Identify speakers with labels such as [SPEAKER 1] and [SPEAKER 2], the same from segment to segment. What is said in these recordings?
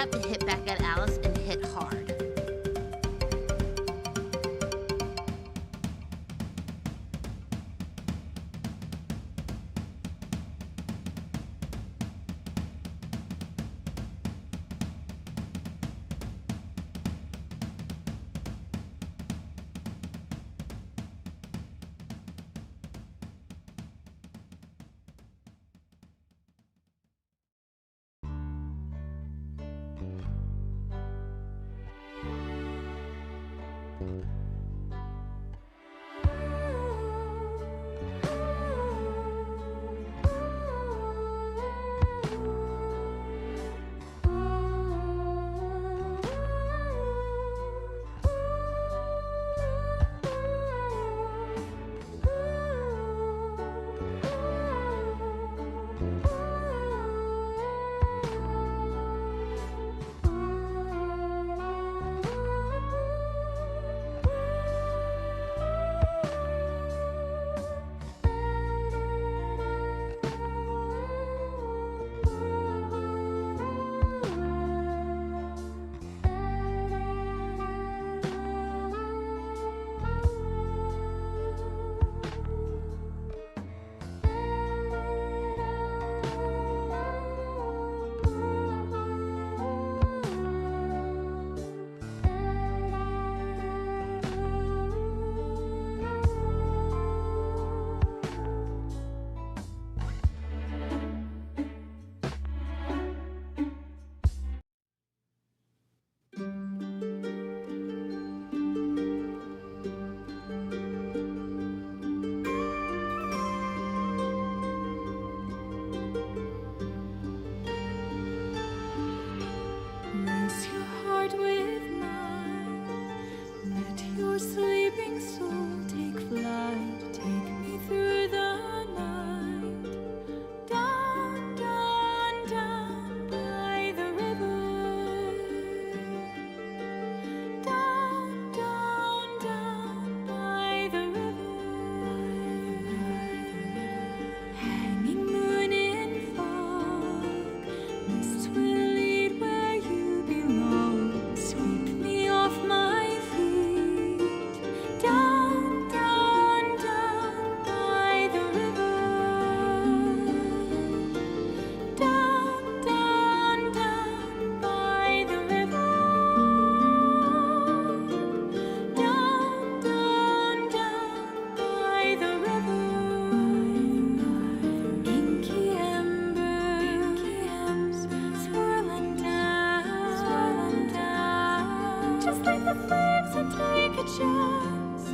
[SPEAKER 1] have to hit back at Alice and hit hard.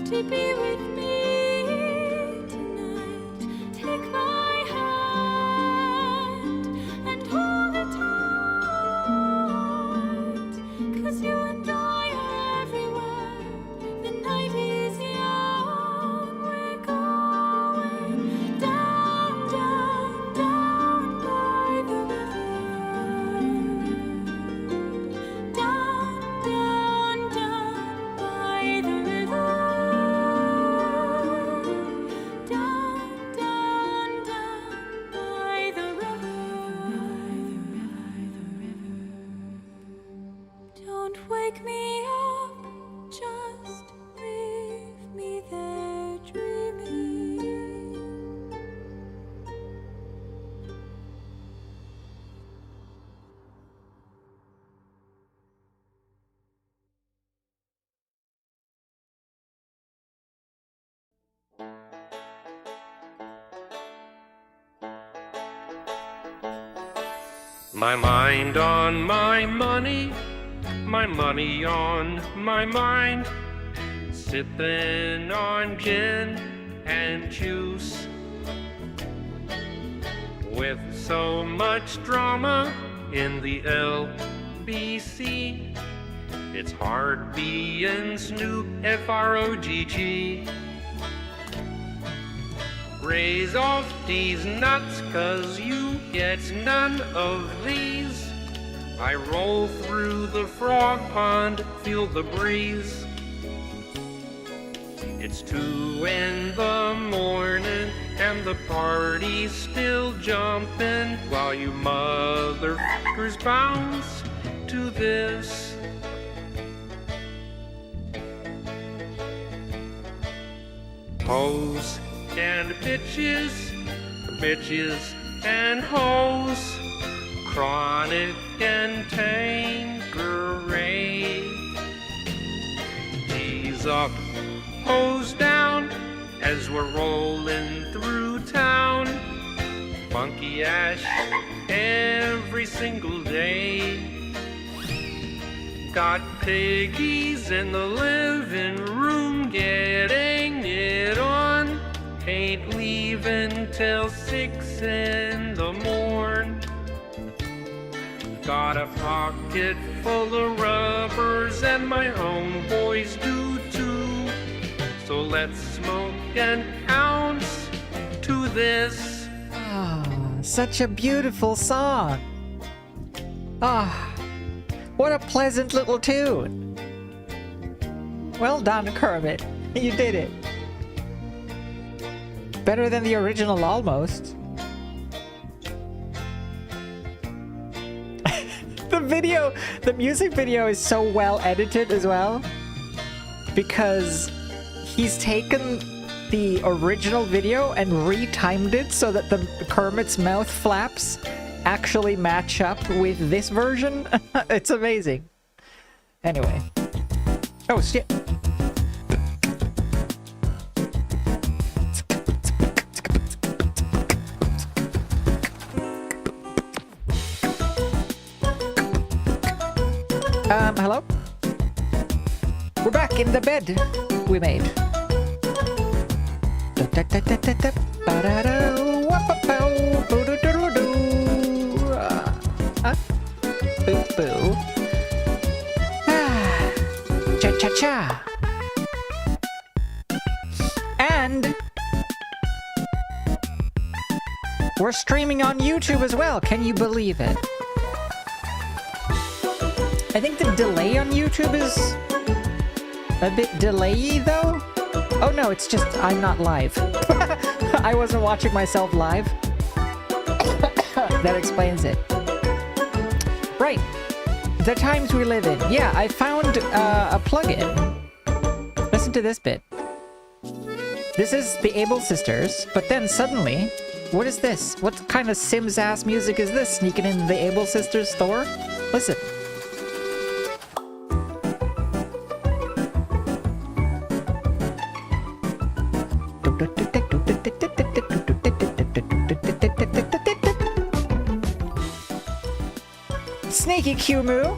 [SPEAKER 2] To be with me tonight, take my hand and hold it tight, 'cause you and I are everywhere. The night is young, we're going down, down, down by the river. Down, down, down by the river. Wake me up, just leave me there dreaming.
[SPEAKER 3] My mind on my money on my mind, sipping on gin and juice. With so much drama in the LBC, it's hard being Snoop F-R-O-G-G. Raise off these nuts, 'cause you get none of these. I roll through the frog pond, feel the breeze. It's 2 in the morning and the party's still jumping while you motherfuckers bounce to this. Hoes and bitches, bitches and hoes, chronic and Tanqueray. Ease up, hose down, as we're rolling through town. Funky ash every single day. Got piggies in the living room getting it on. Ain't leaving till 6 in the morn. Got a pocket full of rubbers and my homeboys do too. So let's smoke an ounce to this.
[SPEAKER 4] Ah, such a beautiful song. Ah, what a pleasant little tune. Well done, Kermit. You did it. Better than the original almost. The music video is so well edited as well. Because he's taken the original video and retimed it so that the Kermit's mouth flaps actually match up with this version. It's amazing. Anyway. Oh, shit. Hello? We're back in the bed we made. Boo. Cha-cha-cha. And we're streaming on YouTube as well. Can you believe it? I think the delay on YouTube is a bit delayy though. Oh no, it's just I'm not live. I wasn't watching myself live. That explains it. Right. The times we live in. Yeah, I found a plugin. Listen to this bit. This is the Able Sisters, but then suddenly, what is this? What kind of Sims ass music is this sneaking in the Able Sisters store? Listen. Sneaky Q-moo.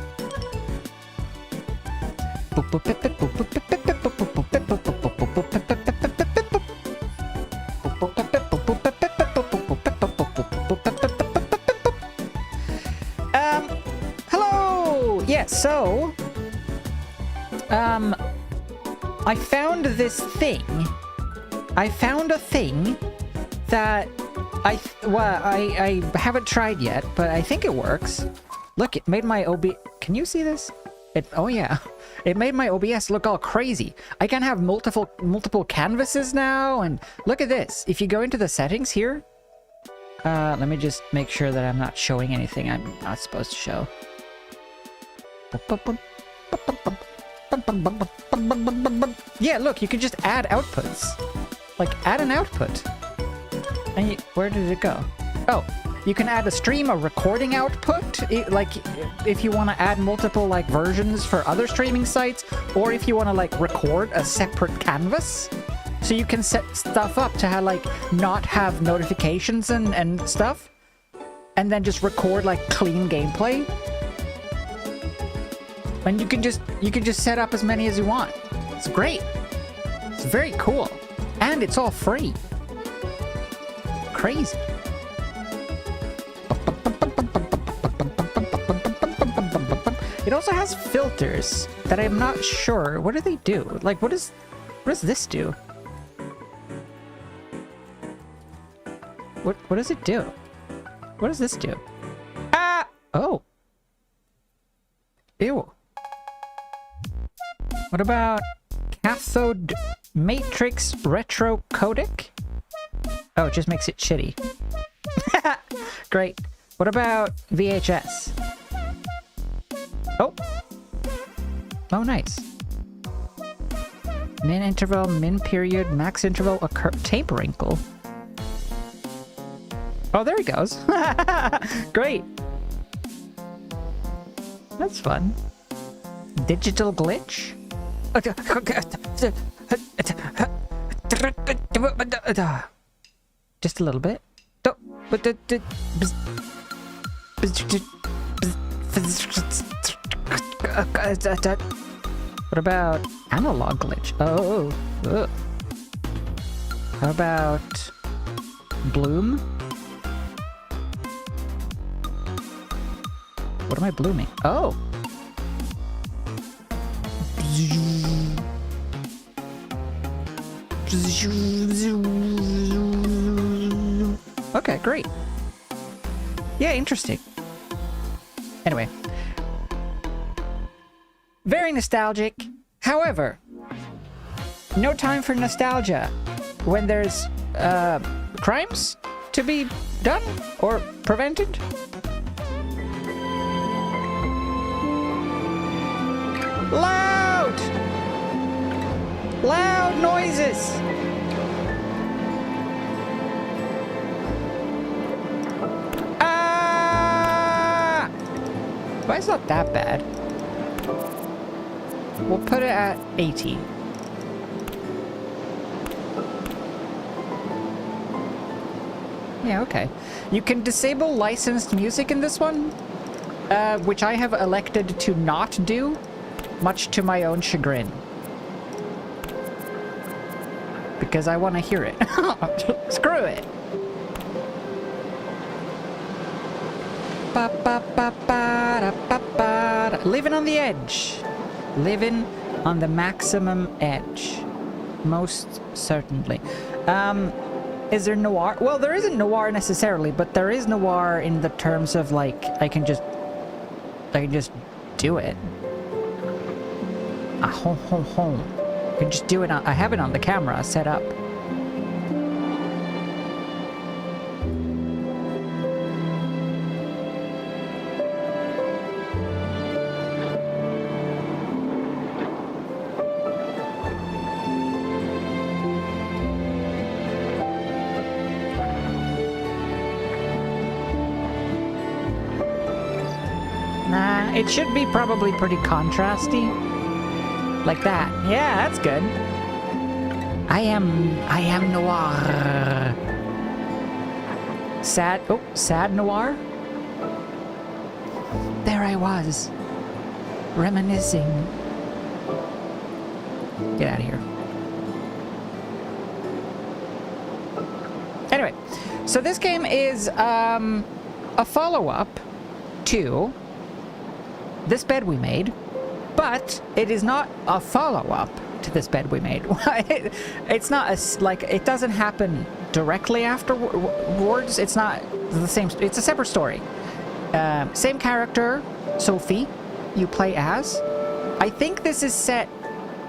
[SPEAKER 4] Hello! Yeah, so I found this thing. I found a thing that I haven't tried yet, but I think it works. Look, it made my Can you see this? Oh yeah. It made my OBS look all crazy. I can have multiple canvases now, and look at this. If you go into the settings here, let me just make sure that I'm not showing anything I'm not supposed to show. Yeah, look, you can just add outputs. Like, add an output. And where did it go? Oh. You can add a stream, a recording output, like if you want to add multiple like versions for other streaming sites, or if you want to like record a separate canvas. So you can set stuff up to have like not have notifications and stuff, and then just record like clean gameplay. And you can just set up as many as you want. It's great. It's very cool. And it's all free. Crazy. It also has filters that I'm not sure. What do they do? Like, what does this do? What does it do? What does this do? Ah! Oh. Ew. What about cathode matrix retro codec? Oh, it just makes it shitty. Great. What about VHS? Oh. Oh, nice. Min interval, min period, max interval, tape wrinkle. Oh, there he goes. Great. That's fun. Digital glitch? Just a little bit. What about analog glitch? Oh. Ugh. How about bloom? What am I blooming? Oh. Okay, great. Yeah, interesting. Anyway. Very nostalgic. However, no time for nostalgia when there's crimes to be done or prevented. Loud! Loud noises! Ah! Well, it's not that bad. We'll put it at 80. Yeah, okay. You can disable licensed music in this one, which I have elected to not do, much to my own chagrin. Because I want to hear it. Screw it! Living on the edge. Living on the maximum edge. Most certainly. Is there noir? Well, there isn't noir necessarily, but there is noir in the terms of, like, I can just do it. I can just do it. I have it on the camera set up. Nah, it should be probably pretty contrasty. Like that. Yeah, that's good. I am noir. Sad noir? There I was. Reminiscing. Get out of here. Anyway, so this game is a follow-up to This Bed We Made, but it is not a follow-up to This Bed We Made. It's not like, it doesn't happen directly afterwards. It's not the same. It's a separate story. Same character, Sophie, you play as. I think this is set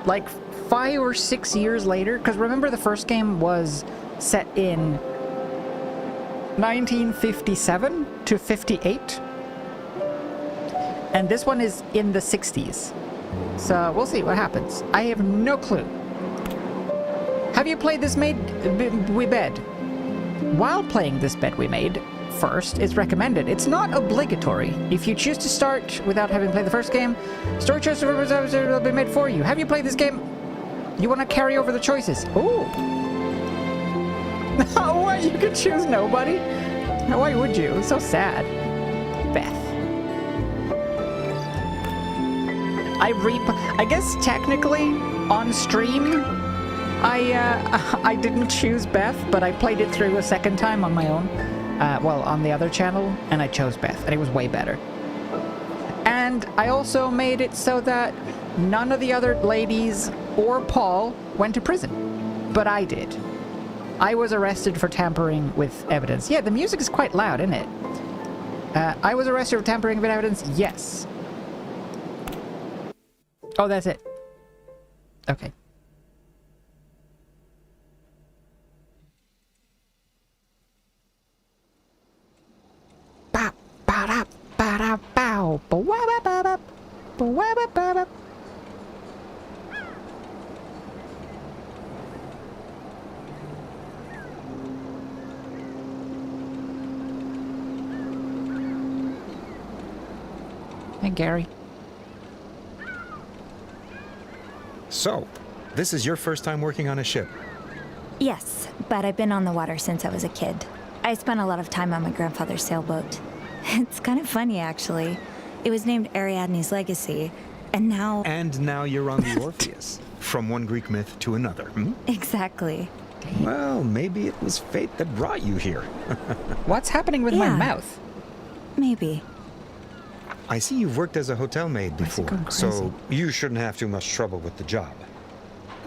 [SPEAKER 4] like 5 or 6 years later, because remember the first game was set in 1957 to 58. And this one is in the 60s. So we'll see what happens. I have no clue. Have you played This We Bed? While playing This Bed We Made, first, it's recommended. It's not obligatory. If you choose to start without having played the first game, story choices will be made for you. Have you played this game? You want to carry over the choices. Ooh. What? You could choose nobody? Why would you? It's so sad. Beth. I guess technically on stream I didn't choose Beth, but I played it through a second time on my own, well, on the other channel, and I chose Beth, and it was way better. And I also made it so that none of the other ladies or Paul went to prison, but I did. I was arrested for tampering with evidence. Yeah, the music is quite loud, isn't it? I was arrested for tampering with evidence, yes. Oh, that's it. Okay. Wabba-babba. Hey, Gary.
[SPEAKER 5] So, this is your first time working on a ship.
[SPEAKER 6] Yes, but I've been on the water since I was a kid. I spent a lot of time on my grandfather's sailboat. It's kind of funny, actually. It was named Ariadne's Legacy, and now...
[SPEAKER 5] And now you're on the Orpheus. From one Greek myth to another, hmm?
[SPEAKER 6] Exactly.
[SPEAKER 5] Well, maybe it was fate that brought you here.
[SPEAKER 4] What's happening with my
[SPEAKER 6] Yeah.
[SPEAKER 4] mouth?
[SPEAKER 6] Maybe.
[SPEAKER 5] I see you've worked as a hotel maid
[SPEAKER 4] Why is it
[SPEAKER 5] before,
[SPEAKER 4] going
[SPEAKER 5] so
[SPEAKER 4] crazy?
[SPEAKER 5] you shouldn't have too much trouble with the job.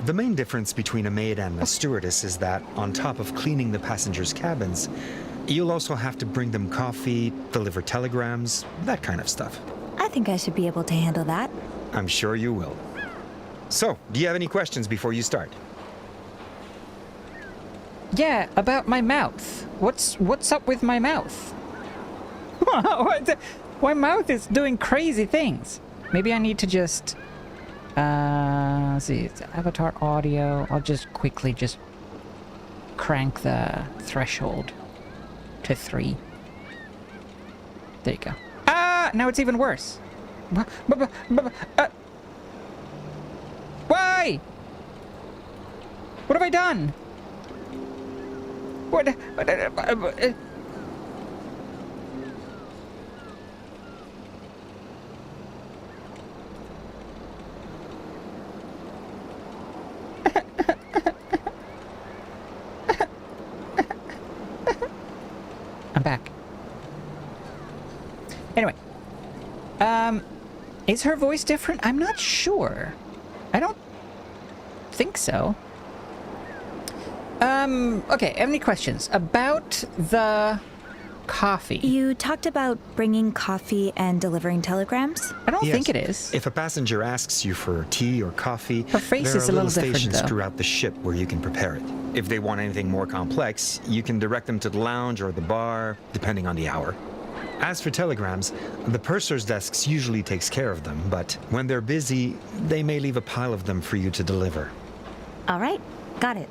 [SPEAKER 5] The main difference between a maid and a stewardess is that, on top of cleaning the passengers' cabins, you'll also have to bring them coffee, deliver telegrams, that kind of stuff.
[SPEAKER 6] I think I should be able to handle that.
[SPEAKER 5] I'm sure you will. So, do you have any questions before you start?
[SPEAKER 4] Yeah, about my mouth. What's up with my mouth? My mouth is doing crazy things. Maybe I need to just... let's see, it's avatar audio. I'll just quickly just crank the threshold to 3. There you go. Ah! Now it's even worse. Why? What have I done? What? I'm back. Anyway. Is her voice different? I'm not sure. I don't think so. Okay, any questions about the coffee?
[SPEAKER 6] You talked about bringing coffee and delivering telegrams?
[SPEAKER 4] I don't think
[SPEAKER 5] Yes.
[SPEAKER 4] it is.
[SPEAKER 5] If a passenger asks you for tea or coffee,
[SPEAKER 4] Her face
[SPEAKER 5] there
[SPEAKER 4] is
[SPEAKER 5] are
[SPEAKER 4] a little different,
[SPEAKER 5] stations
[SPEAKER 4] though.
[SPEAKER 5] throughout the ship where you can prepare it. If they want anything more complex, you can direct them to the lounge or the bar, depending on the hour. As for telegrams, the purser's desks usually takes care of them, but when they're busy, they may leave a pile of them for you to deliver.
[SPEAKER 6] All right, got it.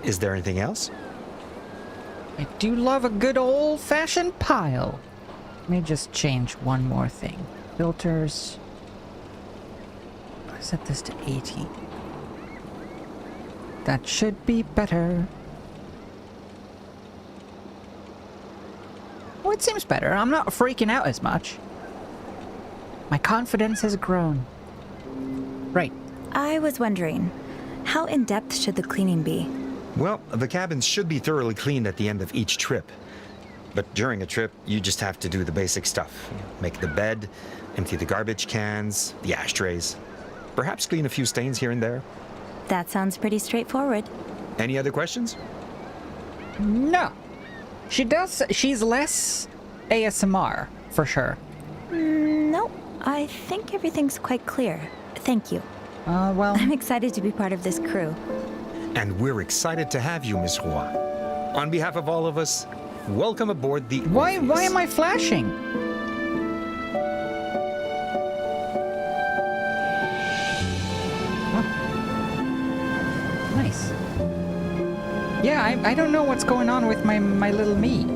[SPEAKER 5] Is there anything else?
[SPEAKER 4] I do love a good old-fashioned pile. Let me just change one more thing. Filters. I set this to 80. That should be better. Oh, it seems better. I'm not freaking out as much. My confidence has grown. Right.
[SPEAKER 6] I was wondering, how in-depth should the cleaning be?
[SPEAKER 5] Well, the cabins should be thoroughly cleaned at the end of each trip. But during a trip, you just have to do the basic stuff. Make the bed, empty the garbage cans, the ashtrays. Perhaps clean a few stains here and there.
[SPEAKER 6] That sounds pretty straightforward.
[SPEAKER 5] Any other questions?
[SPEAKER 4] No. She's less ASMR, for sure.
[SPEAKER 6] No, I think everything's quite clear. Thank you.
[SPEAKER 4] Well...
[SPEAKER 6] I'm excited to be part of this crew.
[SPEAKER 5] And we're excited to have you, Miss Roy. On behalf of all of us, welcome aboard the
[SPEAKER 4] Why
[SPEAKER 5] Orpheus.
[SPEAKER 4] am I flashing? Oh. Nice. Yeah, I don't know what's going on with my little me.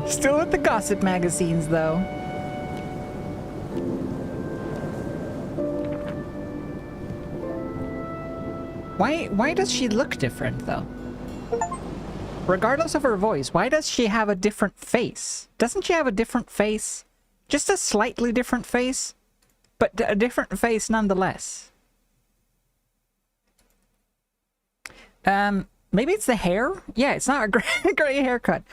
[SPEAKER 4] Still at the gossip magazines, though. Why does she look different, though? Regardless of her voice, why does she have a different face? Doesn't she have a different face? Just a slightly different face? But a different face nonetheless. Maybe it's the hair? Yeah, it's not a gray haircut.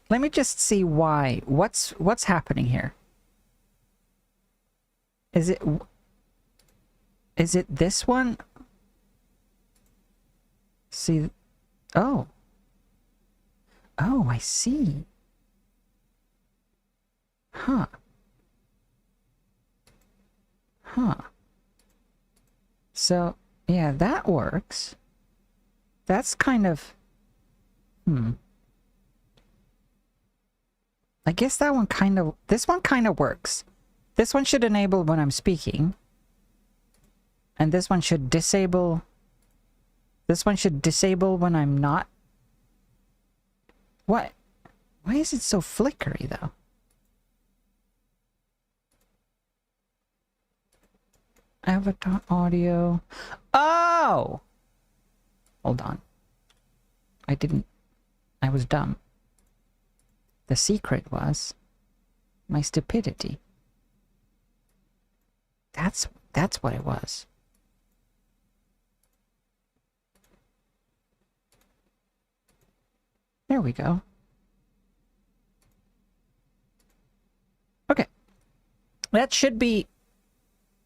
[SPEAKER 4] Let me just see why. What's happening here? Is it this one? See, oh, I see. Huh. So, yeah, that works. That's kind of... I guess that one kind of... This one kind of works. This one should enable when I'm speaking. And this one should disable... This one should disable when I'm not. What? Why is it so flickery, though? Avatar audio. Oh! Hold on. I was dumb. The secret was my stupidity. That's what it was. There we go. Okay. That should be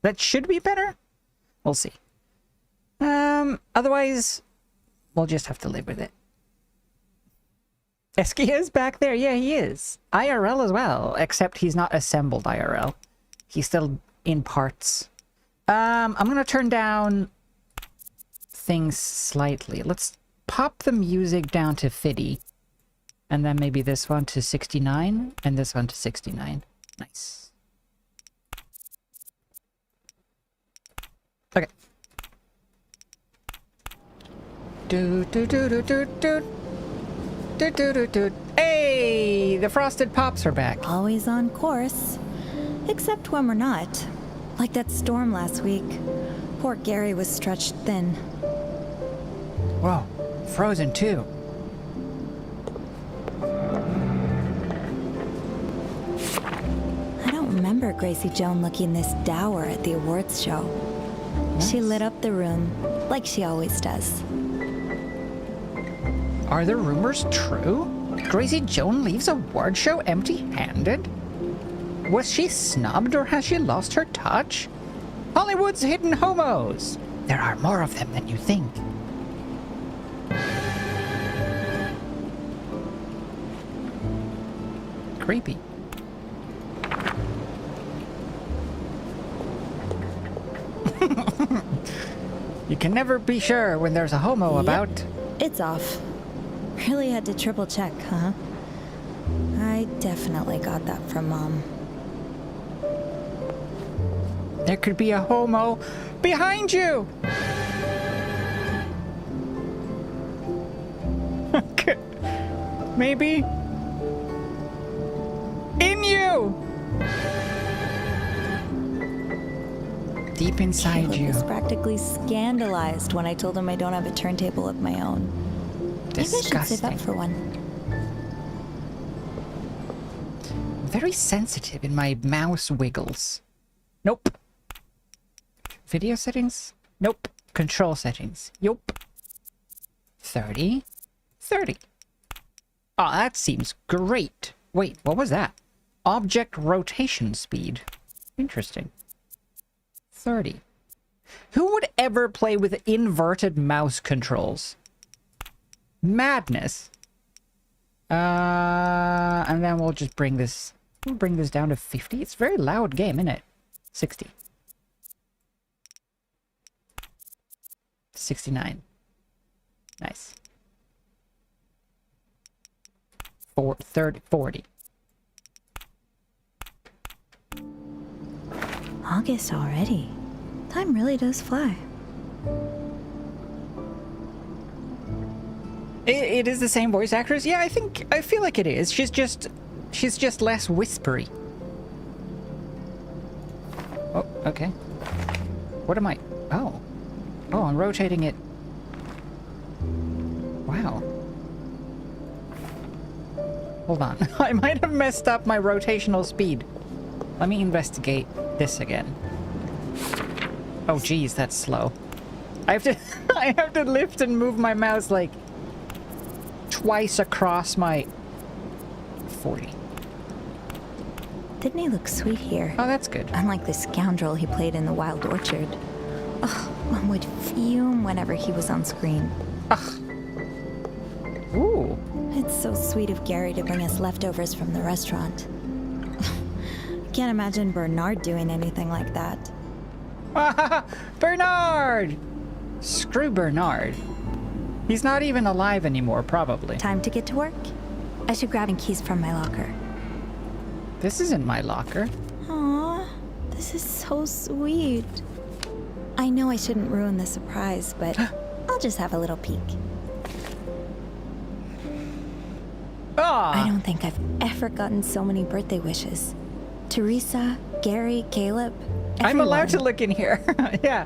[SPEAKER 4] better. We'll see. Otherwise, we'll just have to live with it. Eskia's back there. Yeah, he is. IRL as well, except he's not assembled IRL. He's still in parts. I'm gonna turn down things slightly. Let's pop the music down to 50. And then maybe this one to 69, and this one to 69. Nice. Okay. Do do do do do do do do do do. Hey, the Frosted Pops are back.
[SPEAKER 6] Always on course. Except when we're not. Like that storm last week. Poor Gary was stretched thin.
[SPEAKER 4] Whoa, Frozen too.
[SPEAKER 6] I don't remember Gracie Joan looking this dour at the awards show.
[SPEAKER 4] Nice.
[SPEAKER 6] She lit up the room, like she always does.
[SPEAKER 4] Are the rumors true? Gracie Joan leaves a award show empty-handed? Was she snubbed or has she lost her touch? Hollywood's hidden homos! There are more of them than you think. Creepy. You can never be sure when there's a homo about.
[SPEAKER 6] It's off. Really had to triple check, huh? I definitely got that from Mom.
[SPEAKER 4] There could be a homo behind you! Maybe? In you! Deep inside
[SPEAKER 6] Caleb
[SPEAKER 4] you.
[SPEAKER 6] was practically scandalized when I told him I don't have a turntable of my own. Maybe I should save
[SPEAKER 4] Disgusting.
[SPEAKER 6] up for one.
[SPEAKER 4] Very sensitive in my mouse wiggles. Nope. Video settings? Nope. Control settings? Yup. 30. 30. Oh, that seems great. Wait, what was that? Object rotation speed. Interesting. 30. Who would ever play with inverted mouse controls? Madness. And then we'll just bring this... We'll bring this down to 50. It's a very loud game, isn't it? 60. 69. Nice. 40.
[SPEAKER 6] August already. Time really does fly.
[SPEAKER 4] It is the same voice actress? Yeah, I feel like it is. She's just less whispery. Oh, okay. What am I? Oh. Oh, I'm rotating it. Wow. Hold on. I might have messed up my rotational speed. Let me investigate this again. Oh geez, that's slow. I have to I have to lift and move my mouse like twice across my 40.
[SPEAKER 6] Didn't he look sweet here?
[SPEAKER 4] Oh, that's good.
[SPEAKER 6] Unlike the scoundrel he played in The Wild Orchard. Ugh, one would fume whenever he was on screen.
[SPEAKER 4] Ugh. Ooh.
[SPEAKER 6] It's so sweet of Gary to bring us leftovers from the restaurant. Can't imagine Bernard doing anything like that.
[SPEAKER 4] Bernard! Screw Bernard. He's not even alive anymore, probably.
[SPEAKER 6] Time to get to work? I should grab keys from my locker.
[SPEAKER 4] This isn't my locker.
[SPEAKER 6] Aw, this is so sweet. I know I shouldn't ruin the surprise, but I'll just have a little peek. I don't think I've ever gotten so many birthday wishes. Teresa, Gary, Caleb,
[SPEAKER 4] I'm allowed to
[SPEAKER 6] everyone.
[SPEAKER 4] look in here. Yeah.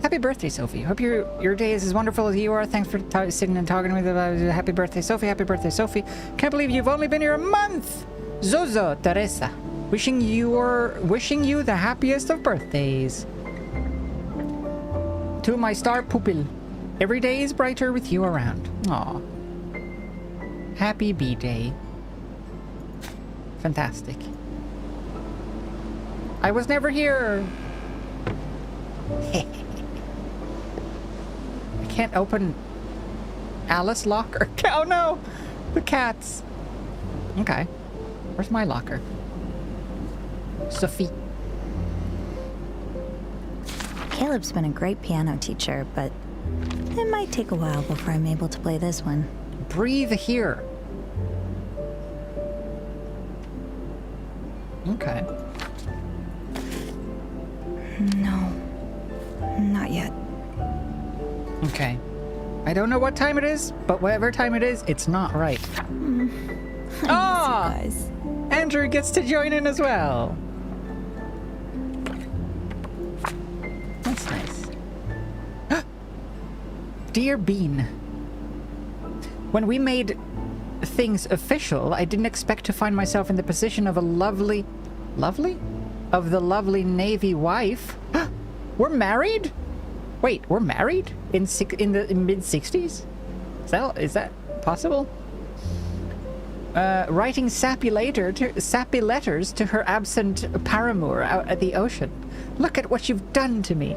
[SPEAKER 4] Happy birthday, Sophie. Hope your day is as wonderful as you are. Thanks for sitting and talking with me about happy birthday, Sophie. Happy birthday, Sophie. Can't believe you've only been here a month. Zozo, Teresa. Wishing you the happiest of birthdays. To my star pupil. Every day is brighter with you around. Aw. Happy B-Day. Fantastic. I was never here. I can't open Alice locker. Oh no! The cats. Okay. Where's my locker? Sophie.
[SPEAKER 6] Caleb's been a great piano teacher, but it might take a while before I'm able to play this one.
[SPEAKER 4] Breathe here. Okay.
[SPEAKER 6] No, not yet.
[SPEAKER 4] Okay. I don't know what time it is, but whatever time it is, it's not right. Ah!
[SPEAKER 6] Guys.
[SPEAKER 4] Andrew gets to join in as well. That's nice. Dear Bean, when we made things official, I didn't expect to find myself in the position of a lovely Navy wife. We're married? Wait, we're married? In the mid-60s? Is that possible? Writing sappy letters to her absent paramour out at the ocean. Look at what you've done to me.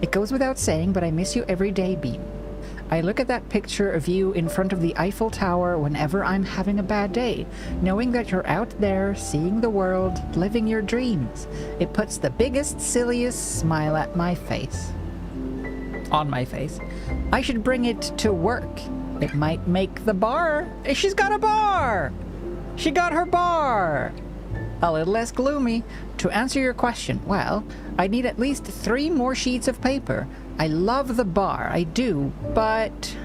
[SPEAKER 4] It goes without saying, but I miss you every day, Bean. I look at that picture of you in front of the Eiffel Tower whenever I'm having a bad day, knowing that you're out there, seeing the world, living your dreams. It puts the biggest, silliest smile on my face. I should bring it to work. It might make the bar. She's got a bar! She got her bar! A little less gloomy. To answer your question, well, I need at least 3 more sheets of paper. I love the bar, I do, but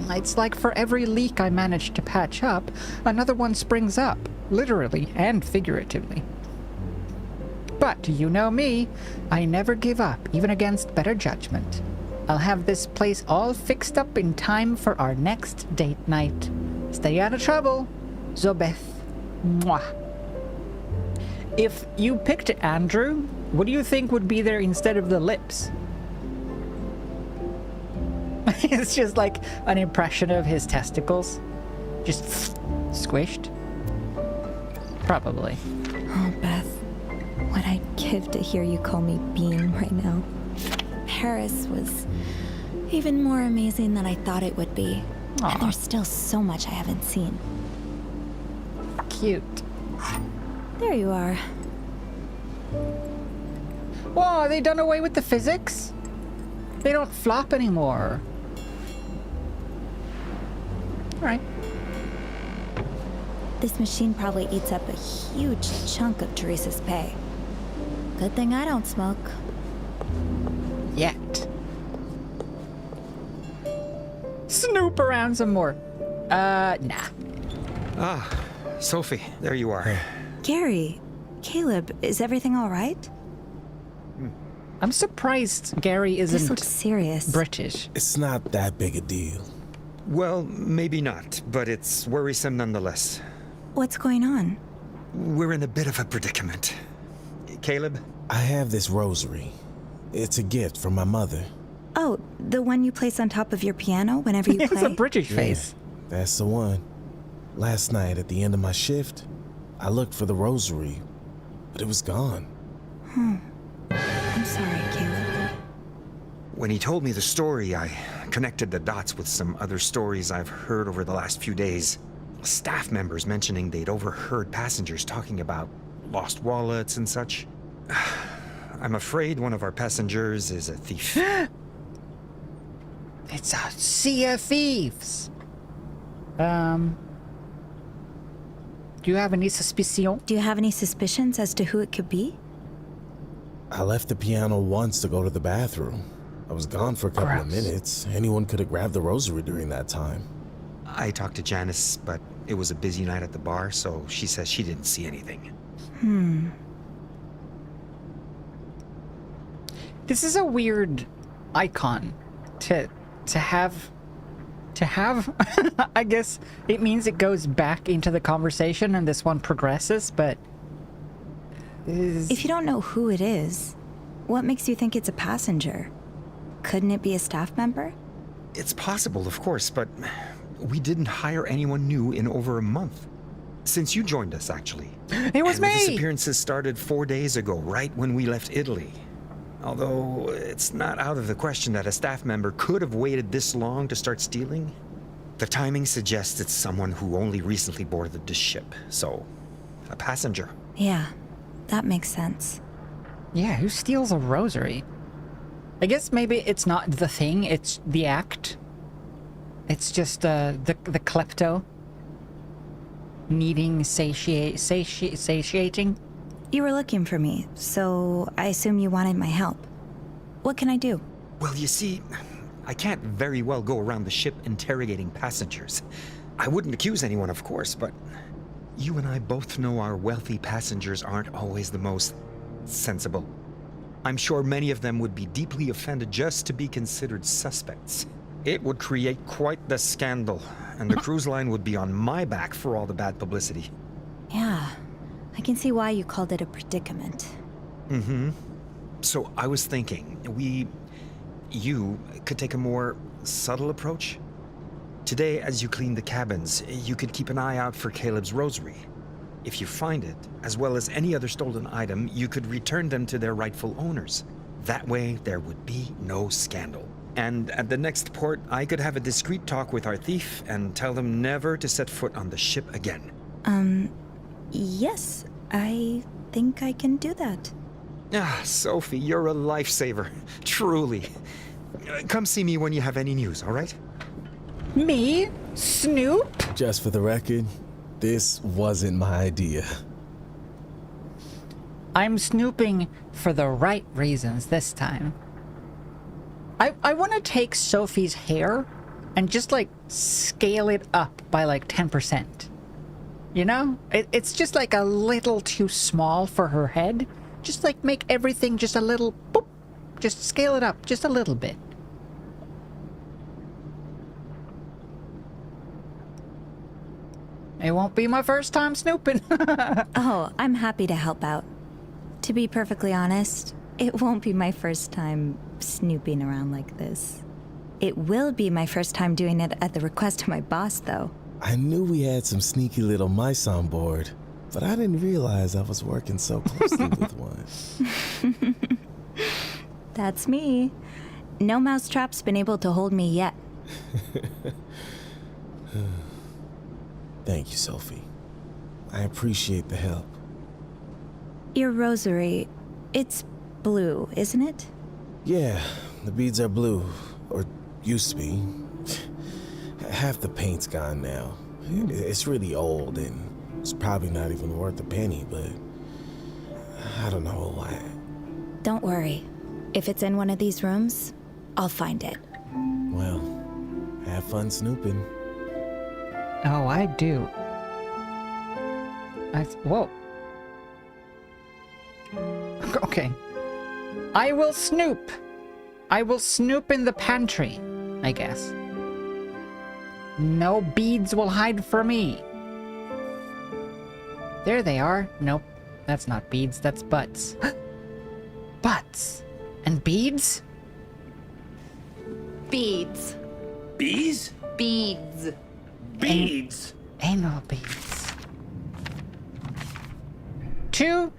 [SPEAKER 4] it's like for every leak I manage to patch up, another one springs up, literally and figuratively. But you know me, I never give up, even against better judgment. I'll have this place all fixed up in time for our next date night. Stay out of trouble, Zobeth. Mwah. If you picked Andrew, what do you think would be there instead of the lips? It's just like an impression of his testicles. Just squished. Probably.
[SPEAKER 6] Oh, Beth, what I'd give to hear you call me Bean right now. Paris was even more amazing than I thought it would be.
[SPEAKER 4] Aw.
[SPEAKER 6] And there's still so much I haven't seen.
[SPEAKER 4] Cute.
[SPEAKER 6] There you are.
[SPEAKER 4] Whoa, are they done away with the physics? They don't flop anymore. Alright.
[SPEAKER 6] This machine probably eats up a huge chunk of Teresa's pay. Good thing I don't smoke.
[SPEAKER 4] Yet. Snoop around some more. Nah.
[SPEAKER 5] Ah, Sophie, there you are.
[SPEAKER 6] Gary, Caleb, is everything all right?
[SPEAKER 4] I'm surprised Gary
[SPEAKER 6] This
[SPEAKER 4] isn't
[SPEAKER 6] looks serious.
[SPEAKER 4] British.
[SPEAKER 7] It's not that big a deal.
[SPEAKER 5] Well, maybe not, but it's worrisome nonetheless.
[SPEAKER 6] What's going on?
[SPEAKER 5] We're in a bit of a predicament. Caleb?
[SPEAKER 7] I have this rosary. It's a gift from my mother.
[SPEAKER 6] Oh, the one you place on top of your piano whenever you
[SPEAKER 4] He has
[SPEAKER 6] play?
[SPEAKER 4] a British face.
[SPEAKER 7] Yeah, that's the one. Last night at the end of my shift, I looked for the rosary, but it was gone.
[SPEAKER 6] I'm sorry, Caleb.
[SPEAKER 5] When he told me the story, I connected the dots with some other stories I've heard over the last few days. Staff members mentioning they'd overheard passengers talking about lost wallets and such. I'm afraid one of our passengers is a thief.
[SPEAKER 4] It's a sea of thieves. Do you have any suspicion?
[SPEAKER 6] Do you have any suspicions as to who it could be?
[SPEAKER 7] I left the piano once to go to the bathroom. I was gone for a couple of
[SPEAKER 4] Gross.
[SPEAKER 7] minutes. Anyone could have grabbed the rosary during that time.
[SPEAKER 5] I talked to Janice, but it was a busy night at the bar, so she says she didn't see anything.
[SPEAKER 4] This is a weird icon to have. I guess it means it goes back into the conversation and this one progresses, but
[SPEAKER 6] If you don't know who it is, what makes you think it's a passenger? Couldn't it be a staff member?
[SPEAKER 5] It's possible, of course, but we didn't hire anyone new in over a month. Since you joined us, actually.
[SPEAKER 4] It was
[SPEAKER 5] And the
[SPEAKER 4] me!
[SPEAKER 5] disappearances started 4 days ago, right when we left Italy. Although, it's not out of the question that a staff member could have waited this long to start stealing. The timing suggests it's someone who only recently boarded the ship, so a passenger.
[SPEAKER 6] Yeah, that makes sense.
[SPEAKER 4] Yeah, who steals a rosary? I guess maybe it's not the thing, it's the act. It's just the klepto needing satiating.
[SPEAKER 6] You were looking for me, so I assume you wanted my help. What can I do?
[SPEAKER 5] Well, you see, I can't very well go around the ship interrogating passengers. I wouldn't accuse anyone, of course, but you and I both know our wealthy passengers aren't always the most sensible. I'm sure many of them would be deeply offended just to be considered suspects. It would create quite the scandal, and the cruise line would be on my back for all the bad publicity.
[SPEAKER 6] Yeah, I can see why you called it a predicament.
[SPEAKER 5] So I was thinking, you could take a more subtle approach. Today, as you clean the cabins, you could keep an eye out for Caleb's rosary. If you find it, as well as any other stolen item, you could return them to their rightful owners. That way, there would be no scandal. And at the next port, I could have a discreet talk with our thief and tell them never to set foot on the ship again.
[SPEAKER 6] Yes, I think I can do that.
[SPEAKER 5] Ah, Sophie, you're a lifesaver. Truly. Come see me when you have any news, all right?
[SPEAKER 4] Me? Snoop?
[SPEAKER 7] Just for the record, this wasn't my idea.
[SPEAKER 4] I'm snooping for the right reasons this time. I want to take Sophie's hair and just like scale it up by like 10%. You know? It's just like a little too small for her head. Just like make everything just a little boop. Just scale it up just a little bit. It won't be my first time snooping.
[SPEAKER 6] Oh, I'm happy to help out. To be perfectly honest, it won't be my first time snooping around like this. It will be my first time doing it at the request of my boss, though.
[SPEAKER 7] I knew we had some sneaky little mice on board, but I didn't realize I was working so closely with one.
[SPEAKER 6] That's me. No mousetrap's been able to hold me yet.
[SPEAKER 7] Thank you, Sophie. I appreciate the help.
[SPEAKER 6] Your rosary, it's blue, isn't it?
[SPEAKER 7] Yeah, the beads are blue, or used to be. Half the paint's gone now. It's really old, and it's probably not even worth a penny, but I don't know why.
[SPEAKER 6] Don't worry. If it's in one of these rooms, I'll find it.
[SPEAKER 7] Well, have fun snooping.
[SPEAKER 4] Oh, I do. Whoa. Okay. I will snoop. I will snoop in the pantry, I guess. No beads will hide from me. There they are. Nope. That's not beads, that's butts. Butts. And beads?
[SPEAKER 1] Beads.
[SPEAKER 3] Bees?
[SPEAKER 1] Beads.
[SPEAKER 3] Beads?
[SPEAKER 4] Anal beads. Two.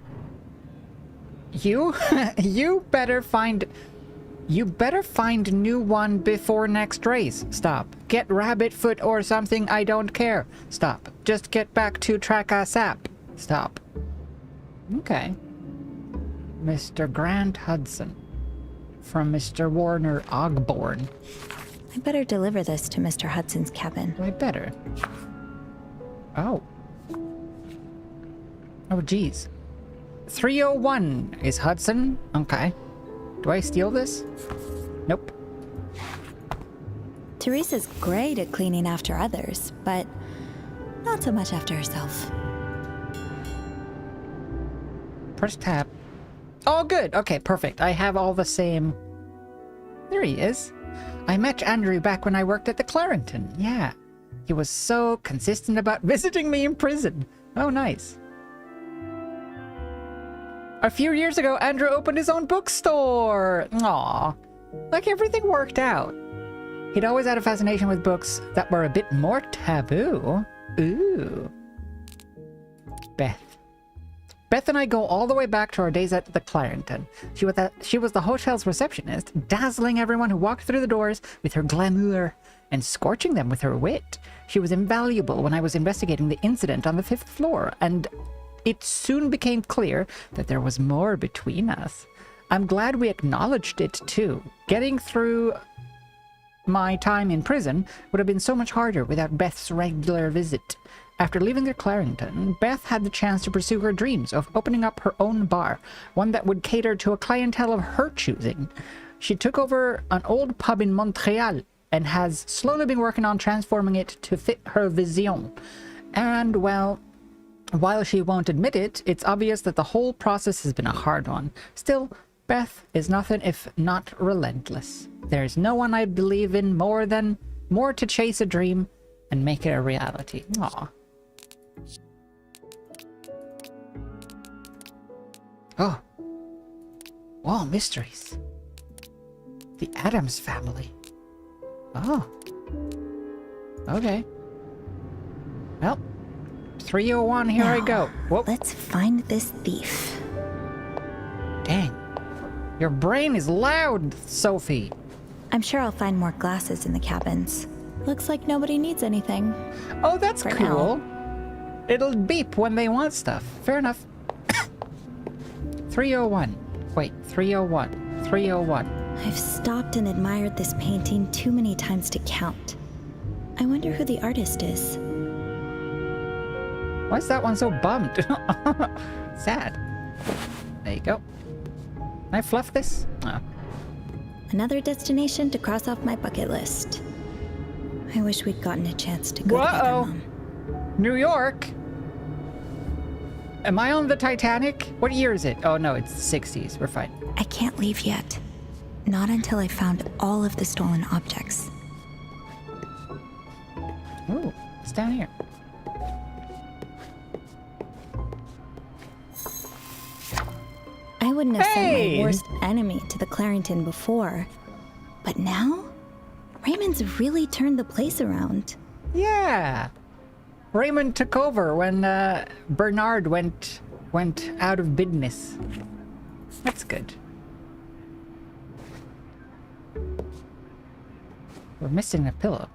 [SPEAKER 4] You better find new one before next race. Stop. Get rabbit foot or something, I don't care. Stop. Just get back to Traka Sap. Stop. Okay. Mr. Grant Hudson. From Mr. Warner Ogborn.
[SPEAKER 6] I better deliver this to Mr. Hudson's cabin.
[SPEAKER 4] I better. Oh. Oh, geez. 301 is Hudson. Okay. Do I steal this? Nope.
[SPEAKER 6] Teresa's great at cleaning after others, but not so much after herself.
[SPEAKER 4] Press tab. Oh, good. Okay, perfect. I have all the same... There he is. I met Andrew back when I worked at the Clarington. Yeah. He was so consistent about visiting me in prison. Oh, nice. A few years ago, Andrew opened his own bookstore. Aw. Like everything worked out. He'd always had a fascination with books that were a bit more taboo. Ooh. Beth. Beth and I go all the way back to our days at the Clarington. She was the hotel's receptionist, dazzling everyone who walked through the doors with her glamour and scorching them with her wit. She was invaluable when I was investigating the incident on the 5th floor, and it soon became clear that there was more between us. I'm glad we acknowledged it too. Getting through my time in prison would have been so much harder without Beth's regular visit. After leaving the Clarington, Beth had the chance to pursue her dreams of opening up her own bar, one that would cater to a clientele of her choosing. She took over an old pub in Montreal and has slowly been working on transforming it to fit her vision. And, well, while she won't admit it, it's obvious that the whole process has been a hard one. Still, Beth is nothing if not relentless. There's no one I believe in more to chase a dream and make it a reality. Aw. Oh. Wall mysteries. The Addams family. Oh. Okay. Well, 301, here I go. Whoop.
[SPEAKER 6] Let's find this thief.
[SPEAKER 4] Dang. Your brain is loud, Sophie.
[SPEAKER 6] I'm sure I'll find more glasses in the cabins. Looks like nobody needs anything.
[SPEAKER 4] Oh, that's
[SPEAKER 6] For
[SPEAKER 4] cool. It'll beep when they want stuff. Fair enough. 301. Wait, 301. 301.
[SPEAKER 6] I've stopped and admired this painting too many times to count. I wonder who the artist is.
[SPEAKER 4] Why is that one so bummed? Sad. There you go. Can I fluff this? Oh.
[SPEAKER 6] Another destination to cross off my bucket list. I wish we'd gotten a chance to go together, Mom.
[SPEAKER 4] New York? Am I on the Titanic? What year is it? Oh no, it's the 60s. We're fine.
[SPEAKER 6] I can't leave yet. Not until I found all of the stolen objects.
[SPEAKER 4] Ooh, it's down here.
[SPEAKER 6] I wouldn't have sent
[SPEAKER 4] Hey!
[SPEAKER 6] my worst enemy to the Clarington before. But now, Raymond's really turned the place around.
[SPEAKER 4] Yeah. Raymond took over when Bernard went out of business. That's good. We're missing a pillow.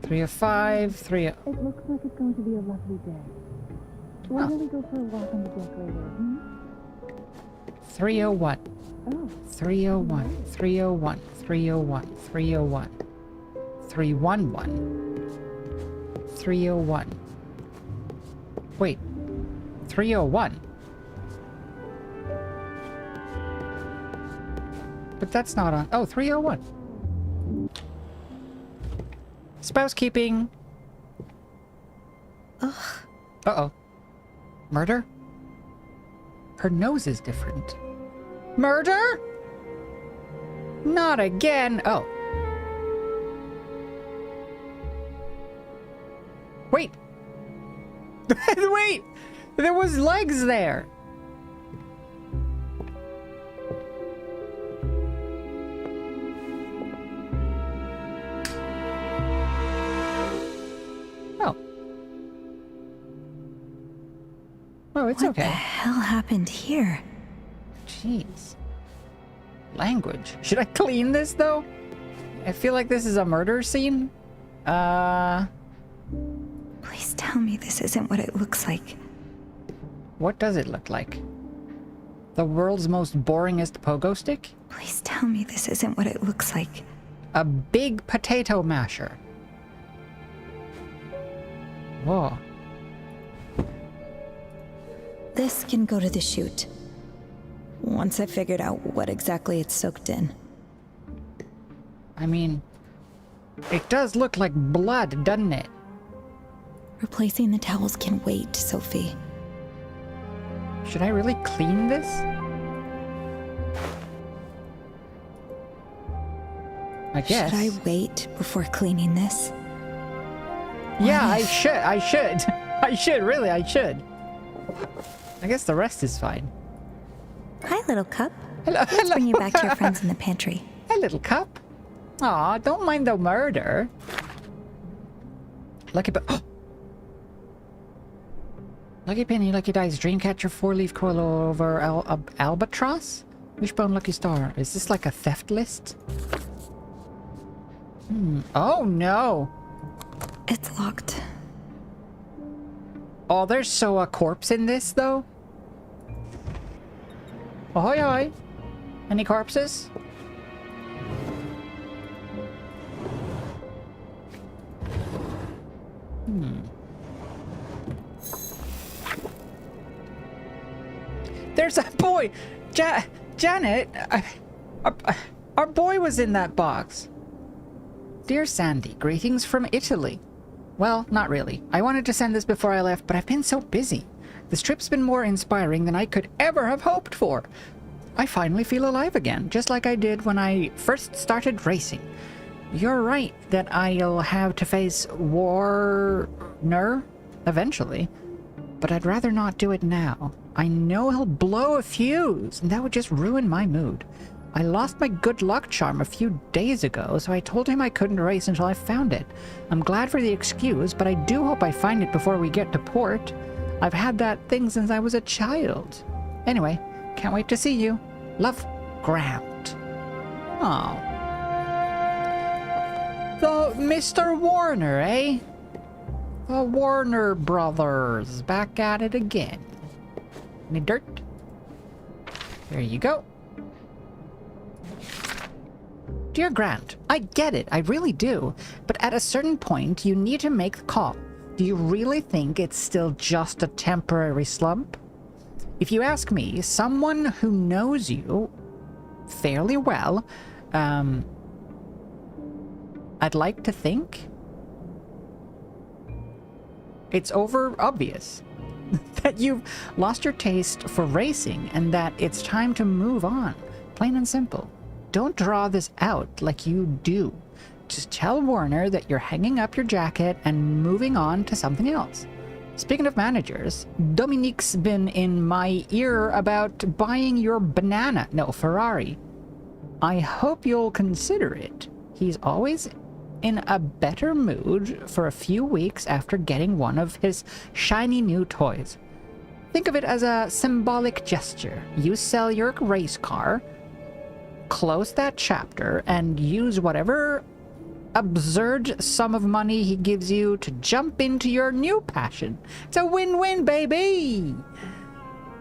[SPEAKER 4] 305, 30...
[SPEAKER 8] It looks like it's going to be a lovely day. Why don't we go for a walk on the deck later,
[SPEAKER 4] 301.
[SPEAKER 8] Oh.
[SPEAKER 4] 301, 301, 301, 301, 311, 301. Wait, 301? But that's not on. Oh, 301. Spousekeeping.
[SPEAKER 6] Ugh.
[SPEAKER 4] Uh-oh. Murder? Her nose is different. Murder? Not again. Oh. Wait. Wait. There was legs there. Oh. Oh, it's
[SPEAKER 6] What
[SPEAKER 4] okay.
[SPEAKER 6] the hell happened here?
[SPEAKER 4] Jeez. Language. Should I clean this, though? I feel like this is a murder scene.
[SPEAKER 6] Please tell me this isn't what it looks like.
[SPEAKER 4] What does it look like? The world's most boringest pogo stick?
[SPEAKER 6] Please tell me this isn't what it looks like.
[SPEAKER 4] A big potato masher. Whoa.
[SPEAKER 6] This can go to the chute. Once I figured out what exactly it's soaked in.
[SPEAKER 4] I mean, it does look like blood, doesn't it?
[SPEAKER 6] Replacing the towels can wait, Sophie.
[SPEAKER 4] Should I really clean this? I guess.
[SPEAKER 6] Should I wait before cleaning this?
[SPEAKER 4] Yeah, I should. I should. I should, really, I should. I guess the rest is fine.
[SPEAKER 6] Hi, little cup.
[SPEAKER 4] Hello,
[SPEAKER 6] Let's bring you back to your friends in the pantry.
[SPEAKER 4] Hey, little cup. Aw, don't mind the murder. Lucky Lucky Penny, Lucky Dice, Dreamcatcher, 4-leaf coilover, albatross? Wishbone, Lucky Star. Is this like a theft list? Oh no!
[SPEAKER 6] It's locked.
[SPEAKER 4] Oh, there's so a corpse in this though? Ahoy, ahoy! Any corpses? There's a boy! Janet! Our boy was in that box. Dear Sandy, greetings from Italy. Well, not really. I wanted to send this before I left, but I've been so busy. This trip's been more inspiring than I could ever have hoped for. I finally feel alive again, just like I did when I first started racing. You're right that I'll have to face Warner eventually, but I'd rather not do it now. I know he'll blow a fuse, and that would just ruin my mood. I lost my good luck charm a few days ago, so I told him I couldn't race until I found it. I'm glad for the excuse, but I do hope I find it before we get to port. I've had that thing since I was a child. Anyway, can't wait to see you. Love, Grant. Oh. The Mr. Warner, eh? The Warner brothers, back at it again. Any dirt? There you go. Dear Grant, I get it, I really do. But at a certain point, you need to make the call. Do you really think it's still just a temporary slump? If you ask me, someone who knows you fairly well, I'd like to think it's obvious that you've lost your taste for racing and that it's time to move on. Plain and simple. Don't draw this out like you do. Just tell Warner that you're hanging up your jacket and moving on to something else. Speaking of managers, Dominique's been in my ear about buying your Ferrari. I hope you'll consider it. He's always in a better mood for a few weeks after getting one of his shiny new toys. Think of it as a symbolic gesture. You sell your race car, close that chapter, and use whatever absurd sum of money he gives you to jump into your new passion. It's a win-win, baby!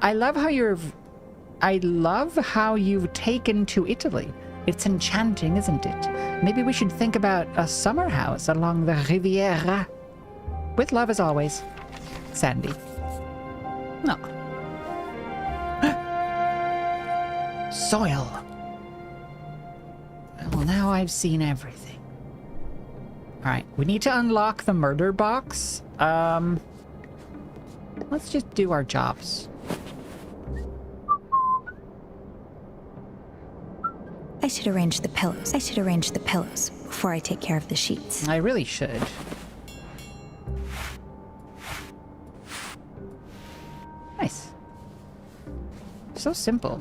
[SPEAKER 4] I love how you've taken to Italy. It's enchanting, isn't it? Maybe we should think about a summer house along the Riviera. With love as always, Sandy. No. Soil. Well, now I've seen everything. Alright, we need to unlock the murder box. Let's just do our jobs.
[SPEAKER 6] I should arrange the pillows. Before I take care of the sheets.
[SPEAKER 4] I really should. Nice. So simple.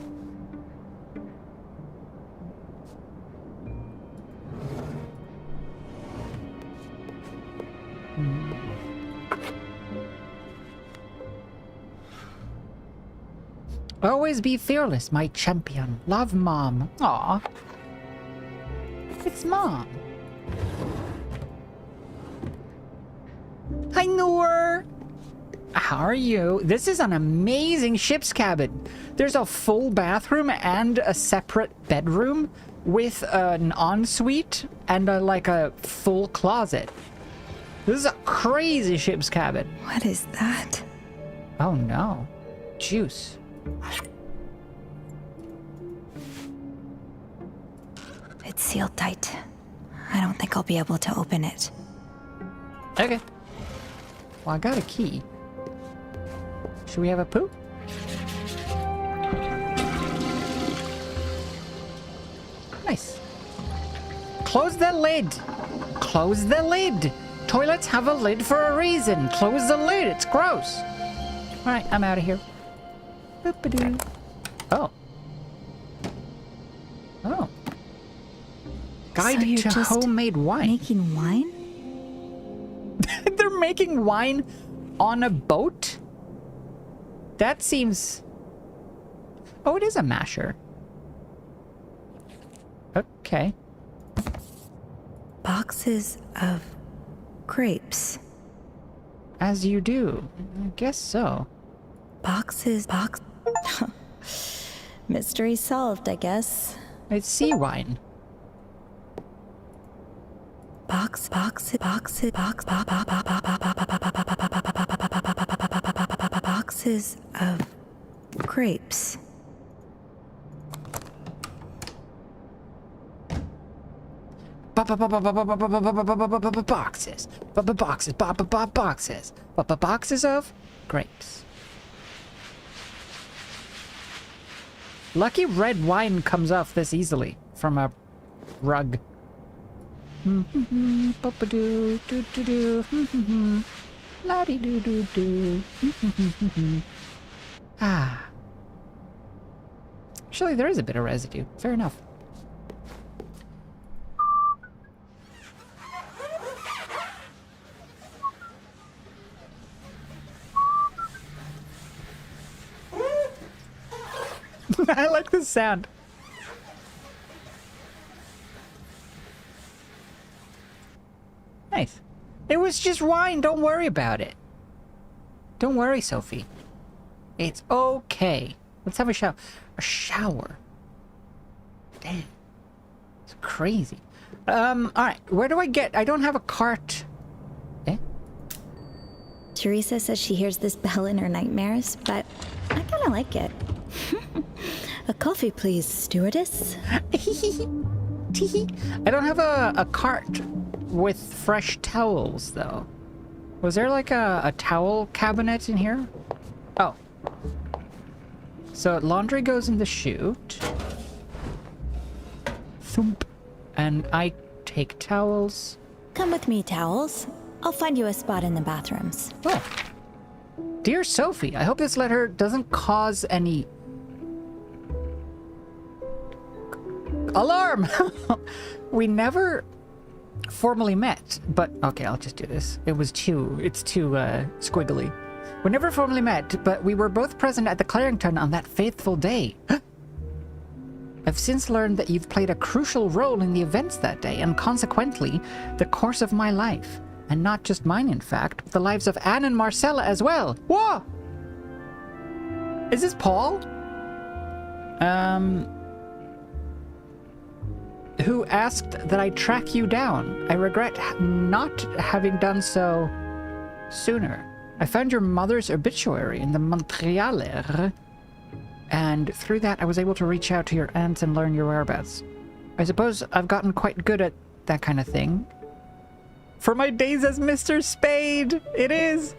[SPEAKER 4] Always be fearless, my champion. Love, Mom. Aw. It's Mom. Hi, Noor. How are you? This is an amazing ship's cabin. There's a full bathroom and a separate bedroom with an ensuite and like a full closet. This is a crazy ship's cabin.
[SPEAKER 6] What is that?
[SPEAKER 4] Oh no. Juice.
[SPEAKER 6] It's sealed tight. I don't think I'll be able to open it.
[SPEAKER 4] Okay. Well, I got a key. Should we have a poo? Nice. Close the lid. Close the lid. Toilets have a lid for a reason. Close the lid. It's gross. All right, I'm out of here. Boop-a-doo. Oh. Oh. Guide
[SPEAKER 6] So you're
[SPEAKER 4] to
[SPEAKER 6] just
[SPEAKER 4] homemade wine.
[SPEAKER 6] Making wine?
[SPEAKER 4] They're making wine on a boat? That seems... Oh, it is a masher. Okay.
[SPEAKER 6] Boxes of grapes.
[SPEAKER 4] As you do. I guess so.
[SPEAKER 6] Box. Mystery solved, I guess.
[SPEAKER 4] It's sea wine.
[SPEAKER 6] Boxes of grapes.
[SPEAKER 4] Boxes. Boxes of grapes. Lucky red wine comes off this easily from a rug. Bop-a-doo, doo-doo-doo. La-dee-doo-doo-doo. Ah. Actually, there is a bit of residue. Fair enough. I like the sound. Nice. It was just wine. Don't worry about it. Don't worry, Sophie. It's okay. Let's have a shower. A shower. Damn. It's crazy. Alright. Where do I get... I don't have a cart. Eh?
[SPEAKER 6] Teresa says she hears this bell in her nightmares, but I kind of like it. A coffee, please, stewardess.
[SPEAKER 4] I don't have a cart with fresh towels, though. Was there like a towel cabinet in here? Oh. So laundry goes in the chute. Thump. And I take towels.
[SPEAKER 6] Come with me, towels. I'll find you a spot in the bathrooms.
[SPEAKER 4] Oh. Dear Sophie, I hope this letter doesn't cause any... Alarm! We never formally met, but okay, I'll just do this. It's too squiggly. We never formally met, but we were both present at the Clarington on that faithful day. I've since learned that you've played a crucial role in the events that day, and consequently, the course of my life. And not just mine, in fact, but the lives of Anne and Marcella as well. Whoa! Is this Paul? Who asked that I track you down. I regret not having done so sooner. I found your mother's obituary in the Montrealer, and through that I was able to reach out to your aunts and learn your whereabouts. I suppose I've gotten quite good at that kind of thing. For my days as Mr. Spade, it is!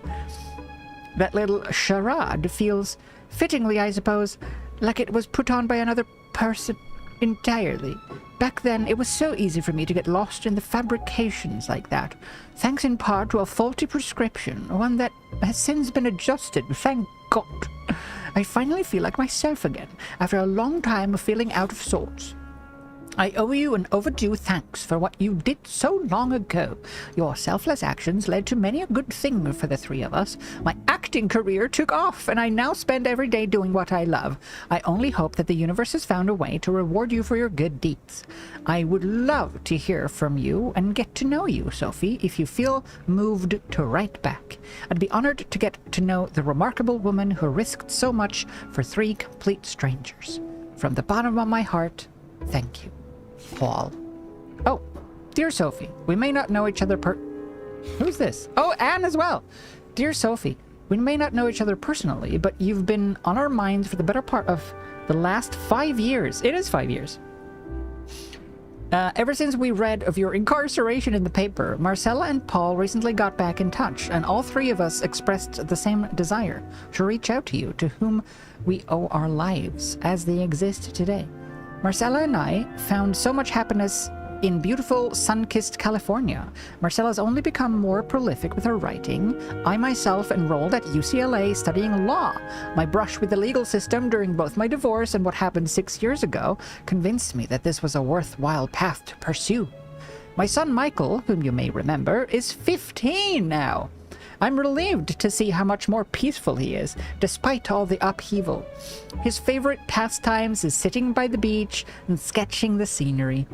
[SPEAKER 4] That little charade feels, fittingly I suppose, like it was put on by another person entirely. Back then, it was so easy for me to get lost in the fabrications like that, thanks in part to a faulty prescription, one that has since been adjusted, thank God. I finally feel like myself again, after a long time of feeling out of sorts. I owe you an overdue thanks for what you did so long ago. Your selfless actions led to many a good thing for the three of us. My acting career took off, and I now spend every day doing what I love. I only hope that the universe has found a way to reward you for your good deeds. I would love to hear from you and get to know you, Sophie, if you feel moved to write back. I'd be honored to get to know the remarkable woman who risked so much for three complete strangers. From the bottom of my heart, thank you. Paul. Oh, dear Sophie, we may not know each other Who's this? Oh, Anne as well. Dear Sophie, we may not know each other personally, but you've been on our minds for the better part of the last 5 years. It is 5 years. Ever since we read of your incarceration in the paper, Marcella and Paul recently got back in touch, and all three of us expressed the same desire to reach out to you, to whom we owe our lives as they exist today. Marcella and I found so much happiness in beautiful, sun-kissed California. Marcella's only become more prolific with her writing. I myself enrolled at UCLA studying law. My brush with the legal system during both my divorce and what happened 6 years ago convinced me that this was a worthwhile path to pursue. My son Michael, whom you may remember, is 15 now. I'm relieved to see how much more peaceful he is, despite all the upheaval. His favorite pastimes is sitting by the beach and sketching the scenery.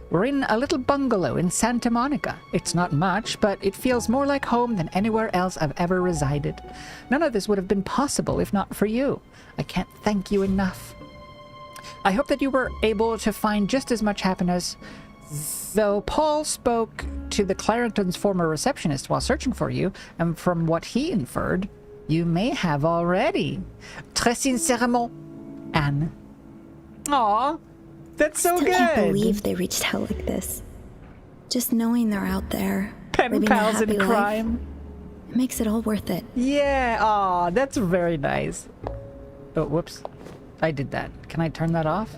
[SPEAKER 4] We're in a little bungalow in Santa Monica. It's not much, but it feels more like home than anywhere else I've ever resided. None of this would have been possible if not for you. I can't thank you enough. I hope that you were able to find just as much happiness. Though Paul spoke to the Clarington's former receptionist while searching for you, and from what he inferred, you may have already. Très sincèrement, Anne. Aw, that's so
[SPEAKER 6] Still
[SPEAKER 4] good.
[SPEAKER 6] can't believe they reached out like this. Just knowing they're out there,
[SPEAKER 4] Pen
[SPEAKER 6] living
[SPEAKER 4] pals
[SPEAKER 6] a
[SPEAKER 4] in
[SPEAKER 6] happy
[SPEAKER 4] crime.
[SPEAKER 6] life, it makes it all worth it.
[SPEAKER 4] Yeah, aw, that's very nice. Oh, whoops. I did that. Can I turn that off?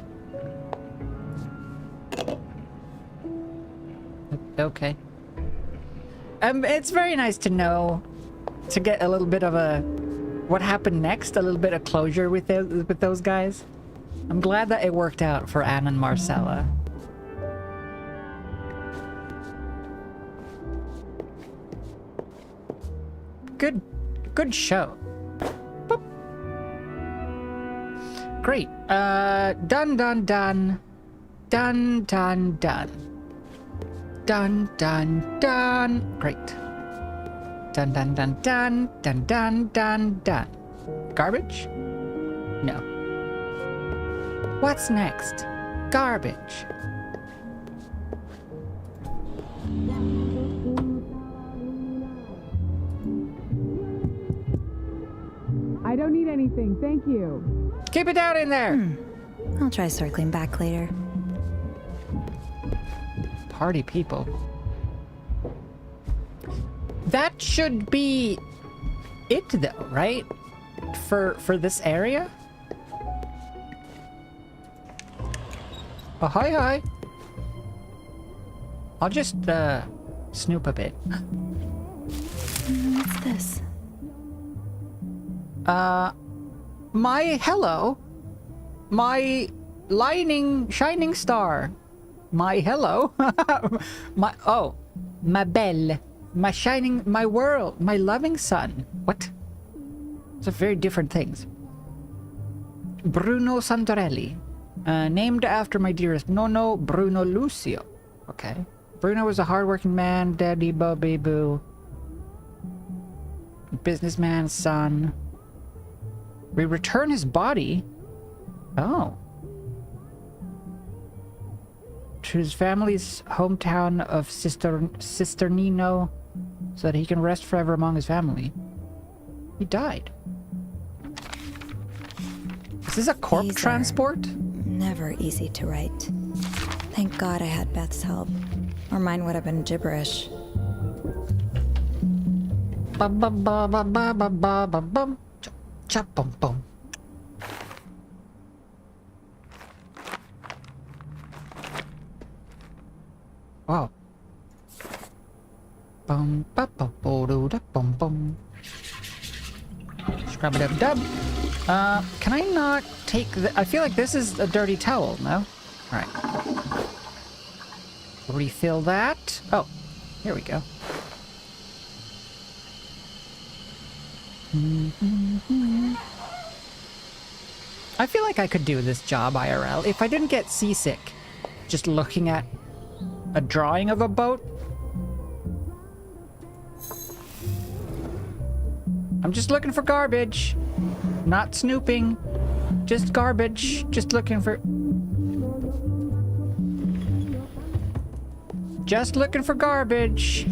[SPEAKER 4] Okay. It's very nice to know, to get a little bit of a what happened next, a little bit of closure with those guys. I'm glad that it worked out for Anne and Marcella. Good show. Boop. Great. Done. Done. Done. Great. Done. Garbage? No. What's next? Garbage.
[SPEAKER 8] I don't need anything, thank you.
[SPEAKER 4] Keep it down in there.
[SPEAKER 6] I'll try circling back later.
[SPEAKER 4] Party people. That should be it though, right? For this area? Oh, hi. I'll just snoop a bit.
[SPEAKER 6] What's this?
[SPEAKER 4] My hello. My shining star. My hello. Ma belle. My world. My loving sun. What? Those are very different things. Bruno Santorelli. Named after my dearest Nonno, Bruno Lucio. Okay. Bruno was a hardworking man, daddy, bubby, boo. Businessman's son. We return his body. Oh. To his family's hometown of Cisternino, so that he can rest forever among his family. He died. Is this a corpse
[SPEAKER 6] These are
[SPEAKER 4] transport?
[SPEAKER 6] Never easy to write. Thank God I had Beth's help, or mine would have been gibberish.
[SPEAKER 4] Bum bum bum bum bum bum bum bum bum. Chop bum bum. Wow. Bum bum bum bum bum bum. Scrub dub dub. Can I not take the? I feel like this is a dirty towel. No. All right. Refill that. Oh, here we go. I feel like I could do this job IRL if I didn't get seasick just looking at a drawing of a boat. I'm just looking for garbage. Not snooping. Just garbage. Just looking for... Just looking for garbage.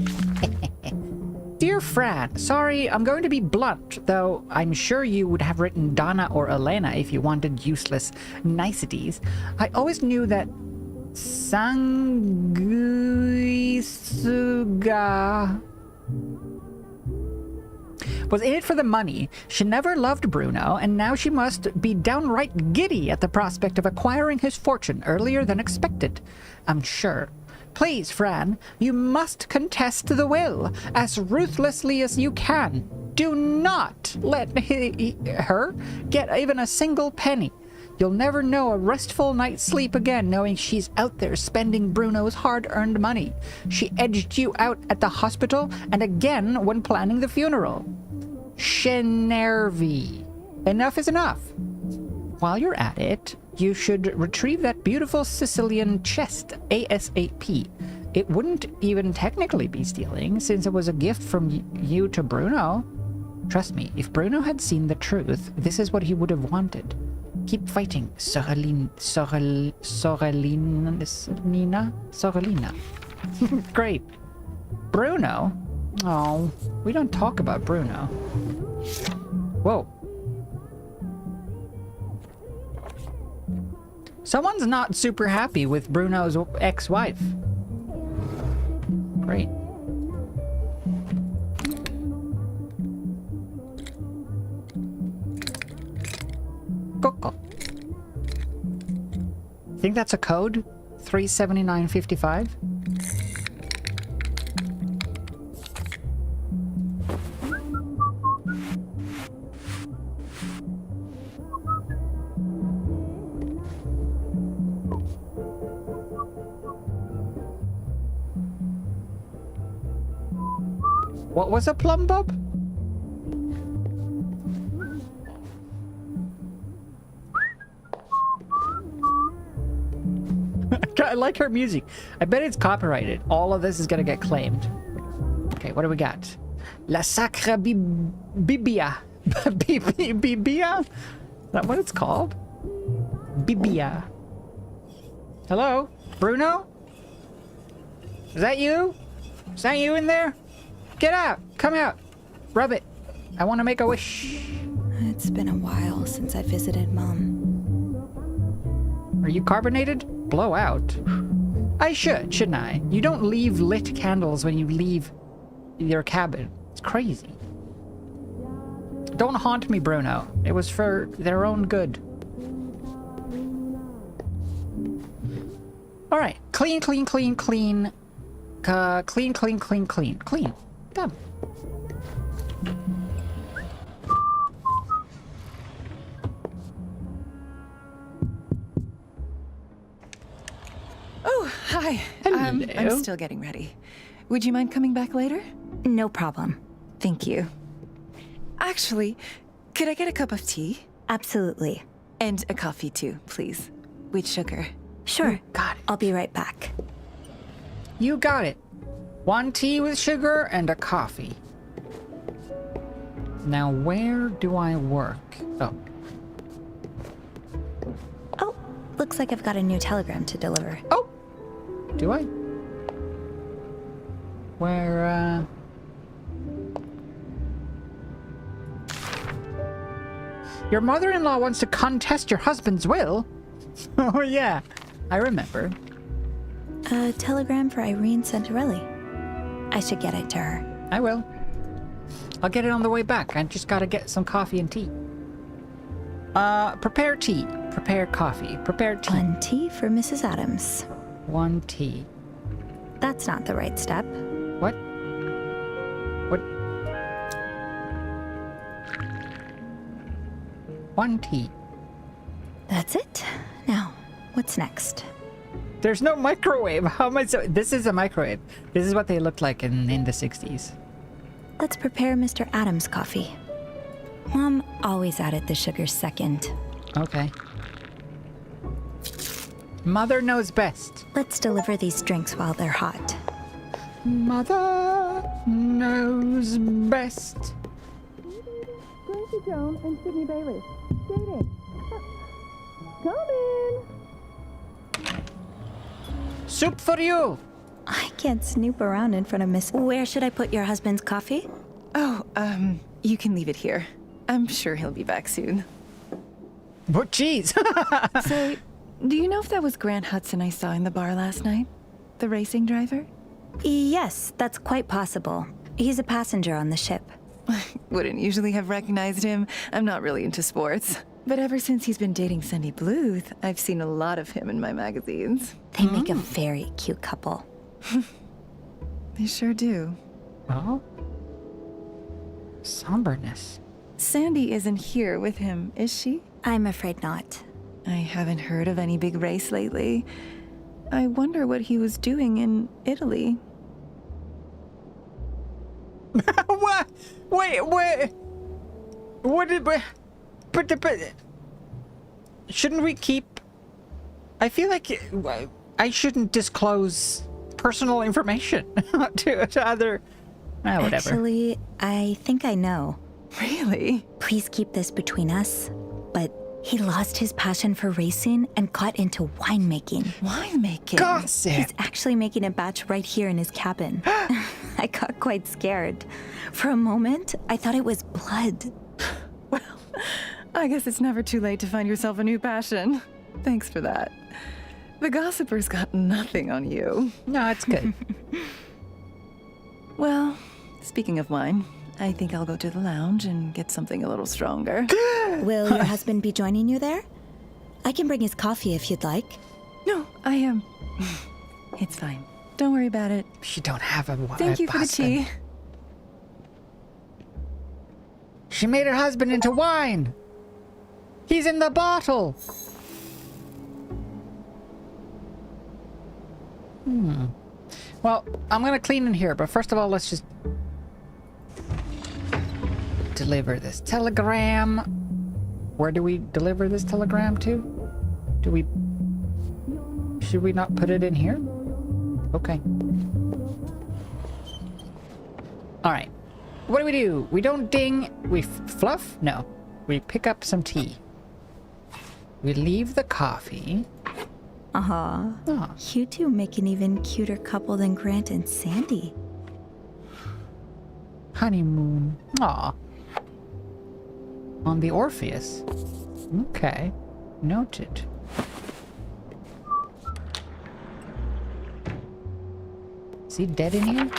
[SPEAKER 4] Dear Fran, sorry, I'm going to be blunt, though I'm sure you would have written Donna or Elena if you wanted useless niceties. I always knew that Sanguisuga was in it for the money. She never loved Bruno, and now she must be downright giddy at the prospect of acquiring his fortune earlier than expected, I'm sure. Please, Fran, you must contest the will as ruthlessly as you can. Do not let her get even a single penny. You'll never know a restful night's sleep again knowing she's out there spending Bruno's hard-earned money. She edged you out at the hospital and again when planning the funeral. Shenervi. Enough is enough. While you're at it, you should retrieve that beautiful Sicilian chest ASAP. It wouldn't even technically be stealing, since it was a gift from you to Bruno. Trust me, if Bruno had seen the truth, this is what he would have wanted. Keep fighting, Sorelina. Great. Bruno? Oh, we don't talk about Bruno. Whoa. Someone's not super happy with Bruno's ex-wife. Great. Coco. Think that's a code? 37955? What was a plum bob? I like her music. I bet it's copyrighted. All of this is gonna get claimed. Okay, what do we got? La Sacra Bibia. Bibia? Is that what it's called? Bibia. Hello? Bruno? Is that you? Is that you in there? Get out! Come out! Rub it! I want to make a wish.
[SPEAKER 6] It's been a while since I visited Mom.
[SPEAKER 4] Are you carbonated? Blow out. I should, shouldn't I? You don't leave lit candles when you leave your cabin. It's crazy. Don't haunt me, Bruno. It was for their own good. Alright. Clean, clean, clean, clean. Clean, clean, clean, clean. Clean. Done.
[SPEAKER 9] Oh, hi. I'm still getting ready. Would you mind coming back later?
[SPEAKER 6] No problem. Thank you.
[SPEAKER 9] Actually, could I get a cup of tea?
[SPEAKER 6] Absolutely.
[SPEAKER 9] And a coffee too, please. With sugar.
[SPEAKER 6] Sure.
[SPEAKER 4] Got it.
[SPEAKER 6] I'll be right back.
[SPEAKER 4] You got it. 1 tea with sugar and a coffee. Now, where do I work? Oh.
[SPEAKER 6] Oh, looks like I've got a new telegram to deliver.
[SPEAKER 4] Oh! Do I? Where, Your mother-in-law wants to contest your husband's will? Oh, yeah. I remember.
[SPEAKER 6] A telegram for Irene Santarelli. I should get it to her.
[SPEAKER 4] I will. I'll get it on the way back. I just gotta get some coffee and tea. Prepare tea. Prepare coffee. Prepare tea.
[SPEAKER 6] 1 tea for Mrs. Adams.
[SPEAKER 4] 1 tea.
[SPEAKER 6] That's not the right step.
[SPEAKER 4] What? What? 1 tea.
[SPEAKER 6] That's it. Now, what's next?
[SPEAKER 4] There's no microwave. How am I so... This is a microwave. This is what they looked like in the 60s.
[SPEAKER 6] Let's prepare Mr. Adams' coffee. Mom always added the sugar second.
[SPEAKER 4] Okay. Mother knows best.
[SPEAKER 6] Let's deliver these drinks while they're hot.
[SPEAKER 4] Mother knows best.
[SPEAKER 8] Gracie Joan and Sydney Bailey. Dating. Come in.
[SPEAKER 4] Soup for you.
[SPEAKER 6] I can't snoop around in front of Miss... Where should I put your husband's coffee?
[SPEAKER 9] Oh, you can leave it here. I'm sure he'll be back soon.
[SPEAKER 4] What cheese?
[SPEAKER 9] So, do you know if that was Grant Hudson I saw in the bar last night? The racing driver?
[SPEAKER 6] Yes, that's quite possible. He's a passenger on the ship.
[SPEAKER 9] Wouldn't usually have recognized him. I'm not really into sports. But ever since he's been dating Sandy Bluth, I've seen a lot of him in my magazines.
[SPEAKER 6] They make a very cute couple.
[SPEAKER 9] They sure do.
[SPEAKER 4] Oh. Somberness.
[SPEAKER 9] Sandy isn't here with him, is she?
[SPEAKER 6] I'm afraid not.
[SPEAKER 9] I haven't heard of any big race lately. I wonder what he was doing in Italy.
[SPEAKER 4] What? Wait. What did... But... Shouldn't we keep... I feel like I shouldn't disclose personal information to other... whatever.
[SPEAKER 6] Actually, I think I know.
[SPEAKER 9] Really?
[SPEAKER 6] Please keep this between us. But he lost his passion for racing and got into winemaking.
[SPEAKER 9] Winemaking?
[SPEAKER 4] Gossip!
[SPEAKER 6] He's actually making a batch right here in his cabin. I got quite scared. For a moment, I thought it was blood.
[SPEAKER 9] Well, I guess it's never too late to find yourself a new passion. Thanks for that. The gossipers got nothing on you.
[SPEAKER 4] No, it's good.
[SPEAKER 9] Well, speaking of wine, I think I'll go to the lounge and get something a little stronger.
[SPEAKER 6] Will your husband be joining you there? I can bring his coffee if you'd like.
[SPEAKER 9] No, I am. It's fine. Don't worry about it.
[SPEAKER 4] She don't have a...
[SPEAKER 9] Thank you for the tea.
[SPEAKER 4] She made her husband into wine. He's in the bottle. Well, I'm gonna clean in here, but first of all, let's just deliver this telegram. Where do we deliver this telegram to? Should we not put it in here? Okay. All right. What do? We don't ding. We fluff? No. We pick up some tea. We leave the coffee.
[SPEAKER 6] Uh-huh.
[SPEAKER 4] Oh.
[SPEAKER 6] You two make an even cuter couple than Grant and Sandy.
[SPEAKER 4] Honeymoon. Aw. On the Orpheus. Okay. Noted. Is he dead in here?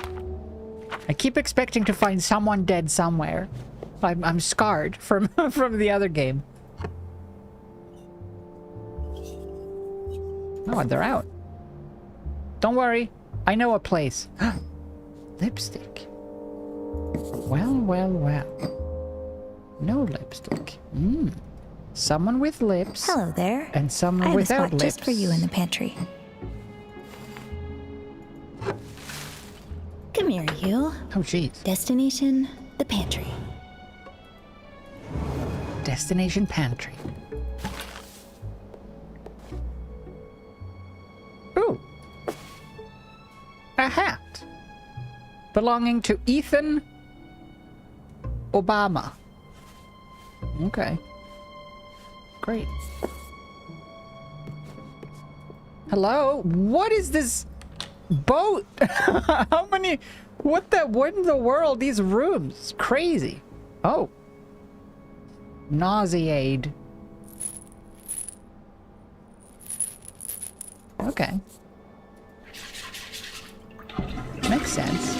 [SPEAKER 4] I keep expecting to find someone dead somewhere. I'm scarred from from the other game. Oh, they're out. Don't worry. I know a place. Lipstick. Well. No lipstick. Someone with lips.
[SPEAKER 6] Hello there.
[SPEAKER 4] And someone
[SPEAKER 6] I have
[SPEAKER 4] without
[SPEAKER 6] a spot
[SPEAKER 4] lips.
[SPEAKER 6] just for you in the pantry. Come here, you.
[SPEAKER 4] Oh, jeez.
[SPEAKER 6] Destination, the pantry.
[SPEAKER 4] Destination pantry. Ooh. A hat. Belonging to Ethan Obama. Okay. Great. Hello? What is this boat? How many? What in the world? These rooms. It's crazy. Oh. Nauseade. Okay. Makes sense.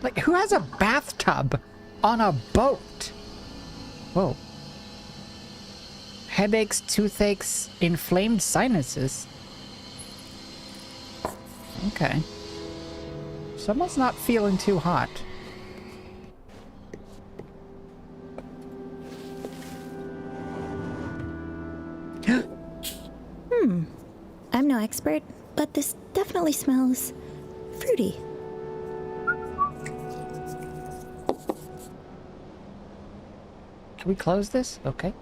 [SPEAKER 4] Like, who has a bathtub on a boat? Whoa. Headaches, toothaches, inflamed sinuses. Okay. Someone's not feeling too hot.
[SPEAKER 6] no expert, but this definitely smells fruity.
[SPEAKER 4] Can we close this? Okay.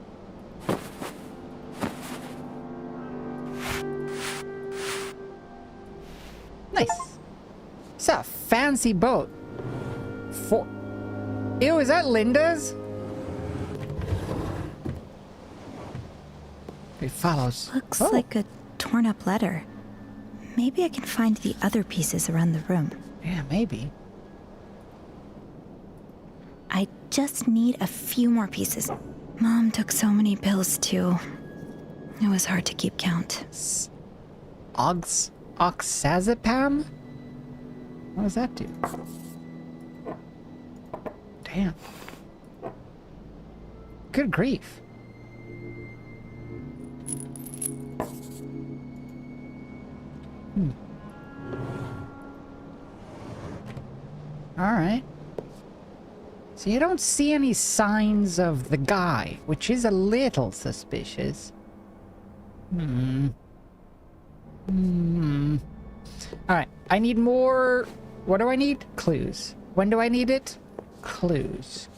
[SPEAKER 4] Nice. It's a fancy boat. Ew, is that Linda's? It follows.
[SPEAKER 6] Looks like a torn up letter. Maybe I can find the other pieces around the room.
[SPEAKER 4] Yeah, maybe.
[SPEAKER 6] I just need a few more pieces. Mom took so many pills too. It was hard to keep count.
[SPEAKER 4] Oxazepam? What does that do? Damn. Good grief. Alright. See, I don't see any signs of the guy, which is a little suspicious. Alright, I need more... What do I need? Clues. When do I need it? Clues.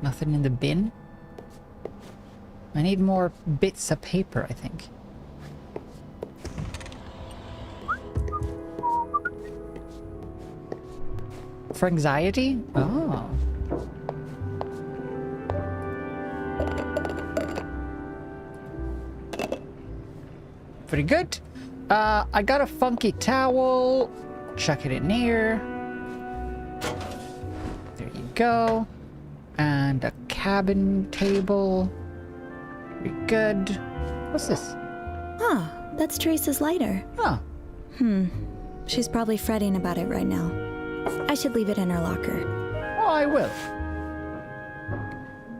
[SPEAKER 4] Nothing in the bin? I need more bits of paper, I think. For anxiety? Oh. Pretty good. I got a funky towel. Chuck it in here. There you go. And a cabin table. Pretty good. What's this?
[SPEAKER 6] Ah, that's Teresa's lighter.
[SPEAKER 4] Oh.
[SPEAKER 6] She's probably fretting about it right now. I should leave it in her locker.
[SPEAKER 4] Oh, I will.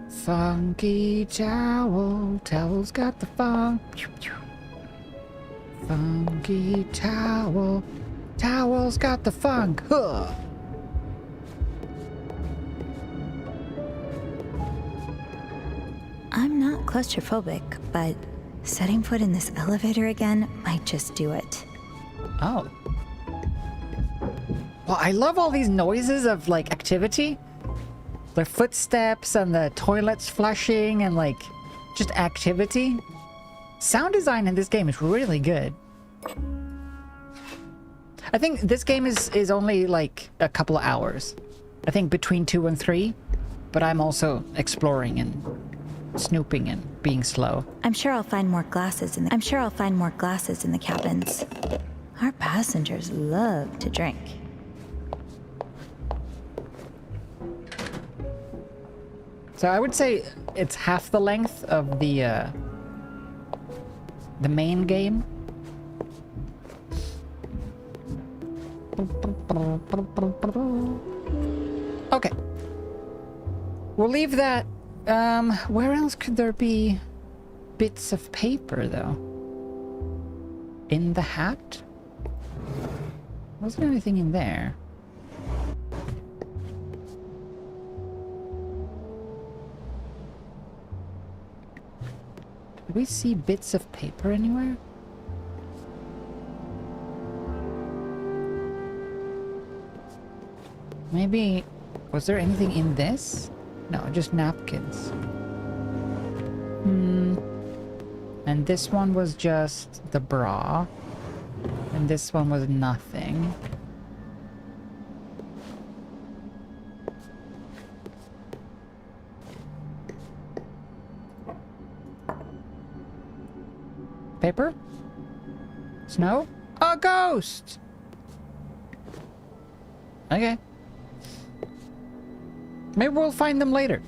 [SPEAKER 4] Funky towel. Towel's got the funk. Funky towel. Towel's got the funk. Huh.
[SPEAKER 6] I'm not claustrophobic, but setting foot in this elevator again might just do it.
[SPEAKER 4] Oh. Well, I love all these noises of, like, activity. The footsteps and the toilets flushing and, like, just activity. Sound design in this game is really good. I think this game is only, like, a couple of hours. I think between 2 and 3. But I'm also exploring and snooping and being slow.
[SPEAKER 6] I'm sure I'll find more glasses in the cabins. Our passengers love to drink.
[SPEAKER 4] So I would say it's half the length of the main game. Okay. We'll leave that. Where else could there be bits of paper, though? In the hat? Wasn't anything in there. Did we see bits of paper anywhere? Maybe... Was there anything in this? No, just napkins. And this one was just the bra. And this one was nothing. Paper? Snow? A ghost! Okay. Maybe we'll find them later.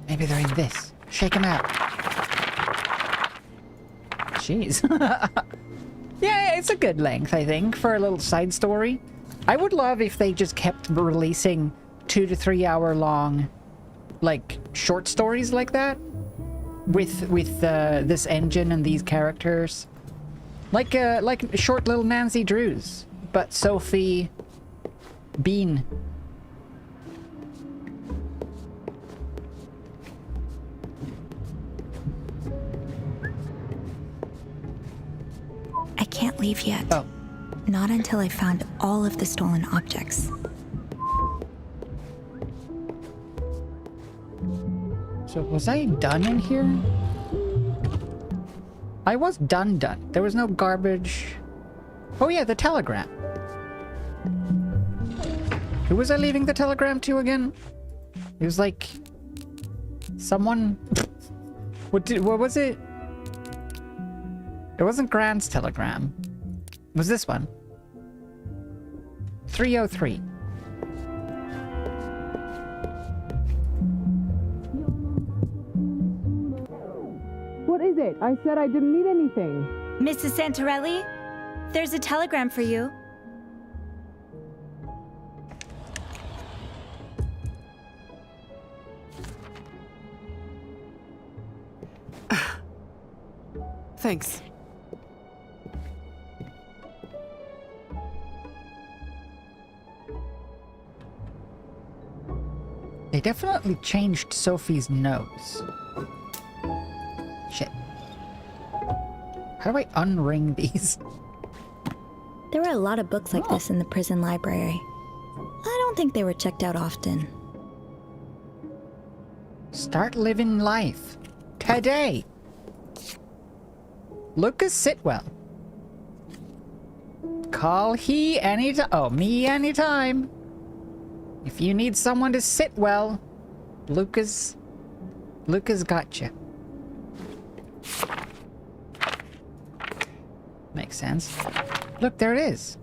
[SPEAKER 4] Maybe they're in this. Shake them out. Jeez. Yeah, it's a good length, I think, for a little side story. I would love if they just kept releasing 2 to 3 hour long, like, short stories like that. With this engine and these characters. Like short little Nancy Drews. But Sophie Bean.
[SPEAKER 6] can't leave yet.
[SPEAKER 4] Oh.
[SPEAKER 6] Not until I found all of the stolen objects.
[SPEAKER 4] So was I done in here? I was done. There was no garbage. Oh yeah, the telegram. Who was I leaving the telegram to again? It was like... someone... What was it? It wasn't Grant's telegram. It was this one. 303.
[SPEAKER 8] What is it? I said I didn't need anything.
[SPEAKER 6] Mrs. Santorelli, there's a telegram for you.
[SPEAKER 10] Thanks.
[SPEAKER 4] They definitely changed Sophie's nose. Shit. How do I unring these?
[SPEAKER 6] There were a lot of books like this in the prison library. I don't think they were checked out often.
[SPEAKER 4] Start living life. Today. Lucas Sitwell. Call he anytime. Oh, me anytime. If you need someone to sit well, Lucas got you. Makes sense. Look, there it is.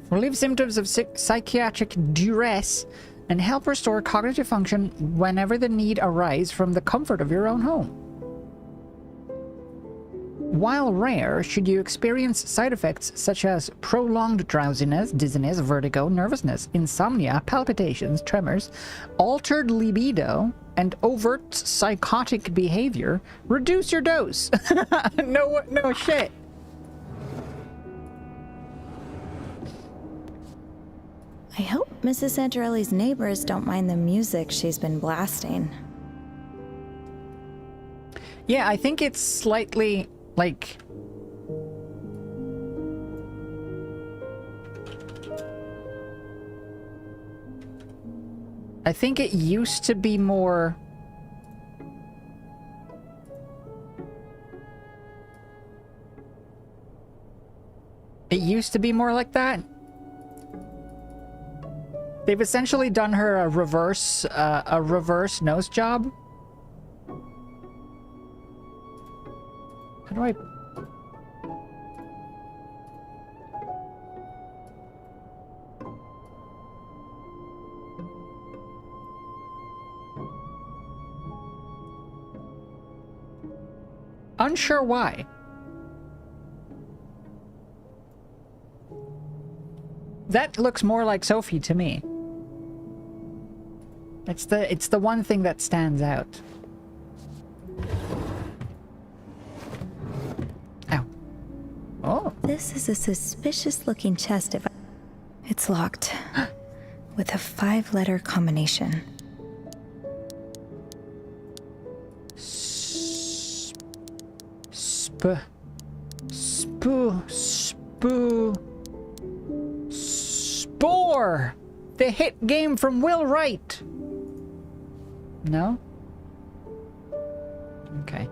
[SPEAKER 4] Relieve symptoms of psychiatric duress and help restore cognitive function whenever the need arises from the comfort of your own home. While rare, should you experience side effects such as prolonged drowsiness, dizziness, vertigo, nervousness, insomnia, palpitations, tremors, altered libido, and overt psychotic behavior, reduce your dose. No shit.
[SPEAKER 6] I hope Mrs. Santorelli's neighbors don't mind the music she's been blasting.
[SPEAKER 4] Yeah, I think it's slightly... like... I think it used to be more... It used to be more like that. They've essentially done her a reverse nose job. How do I... Unsure why. That looks more like Sophie to me. It's the one thing that stands out. Ow. Oh.
[SPEAKER 6] This is a suspicious-looking chest. It's locked with a 5-letter combination.
[SPEAKER 4] Spore! The hit game from Will Wright! No? Okay.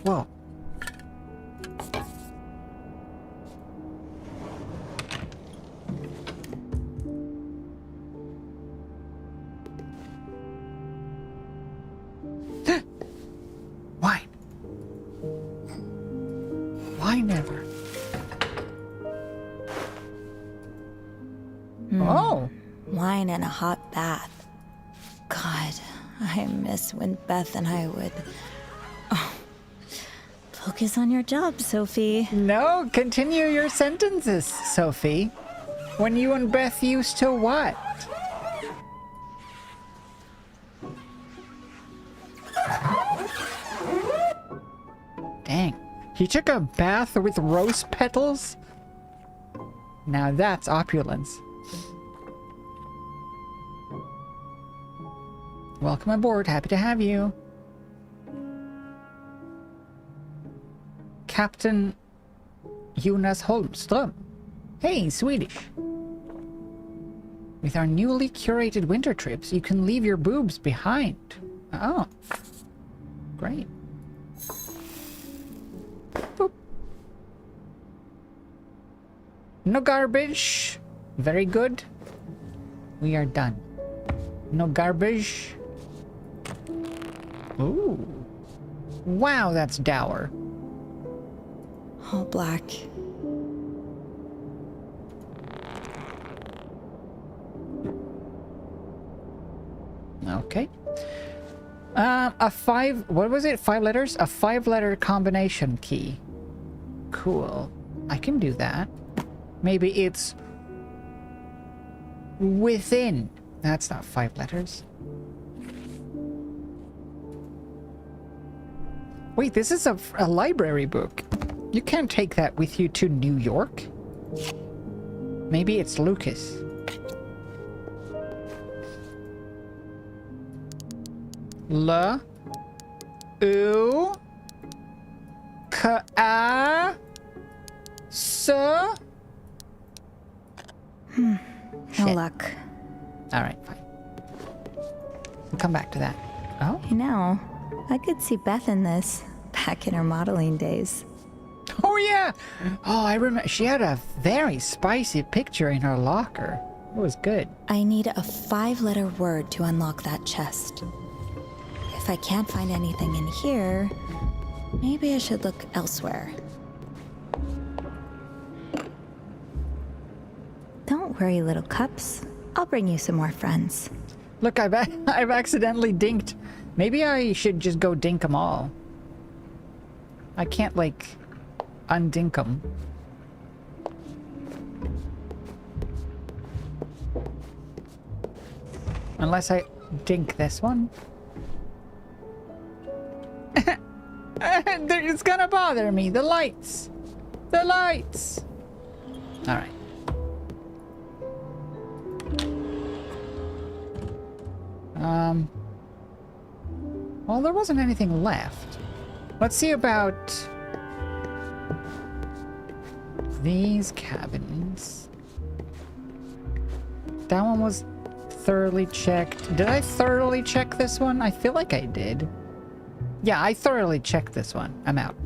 [SPEAKER 4] Whoa. Wine. Why never? Oh.
[SPEAKER 6] Wine and a hot bath. God, I miss when Beth and I would... Oh. Focus on your job, Sophie.
[SPEAKER 4] No, continue your sentences, Sophie. When you and Beth used to what? Dang. He took a bath with rose petals? Now that's opulence. Welcome aboard. Happy to have you. Captain Jonas Holmström. Hey, Swedish. With our newly curated winter trips, you can leave your boobs behind. Oh. Great. Boop. No garbage. Very good. We are done. No garbage. Ooh. Wow, that's dour.
[SPEAKER 6] All black.
[SPEAKER 4] Okay. What was it? 5 letters? A 5-letter combination key. Cool. I can do that. Maybe it's within. That's not 5 letters. Wait, this is a library book. You can't take that with you to New York. Maybe it's Lucas. L U K A S.
[SPEAKER 6] No
[SPEAKER 4] Shit.
[SPEAKER 6] luck.
[SPEAKER 4] Alright, fine. We'll come back to that. Oh?
[SPEAKER 6] You know, I could see Beth in this back in her modeling days.
[SPEAKER 4] Oh yeah! Oh, I remember. She had a very spicy picture in her locker. It was good.
[SPEAKER 6] I need a 5-letter word to unlock that chest. If I can't find anything in here, maybe I should look elsewhere. Don't worry, little cups. I'll bring you some more friends.
[SPEAKER 4] Look, I've accidentally dinked. Maybe I should just go dink them all. I can't, like, undink them. Unless I dink this one. It's gonna bother me. The lights. The lights. All right. Well, there wasn't anything left. Let's see about these cabins. That one was thoroughly checked. Did I thoroughly check this one? I feel like I did. Yeah, I thoroughly checked this one. I'm out.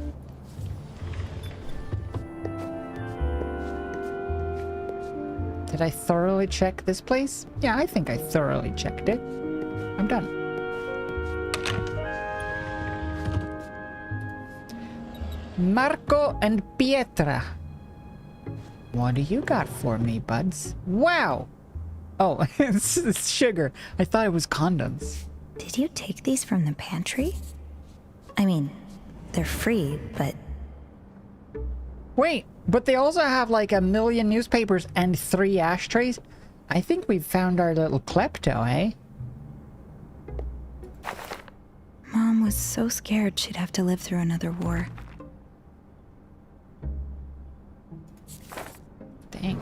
[SPEAKER 4] Did I thoroughly check this place? Yeah, I think I thoroughly checked it. I'm done. Marco and Pietra. What do you got for me, buds? Wow! Oh, it's sugar. I thought it was condoms.
[SPEAKER 6] Did you take these from the pantry? I mean, they're free, but...
[SPEAKER 4] Wait, but they also have like 1 million newspapers and 3 ashtrays? I think we've found our little klepto, eh?
[SPEAKER 6] Mom was so scared she'd have to live through another war.
[SPEAKER 4] Dang.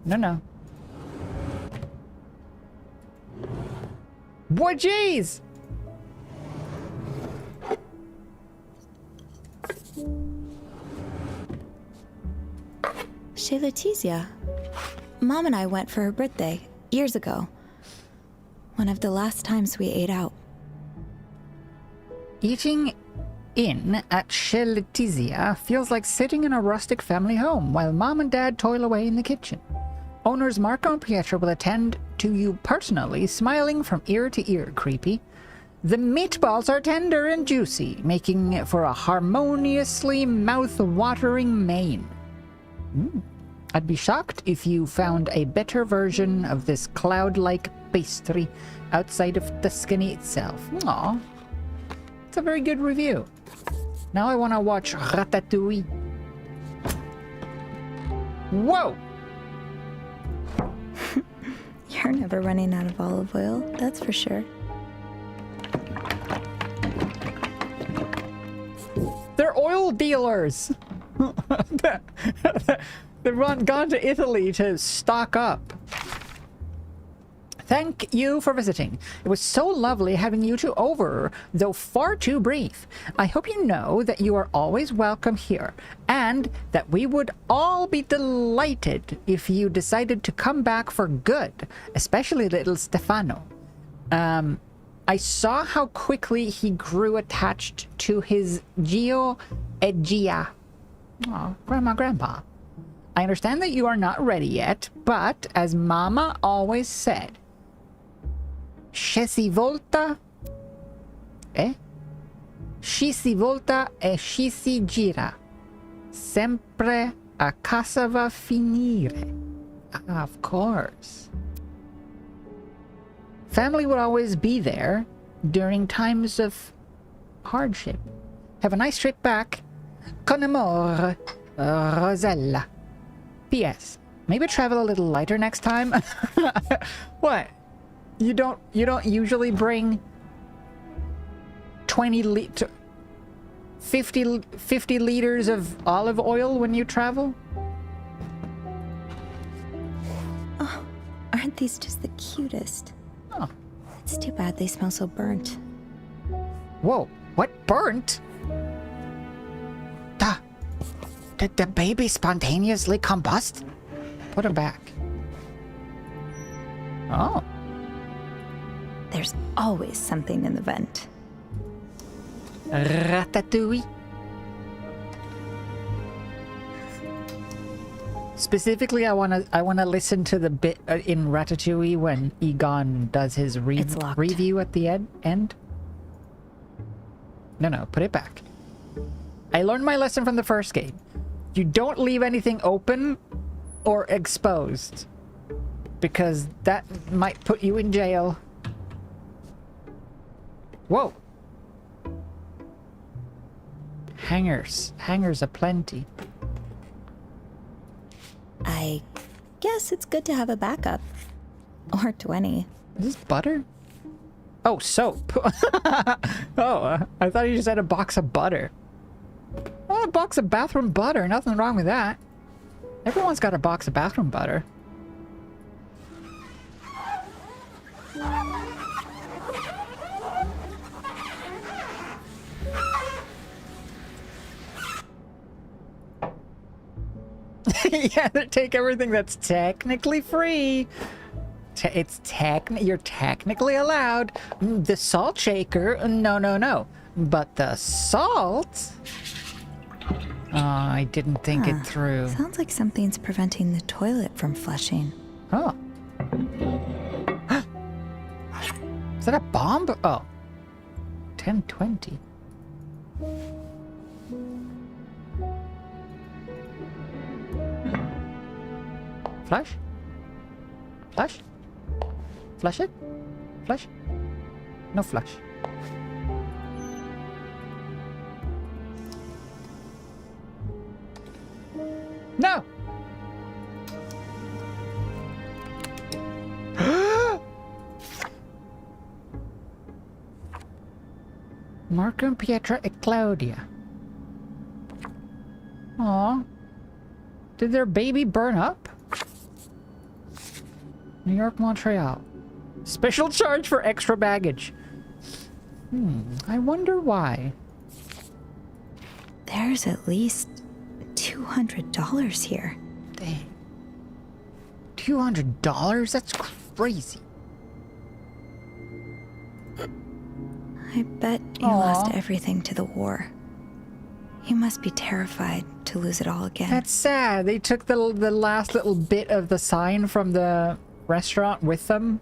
[SPEAKER 4] No. Boy, jeez!
[SPEAKER 6] Chez Letizia. Mom and I went for her birthday, years ago. One of the last times we ate out.
[SPEAKER 4] Eating in at Chez Letizia feels like sitting in a rustic family home while Mom and Dad toil away in the kitchen. Owners Marco and Pietro will attend to you personally, smiling from ear to ear, creepy. The meatballs are tender and juicy, making for a harmoniously mouth-watering main. I'd be shocked if you found a better version of this cloud-like pastry outside of Tuscany itself. Aw. It's a very good review. Now I want to watch Ratatouille. Whoa!
[SPEAKER 6] You're never running out of olive oil, that's for sure.
[SPEAKER 4] They're oil dealers! They've gone to Italy to stock up. Thank you for visiting. It was so lovely having you two over, though far too brief. I hope you know that you are always welcome here, and that we would all be delighted if you decided to come back for good, especially little Stefano. I saw how quickly he grew attached to his Gio e Gia. Oh, Grandpa. I understand that you are not ready yet, but as Mama always said, ci si volta e ci si gira. Sempre a casa va finire. Ah, of course. Family would always be there during times of hardship. Have a nice trip back. Con amore, Rosella. P.S. Maybe travel a little lighter next time. What? You don't usually bring 50 liters of olive oil when you travel?
[SPEAKER 6] Oh, aren't these just the cutest?
[SPEAKER 4] Oh.
[SPEAKER 6] It's too bad they smell so burnt.
[SPEAKER 4] Whoa, what burnt? Did the baby spontaneously combust? Put him back. Oh.
[SPEAKER 6] There's always something in the vent.
[SPEAKER 4] Ratatouille. Specifically, I wanna listen to the bit in Ratatouille when Egon does his review at the end. No, put it back. I learned my lesson from the first game. You don't leave anything open or exposed, because that might put you in jail. Whoa. Hangers aplenty.
[SPEAKER 6] I guess it's good to have a backup. Or 20.
[SPEAKER 4] Is this butter? Oh, soap. Oh, I thought you just had a box of butter. Oh, a box of bathroom butter. Nothing wrong with that. Everyone's got a box of bathroom butter. Yeah, they take everything that's technically free. You're technically allowed. The salt shaker, no. But the salt... Oh, I didn't think it through.
[SPEAKER 6] Sounds like something's preventing the toilet from flushing.
[SPEAKER 4] Oh. Is that a bomb? Oh. 1020. Flush? Flush? Flush it? Flush? No flush. No! Marco and Pietra e Claudia. Aw. Did their baby burn up? New York, Montreal. Special charge for extra baggage. I wonder why.
[SPEAKER 6] There's at least $200 here.
[SPEAKER 4] Dang. $200? That's crazy.
[SPEAKER 6] I bet you lost everything to the war. You must be terrified to lose it all again.
[SPEAKER 4] That's sad. They took the last little bit of the sign from the restaurant with them.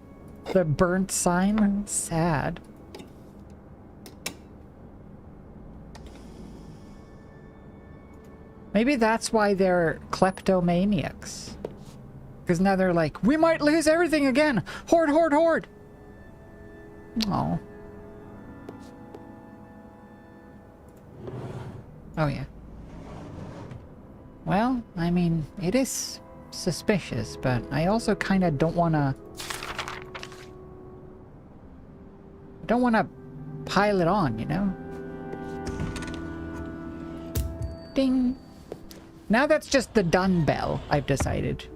[SPEAKER 4] The burnt sign. Sad. Maybe that's why they're kleptomaniacs. Because now they're like, we might lose everything again. Hoard, hoard, hoard. Oh. Oh, yeah. Well, I mean, it is suspicious, but I also kind of don't want to... I don't want to pile it on, you know? Ding. Now that's just the done bell, I've decided.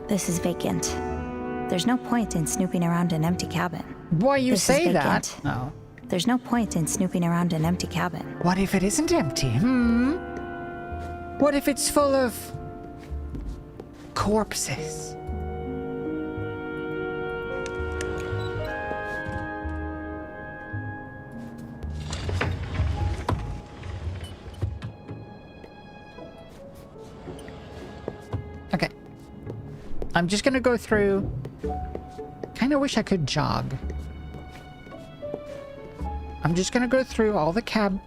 [SPEAKER 6] This is vacant. There's no point in snooping around an empty cabin.
[SPEAKER 4] Why you
[SPEAKER 6] This is
[SPEAKER 4] say that?
[SPEAKER 6] vacant.
[SPEAKER 4] Oh.
[SPEAKER 6] There's no point in snooping around an empty cabin.
[SPEAKER 4] What if it isn't empty? What if it's full of corpses? Okay. I'm just gonna go through. Kinda wish I could jog. I'm just gonna go through all the cabins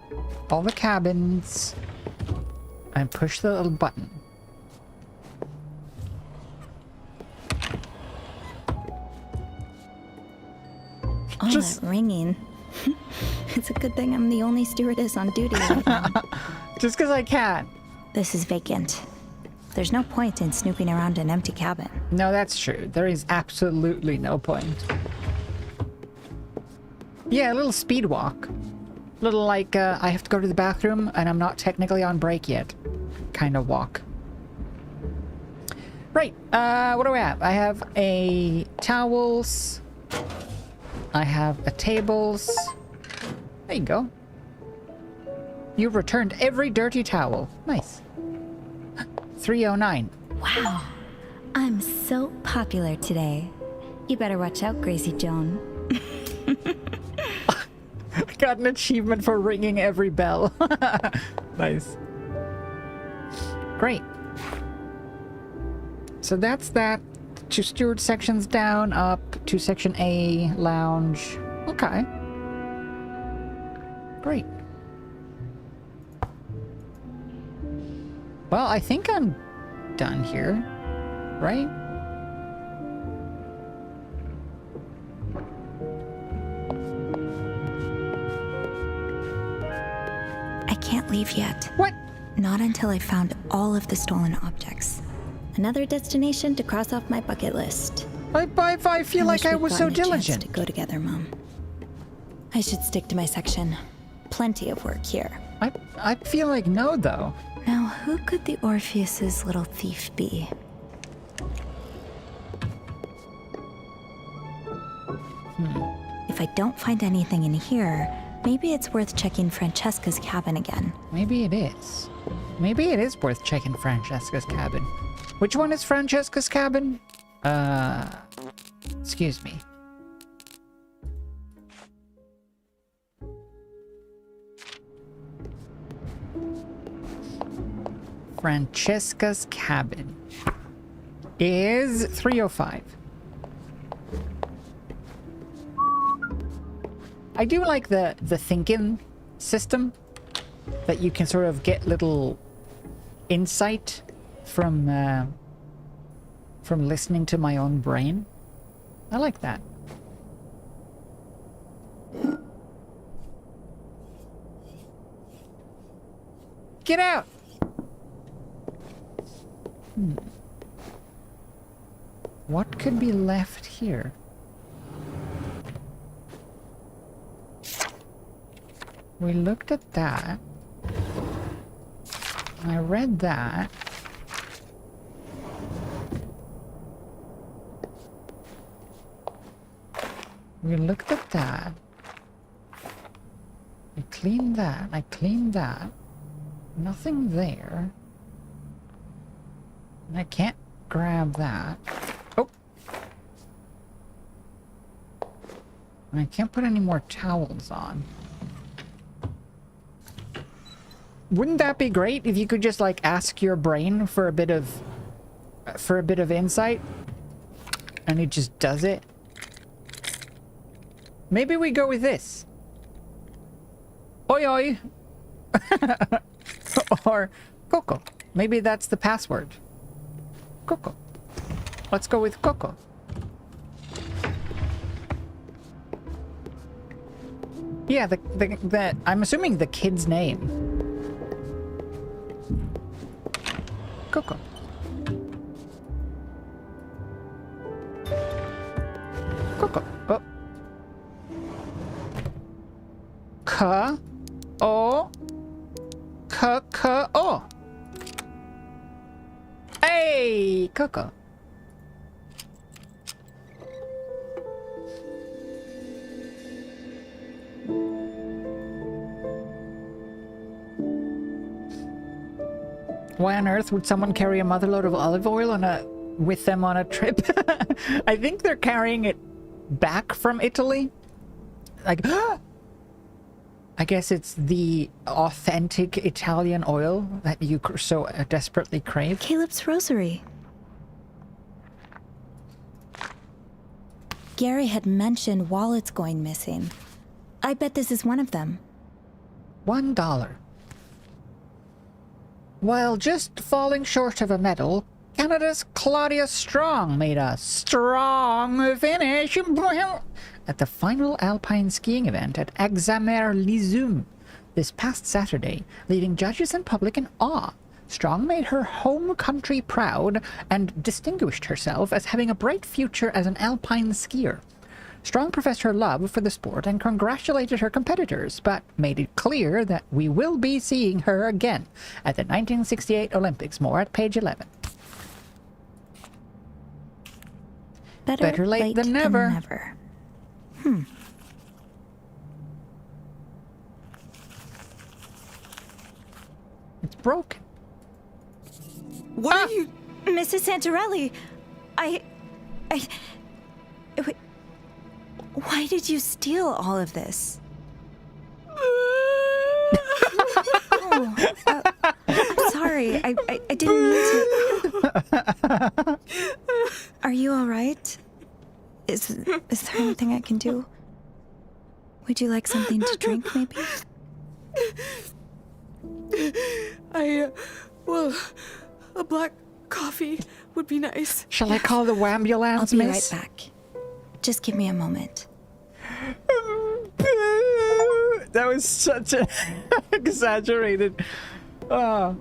[SPEAKER 4] and push the little button.
[SPEAKER 6] All that ringing. It's a good thing I'm the only stewardess on duty right now.
[SPEAKER 4] Just because I can.
[SPEAKER 6] This is vacant. There's no point in snooping around an empty cabin.
[SPEAKER 4] No, that's true. There is absolutely no point. Yeah, a little speed walk. Little like, I have to go to the bathroom and I'm not technically on break yet. Kind of walk. Right, what do I have? I have a towels. I have a tables. There you go. You returned every dirty towel. Nice. 309.
[SPEAKER 6] Wow. I'm so popular today. You better watch out, Gracie Joan.
[SPEAKER 4] Got an achievement for ringing every bell. Nice. Great. So that's that. 2 steward sections down, up to section A, lounge. Okay. Great. Well, I think I'm done here, right?
[SPEAKER 6] I can't leave yet.
[SPEAKER 4] What?
[SPEAKER 6] Not until I found all of the stolen objects. Another destination to cross off my bucket list.
[SPEAKER 4] I feel like I was so diligent.
[SPEAKER 6] To go together, Mom. I should stick to my section. Plenty of work here.
[SPEAKER 4] I feel like no, though.
[SPEAKER 6] Now, who could the Orpheus's little thief be? If I don't find anything in here, maybe it's worth checking Francesca's cabin again.
[SPEAKER 4] Maybe it is. Maybe it is worth checking Francesca's cabin. Which one is Francesca's cabin? Excuse me. Francesca's cabin is 305. I do like the thinking system that you can sort of get little insight from listening to my own brain. I like that. Get out! What could be left here? We looked at that. I read that. We looked at that. I cleaned that. I cleaned that. Nothing there. And I can't grab that. Oh! And I can't put any more towels on. Wouldn't that be great if you could just like ask your brain for a bit of insight and it just does it? Maybe we go with this. Oi oi. Or Coco. Maybe that's the password. Coco. Let's go with Coco. Yeah, the I'm assuming the kid's name. Coco. Coco. Oh. K-O. Hey, Coco. Why on earth would someone carry a motherload of olive oil with them on a trip? I think they're carrying it back from Italy. Like, I guess it's the authentic Italian oil that you so desperately crave.
[SPEAKER 6] Caleb's rosary. Gary had mentioned wallets going missing. I bet this is one of them.
[SPEAKER 4] $1. While just falling short of a medal, Canada's Claudia Strong made a strong finish at the final alpine skiing event at Axamer-Lizum this past Saturday, leaving judges and public in awe. Strong made her home country proud and distinguished herself as having a bright future as an alpine skier. Strong professed her love for the sport and congratulated her competitors, but made it clear that we will be seeing her again at the 1968 Olympics. More at page 11.
[SPEAKER 6] Better
[SPEAKER 4] late than never. It's broken.
[SPEAKER 10] What are you...
[SPEAKER 6] Mrs. Santarelli, wait, why did you steal all of this? I'm sorry. I didn't mean to. Are you all right? Is there anything I can do? Would you like something to drink, maybe?
[SPEAKER 10] Well, a black coffee would be nice.
[SPEAKER 4] Shall I call the wambulance,
[SPEAKER 6] I'll be
[SPEAKER 4] miss?
[SPEAKER 6] right back. Just give me a moment.
[SPEAKER 4] That was such an exaggerated. Oh.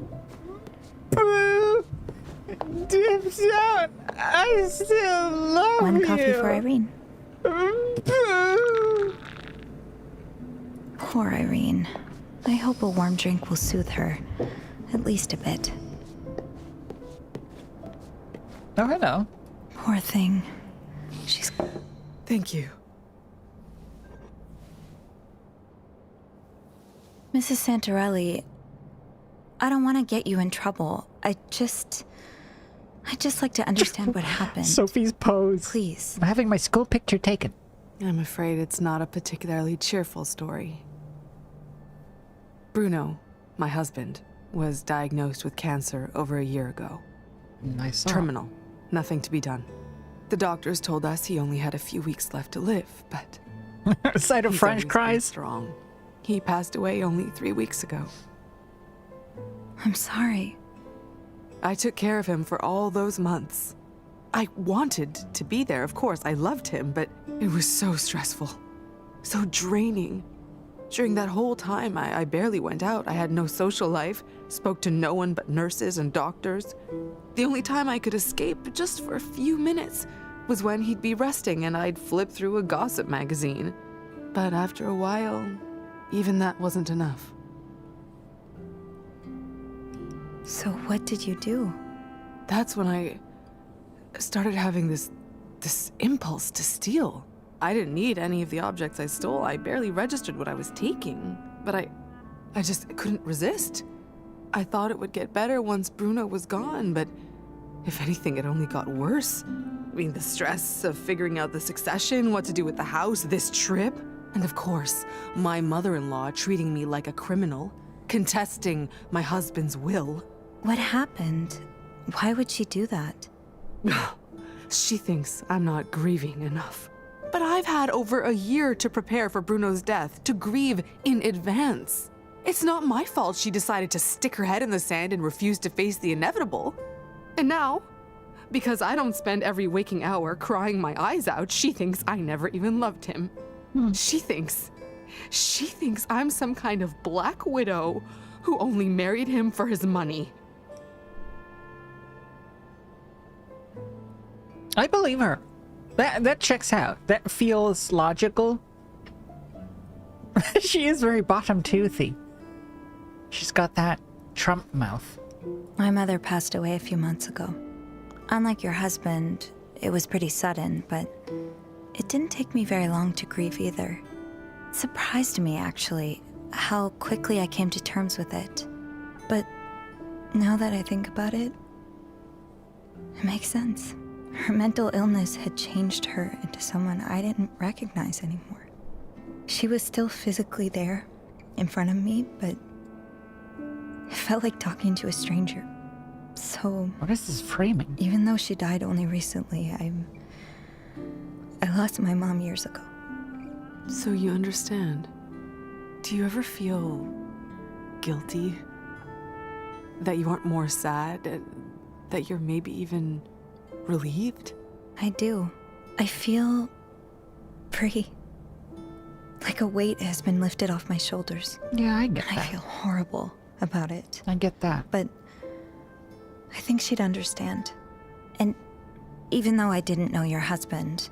[SPEAKER 4] Deep down, I still love
[SPEAKER 6] One
[SPEAKER 4] you.
[SPEAKER 6] coffee for Irene. Poor Irene. I hope a warm drink will soothe her. At least a bit.
[SPEAKER 4] Oh, hello.
[SPEAKER 6] Poor thing. She's...
[SPEAKER 10] Thank you.
[SPEAKER 6] Mrs. Santarelli, I don't want to get you in trouble. I'd just like to understand what happened.
[SPEAKER 4] Sophie's pose.
[SPEAKER 6] Please.
[SPEAKER 4] I'm having my school picture taken.
[SPEAKER 10] I'm afraid it's not a particularly cheerful story. Bruno, my husband, was diagnosed with cancer over a year ago.
[SPEAKER 4] Nice.
[SPEAKER 10] Terminal. Nothing to be done. The doctors told us he only had a few weeks left to live, but...
[SPEAKER 4] Sight of
[SPEAKER 10] he's
[SPEAKER 4] French
[SPEAKER 10] always been
[SPEAKER 4] cries.
[SPEAKER 10] strong. He passed away only 3 weeks ago.
[SPEAKER 6] I'm sorry.
[SPEAKER 10] I took care of him for all those months. I wanted to be there, of course. I loved him, but it was so stressful. So draining. During that whole time, I barely went out. I had no social life, spoke to no one but nurses and doctors. The only time I could escape, just for a few minutes, was when he'd be resting and I'd flip through a gossip magazine. But after a while, even that wasn't enough.
[SPEAKER 6] So what did you do?
[SPEAKER 10] That's when I started having this impulse to steal. I didn't need any of the objects I stole. I barely registered what I was taking. But I just couldn't resist. I thought it would get better once Bruno was gone, but if anything, it only got worse. I mean, the stress of figuring out the succession, what to do with the house, this trip, and of course, my mother-in-law treating me like a criminal, contesting my husband's will.
[SPEAKER 6] What happened? Why would she do that?
[SPEAKER 10] She thinks I'm not grieving enough. But I've had over a year to prepare for Bruno's death, to grieve in advance. It's not my fault she decided to stick her head in the sand and refuse to face the inevitable. And now, because I don't spend every waking hour crying my eyes out, she thinks I never even loved him. She thinks I'm some kind of black widow who only married him for his money.
[SPEAKER 4] I believe her. That checks out. That feels logical. She is very bottom toothy. She's got that Trump mouth.
[SPEAKER 6] My mother passed away a few months ago. Unlike your husband, it was pretty sudden, but it didn't take me very long to grieve either. It surprised me, actually, how quickly I came to terms with it. But Now that I think about it, it makes sense. Her mental illness had changed her into someone I didn't recognize anymore. She was still physically there, in front of me, but it felt like talking to a stranger. So,
[SPEAKER 4] What is this framing?
[SPEAKER 6] even though she died only recently, I lost my mom years ago.
[SPEAKER 10] So you understand. Do you ever feel guilty? That you aren't more sad? That you're maybe even relieved?
[SPEAKER 6] I do. I feel free. Like a weight has been lifted off my shoulders.
[SPEAKER 4] Yeah, I get
[SPEAKER 6] I
[SPEAKER 4] that.
[SPEAKER 6] feel horrible about it.
[SPEAKER 4] I get that.
[SPEAKER 6] But I think she'd understand. And even though I didn't know your husband,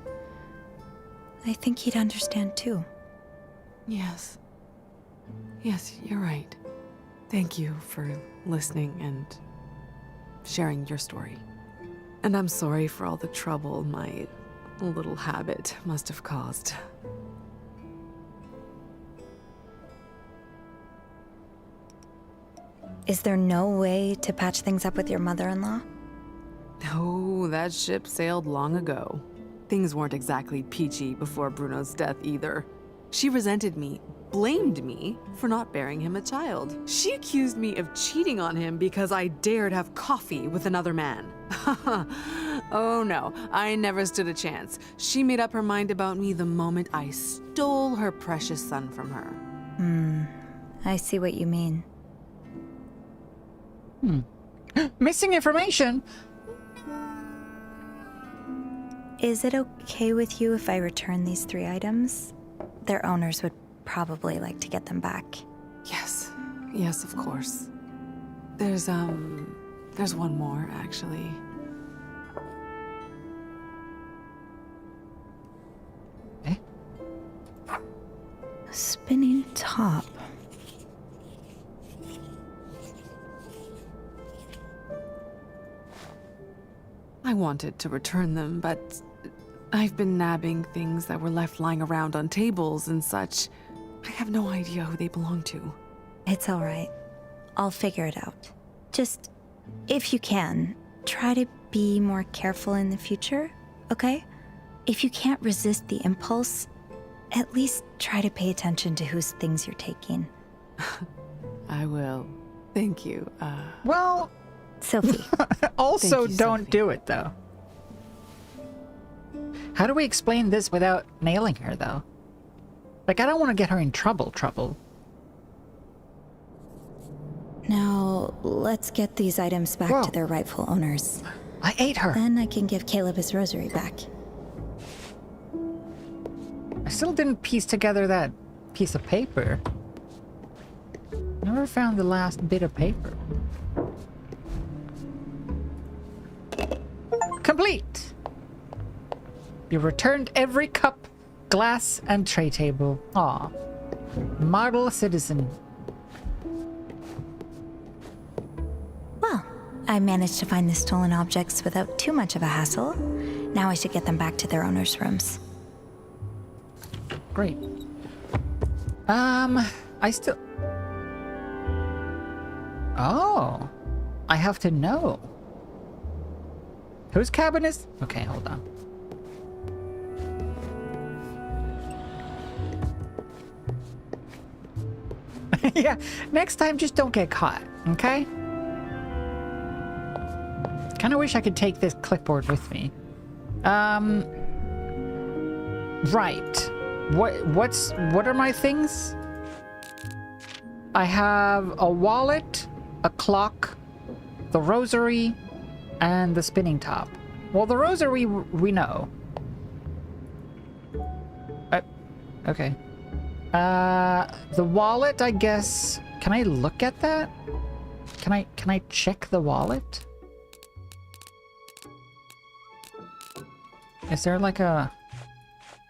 [SPEAKER 6] I think he'd understand too.
[SPEAKER 10] Yes. Yes, you're right. Thank you for listening and sharing your story. And I'm sorry for all the trouble my little habit must have caused.
[SPEAKER 6] Is there no way to patch things up with your mother-in-law?
[SPEAKER 10] Oh, that ship sailed long ago. Things weren't exactly peachy before Bruno's death either. She resented me, blamed me for not bearing him a child. She accused me of cheating on him because I dared have coffee with another man. Oh no, I never stood a chance. She made up her mind about me the moment I stole her precious son from her.
[SPEAKER 6] I see what you mean.
[SPEAKER 4] Missing information?
[SPEAKER 6] Is it okay with you if I return these 3 items? Their owners would probably like to get them back.
[SPEAKER 10] Yes, yes, of course. There's one more, actually.
[SPEAKER 4] Eh?
[SPEAKER 6] A spinning top.
[SPEAKER 10] I wanted to return them, but I've been nabbing things that were left lying around on tables and such. I have no idea who they belong to.
[SPEAKER 6] It's all right. I'll figure it out. Just, if you can, try to be more careful in the future, okay? If you can't resist the impulse, at least try to pay attention to whose things you're taking.
[SPEAKER 10] I will. Thank you.
[SPEAKER 4] Well,
[SPEAKER 6] Sophie.
[SPEAKER 4] also
[SPEAKER 10] Thank you,
[SPEAKER 4] don't
[SPEAKER 10] Sophie.
[SPEAKER 4] do it, though. How do we explain this without nailing her, though? Like, I don't want to get her in trouble.
[SPEAKER 6] Now, let's get these items back
[SPEAKER 4] Whoa.
[SPEAKER 6] to their rightful owners.
[SPEAKER 4] I ate her.
[SPEAKER 6] Then I can give Caleb his rosary back.
[SPEAKER 4] I still didn't piece together that piece of paper. Never found the last bit of paper. Complete! You returned every cup, glass, and tray table. Aw. Model citizen.
[SPEAKER 6] Well, I managed to find the stolen objects without too much of a hassle. Now I should get them back to their owners' rooms.
[SPEAKER 4] Great. I still... Oh. I have to know. Whose cabin is... Okay, hold on. Yeah, next time just don't get caught, okay? Kinda wish I could take this clipboard with me. Right. What are my things? I have a wallet, a clock, the rosary, and the spinning top. Well, the rosary we know. Okay. The wallet, I guess. Can I look at that? Can I check the wallet? Is there like a...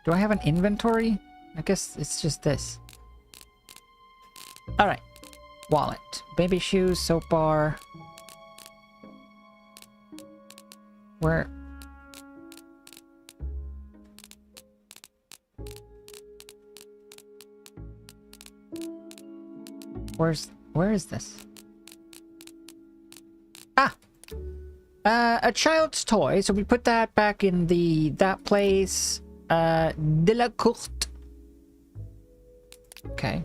[SPEAKER 4] Do I have an inventory? I guess it's just this. Alright. Wallet. Baby shoes, soap bar. Where... Where is this? A child's toy. So we put that back in that place. De la courte. Okay.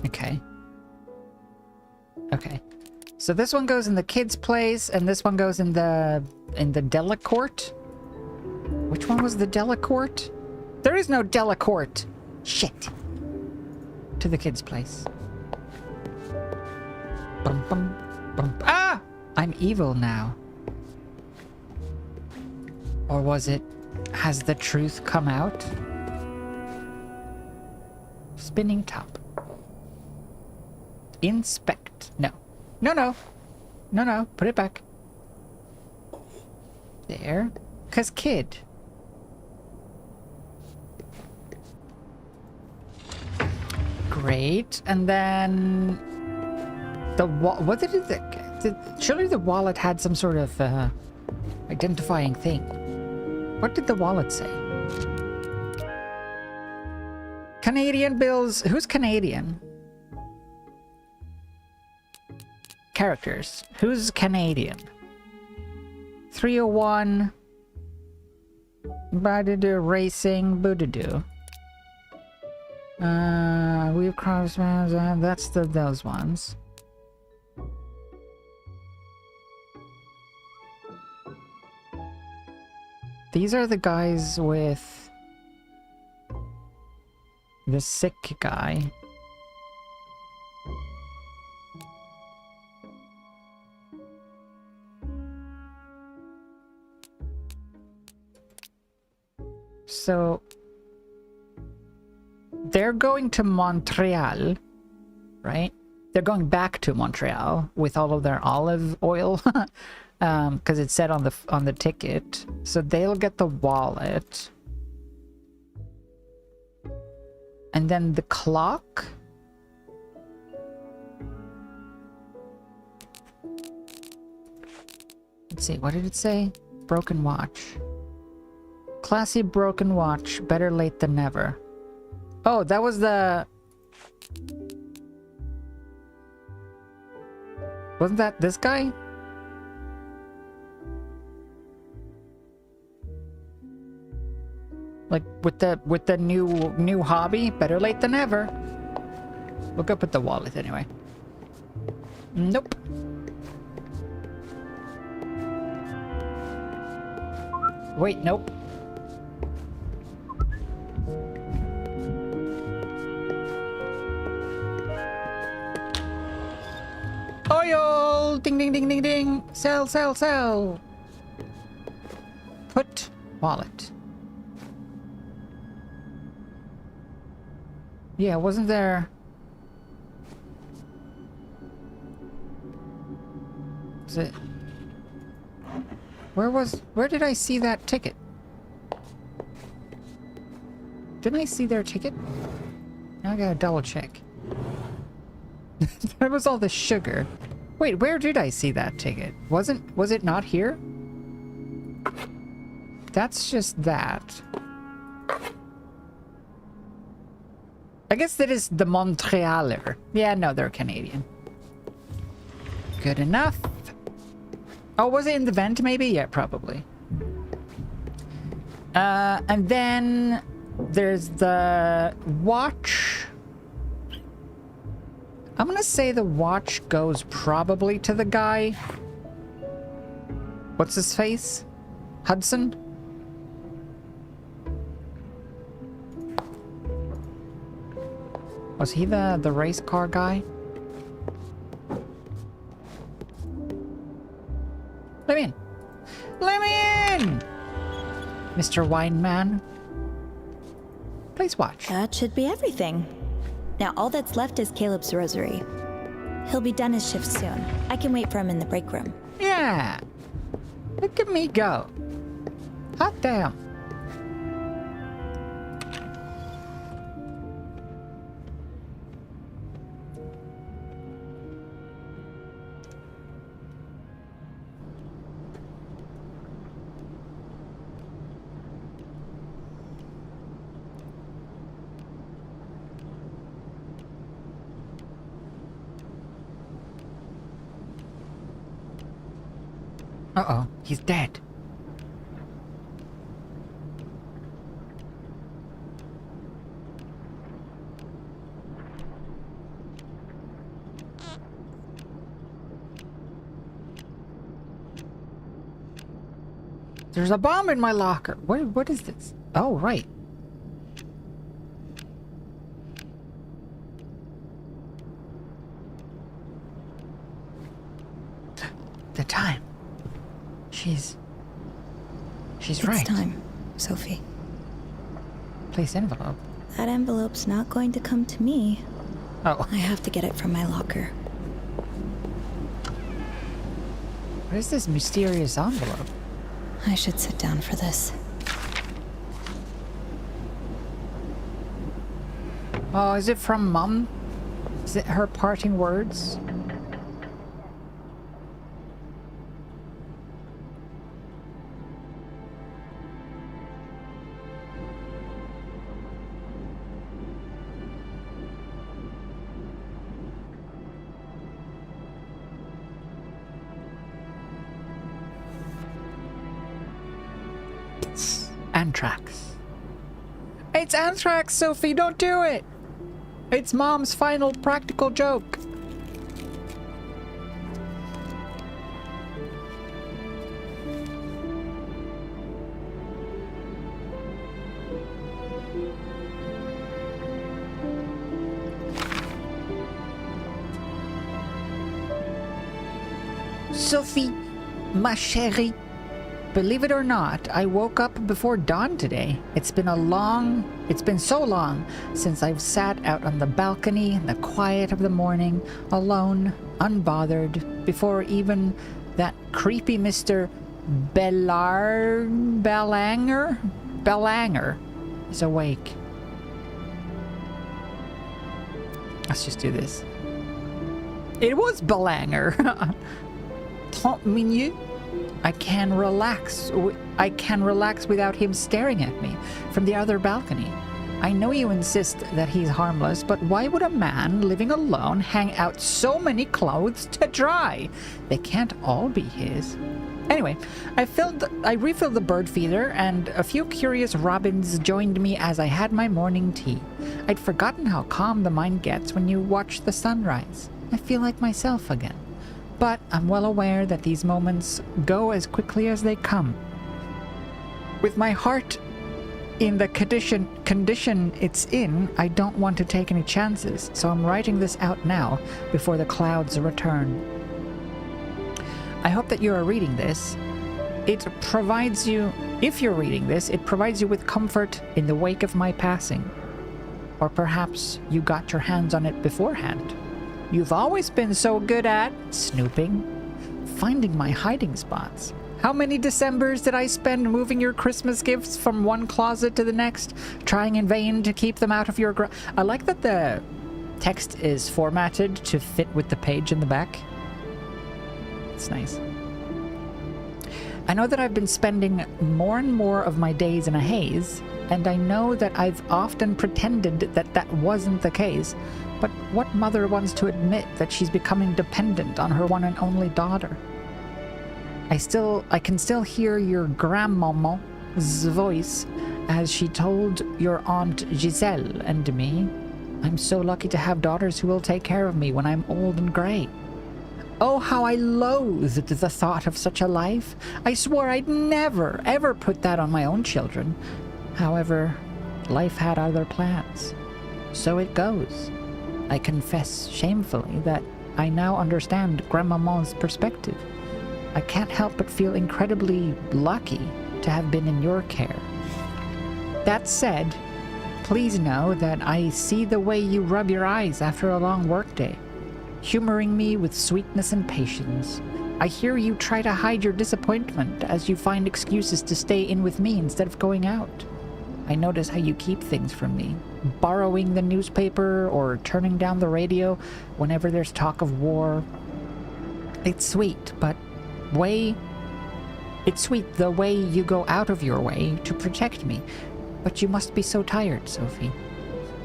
[SPEAKER 4] Okay. Okay. So this one goes in the kids' place, and this one goes in the Delacourt. Which one was the Delacourt? There is no Delacourt. Shit. To the kids' place. Bum, bum, bum. Ah! I'm evil now. Or was it... Has the truth come out? Spinning top. Inspect. No. No, no. No, no. Put it back. There. 'Cause kid. Great. And then... What did it... Surely the wallet had some sort of identifying thing. What did the wallet say? Canadian bills. Who's Canadian? Characters. Who's Canadian? 301. Badadoo racing. Boodadoo. We've crossed. That's those ones. These are the guys with the sick guy. So they're going to Montreal, right? They're going back to Montreal with all of their olive oil. Because it said on the ticket. So they'll get the wallet. And then the clock. Let's see, what did it say? Broken watch. Classy broken watch. Better late than never. Oh, that was the... Wasn't that this guy? Like with the new hobby, better late than never. We'll go put the wallet anyway. Nope. Wait, nope. Oil! Ding ding ding ding ding! Sell, sell, sell! Put wallet. Yeah, wasn't there... Is it... Where did I see that ticket? Didn't I see their ticket? Now I gotta double check. That was all the sugar. Wait, where did I see that ticket? Was it not here? That's just that. I guess that is the Montrealer. Yeah, no, they're Canadian. Good enough. Oh, was it in the vent maybe? Yeah, probably. And then there's the watch. I'm gonna say the watch goes probably to the guy. What's his face? Hudson? Was he the race car guy? Let me in. Let me in! Mr. Wineman. Please watch.
[SPEAKER 6] That should be everything. Now all that's left is Caleb's rosary. He'll be done his shift soon. I can wait for him in the break room.
[SPEAKER 4] Yeah. Look at me go. Hot damn. Uh-oh, he's dead. There's a bomb in my locker. What is this? Oh, right. The time. She's right.
[SPEAKER 6] It's time, Sophie.
[SPEAKER 4] Place envelope.
[SPEAKER 6] That envelope's not going to come to me.
[SPEAKER 4] Oh.
[SPEAKER 6] I have to get it from my locker.
[SPEAKER 4] What is this mysterious envelope?
[SPEAKER 6] I should sit down for this.
[SPEAKER 4] Oh, is it from Mum? Is it her parting words? Anthrax. It's anthrax, Sophie, don't do it! It's Mom's final practical joke. Sophie, ma chérie. Believe it or not, I woke up before dawn today. It's been so long since I've sat out on the balcony in the quiet of the morning, alone, unbothered, before even that creepy Mr. Belanger is awake. Let's just do this. It was Belanger. 30 minutes. I can relax without him staring at me from the other balcony. I know you insist that he's harmless, but why would a man living alone hang out so many clothes to dry? They can't all be his. Anyway, I refilled the bird feeder, and a few curious robins joined me as I had my morning tea. I'd forgotten how calm the mind gets when you watch the sunrise. I feel like myself again. But I'm well aware that these moments go as quickly as they come. With my heart in the condition it's in, I don't want to take any chances, so I'm writing this out now before the clouds return. I hope that you are reading this. If you're reading this, it provides you with comfort in the wake of my passing. Or perhaps you got your hands on it beforehand. You've always been so good at snooping, finding my hiding spots. How many Decembers did I spend moving your Christmas gifts from one closet to the next, trying in vain to keep them out of your I like that the text is formatted to fit with the page in the back. It's nice. I know that I've been spending more and more of my days in a haze, and I know that I've often pretended that that wasn't the case. But what mother wants to admit that she's becoming dependent on her one and only daughter? I can still hear your grandmama's voice as she told your Aunt Giselle and me, I'm so lucky to have daughters who will take care of me when I'm old and gray. Oh, how I loathed the thought of such a life. I swore I'd never, ever put that on my own children. However, life had other plans. So it goes. I confess shamefully that I now understand Grandmaman's perspective. I can't help but feel incredibly lucky to have been in your care. That said, please know that I see the way you rub your eyes after a long workday, humoring me with sweetness and patience. I hear you try to hide your disappointment as you find excuses to stay in with me instead of going out. I notice how you keep things from me, borrowing the newspaper or turning down the radio whenever there's talk of war. It's sweet, but it's sweet the way you go out of your way to protect me, but you must be so tired, Sophie.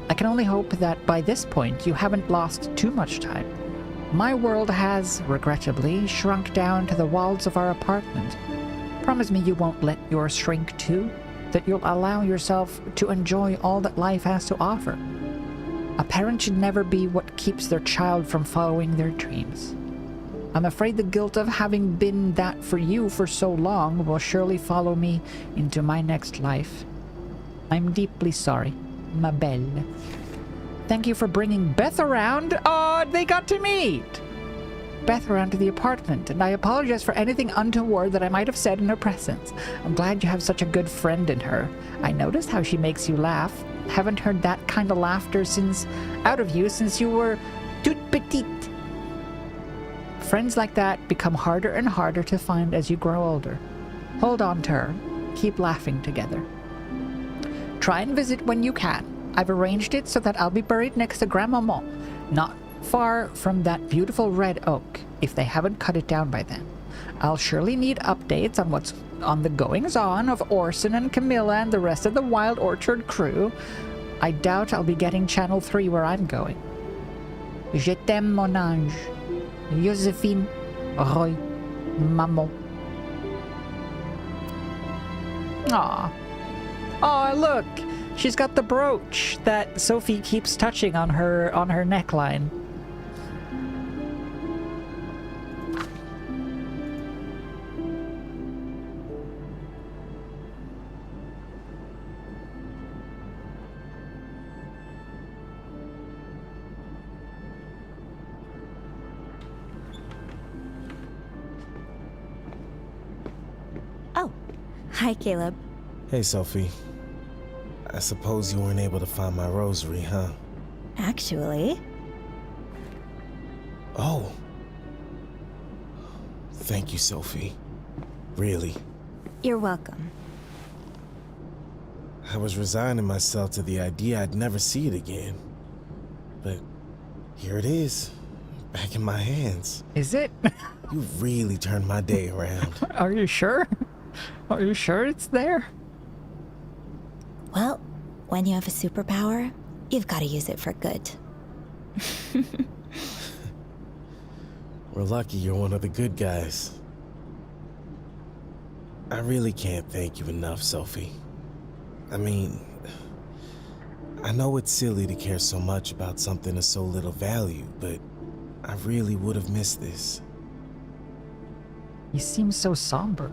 [SPEAKER 4] I can only hope that by this point you haven't lost too much time. My world has, regrettably, shrunk down to the walls of our apartment. Promise me you won't let yours shrink too, that you'll allow yourself to enjoy all that life has to offer. A parent should never be what keeps their child from following their dreams. I'm afraid the guilt of having been that for you for so long will surely follow me into my next life. I'm deeply sorry, ma belle. Thank you for bringing Beth around. Oh, they got to meet. Beth around to the apartment, and I apologize for anything untoward that I might have said in her presence. I'm glad you have such a good friend in her. I noticed how she makes you laugh. Haven't heard that kind of laughter out of you since you were toute petite. Friends like that become harder and harder to find as you grow older. Hold on to her. Keep laughing together. Try and visit when you can. I've arranged it so that I'll be buried next to Grandmaman, not far from that beautiful red oak, if they haven't cut it down by then. I'll surely need updates on what's on the goings-on of Orson and Camilla and the rest of the Wild Orchard crew. I doubt I'll be getting Channel 3 where I'm going. Je t'aime, mon ange. Josephine Roy Maman. Aw. Oh, look! She's got the brooch that Sophie keeps touching on her neckline.
[SPEAKER 6] Oh, hi, Caleb.
[SPEAKER 7] Hey, Sophie. I suppose you weren't able to find my rosary, huh?
[SPEAKER 6] Actually,
[SPEAKER 7] Oh. Thank you, Sophie. Really.
[SPEAKER 6] you're welcome.
[SPEAKER 7] I was resigning myself to the idea I'd never see it again. But here it is, back in my hands.
[SPEAKER 4] Is it?
[SPEAKER 7] You really turned my day around.
[SPEAKER 4] Are you sure? Are you sure it's there?
[SPEAKER 6] Well, when you have a superpower, you've got to use it for good.
[SPEAKER 7] We're lucky you're one of the good guys. I really can't thank you enough, Sophie. I mean, I know it's silly to care so much about something of so little value, but I really would have missed this.
[SPEAKER 4] You seem so somber.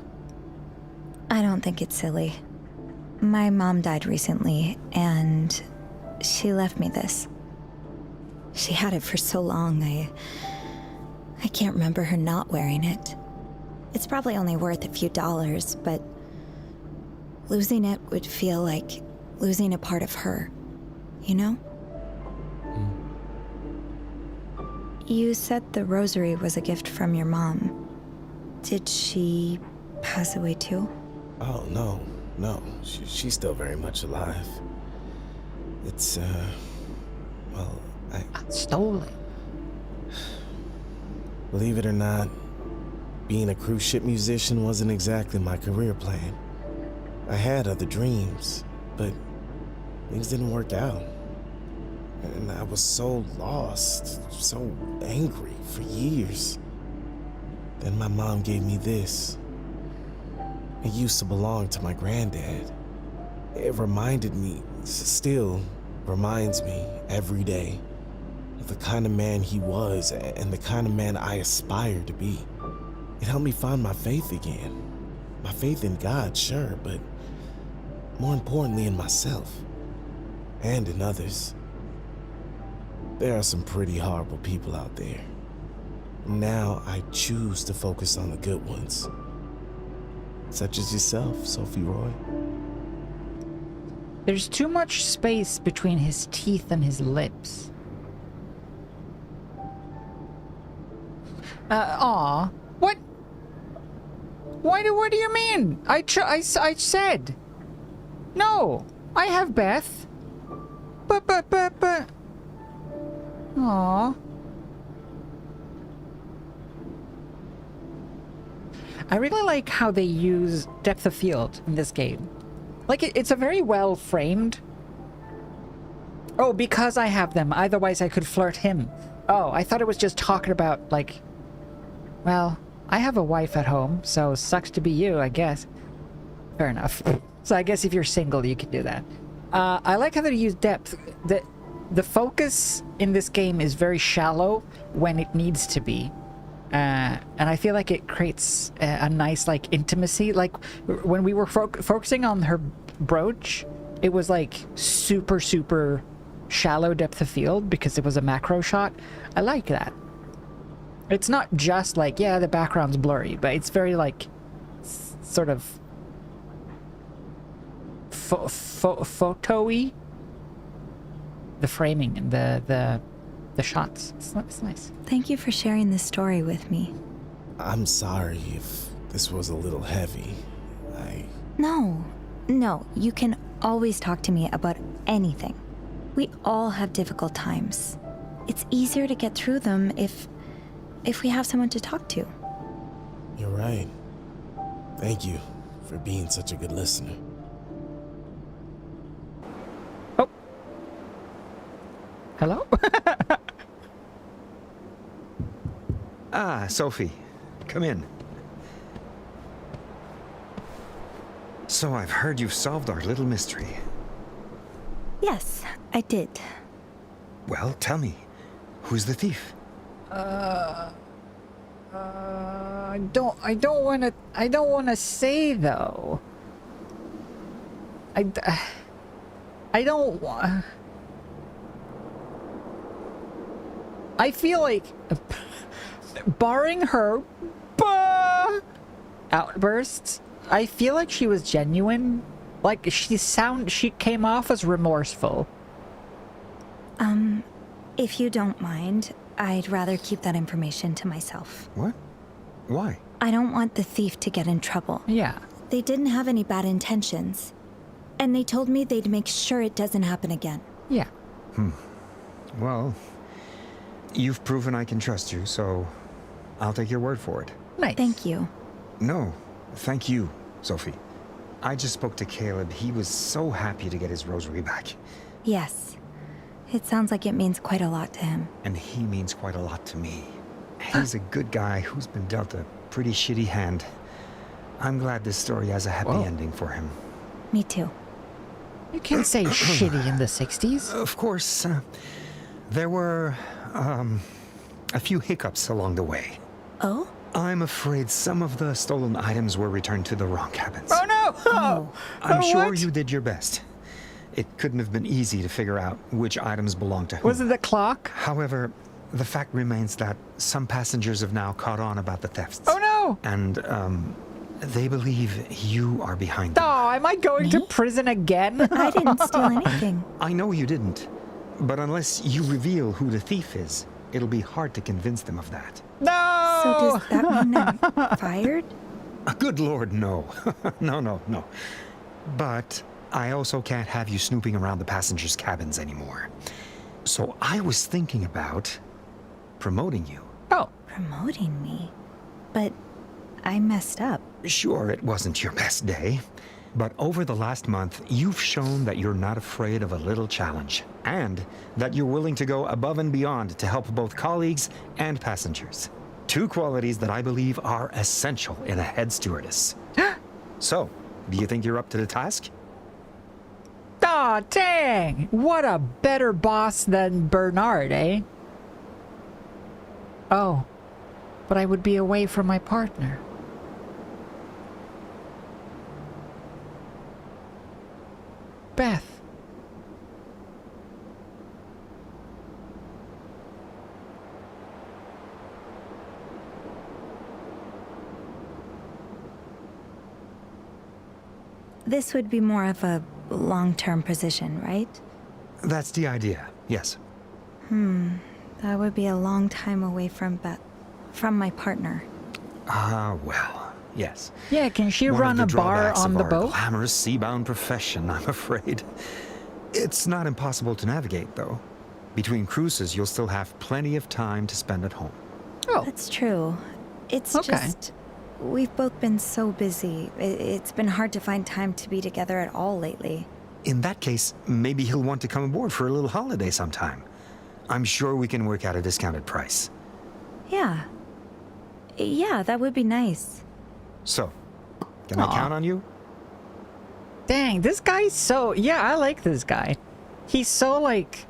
[SPEAKER 6] I don't think it's silly. My mom died recently, and she left me this. She had it for so long, I can't remember her not wearing it. It's probably only worth a few dollars, but losing it would feel like losing a part of her, you know? You said the rosary was a gift from your mom. Did she pass away too?
[SPEAKER 7] Oh, no. She's still very much alive. It's, well, I
[SPEAKER 4] Stole it.
[SPEAKER 7] Believe it or not, being a cruise ship musician wasn't exactly my career plan. I had other dreams, but things didn't work out. And I was so lost, so angry for years. Then my mom gave me this. It used to belong to my granddad. It reminded me, still reminds me every day, of the kind of man he was and the kind of man I aspired to be. It helped me find my faith again. My faith in God, sure, but more importantly in myself and in others. There are some pretty horrible people out there. Now I choose to focus on the good ones. Such as yourself, Sophie Roy.
[SPEAKER 4] There's too much space between his teeth and his lips. Aw. What? What do you mean? I said. No, I have Beth. But. Aw. I really like how they use depth of field in this game. Like, it's a very well framed. Oh, because I have them. Otherwise, I could flirt him. Oh, I thought it was just talking about, like... Well, I have a wife at home, so sucks to be you, I guess. Fair enough. So I guess if you're single, you can do that. I like how they use depth. The focus in this game is very shallow when it needs to be. And I feel like it creates a nice, like, intimacy. Like, when we were focusing on her brooch, it was, like, super, super shallow depth of field because it was a macro shot. I like that. It's not just, like, yeah, the background's blurry, but it's very, like, sort of photo-y. The framing and the shots. It's nice.
[SPEAKER 6] Thank you for sharing this story with me.
[SPEAKER 7] I'm sorry if this was a little heavy.
[SPEAKER 6] No, you can always talk to me about anything. We all have difficult times. It's easier to get through them if we have someone to talk to.
[SPEAKER 7] You're right. Thank you for being such a good listener.
[SPEAKER 4] Oh. Hello?
[SPEAKER 5] Ah, Sophie. Come in. So I've heard you've solved our little mystery.
[SPEAKER 6] Yes, I did.
[SPEAKER 5] Well, tell me. Who's the thief?
[SPEAKER 4] I don't wanna say, though. I don't want... I feel like, barring her outbursts, I feel like she was genuine. Like, she came off as remorseful.
[SPEAKER 6] If you don't mind, I'd rather keep that information to myself.
[SPEAKER 5] What? Why?
[SPEAKER 6] I don't want the thief to get in trouble.
[SPEAKER 4] Yeah.
[SPEAKER 6] They didn't have any bad intentions. And they told me they'd make sure it doesn't happen again.
[SPEAKER 4] Yeah.
[SPEAKER 5] Well, you've proven I can trust you, so I'll take your word for it.
[SPEAKER 4] Nice.
[SPEAKER 6] Thank you.
[SPEAKER 5] No, thank you, Sophie. I just spoke to Caleb. He was so happy to get his rosary back.
[SPEAKER 6] Yes. It sounds like it means quite a lot to him.
[SPEAKER 5] And he means quite a lot to me. He's a good guy who's been dealt a pretty shitty hand. I'm glad this story has a happy ending for him.
[SPEAKER 6] Me too.
[SPEAKER 4] You can't say shitty in the 60s.
[SPEAKER 5] Of course, there were, a few hiccups along the way.
[SPEAKER 6] Oh?
[SPEAKER 5] I'm afraid some of the stolen items were returned to the wrong cabins.
[SPEAKER 4] Oh no!
[SPEAKER 6] Oh.
[SPEAKER 5] I'm sure
[SPEAKER 4] what?
[SPEAKER 5] you did your best. It couldn't have been easy to figure out which items belonged to whom.
[SPEAKER 4] Was it the clock?
[SPEAKER 5] However, the fact remains that some passengers have now caught on about the thefts.
[SPEAKER 4] Oh no!
[SPEAKER 5] And, they believe you are behind them.
[SPEAKER 4] Oh, am I going to prison again?
[SPEAKER 6] I didn't steal anything.
[SPEAKER 5] I know you didn't. But unless you reveal who the thief is, it'll be hard to convince them of that.
[SPEAKER 4] No!
[SPEAKER 6] So does that mean I'm fired?
[SPEAKER 5] Good Lord, no. No. But I also can't have you snooping around the passengers' cabins anymore. So I was thinking about promoting you.
[SPEAKER 4] Oh.
[SPEAKER 6] Promoting me? But I messed up.
[SPEAKER 5] Sure, it wasn't your best day. But over the last month, you've shown that you're not afraid of a little challenge. And that you're willing to go above and beyond to help both colleagues and passengers. Two qualities that I believe are essential in a head stewardess. So, do you think you're up to the task?
[SPEAKER 4] Aw, dang! What a better boss than Bernard, eh? Oh, but I would be away from my partner. Beth.
[SPEAKER 6] This would be more of a long-term position, right?
[SPEAKER 5] That's the idea, yes.
[SPEAKER 6] That would be a long time away from my partner.
[SPEAKER 5] Well, yes.
[SPEAKER 4] Yeah, can she
[SPEAKER 5] One
[SPEAKER 4] run
[SPEAKER 5] of
[SPEAKER 4] a
[SPEAKER 5] the
[SPEAKER 4] bar
[SPEAKER 5] drawbacks
[SPEAKER 4] on
[SPEAKER 5] of
[SPEAKER 4] the
[SPEAKER 5] our
[SPEAKER 4] boat?
[SPEAKER 5] glamorous seabound profession, I'm afraid. It's not impossible to navigate, though. Between cruises, you'll still have plenty of time to spend at home.
[SPEAKER 4] Oh,
[SPEAKER 6] That's true. It's
[SPEAKER 4] Okay.
[SPEAKER 6] just... We've both been so busy. It's been hard to find time to be together at all lately.
[SPEAKER 5] In that case, maybe he'll want to come aboard for a little holiday sometime. I'm sure we can work out a discounted price.
[SPEAKER 6] Yeah. Yeah, that would be nice.
[SPEAKER 5] So, can I count on you?
[SPEAKER 4] Dang, this guy's so... Yeah, I like this guy. He's so, like...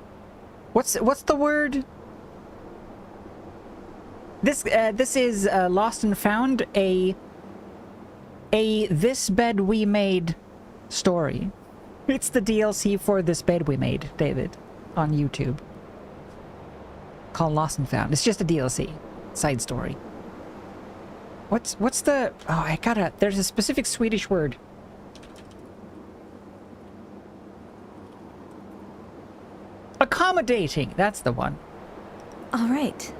[SPEAKER 4] What's the word? This is Lost and Found, a This Bed We Made story. It's the DLC for This Bed We Made, David, on YouTube. Called Lost and Found. It's just a DLC. Side story. What's the... Oh, I gotta... There's a specific Swedish word. Accommodating. That's the one.
[SPEAKER 6] All right.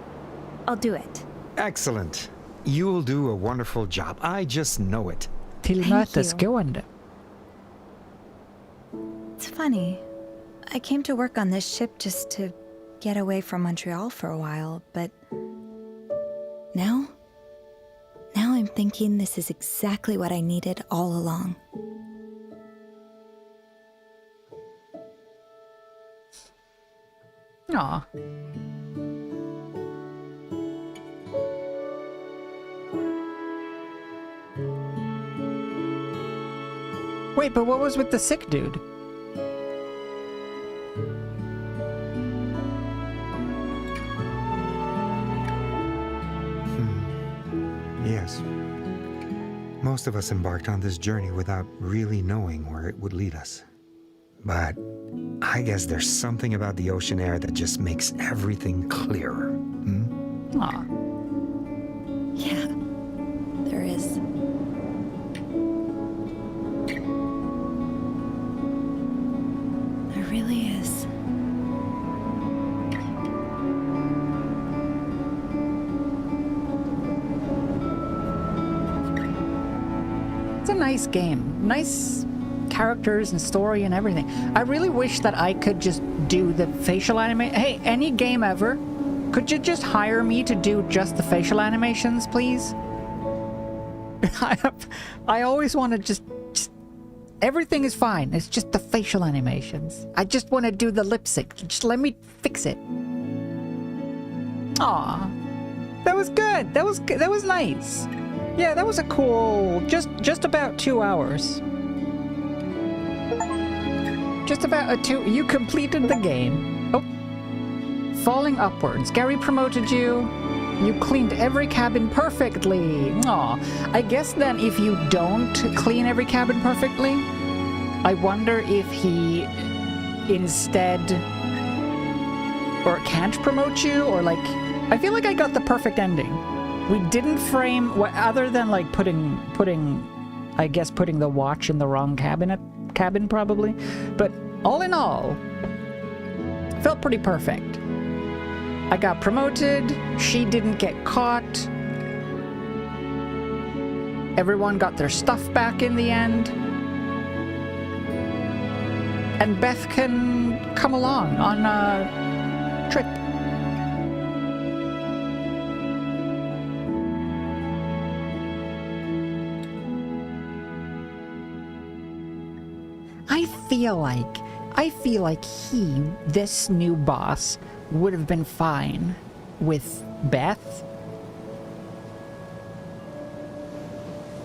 [SPEAKER 6] I'll do it.
[SPEAKER 5] Excellent. You will do a wonderful job. I just know it.
[SPEAKER 4] Tillmötesgående.
[SPEAKER 6] It's funny. I came to work on this ship just to get away from Montreal for a while, but now I'm thinking this is exactly what I needed all along.
[SPEAKER 4] Aw. Wait, but what was with the sick dude?
[SPEAKER 5] Yes. Most of us embarked on this journey without really knowing where it would lead us. But I guess there's something about the ocean air that just makes everything clearer.
[SPEAKER 4] Aw.
[SPEAKER 6] Yeah, there is. There really is.
[SPEAKER 4] It's a nice game. Nice characters and story and everything. I really wish that I could just do the facial animation. Hey, any game ever, could you just hire me to do just the facial animations, please? I always want to just everything is fine. It's just the facial animations. I just want to do the lip sync. Just let me fix it. Aw, that was good. That was nice. Yeah, that was a cool. Just about 2 hours. Just about a 2. You completed the game. Oh, falling upwards. Gary promoted you. You cleaned every cabin perfectly. Aw. I guess then if you don't clean every cabin perfectly, I wonder if he instead or can't promote you, or like, I feel like I got the perfect ending. We didn't frame what other than like putting I guess putting the watch in the wrong cabin probably, but all in all, felt pretty perfect. I got promoted, she didn't get caught, everyone got their stuff back in the end, and Beth can come along on a trip. I feel like this new boss, would have been fine with Beth.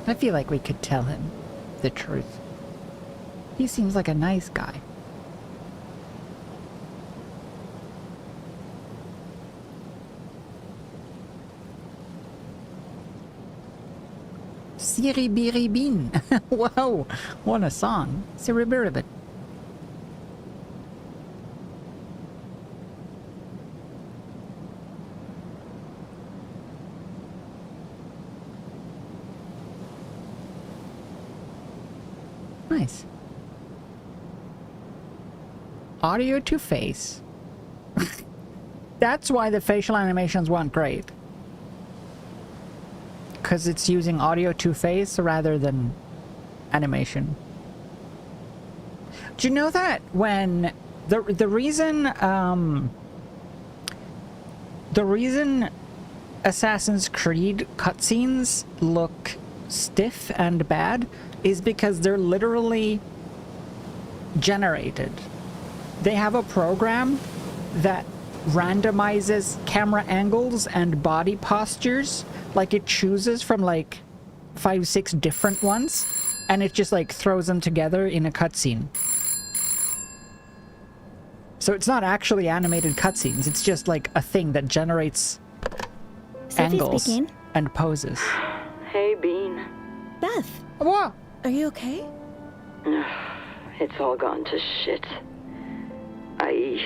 [SPEAKER 4] I feel like we could tell him the truth. He seems like a nice guy. Siribiribin. Whoa, what a song. Siribiribit. Nice. Audio to face. That's why the facial animations weren't great. Because it's using audio to face rather than animation. Do you know that when the reason Assassin's Creed cutscenes look stiff and bad is because they're literally generated. They have a program that randomizes camera angles and body postures. Like it chooses from like 5-6 different ones, and it just like throws them together in a cutscene. So it's not actually animated cutscenes, it's just like a thing that generates angles
[SPEAKER 6] speaking.
[SPEAKER 4] and poses.
[SPEAKER 11] Hey, Bean.
[SPEAKER 6] Beth,
[SPEAKER 4] What?
[SPEAKER 6] are you okay?
[SPEAKER 11] It's all gone to shit. I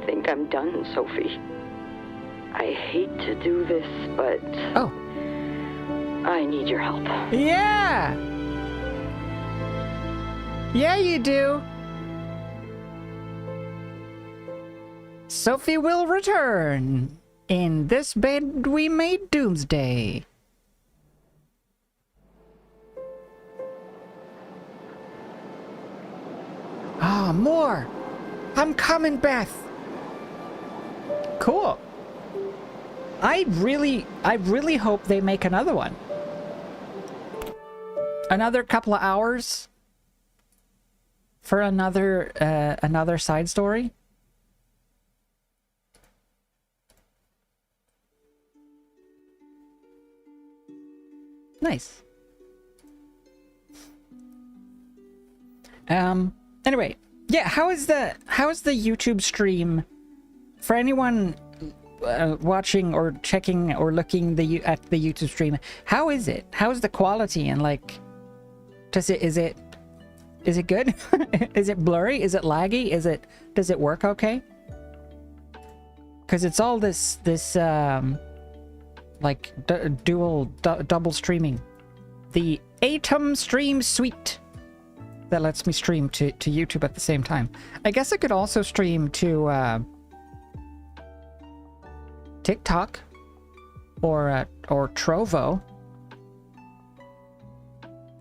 [SPEAKER 11] think I'm done, Sophie. I hate to do this, but
[SPEAKER 4] Oh.
[SPEAKER 11] I need your help.
[SPEAKER 4] Yeah! Yeah, you do. Sophie will return. In this bed we made doomsday. Ah, more! I'm coming, Beth! Cool. I really hope they make another one. Another couple of hours for another side story. Nice. Anyway, yeah, how is the YouTube stream for anyone watching or checking or looking at the YouTube stream? How is it? How is the quality, and like, is it good? Is it blurry? Is it laggy? Does it work okay? Because it's all this like double streaming, the Atom Stream Suite that lets me stream to YouTube at the same time. I guess I could also stream to TikTok or Trovo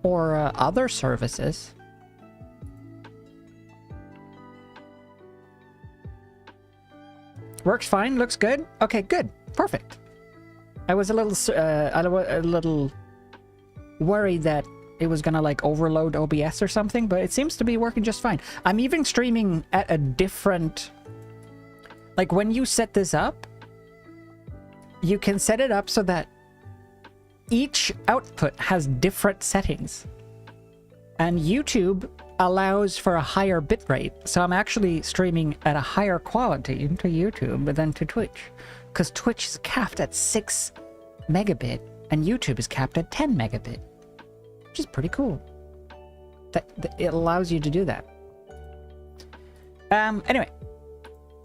[SPEAKER 4] or other services. Works fine, looks good. Okay, good, perfect. I was a little worried that it was gonna like overload OBS or something, but it seems to be working just fine. I'm even streaming at a different, like when you set this up, you can set it up so that each output has different settings, and YouTube allows for a higher bitrate. So I'm actually streaming at a higher quality to YouTube than to Twitch, because Twitch is capped at 6 megabit and YouTube is capped at 10 megabit, which is pretty cool. That it allows you to do that. Anyway,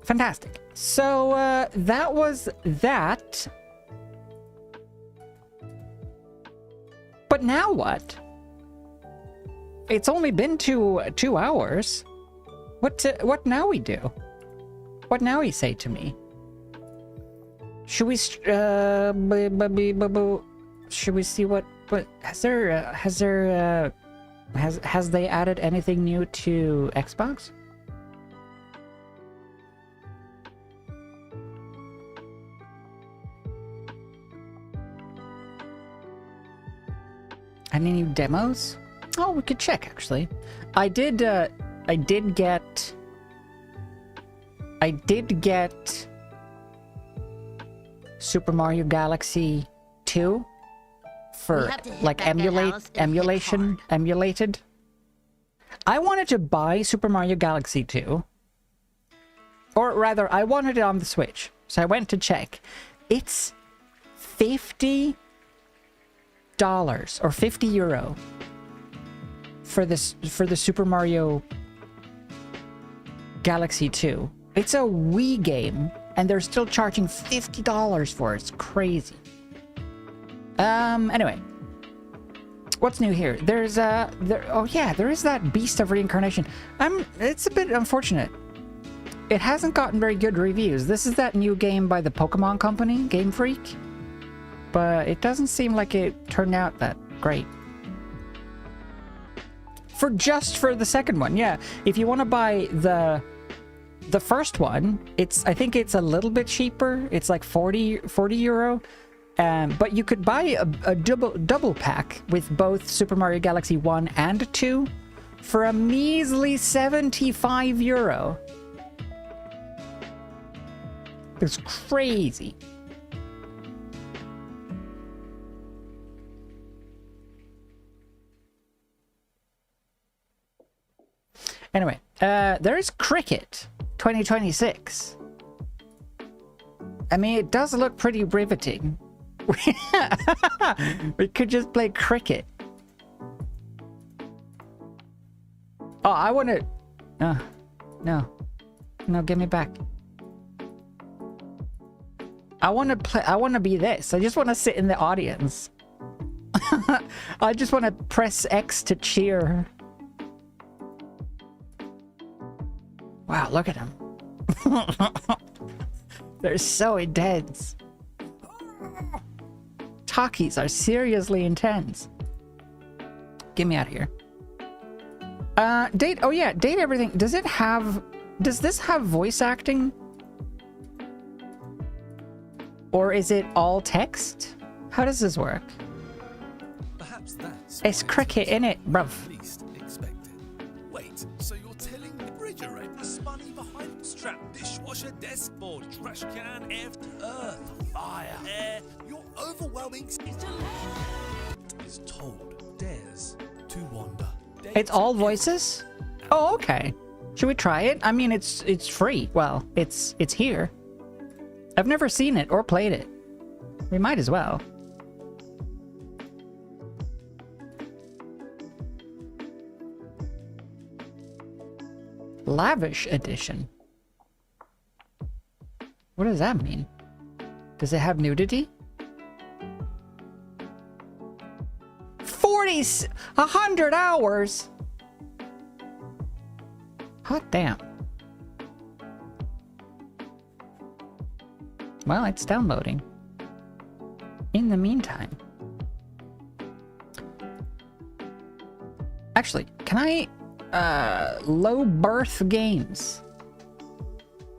[SPEAKER 4] fantastic. So that was that. But now what? It's only been two hours. What now we do? What now we say to me? Should we should we see what has they added anything new to Xbox? Any new demos? Oh, we could check actually. I did get Super Mario Galaxy 2 for like emulated. I wanted to buy Super Mario Galaxy 2, or rather I wanted it on the Switch, so I went to check. It's $50 or €50 for the Super Mario Galaxy 2. It's a Wii game, and they're still charging $50 for it. It's crazy. Anyway, what's new here? There is that Beast of Reincarnation. It's a bit unfortunate. It hasn't gotten very good reviews. This is that new game by the Pokemon company, Game Freak, but it doesn't seem like it turned out that great. For the second one, yeah. If you want to buy the first one, I think it's a little bit cheaper. It's like €40. But you could buy a double pack with both Super Mario Galaxy 1 and 2 for a measly €75. It's crazy. Anyway, there is Cricket 2026. I mean, it does look pretty riveting. We could just play Cricket. Oh, I want to... no. No, give me back. I want to play... I want to be this. I just want to sit in the audience. I just want to press X to cheer. Wow, look at them. They're so intense. Talkies are seriously intense. Get me out of here. Date, oh yeah, date everything. Does it have, does this have voice acting? Or is it all text? How does this work?
[SPEAKER 12] Perhaps that's
[SPEAKER 4] It's Cricket in it, bruv.
[SPEAKER 12] least expected. Wait, so you're telling me refrigerator, a spunny behind strap, dishwasher, desk board, trash can, earth, fire, air, your overwhelming is told, dares to wander.
[SPEAKER 4] It's all voices? Oh, okay. Should we try it? I mean, it's free. Well, it's here. I've never seen it or played it. We might as well. Lavish edition. What does that mean? Does it have nudity? 100 hours. Hot damn. Well, it's downloading. In the meantime. Actually, can I low birth games?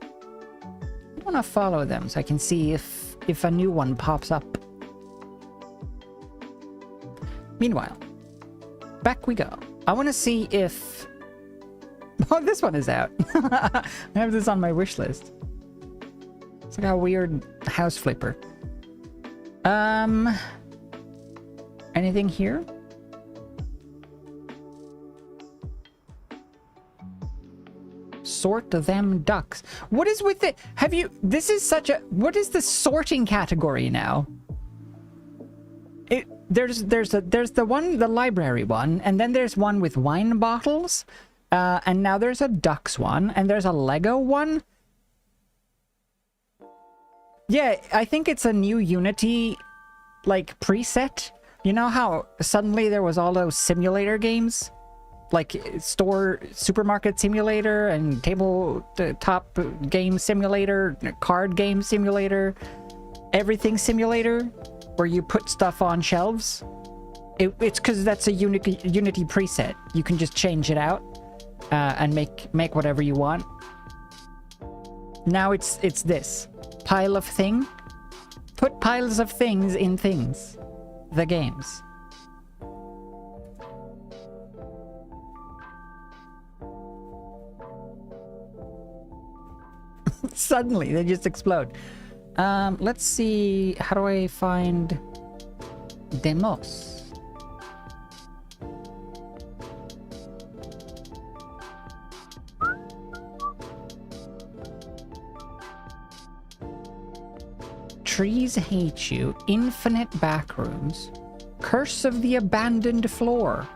[SPEAKER 4] I want to follow them so I can see if a new one pops up. Meanwhile, back we go. I want to see if... Oh, this one is out. I have this on my wish list. It's like a weird house flipper. Anything here? Sort them ducks. What is with it? Have you... This is such a... What is the sorting category now? There's the one, the library one, and then there's one with wine bottles, and now there's a ducks one, and there's a Lego one. Yeah, I think it's a new Unity, like, preset. You know how suddenly there was all those simulator games? Like supermarket simulator and tabletop game simulator, card game simulator, everything simulator, where you put stuff on shelves. It's because that's a Unity preset. You can just change it out and make whatever you want. Now it's this pile of thing. Put piles of things in things. The games. Suddenly they just explode. Let's see, how do I find demos? Trees hate you, infinite backrooms, curse of the abandoned floor.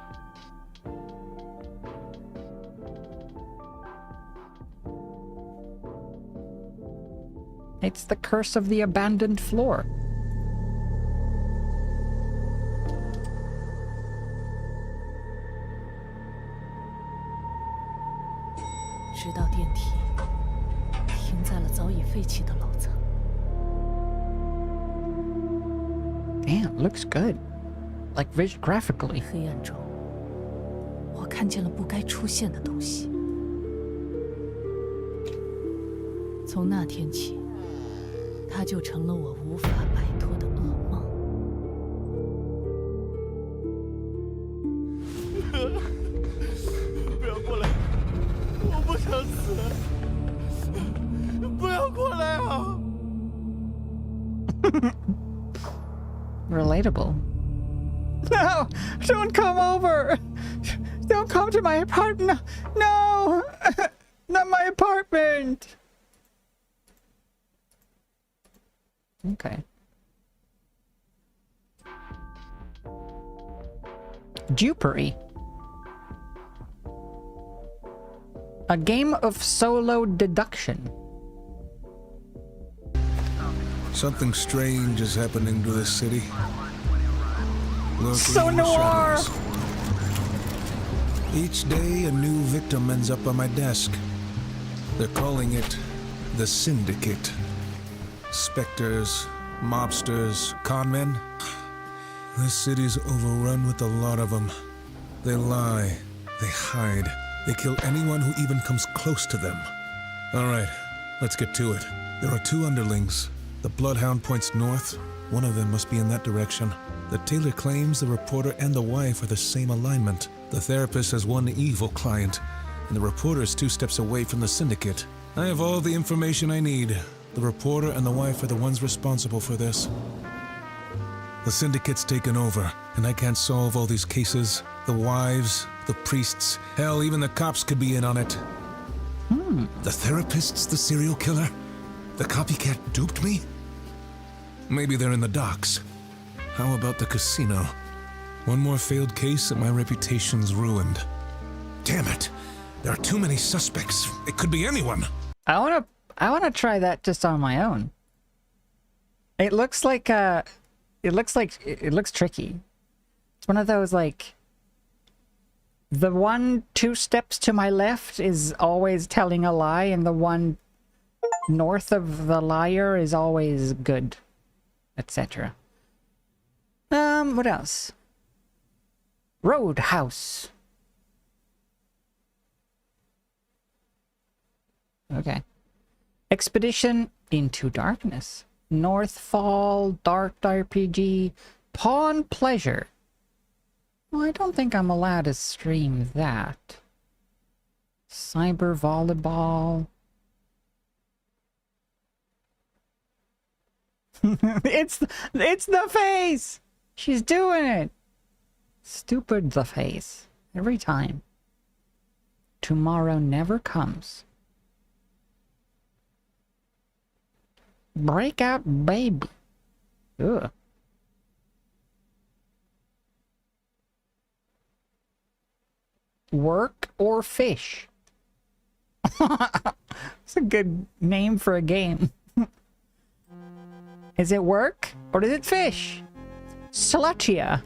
[SPEAKER 4] It's the curse of the abandoned floor. Damn, looks good. Like graphically.
[SPEAKER 8] 黑暗中，我看见了不该出现的东西。从那天起，它就成了我无法摆脱的噩梦。
[SPEAKER 12] 不要过来，我不想死！不要过来啊！
[SPEAKER 4] Relatable. No! Don't come over! Don't come to my apartment! No! Not my apartment! Okay. Dupery. A game of solo deduction.
[SPEAKER 13] Something strange is happening to this city. Lurking
[SPEAKER 4] So
[SPEAKER 13] in the
[SPEAKER 4] noir!
[SPEAKER 13] shadows. Each day, a new victim ends up on my desk. They're calling it the Syndicate. Specters, mobsters, conmen. This city's overrun with a lot of them. They lie, they hide, they kill anyone who even comes close to them. All right, let's get to it. There are two underlings. The Bloodhound points north. One of them must be in that direction. The tailor claims the reporter and the wife are the same alignment. The therapist has one evil client, and the reporter is 2 steps away from the Syndicate. I have all the information I need. The reporter and the wife are the ones responsible for this. The Syndicate's taken over, and I can't solve all these cases. The wives, the priests, hell, even the cops could be in on it. The therapist's the serial killer? The copycat duped me? Maybe they're in the docks. How about the casino? One more failed case and my reputation's ruined. Damn it! There are too many suspects. It could be anyone.
[SPEAKER 4] I wanna try that just on my own. It looks like it looks tricky. It's one of those like the 1 2 steps to my left is always telling a lie, and the one north of the liar is always good, etc. What else? Roadhouse. Okay. Expedition into Darkness. Northfall, Dark RPG, Pawn Pleasure. Well, I don't think I'm allowed to stream that. Cyber Volleyball. it's the face! She's doing it! Stupid the face. Every time. Tomorrow never comes. Breakout Baby. Ugh. Work or Fish. It's a good name for a game. Is it work or is it fish? Slutia.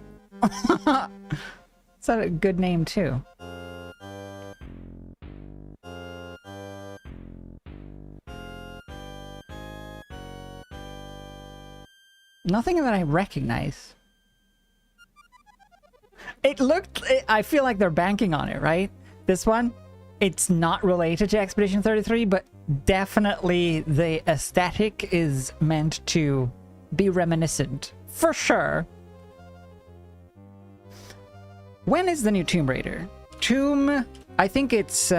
[SPEAKER 4] It's a good name too. Nothing that I recognize. I feel like they're banking on it, right? This one, it's not related to Expedition 33, but definitely the aesthetic is meant to be reminiscent. For sure. When is the new Tomb Raider? I think it's,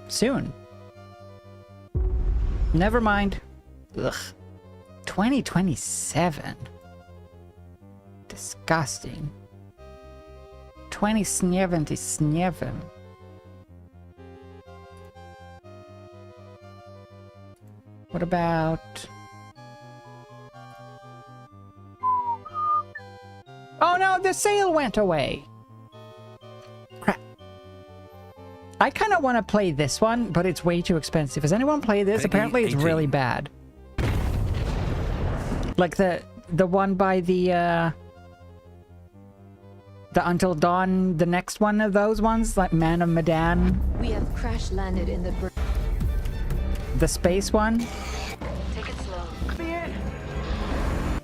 [SPEAKER 4] soon. Never mind. Ugh. 2027. Disgusting. 2077. What about... Oh no, the sale went away! Crap. I kind of want to play this one, but it's way too expensive. Has anyone played this? Apparently it's really bad. Like the one by the Until Dawn, the next one of those ones, like Man of Medan.
[SPEAKER 14] We have crash landed in the...
[SPEAKER 4] The space one.
[SPEAKER 14] Take it slow. Clear.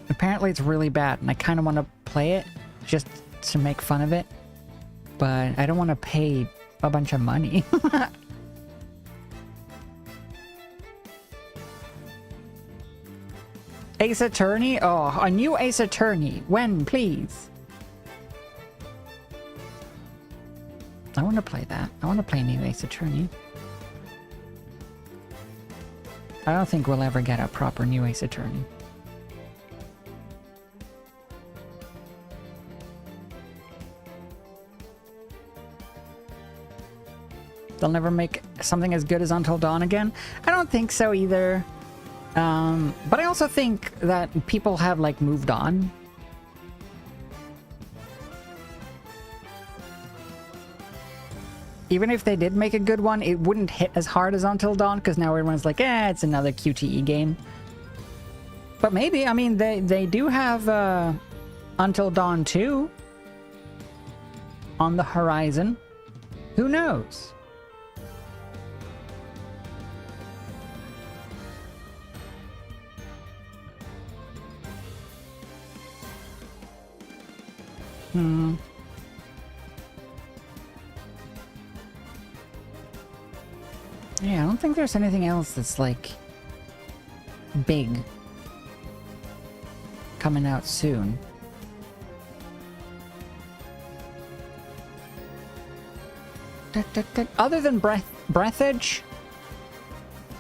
[SPEAKER 4] Apparently it's really bad, and I kind of want to play it just to make fun of it. But I don't want to pay a bunch of money. Ace Attorney? Oh, a new Ace Attorney. When, please? I want to play that. I want to play new Ace Attorney. I don't think we'll ever get a proper new Ace Attorney. They'll never make something as good as Until Dawn again? I don't think so either. But I also think that people have, like, moved on. Even if they did make a good one, it wouldn't hit as hard as Until Dawn, because now everyone's like, it's another QTE game. But maybe, I mean, they do have Until Dawn 2 on the horizon. Who knows? Yeah, I don't think there's anything else that's, like, big coming out soon. Other than Breath Edge,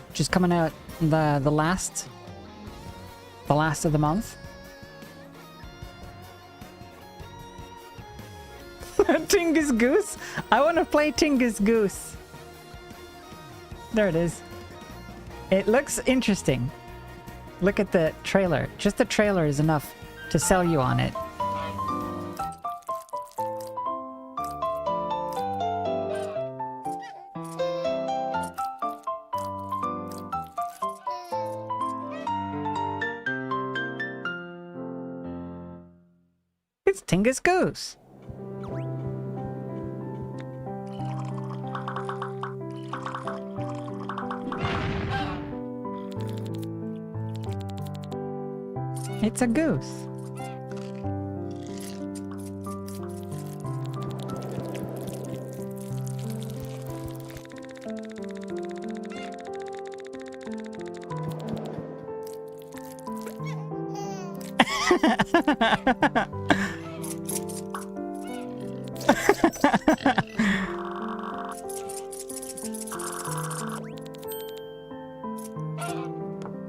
[SPEAKER 4] which is coming out the last of the month. Tingus Goose? I want to play Tingus Goose. There it is. It looks interesting. Look at the trailer. Just the trailer is enough to sell you on it. It's Tingus Goose. It's a goose.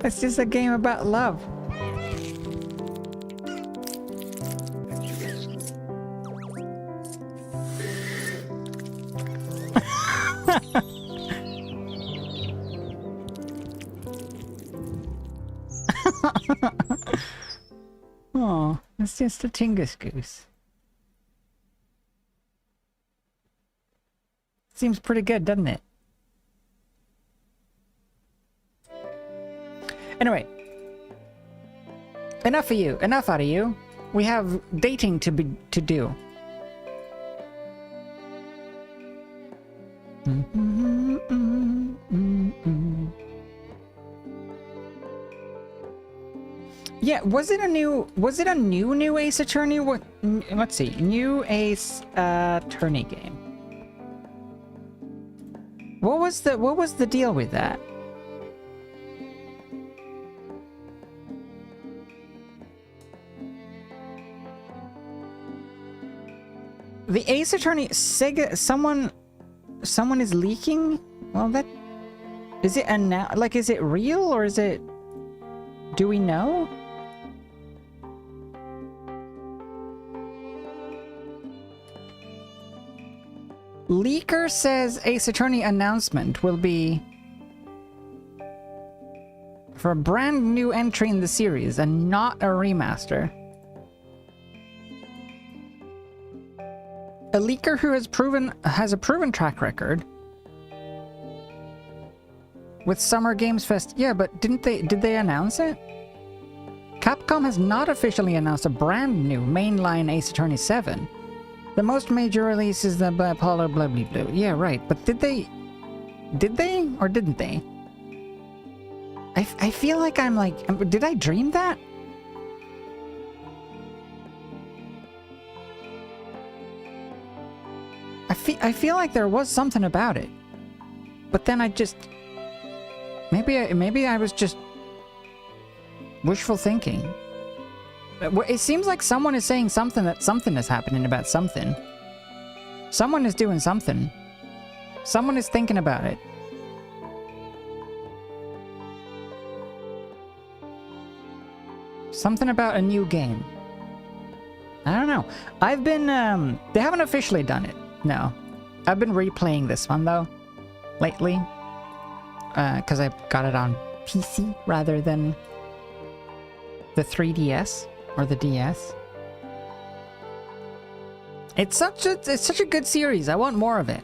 [SPEAKER 4] It's just a game about love. Oh, it's just a Tingus Goose. Seems pretty good, doesn't it? Anyway, enough of you. Enough out of you. We have dating to do. Yeah, was it a new Ace Attorney? What? Let's see, new Ace Attorney game. What was the deal with that? The Ace Attorney Sega, someone is leaking? Well, that is it like, is it real or is it, do we know? Leaker says Ace Attorney announcement will be for a brand new entry in the series and not a remaster. A leaker who has a proven track record with Summer Games Fest. Yeah, but did they announce it? Capcom has not officially announced a brand new mainline Ace Attorney 7. The most major release is the bipolar blah blah blah. Yeah, right. But did they or didn't they? I feel like I'm like, did I dream that? I feel like there was something about it, but then I just maybe I was just wishful thinking. It seems like someone is saying something, that something is happening about something. Someone is doing something. Someone is thinking about it. Something about a new game. I don't know. I've been, they haven't officially done it. No. I've been replaying this one, though, lately. Because I got it on PC rather than the 3DS or the DS. It's such a good series. I want more of it.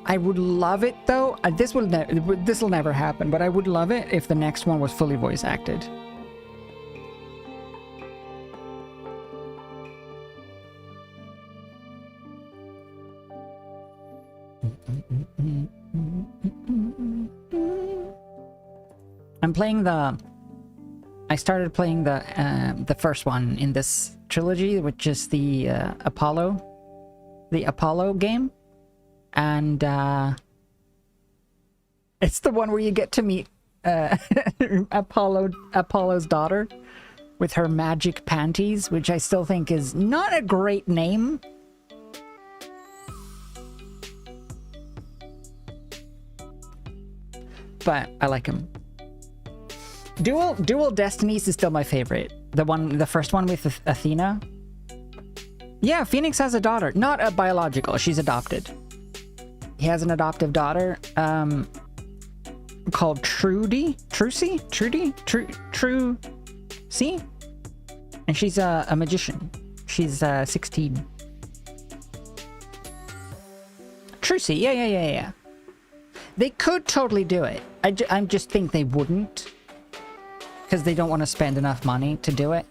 [SPEAKER 4] I would love it, though. This will never happen, but I would love it if the next one was fully voice acted. I started playing the first one in this trilogy, which is the Apollo game, and it's the one where you get to meet Apollo's daughter with her magic panties, which I still think is not a great name. But I like him. Dual Destinies is still my favorite. The first one with Athena. Yeah, Phoenix has a daughter. Not a biological, she's adopted. He has an adoptive daughter, called Trudy? And she's a magician. She's 16. Trucy, yeah. They could totally do it. I just think they wouldn't. Because they don't want to spend enough money to do it.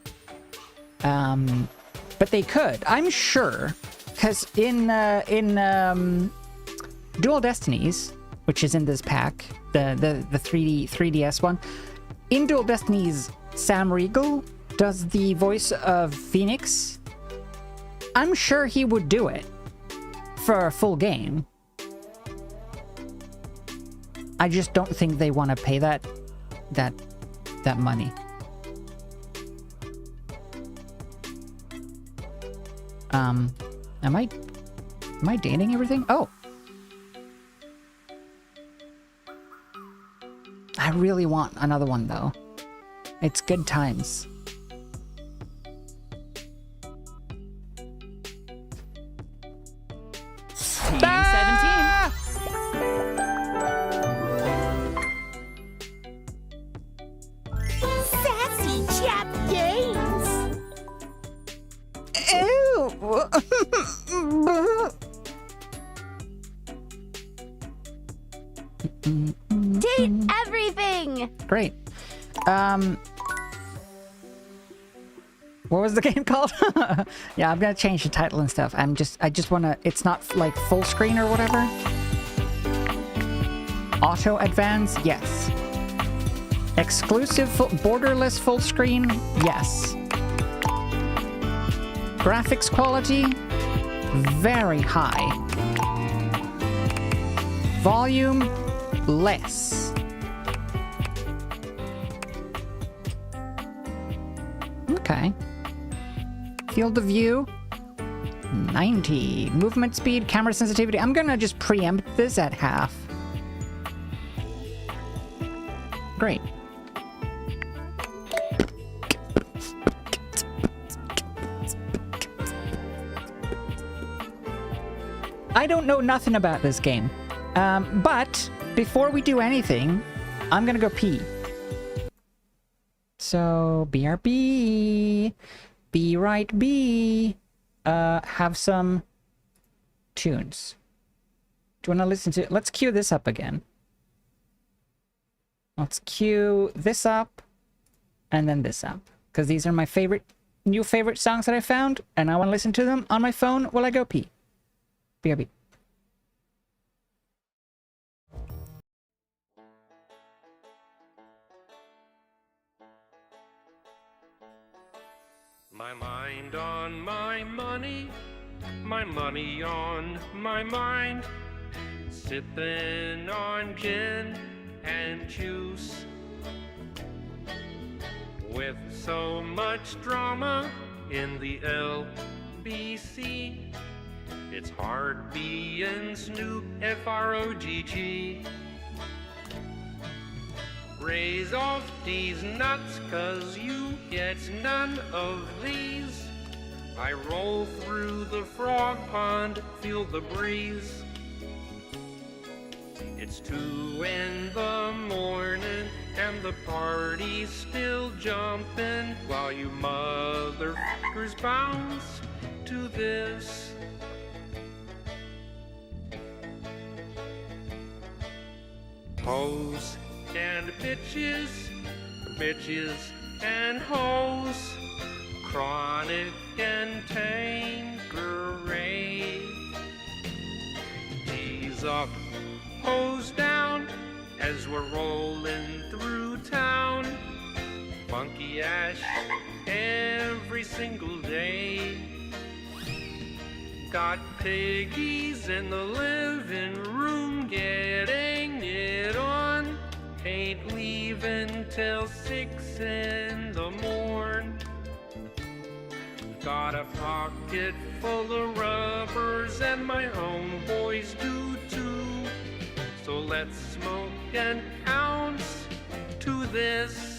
[SPEAKER 4] But they could. I'm sure. Because in Dual Destinies, which is in this pack, the 3DS one, in Dual Destinies, Sam Riegel does the voice of Phoenix. I'm sure he would do it for a full game. I just don't think they want to pay that money. Am I dating everything? Oh. I really want another one, though. It's good times.
[SPEAKER 9] Team 17.
[SPEAKER 2] Sassy chap games.
[SPEAKER 4] Ew.
[SPEAKER 2] Date everything.
[SPEAKER 4] Great. What was the game called? Yeah, I'm gonna change the title and stuff. I just wanna, it's not like full screen or whatever. Auto advance, yes. Exclusive borderless full screen, yes. Graphics quality, very high. Volume, less. Okay. Field of view, 90. Movement speed, camera sensitivity. I'm gonna just preempt this at half. Great. I don't know nothing about this game. But before we do anything, I'm gonna go pee. So, BRB. Be right, be. Have some tunes. Do you want to listen to it? Let's cue this up again. Let's cue this up and then this up. Because these are my new favorite songs that I found, and I want to listen to them on my phone while I go pee. BRB.
[SPEAKER 3] My mind on my money on my mind, sipping on gin and juice. With so much drama in the LBC, it's hard being Snoop F-R-O-G-G. Raise off these nuts, 'cause you gets none of these. I roll through the frog pond, feel the breeze. It's 2 in the morning and the party's still jumping while you motherfuckers bounce to this. Hoes and bitches, bitches and hoes, chronic and Tanqueray. Tease up, hose down, as we're rolling through town. Funky ash every single day. Got piggies in the living room getting it on. Ain't leaving till 6 in the morn. Got a pocket full of rubbers and my homeboys do too. So let's smoke an ounce to this.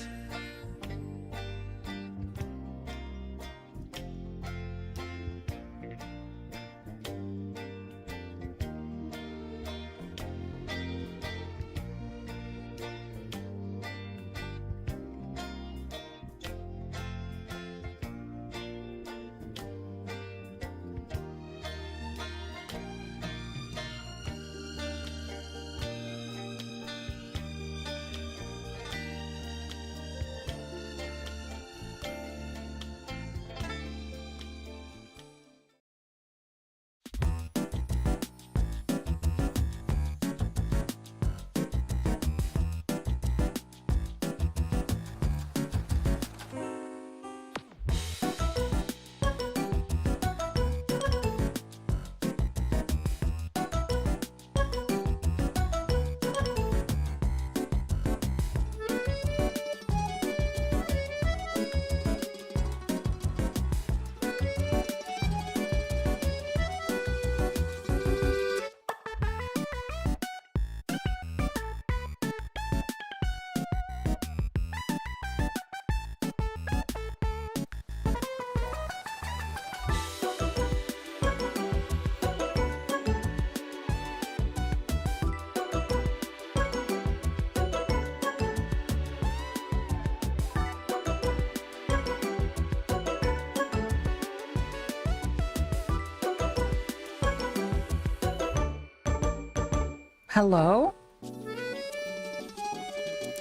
[SPEAKER 4] Hello?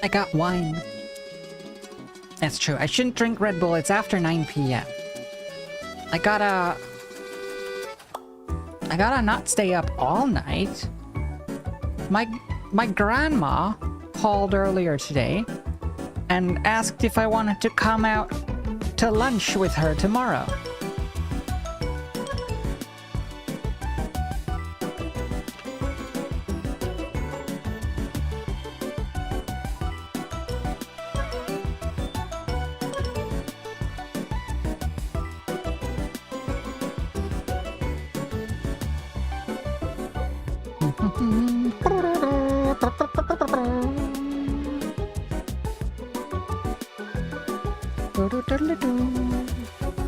[SPEAKER 4] I got wine. That's true. I shouldn't drink Red Bull. It's after 9 p.m. I gotta not stay up all night. My grandma called earlier today and asked if I wanted to come out to lunch with her tomorrow.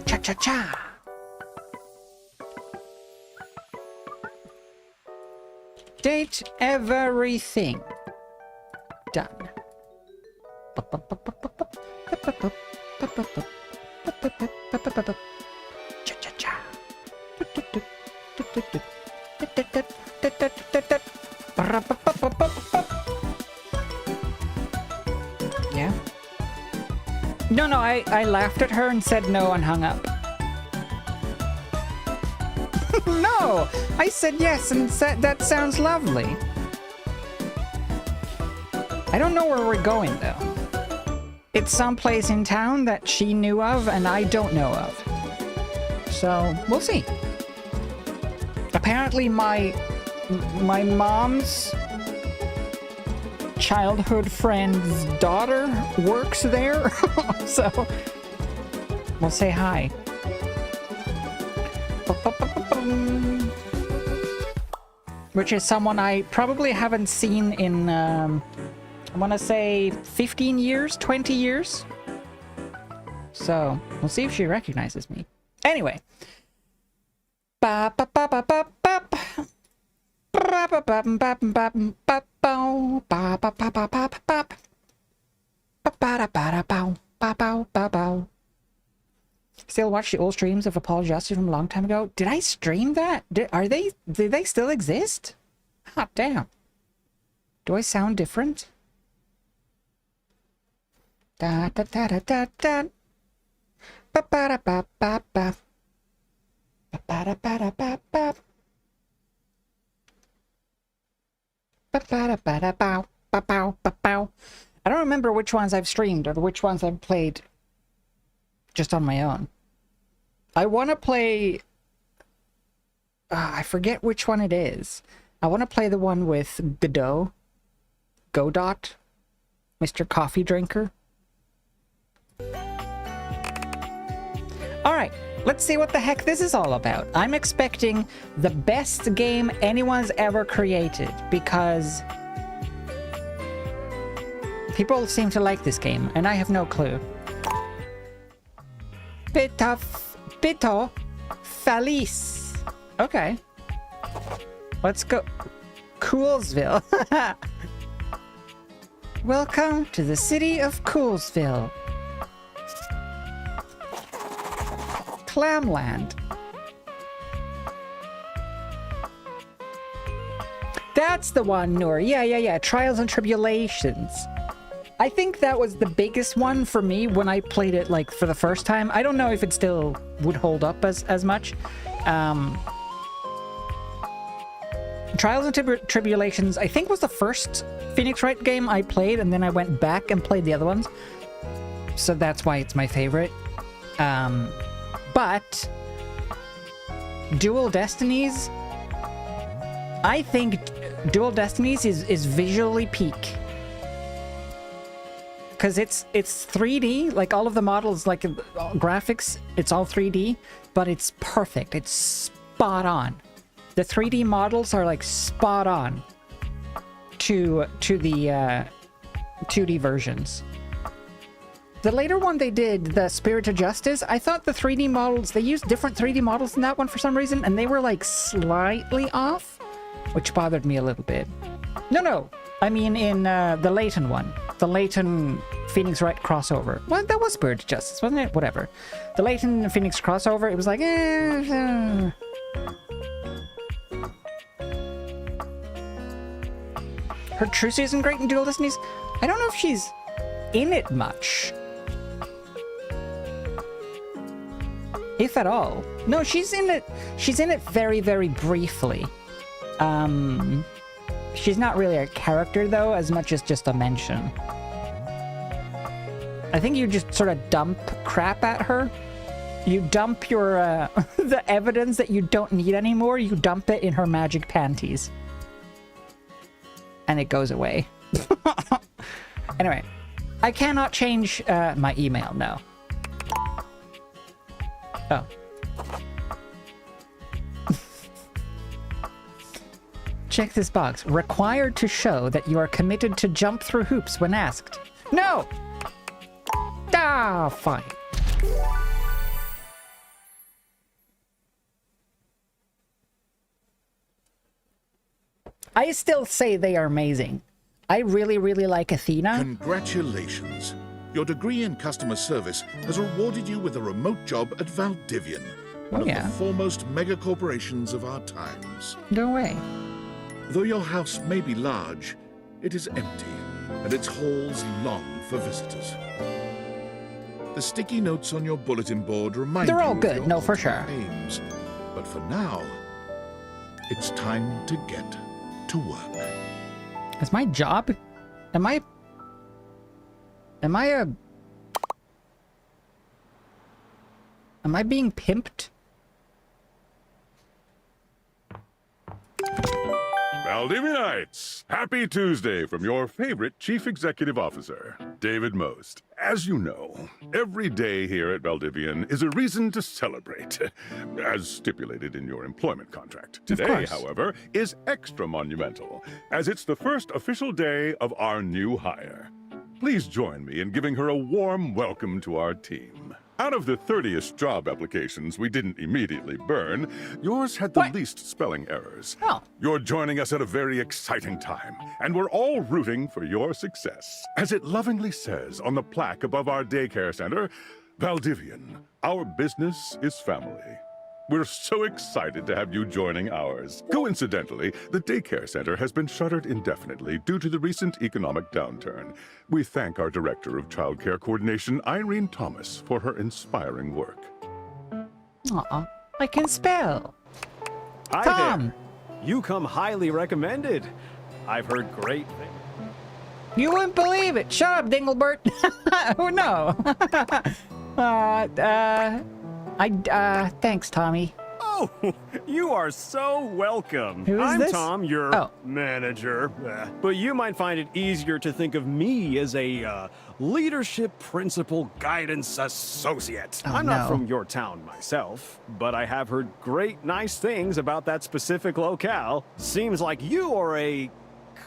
[SPEAKER 4] Cha-cha-cha! Date everything. Done. Cha-cha-cha. Yeah? No, I laughed at her and said no and hung up. No! I said yes and said that sounds lovely. I don't know where we're going, though. It's someplace in town that she knew of and I don't know of. So, we'll see. Apparently my mom's childhood friend's daughter works there, so we'll say hi. Which is someone I probably haven't seen in, I want to say 15 years, 20 years. So we'll see if she recognizes me. Anyway. Still watch the old streams of Apollo Justice from a long time ago. Did I stream that? Did they still exist? Hot damn. Do I sound different? Da da da da da da. Ba ba da ba ba ba. Ba ba da ba da ba ba. Ba ba da ba da bow. Ba bow ba bow. I don't remember which ones I've streamed or which ones I've played just on my own. I want to play... I forget which one it is. I want to play the one with Godot. Godot. Mr. Coffee Drinker. Alright, let's see what the heck this is all about. I'm expecting the best game anyone's ever created, because people seem to like this game, and I have no clue. Bito Felice. Okay. Let's go. Coolsville. Welcome to the city of Coolsville. Clamland. That's the one, Noor. Yeah. Trials and Tribulations. I think that was the biggest one for me when I played it, like, for the first time. I don't know if it still would hold up as much. Trials and Tribulations, I think, was the first Phoenix Wright game I played, and then I went back and played the other ones. So that's why it's my favorite. But Dual Destinies, I think Dual Destinies is visually peak. Because it's 3D, like all of the models, like graphics, it's all 3D, but it's perfect. It's spot on. The 3D models are like spot on to the 2D versions. The later one they did, the Spirit of Justice, I thought the 3D models, they used different 3D models in that one for some reason, and they were like slightly off, which bothered me a little bit. No, I mean in the Layton one. The Layton Phoenix Wright crossover. Well, that was Spirit of Justice, wasn't it? Whatever. The Layton Phoenix crossover, it was like, Her Trucy isn't great in Dual Destinies. I don't know if she's in it much. If at all. No, she's in it. She's in it very, very briefly. She's not really a character, though, as much as just a mention. I think you just sort of dump crap at her. You dump your, the evidence that you don't need anymore, you dump it in her magic panties. And it goes away. Anyway, I cannot change my email, no. Oh. Check this box. Required to show that you are committed to jump through hoops when asked. No! Ah, fine. I still say they are amazing. I really, really like Athena.
[SPEAKER 15] Congratulations. Your degree in customer service has rewarded you with a remote job at Valdivian, one of the foremost mega corporations of our times.
[SPEAKER 4] No way.
[SPEAKER 15] Though your house may be large, it is empty, and its halls long for visitors. The sticky notes on your bulletin board remind you
[SPEAKER 4] they're all
[SPEAKER 15] of
[SPEAKER 4] good,
[SPEAKER 15] your
[SPEAKER 4] no, for sure.
[SPEAKER 15] aims. But for now, it's time to get to work.
[SPEAKER 4] Is my job? Am I being pimped?
[SPEAKER 16] Valdivianites! Happy Tuesday from your favorite Chief Executive Officer, David Most. As you know, every day here at Valdivian is a reason to celebrate, as stipulated in your employment contract. Today, however, is extra monumental, as it's the first official day of our new hire. Please join me in giving her a warm welcome to our team. Out of the 30-ish job applications we didn't immediately burn, yours had the least spelling errors.
[SPEAKER 4] Oh.
[SPEAKER 16] You're joining us at a very exciting time, and we're all rooting for your success. As it lovingly says on the plaque above our daycare center, Valdivian, our business is family. We're so excited to have you joining ours. Coincidentally, the daycare center has been shuttered indefinitely due to the recent economic downturn. We thank our Director of Child Care Coordination, Irene Thomas, for her inspiring work.
[SPEAKER 4] Aw, I can spell.
[SPEAKER 17] Hi
[SPEAKER 4] Tom!
[SPEAKER 17] there. You come highly recommended. I've heard great things.
[SPEAKER 4] You wouldn't believe it. Shut up, Dinglebert. Oh, no. Thanks, Tommy.
[SPEAKER 17] Oh, you are so welcome.
[SPEAKER 4] Who is
[SPEAKER 17] I'm
[SPEAKER 4] this?
[SPEAKER 17] Tom, your
[SPEAKER 4] Oh.
[SPEAKER 17] manager. But you might find it easier to think of me as a leadership principal guidance associate.
[SPEAKER 4] Oh,
[SPEAKER 17] I'm not
[SPEAKER 4] no.
[SPEAKER 17] from your town myself, but I have heard great nice things about that specific locale. Seems like you are a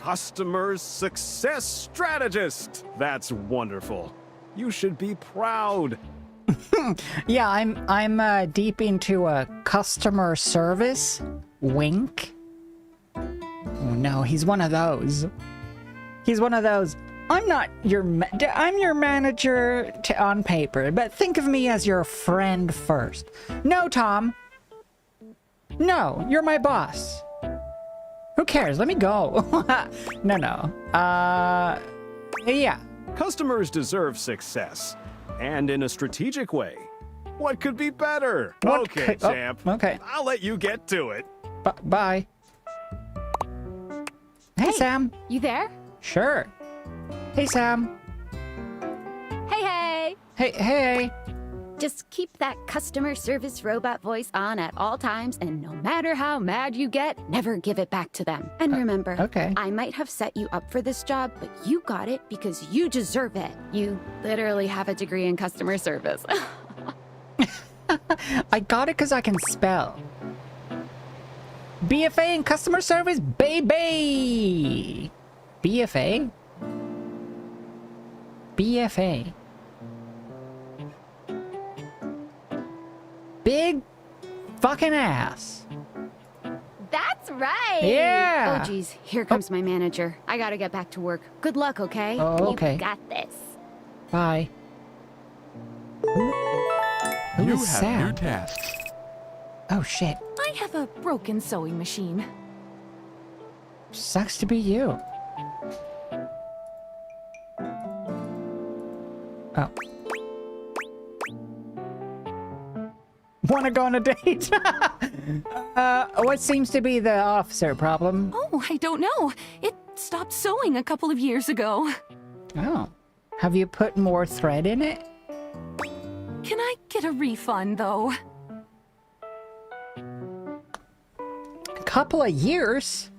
[SPEAKER 17] customer success strategist. That's wonderful. You should be proud.
[SPEAKER 4] Yeah, I'm deep into customer service. Wink. Oh no, he's one of those. He's one of those. I'm not your I'm your manager on paper, but think of me as your friend first. No, Tom. No, you're my boss. Who cares? Let me go. No. Yeah.
[SPEAKER 17] Customers deserve success, and in a strategic way. What could be better?
[SPEAKER 4] What
[SPEAKER 17] okay,
[SPEAKER 4] could- oh,
[SPEAKER 17] champ.
[SPEAKER 4] okay.
[SPEAKER 17] I'll let you get to it.
[SPEAKER 4] Bye. Hey, Sam.
[SPEAKER 18] You there?
[SPEAKER 4] Sure. Hey, Sam.
[SPEAKER 18] Hey!
[SPEAKER 4] Hey.
[SPEAKER 18] Just keep that customer service robot voice on at all times, and no matter how mad you get, never give it back to them. And remember,
[SPEAKER 4] okay.
[SPEAKER 18] I might have set you up for this job, but you got it because you deserve it. You literally have a degree in customer service.
[SPEAKER 4] I got it because I can spell. BFA in customer service, baby! BFA? BFA. Big fucking ass.
[SPEAKER 18] That's right!
[SPEAKER 4] Yeah!
[SPEAKER 18] Oh, geez. Here comes my manager. I gotta get back to work. Good luck, okay?
[SPEAKER 4] Oh, okay.
[SPEAKER 18] You got this.
[SPEAKER 4] Bye. Who
[SPEAKER 19] You
[SPEAKER 4] is
[SPEAKER 19] have
[SPEAKER 4] Sam?
[SPEAKER 19] new tasks.
[SPEAKER 4] Oh shit.
[SPEAKER 14] I have a broken sewing machine.
[SPEAKER 4] Sucks to be you. Oh. Wanna go on a date? What seems to be the officer problem?
[SPEAKER 14] Oh, I don't know. It stopped sewing a couple of years ago.
[SPEAKER 4] Oh. Have you put more thread in it?
[SPEAKER 14] Can I get a refund, though?
[SPEAKER 4] Couple of years?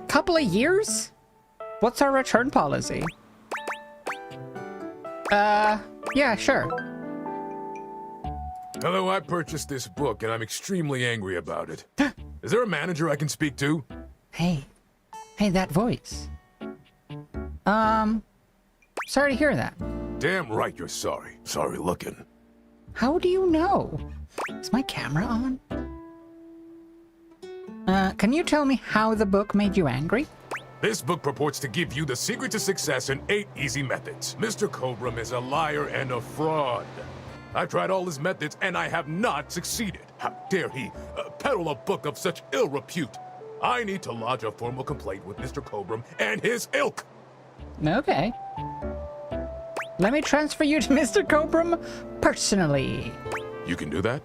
[SPEAKER 4] Couple of years? What's our return policy? Yeah, sure.
[SPEAKER 19] Hello, I purchased this book and I'm extremely angry about it. Is there a manager I can speak to?
[SPEAKER 4] Hey, that voice. Sorry to hear that.
[SPEAKER 19] Damn right you're sorry. Sorry looking.
[SPEAKER 4] How do you know? Is my camera on? Can you tell me how the book made you angry?
[SPEAKER 19] This book purports to give you the secret to success in 8 easy methods. Mr. Cobram is a liar and a fraud. I've tried all his methods and I have not succeeded. How dare he peddle a book of such ill repute? I need to lodge a formal complaint with Mr. Cobram and his ilk.
[SPEAKER 4] Okay. Let me transfer you to Mr. Cobram personally.
[SPEAKER 19] You can do that?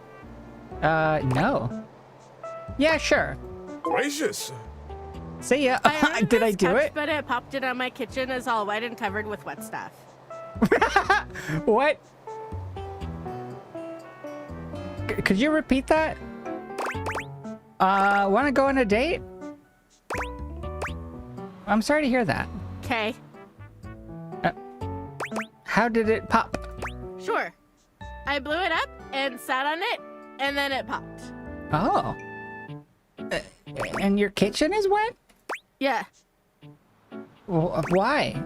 [SPEAKER 4] No. Yeah, sure.
[SPEAKER 19] Gracious.
[SPEAKER 4] See ya. Did I do it?
[SPEAKER 20] But I popped it on my kitchen is all wet and covered with wet stuff.
[SPEAKER 4] What? Could you repeat that? Wanna go on a date? I'm sorry to hear that.
[SPEAKER 20] Okay.
[SPEAKER 4] How did it pop?
[SPEAKER 20] Sure. I blew it up and sat on it, and then it popped.
[SPEAKER 4] Oh. And your kitchen is wet?
[SPEAKER 20] Yeah.
[SPEAKER 4] Why?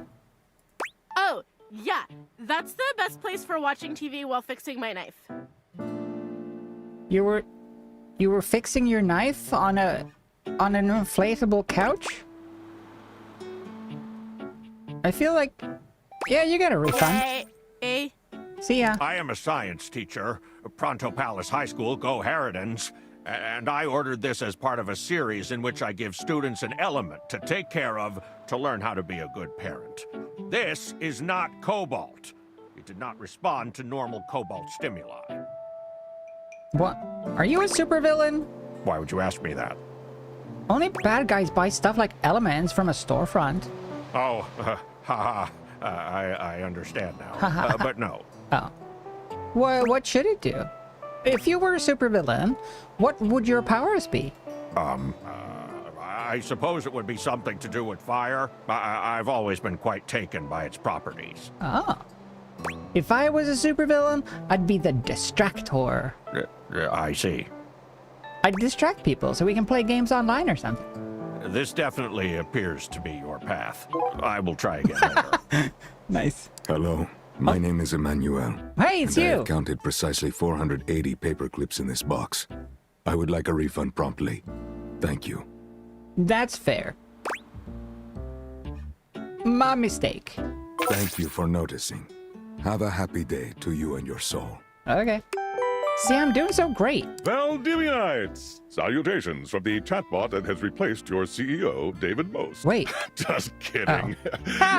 [SPEAKER 20] Oh, Yeah, that's the best place for watching TV while fixing my knife.
[SPEAKER 4] You were fixing your knife on an inflatable couch? I feel like, yeah, you got a refund. See ya.
[SPEAKER 17] I am a science teacher, Pronto Palace High School, Go Harridans, and I ordered this as part of a series in which I give students an element to take care of to learn how to be a good parent. This is not cobalt. It did not respond to normal cobalt stimuli.
[SPEAKER 4] What? Are you a supervillain?
[SPEAKER 17] Why would you ask me that?
[SPEAKER 4] Only bad guys buy stuff like elements from a storefront.
[SPEAKER 17] Oh, I understand now, but no.
[SPEAKER 4] Oh. What should it do? If you were a supervillain, what would your powers be?
[SPEAKER 17] I suppose it would be something to do with fire. I've always been quite taken by its properties.
[SPEAKER 4] Oh. If I was a supervillain, I'd be the distractor.
[SPEAKER 17] I see.
[SPEAKER 4] I'd distract people so we can play games online or something.
[SPEAKER 17] This definitely appears to be your path. I will try again later.
[SPEAKER 4] Nice.
[SPEAKER 21] Hello. My name is Emmanuel.
[SPEAKER 4] Hey, it's
[SPEAKER 21] and
[SPEAKER 4] you.
[SPEAKER 21] I have counted precisely 480 paper clips in this box. I would like a refund promptly. Thank you.
[SPEAKER 4] That's fair. My mistake.
[SPEAKER 21] Thank you for noticing. Have a happy day to you and your soul.
[SPEAKER 4] Okay. See, I'm doing so great.
[SPEAKER 16] Valdivianites! Salutations from the chatbot that has replaced your CEO, David Most.
[SPEAKER 4] Wait.
[SPEAKER 16] Just kidding.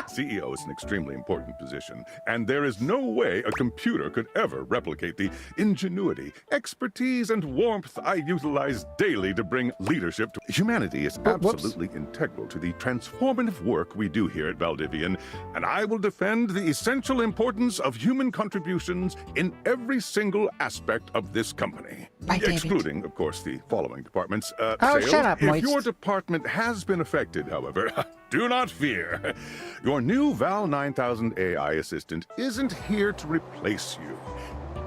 [SPEAKER 16] CEO is an extremely important position, and there is no way a computer could ever replicate the ingenuity, expertise, and warmth I utilize daily to bring leadership to humanity. Is absolutely integral to the transformative work we do here at Valdivian, and I will defend the essential importance of human contributions in every single aspect of this company. Excluding, of course, the following departments.
[SPEAKER 4] Oh,
[SPEAKER 16] sales.
[SPEAKER 4] shut up,
[SPEAKER 16] If
[SPEAKER 4] Moist.
[SPEAKER 16] your department has been affected, however, do not fear. Your new Val 9000 AI assistant isn't here to replace you.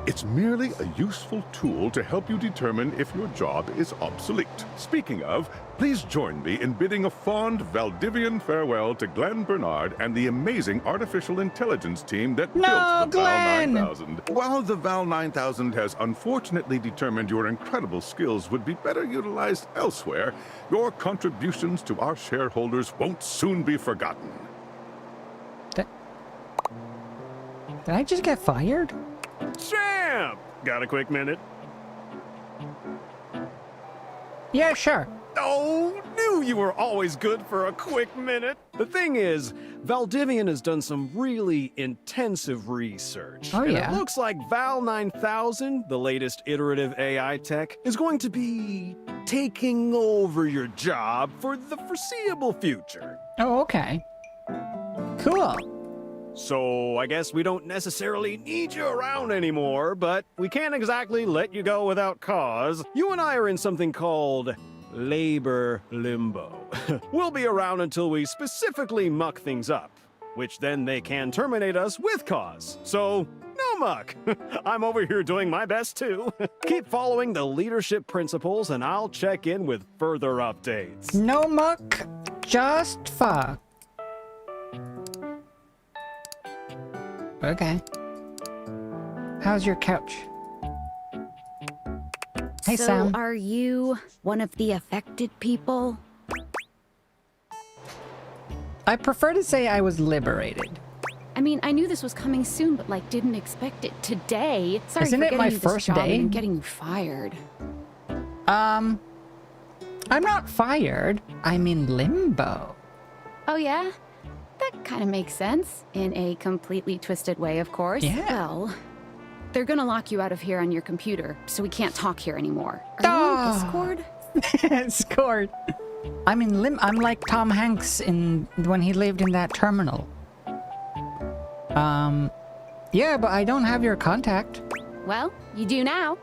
[SPEAKER 16] It's merely a useful tool to help you determine if your job is obsolete. Speaking of, please join me in bidding a fond Valdivian farewell to Glenn Bernard and the amazing artificial intelligence team that built the
[SPEAKER 4] Glenn!
[SPEAKER 16] Val 9000. While the Val 9000 has unfortunately determined your incredible skills would be better utilized elsewhere, your contributions to our shareholders won't soon be forgotten.
[SPEAKER 4] Did I just get fired?
[SPEAKER 17] Champ! Got a quick minute?
[SPEAKER 4] Yeah, sure.
[SPEAKER 17] Oh, knew you were always good for a quick minute. The thing is, Valdivian has done some really intensive research.
[SPEAKER 4] Oh,
[SPEAKER 17] and
[SPEAKER 4] yeah?
[SPEAKER 17] It looks like Val 9000, the latest iterative AI tech, is going to be taking over your job for the foreseeable future.
[SPEAKER 4] Oh, okay. Cool.
[SPEAKER 17] So I guess we don't necessarily need you around anymore, but we can't exactly let you go without cause. You and I are in something called labor limbo. We'll be around until we specifically muck things up, which then they can terminate us with cause. So, no muck. I'm over here doing my best too. Keep following the leadership principles and I'll check in with further updates.
[SPEAKER 4] No muck, just fuck. Okay. How's your couch? Hey,
[SPEAKER 18] so
[SPEAKER 4] Sam.
[SPEAKER 18] Are you one of the affected people?
[SPEAKER 4] I prefer to say I was liberated.
[SPEAKER 18] I mean, I knew this was coming soon, but like didn't expect it today. Sorry
[SPEAKER 4] Isn't
[SPEAKER 18] for
[SPEAKER 4] it
[SPEAKER 18] getting
[SPEAKER 4] my
[SPEAKER 18] you this
[SPEAKER 4] first
[SPEAKER 18] job
[SPEAKER 4] day?
[SPEAKER 18] and getting you fired.
[SPEAKER 4] I'm not fired. I'm in limbo.
[SPEAKER 18] Oh yeah? That kind of makes sense. In a completely twisted way, of course.
[SPEAKER 4] Yeah.
[SPEAKER 18] Well, they're gonna lock you out of here on your computer, so we can't talk here anymore. Are you on Discord?
[SPEAKER 4] Discord. I'm in I'm like Tom Hanks when he lived in that terminal. Yeah, but I don't have your contact.
[SPEAKER 18] Well, you do now.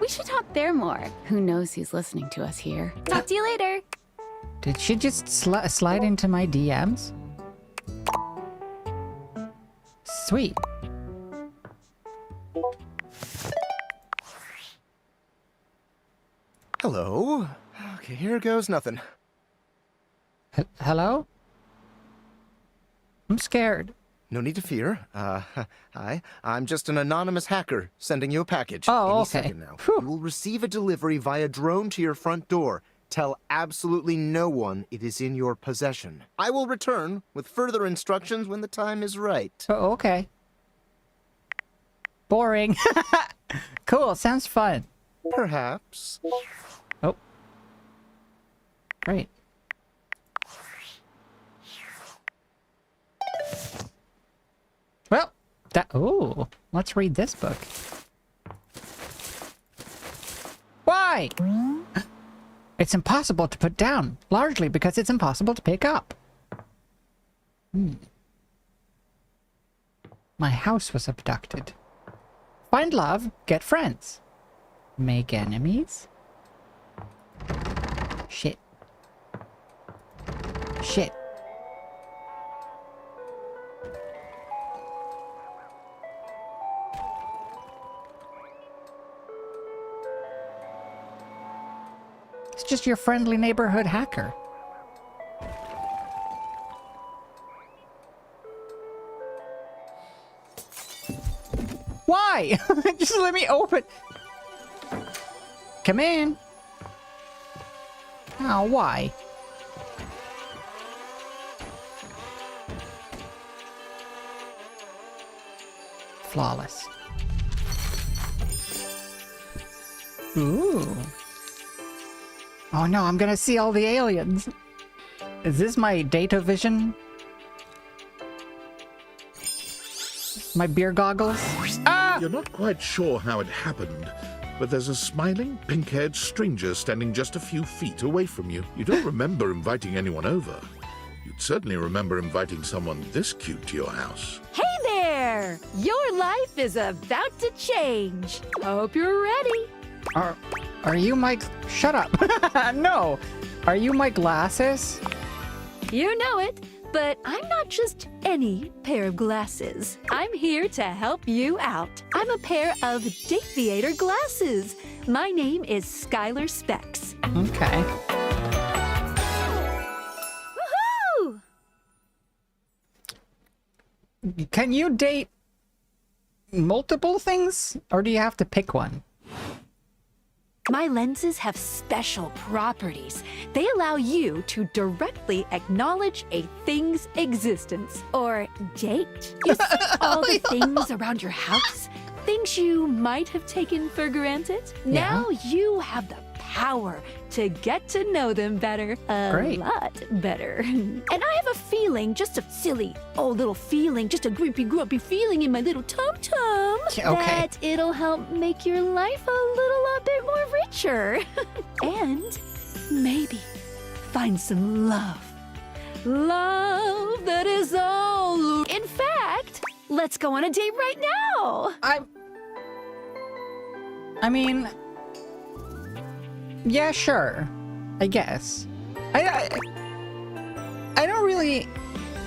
[SPEAKER 18] We should talk there more. Who knows who's listening to us here? Talk to you later.
[SPEAKER 4] Did she just slide into my DMs? Sweet.
[SPEAKER 22] Hello. Okay, here goes nothing.
[SPEAKER 4] Hello? I'm scared.
[SPEAKER 22] No need to fear. Hi. I'm just an anonymous hacker sending you a package.
[SPEAKER 4] Oh,
[SPEAKER 22] Any
[SPEAKER 4] okay.
[SPEAKER 22] second now. You will receive a delivery via drone to your front door. Tell absolutely no one it is in your possession. I will return with further instructions when the time is right.
[SPEAKER 4] Oh, okay. Boring. Cool, sounds fun.
[SPEAKER 22] Perhaps.
[SPEAKER 4] Oh. Great. Well, ooh, let's read this book. Why? It's impossible to put down, largely because it's impossible to pick up. My house was abducted. Find love, get friends. Make enemies? Shit. Shit. It's just your friendly neighborhood hacker. Why? Just let me open. Come in. Oh, why? Flawless. Ooh. Oh no, I'm gonna see all the aliens. Is this my data vision? My beer goggles? Ah!
[SPEAKER 15] You're not quite sure how it happened, but there's a smiling, pink-haired stranger standing just a few feet away from you. You don't remember inviting anyone over. You'd certainly remember inviting someone this cute to your house.
[SPEAKER 1] Hey there! Your life is about to change. Hope you're ready.
[SPEAKER 4] Are you my... Shut up. No. Are you my glasses?
[SPEAKER 1] You know it, but I'm not just any pair of glasses. I'm here to help you out. I'm a pair of Daviator glasses. My name is Skylar Specs.
[SPEAKER 4] Okay.
[SPEAKER 1] Woohoo!
[SPEAKER 4] Can you date multiple things? Or do you have to pick one?
[SPEAKER 1] My lenses have special properties. They allow you to directly acknowledge a thing's existence, or date. You see all the things around your house, things you might have taken for granted.
[SPEAKER 4] Yeah.
[SPEAKER 1] Now you have the power to get to know them better, a lot better. And I have a feeling, just a silly old little feeling, just a grumpy feeling in my little tum-tum, that it'll help make your life a little bit more richer. And maybe find some love. Love that is all. In fact, let's go on a date right now.
[SPEAKER 4] I mean... Yeah, sure. I guess. I don't really...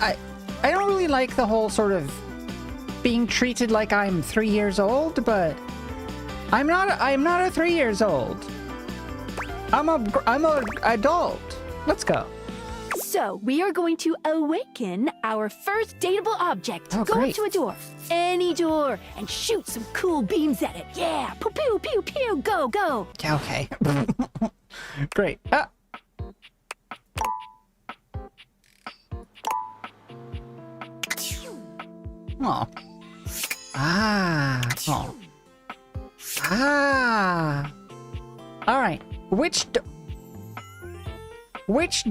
[SPEAKER 4] I don't really like the whole sort of being treated like I'm 3 years old, but I'm not a 3 years old. I'm a adult. Let's go.
[SPEAKER 1] So we are going to awaken our first dateable object.
[SPEAKER 4] Oh,
[SPEAKER 1] go
[SPEAKER 4] great.
[SPEAKER 1] up to a door, any door, and shoot some cool beams at it. Yeah, pew pew pew pew. Go go.
[SPEAKER 4] Okay. Great. Ah. Oh. Ah. Oh. Ah. All right. Which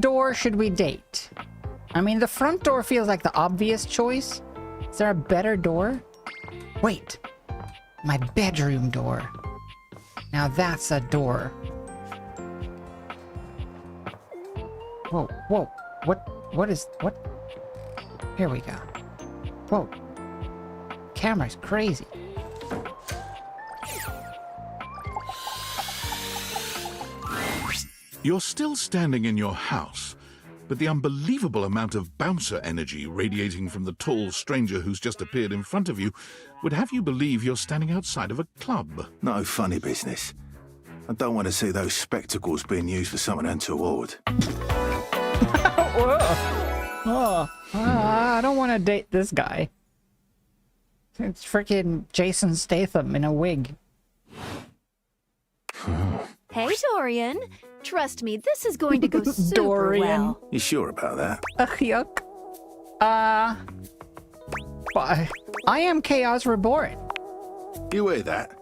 [SPEAKER 4] door should we date? I mean, the front door feels like the obvious choice. Is there a better door? Wait. My bedroom door. Now that's a door. Whoa, whoa. What? Here we go. Whoa. Camera's crazy.
[SPEAKER 15] You're still standing in your house, but the unbelievable amount of bouncer energy radiating from the tall stranger who's just appeared in front of you would have you believe you're standing outside of a club.
[SPEAKER 21] No funny business. I don't want to see those spectacles being used for something untoward.
[SPEAKER 4] Oh, I don't want to date this guy. It's freaking Jason Statham in a wig.
[SPEAKER 1] Hey, Dorian. Trust me, this is going to go super
[SPEAKER 4] Dorian.
[SPEAKER 1] well.
[SPEAKER 21] You sure about that?
[SPEAKER 4] Ugh, yuck. But I am Chaos Reborn.
[SPEAKER 21] You hear that?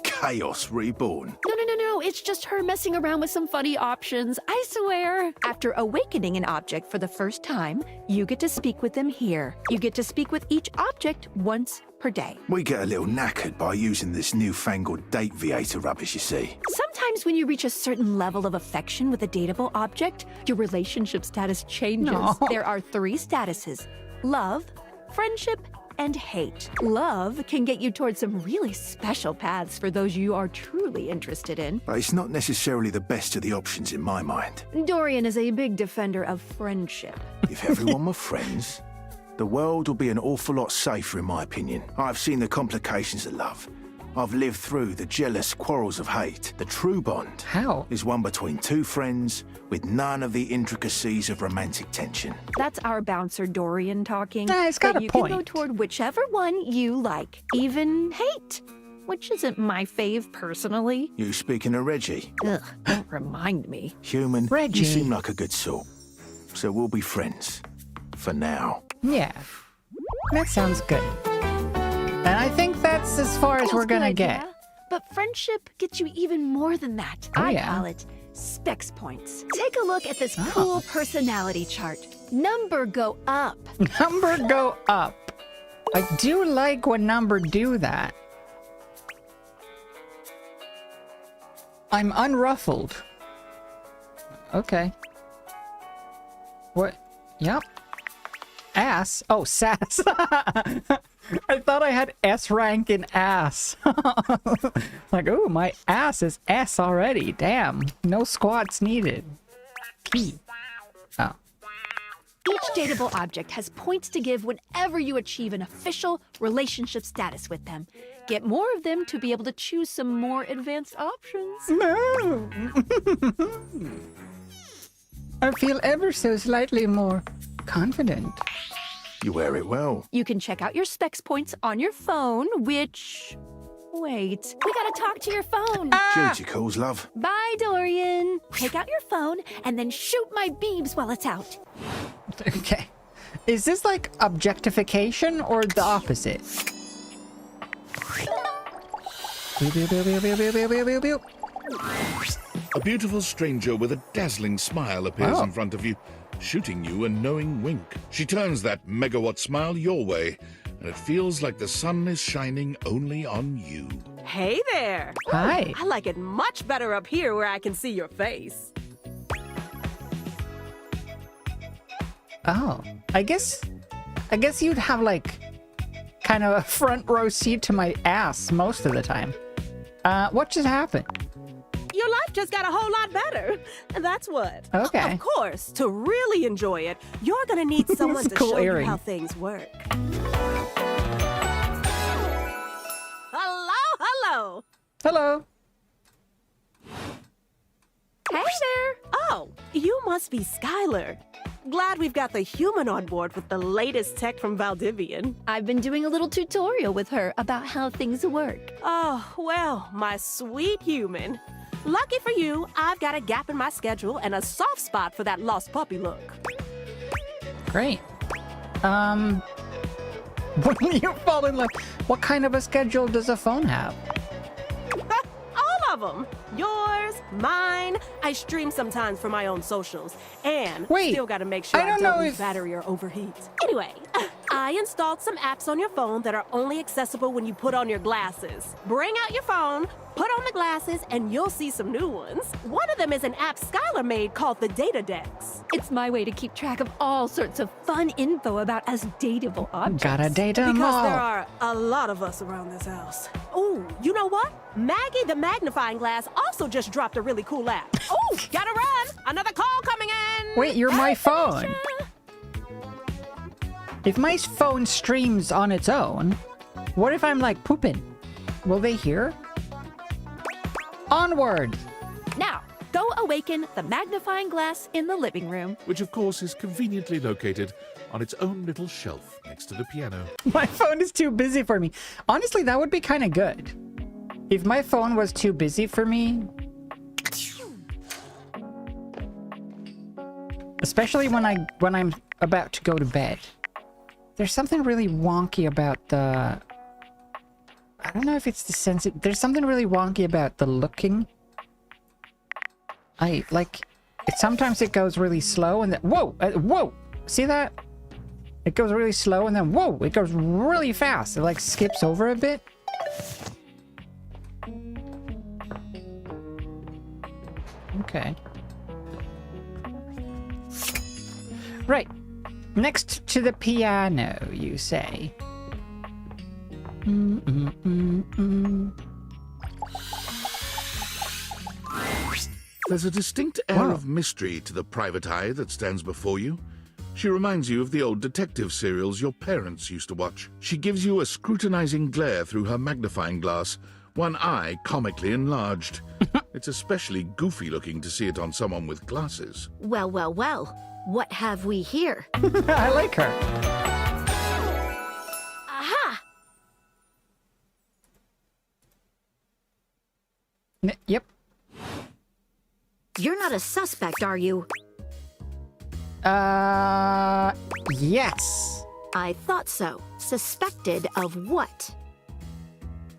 [SPEAKER 21] Chaos Reborn.
[SPEAKER 1] No, it's just her messing around with some funny options, I swear. After awakening an object for the first time, you get to speak with them here. You get to speak with each object once per day.
[SPEAKER 21] We get a little knackered by using this newfangled date viator rubbish, you see.
[SPEAKER 1] Sometimes when you reach a certain level of affection with a dateable object, your relationship status changes.
[SPEAKER 4] No.
[SPEAKER 1] There are 3 statuses: love, friendship, and hate. Love can get you towards some really special paths for those you are truly interested in.
[SPEAKER 21] But it's not necessarily the best of the options in my mind.
[SPEAKER 1] Dorian is a big defender of friendship.
[SPEAKER 21] If everyone were friends, the world would be an awful lot safer, in my opinion. I've seen the complications of love. I've lived through the jealous quarrels of hate. The true bond is one between 2 friends with none of the intricacies of romantic tension.
[SPEAKER 1] That's our bouncer Dorian talking.
[SPEAKER 4] He's got
[SPEAKER 1] but
[SPEAKER 4] a
[SPEAKER 1] you
[SPEAKER 4] point.
[SPEAKER 1] can go toward whichever one you like. Even hate, which isn't my fave personally.
[SPEAKER 21] You speaking of Reggie?
[SPEAKER 1] Ugh, don't remind me.
[SPEAKER 21] Human,
[SPEAKER 4] Reggie.
[SPEAKER 21] you seem like a good sort. So we'll be friends. For now.
[SPEAKER 4] Yeah. That sounds good. And I think that's as far as we're gonna get.
[SPEAKER 1] But friendship gets you even more than that.
[SPEAKER 4] Oh,
[SPEAKER 1] I
[SPEAKER 4] yeah.
[SPEAKER 1] call it specs points. Take a look at this cool personality chart. Number go up.
[SPEAKER 4] Number go up. I do like when number do that. I'm unruffled. Okay. What? Yep. Ass? Oh, sass. I thought I had S rank in ass. Like, oh, my ass is S already. Damn. No squats needed. Key. Oh.
[SPEAKER 1] Each dateable object has points to give whenever you achieve an official relationship status with them. Get more of them to be able to choose some more advanced options.
[SPEAKER 4] No. I feel ever so slightly more confident.
[SPEAKER 21] You wear it well.
[SPEAKER 1] You can check out your specs points on your phone, which... Wait, we gotta talk to your phone.
[SPEAKER 21] Duty calls, love.
[SPEAKER 1] Bye, Dorian. Take out your phone and then shoot my beams while it's out.
[SPEAKER 4] Okay. Is this like objectification or the opposite?
[SPEAKER 15] A beautiful stranger with a dazzling smile appears in front of you, shooting you a knowing wink. She turns that megawatt smile your way, and it feels like the sun is shining only on you.
[SPEAKER 7] Hey there.
[SPEAKER 4] Hi.
[SPEAKER 7] I like it much better up here where I can see your face.
[SPEAKER 4] Oh, I guess you'd have like kind of a front row seat to my ass most of the time. What just happened?
[SPEAKER 7] Your life just got a whole lot better. That's what.
[SPEAKER 4] Okay.
[SPEAKER 7] Of course, to really enjoy it, you're gonna need someone to
[SPEAKER 4] Cool
[SPEAKER 7] show
[SPEAKER 4] earring.
[SPEAKER 7] you how things work. Hello.
[SPEAKER 4] Hello.
[SPEAKER 7] Hey there. Oh, you must be Skylar. Glad we've got the human on board with the latest tech from Valdivian.
[SPEAKER 1] I've been doing a little tutorial with her about how things work.
[SPEAKER 7] Oh, well, my sweet human. Lucky for you, I've got a gap in my schedule and a soft spot for that lost puppy look.
[SPEAKER 4] Great. When you fall in love, what kind of a schedule does a phone have?
[SPEAKER 7] All of them. Yours, mine. I stream sometimes for my own socials. And still gotta make sure I don't lose battery or overheat. Anyway, I installed some apps on your phone that are only accessible when you put on your glasses. Bring out your phone, put on the glasses, and you'll see some new ones. One of them is an app Skylar made called the Data Dex.
[SPEAKER 1] It's my way to keep track of all sorts of fun info about us dateable objects.
[SPEAKER 4] Gotta date 'em
[SPEAKER 7] Because
[SPEAKER 4] all.
[SPEAKER 7] there are a lot of us around this house. Oh, you know what? Maggie the magnifying glass also just dropped a really cool app. Oh, gotta run! Another call coming in!
[SPEAKER 4] Wait, you're my phone. If my phone streams on its own, what if I'm like pooping? Will they hear? Onward!
[SPEAKER 1] Now, Go awaken the magnifying glass in the living room.
[SPEAKER 15] Which, of course, is conveniently located on its own little shelf next to the piano.
[SPEAKER 4] My phone is too busy for me. Honestly, that would be kind of good. If my phone was too busy for me... Especially when I'm about to go to bed. There's something really wonky about the... I don't know if it's the sensitive... There's something really wonky about the looking. Sometimes it goes really slow and then... Whoa! Whoa! See that? It goes really slow and then... Whoa! It goes really fast. It like skips over a bit. Okay. Right. Next to the piano, you say.
[SPEAKER 15] There's a distinct air of mystery to the private eye that stands before you. She reminds you of the old detective serials your parents used to watch. She gives you a scrutinizing glare through her magnifying glass, one eye comically enlarged. It's especially goofy looking to see it on someone with glasses.
[SPEAKER 18] Well, well, well. What have we here?
[SPEAKER 4] I like her.
[SPEAKER 18] Aha!
[SPEAKER 4] Yep.
[SPEAKER 18] You're not a suspect, are you?
[SPEAKER 4] Yes.
[SPEAKER 18] I thought so. Suspected of what?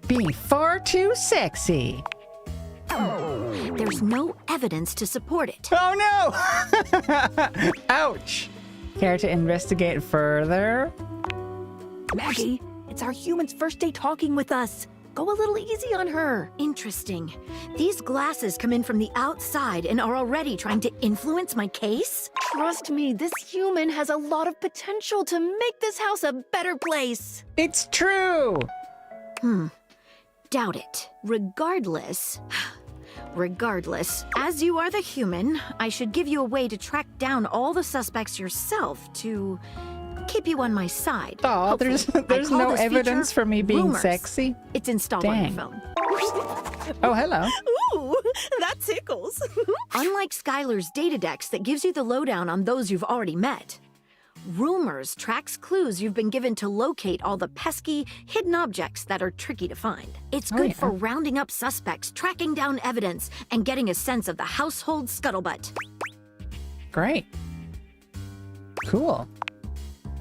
[SPEAKER 4] Being far too sexy.
[SPEAKER 18] There's no evidence to support it.
[SPEAKER 4] Oh no! Ouch! Care to investigate further?
[SPEAKER 1] Maggie, it's our human's first day talking with us. Go a little easy on her.
[SPEAKER 18] Interesting. These glasses come in from the outside and are already trying to influence my case?
[SPEAKER 1] Trust me, this human has a lot of potential to make this house a better place.
[SPEAKER 4] It's true!
[SPEAKER 18] Doubt it. Regardless, as you are the human, I should give you a way to track down all the suspects yourself to keep you on my side.
[SPEAKER 4] Oh, there's no evidence for me being
[SPEAKER 18] rumors.
[SPEAKER 4] sexy?
[SPEAKER 18] It's installed on your phone.
[SPEAKER 4] Oh, hello.
[SPEAKER 7] Ooh, that tickles.
[SPEAKER 18] Unlike Skylar's Datadex that gives you the lowdown on those you've already met, Rumors tracks clues you've been given to locate all the pesky, hidden objects that are tricky to find. It's good for rounding up suspects, tracking down evidence, and getting a sense of the household scuttlebutt.
[SPEAKER 4] Great. Cool.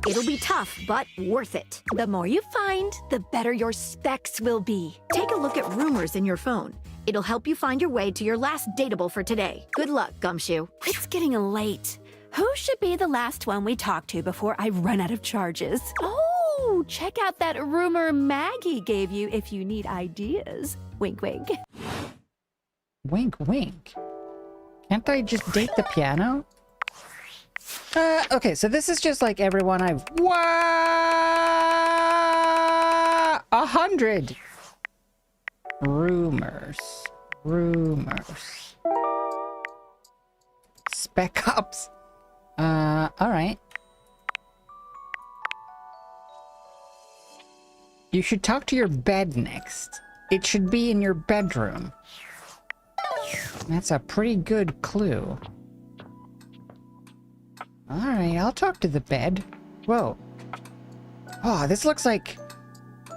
[SPEAKER 18] It'll be tough, but worth it.
[SPEAKER 1] The more you find, the better your specs will be.
[SPEAKER 18] Take a look at Rumors in your phone. It'll help you find your way to your last dateable for today. Good luck, Gumshoe.
[SPEAKER 1] It's getting late. Who should be the last one we talk to before I run out of charges? Oh, check out that rumor Maggie gave you if you need ideas. Wink, wink.
[SPEAKER 4] Wink, wink. Can't I just date the piano? Okay, so this is just like everyone I've... 100! Rumors. Spec Ops. Alright. You should talk to your bed next. It should be in your bedroom. That's a pretty good clue. Alright, I'll talk to the bed. Whoa. Oh, this looks like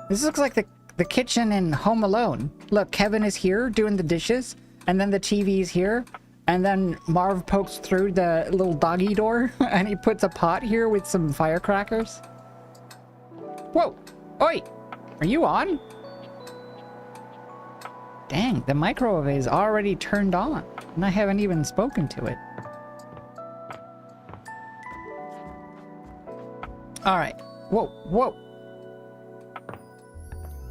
[SPEAKER 4] the kitchen in Home Alone. Look, Kevin is here doing the dishes, and then the TV's here. And then Marv pokes through the little doggy door, and he puts a pot here with some firecrackers. Whoa! Oi! Are you on? Dang, the microwave is already turned on, and I haven't even spoken to it. Alright. Whoa.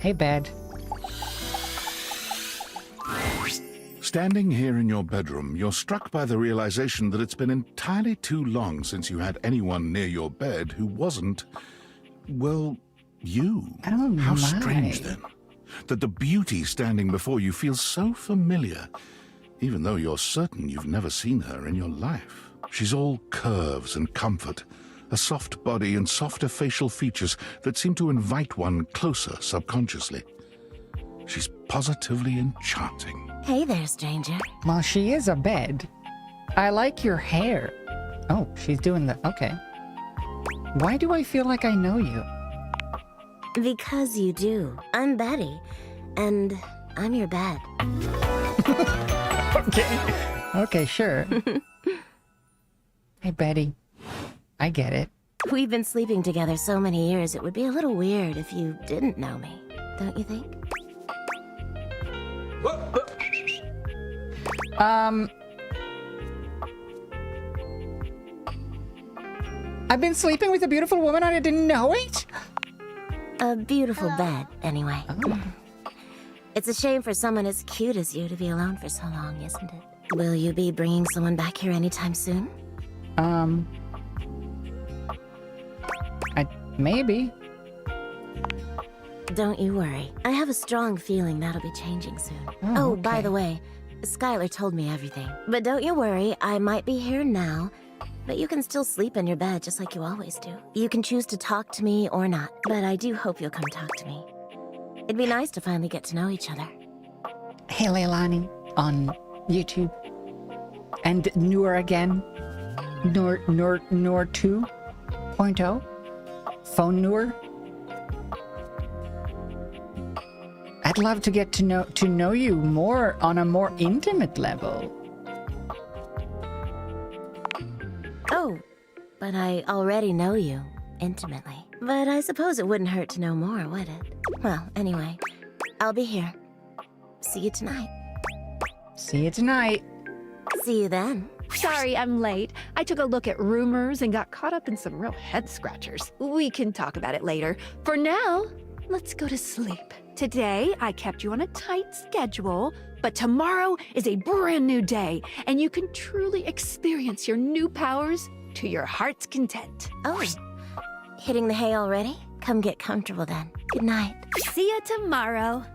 [SPEAKER 4] Hey, bed.
[SPEAKER 15] Standing here in your bedroom, you're struck by the realization that it's been entirely too long since you had anyone near your bed who wasn't, well, you.
[SPEAKER 4] Oh,
[SPEAKER 15] How
[SPEAKER 4] my.
[SPEAKER 15] strange, then, that the beauty standing before you feels so familiar, even though you're certain you've never seen her in your life. She's all curves and comfort, a soft body and softer facial features that seem to invite one closer subconsciously. She's positively enchanting.
[SPEAKER 5] Hey there, stranger.
[SPEAKER 4] Well, she is a bed. I like your hair. Oh, she's doing the... Okay. Why do I feel like I know you?
[SPEAKER 5] Because you do. I'm Betty, and I'm your bed.
[SPEAKER 4] Okay. Okay, sure. Hey, Betty. I get it.
[SPEAKER 5] We've been sleeping together so many years, it would be a little weird if you didn't know me, don't you think?
[SPEAKER 4] I've been sleeping with a beautiful woman and I didn't know it?
[SPEAKER 5] A beautiful bed, anyway.
[SPEAKER 4] Oh.
[SPEAKER 5] It's a shame for someone as cute as you to be alone for so long, isn't it? Will you be bringing someone back here anytime soon?
[SPEAKER 4] Maybe.
[SPEAKER 5] Don't you worry. I have a strong feeling that'll be changing soon.
[SPEAKER 4] Oh,
[SPEAKER 5] by
[SPEAKER 4] okay.
[SPEAKER 5] the way, Skylar told me everything. But don't you worry, I might be here now, but you can still sleep in your bed just like you always do. You can choose to talk to me or not, but I do hope you'll come talk to me. It'd be nice to finally get to know each other.
[SPEAKER 4] Hey, Leilani on YouTube. And Noor again. Noor 2.0. Phone Noor. I'd love to get to know you more on a more intimate level.
[SPEAKER 5] Oh, but I already know you intimately. But I suppose it wouldn't hurt to know more, would it? Well, anyway, I'll be here. See you tonight.
[SPEAKER 4] See you tonight.
[SPEAKER 5] See you then.
[SPEAKER 1] Sorry, I'm late. I took a look at rumors and got caught up in some real head scratchers. We can talk about it later. For now, let's go to sleep. Today, I kept you on a tight schedule, but tomorrow is a brand new day, and you can truly experience your new powers to your heart's content.
[SPEAKER 5] Oh, hitting the hay already? Come get comfortable then. Good night.
[SPEAKER 1] See you tomorrow.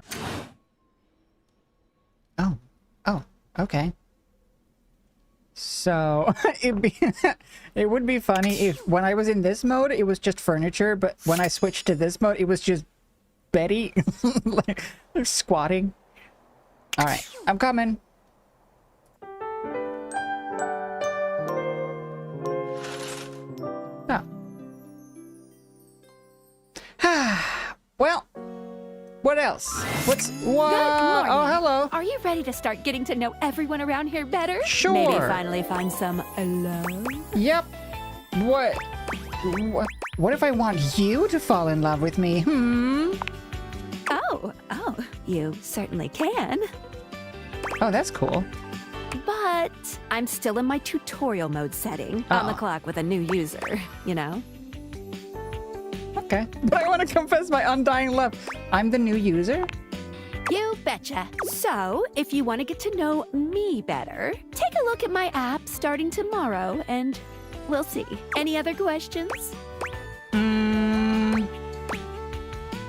[SPEAKER 4] Oh, okay. So, it would be funny if when I was in this mode, it was just furniture, but when I switched to this mode, it was just Betty like, squatting. All right, I'm coming. Oh. Well, what else? What?
[SPEAKER 1] Good morning.
[SPEAKER 4] Oh, hello.
[SPEAKER 1] Are you ready to start getting to know everyone around here better?
[SPEAKER 4] Sure.
[SPEAKER 1] Maybe finally find some love?
[SPEAKER 4] Yep. What if I want you to fall in love with me?
[SPEAKER 1] Oh, you certainly can.
[SPEAKER 4] Oh, that's cool.
[SPEAKER 1] But I'm still in my tutorial mode setting on the clock with a new user, you know?
[SPEAKER 4] Okay. But I want to confess my undying love. I'm the new user?
[SPEAKER 1] You betcha. So, if you want to get to know me better, take a look at my app starting tomorrow and we'll see. Any other questions?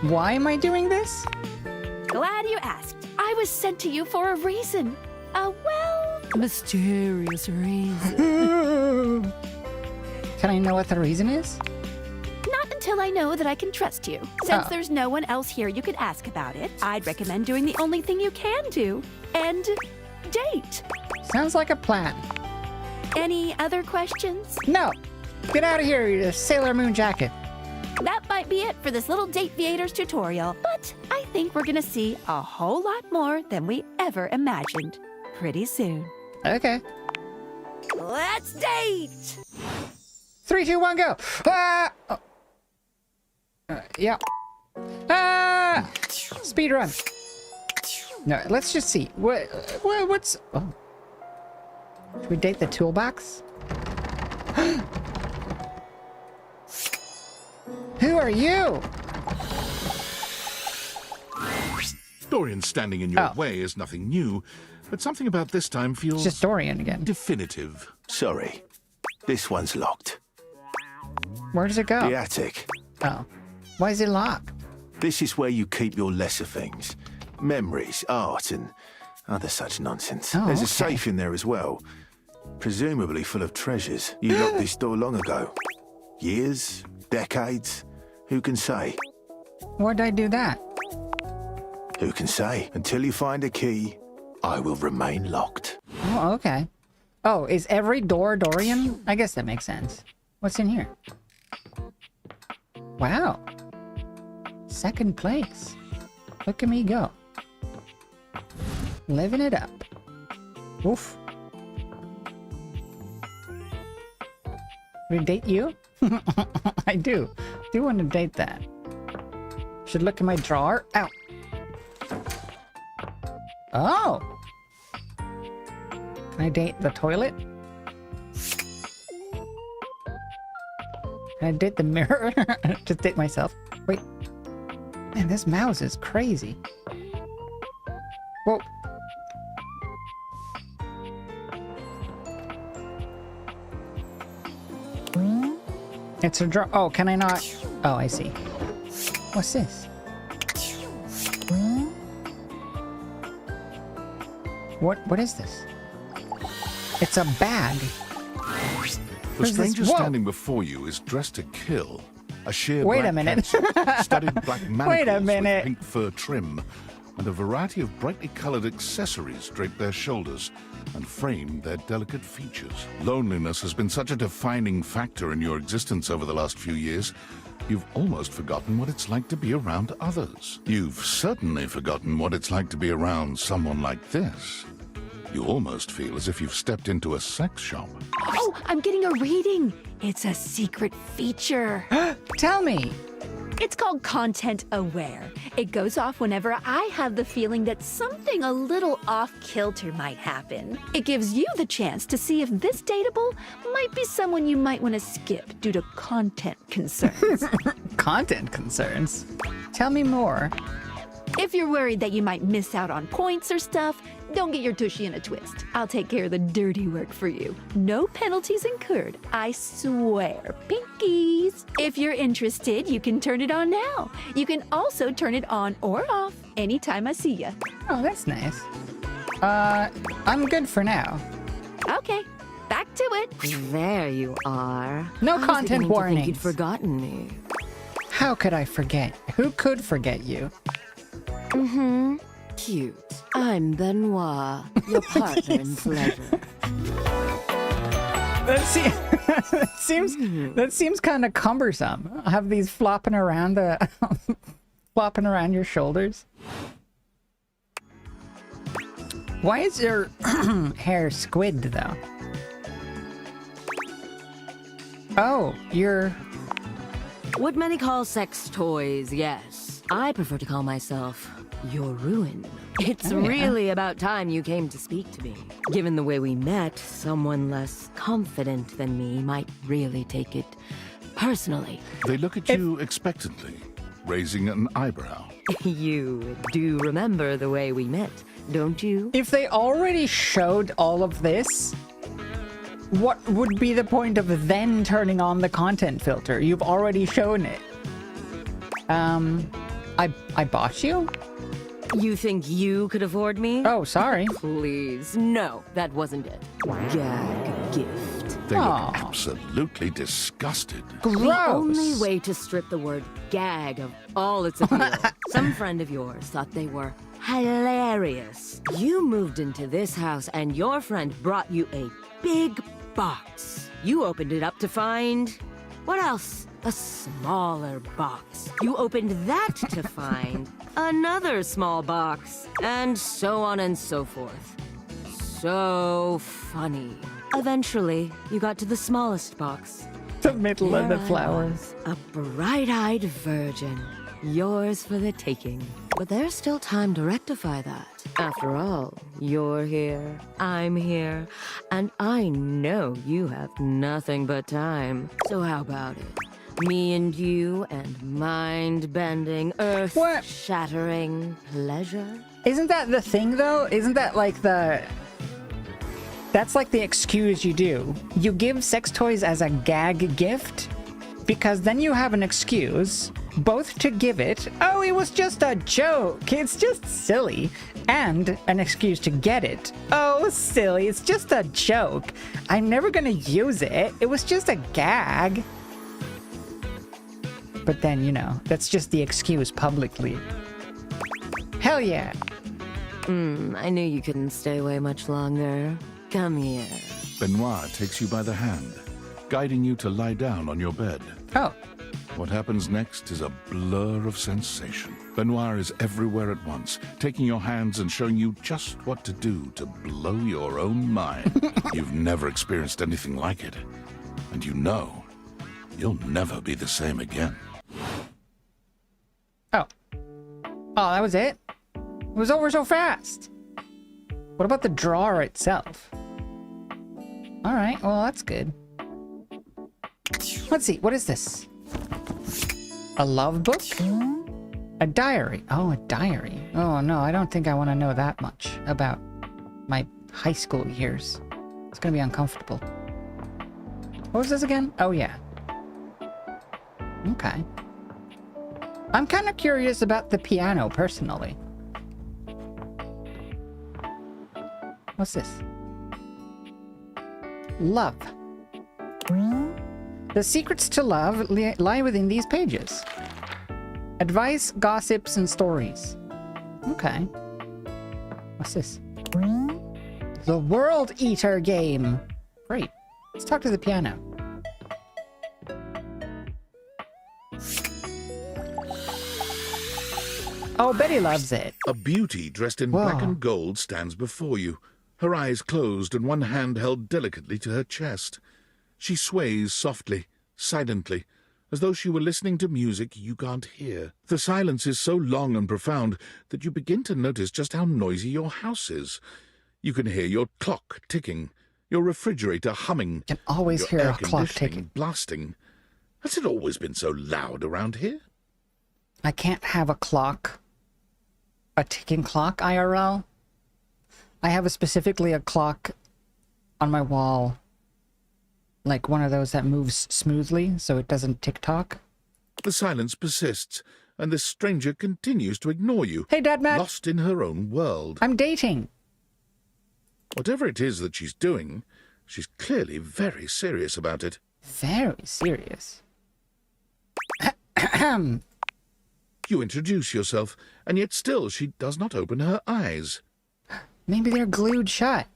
[SPEAKER 4] Why am I doing this?
[SPEAKER 1] Glad you asked. I was sent to you for a reason. A, well, mysterious reason.
[SPEAKER 4] Can I know what the reason is?
[SPEAKER 1] Not until I know that I can trust you. Since there's no one else here you could ask about it, I'd recommend doing the only thing you can do, and date.
[SPEAKER 4] Sounds like a plan.
[SPEAKER 1] Any other questions?
[SPEAKER 4] No. Get out of here, you Sailor Moon jacket.
[SPEAKER 1] That might be it for this little Date Viators tutorial, but I think we're gonna see a whole lot more than we ever imagined pretty soon.
[SPEAKER 4] Okay.
[SPEAKER 1] Let's date!
[SPEAKER 4] 3, 2, 1, go! Ah! Oh. Yeah. Ah! Speed run. No, let's just see. What's... Oh. Should we date the toolbox? Who are you?
[SPEAKER 15] Dorian standing in your way is nothing new, but something about this time feels...
[SPEAKER 4] It's just Dorian again.
[SPEAKER 15] Definitive.
[SPEAKER 21] Sorry. This one's locked.
[SPEAKER 4] Where does it go?
[SPEAKER 21] The attic.
[SPEAKER 4] Oh. Why is it locked?
[SPEAKER 21] This is where you keep your lesser things. Memories, art, and other such nonsense.
[SPEAKER 4] Oh,
[SPEAKER 21] There's a
[SPEAKER 4] okay.
[SPEAKER 21] safe in there as well. Presumably full of treasures. You locked this door long ago. Years? Decades? Who can say?
[SPEAKER 4] Why'd I do that?
[SPEAKER 21] Who can say? Until you find a key, I will remain locked.
[SPEAKER 4] Oh, okay. Oh, is every door Dorian? I guess that makes sense. What's in here? Wow. Second place. Look at me go. Living it up. Oof. Would I date you? I do. Do want to date that. Should look in my drawer. Ow. Oh. Can I date the toilet? Can I date the mirror? Just date myself. Wait. Man, this mouse is crazy. Whoa. It's a draw. Oh, can I not? Oh, I see. What's this? What is this? It's a bag.
[SPEAKER 15] The stranger standing before you is dressed to kill. A sheer
[SPEAKER 4] Wait
[SPEAKER 15] black
[SPEAKER 4] a minute.
[SPEAKER 15] catsuit, studded black manacles
[SPEAKER 4] Wait a minute.
[SPEAKER 15] with pink fur trim, and a variety of brightly colored accessories drape their shoulders and frame their delicate features. Loneliness has been such a defining factor in your existence over the last few years, you've almost forgotten what it's like to be around others. You've certainly forgotten what it's like to be around someone like this. You almost feel as if you've stepped into a sex shop.
[SPEAKER 1] Oh, I'm getting a reading. It's a secret feature.
[SPEAKER 4] Tell me.
[SPEAKER 1] It's called Content Aware. It goes off whenever I have the feeling that something a little off-kilter might happen. It gives you the chance to see if this dateable might be someone you might want to skip due to content concerns.
[SPEAKER 4] Content concerns? Tell me more.
[SPEAKER 1] If you're worried that you might miss out on points or stuff, don't get your tushy in a twist. I'll take care of the dirty work for you. No penalties incurred, I swear. Pinkies! If you're interested, you can turn it on now. You can also turn it on or off anytime I see ya.
[SPEAKER 4] Oh, that's nice. I'm good for now.
[SPEAKER 1] Okay, back to it.
[SPEAKER 6] There you are.
[SPEAKER 4] No content warnings.
[SPEAKER 6] You'd forgotten me.
[SPEAKER 4] How could I forget? Who could forget you?
[SPEAKER 6] Mm-hmm. Cute. I'm Benoit, your partner in pleasure.
[SPEAKER 4] That seems kind of cumbersome. Have these flopping around flopping around your shoulders. Why is your hair squid though? Oh, you're...
[SPEAKER 6] What many call sex toys, yes. I prefer to call myself your ruin. It's really about time you came to speak to me. Given the way we met, someone less confident than me might really take it personally.
[SPEAKER 15] They look at you expectantly, raising an eyebrow.
[SPEAKER 6] You do remember the way we met, don't you?
[SPEAKER 4] If they already showed all of this, what would be the point of then turning on the content filter? You've already shown it. I bought you?
[SPEAKER 6] You think you could afford me?
[SPEAKER 4] Oh, sorry.
[SPEAKER 6] Please. No, that wasn't it. Gag gift.
[SPEAKER 15] They look absolutely disgusted.
[SPEAKER 6] The only way to strip the word gag of all its appeal. Some friend of yours thought they were hilarious. You moved into this house and your friend brought you a big box. You opened it up to find... what else? A smaller box. You opened that to find another small box. And so on and so forth. So funny. Eventually, you got to the smallest box.
[SPEAKER 4] The middle of the flowers.
[SPEAKER 6] A bright-eyed virgin. Yours for the taking. But there's still time to rectify that. After all, you're here, I'm here, and I know you have nothing but time. So how about it? Me and you and mind-bending, earth-shattering pleasure?
[SPEAKER 4] Isn't that the thing, though? Isn't that like the... That's like the excuse you do. You give sex toys as a gag gift, because then you have an excuse, both to give it, oh, it was just a joke, it's just silly, and an excuse to get it. Oh, silly, it's just a joke. I'm never gonna use it. It was just a gag. But then, you know, that's just the excuse publicly. Hell yeah.
[SPEAKER 6] I knew you couldn't stay away much longer. Come here.
[SPEAKER 15] Benoit takes you by the hand, guiding you to lie down on your bed.
[SPEAKER 4] Oh.
[SPEAKER 15] What happens next is a blur of sensation. Benoit is everywhere at once, taking your hands and showing you just what to do to blow your own mind. You've never experienced anything like it, and you know you'll never be the same again.
[SPEAKER 4] Oh. Oh, that was it? It was over so fast. What about the drawer itself? Alright, well, that's good. Let's see, what is this? A love book? A diary. Oh, a diary. Oh, no, I don't think I want to know that much about my high school years. It's gonna be uncomfortable. What was this again? Oh, yeah. Okay. I'm kind of curious about the piano, personally. What's this? Love. The secrets to love lie within these pages. Advice, gossips, and stories. Okay. What's this? The World Eater game. Great. Let's talk to the piano. Oh, Betty loves it.
[SPEAKER 15] A beauty dressed in black and gold stands before you, her eyes closed and one hand held delicately to her chest. She sways softly, silently, as though she were listening to music you can't hear. The silence is so long and profound that you begin to notice just how noisy your house is. You can hear your clock ticking, your refrigerator humming.
[SPEAKER 4] You can always
[SPEAKER 15] your
[SPEAKER 4] hear
[SPEAKER 15] air
[SPEAKER 4] a clock ticking.
[SPEAKER 15] conditioning blasting. Has it always been so loud around here?
[SPEAKER 4] I can't have a clock. A ticking clock, IRL. I have specifically a clock on my wall. Like one of those that moves smoothly, so it doesn't tick-tock.
[SPEAKER 15] The silence persists, and the stranger continues to ignore you.
[SPEAKER 4] Hey, Dad Matt.
[SPEAKER 15] Lost in her own world.
[SPEAKER 4] I'm dating.
[SPEAKER 15] Whatever it is that she's doing, she's clearly very serious about it.
[SPEAKER 4] Very serious.
[SPEAKER 15] You introduce yourself, and yet still she does not open her eyes.
[SPEAKER 4] Maybe they're glued shut.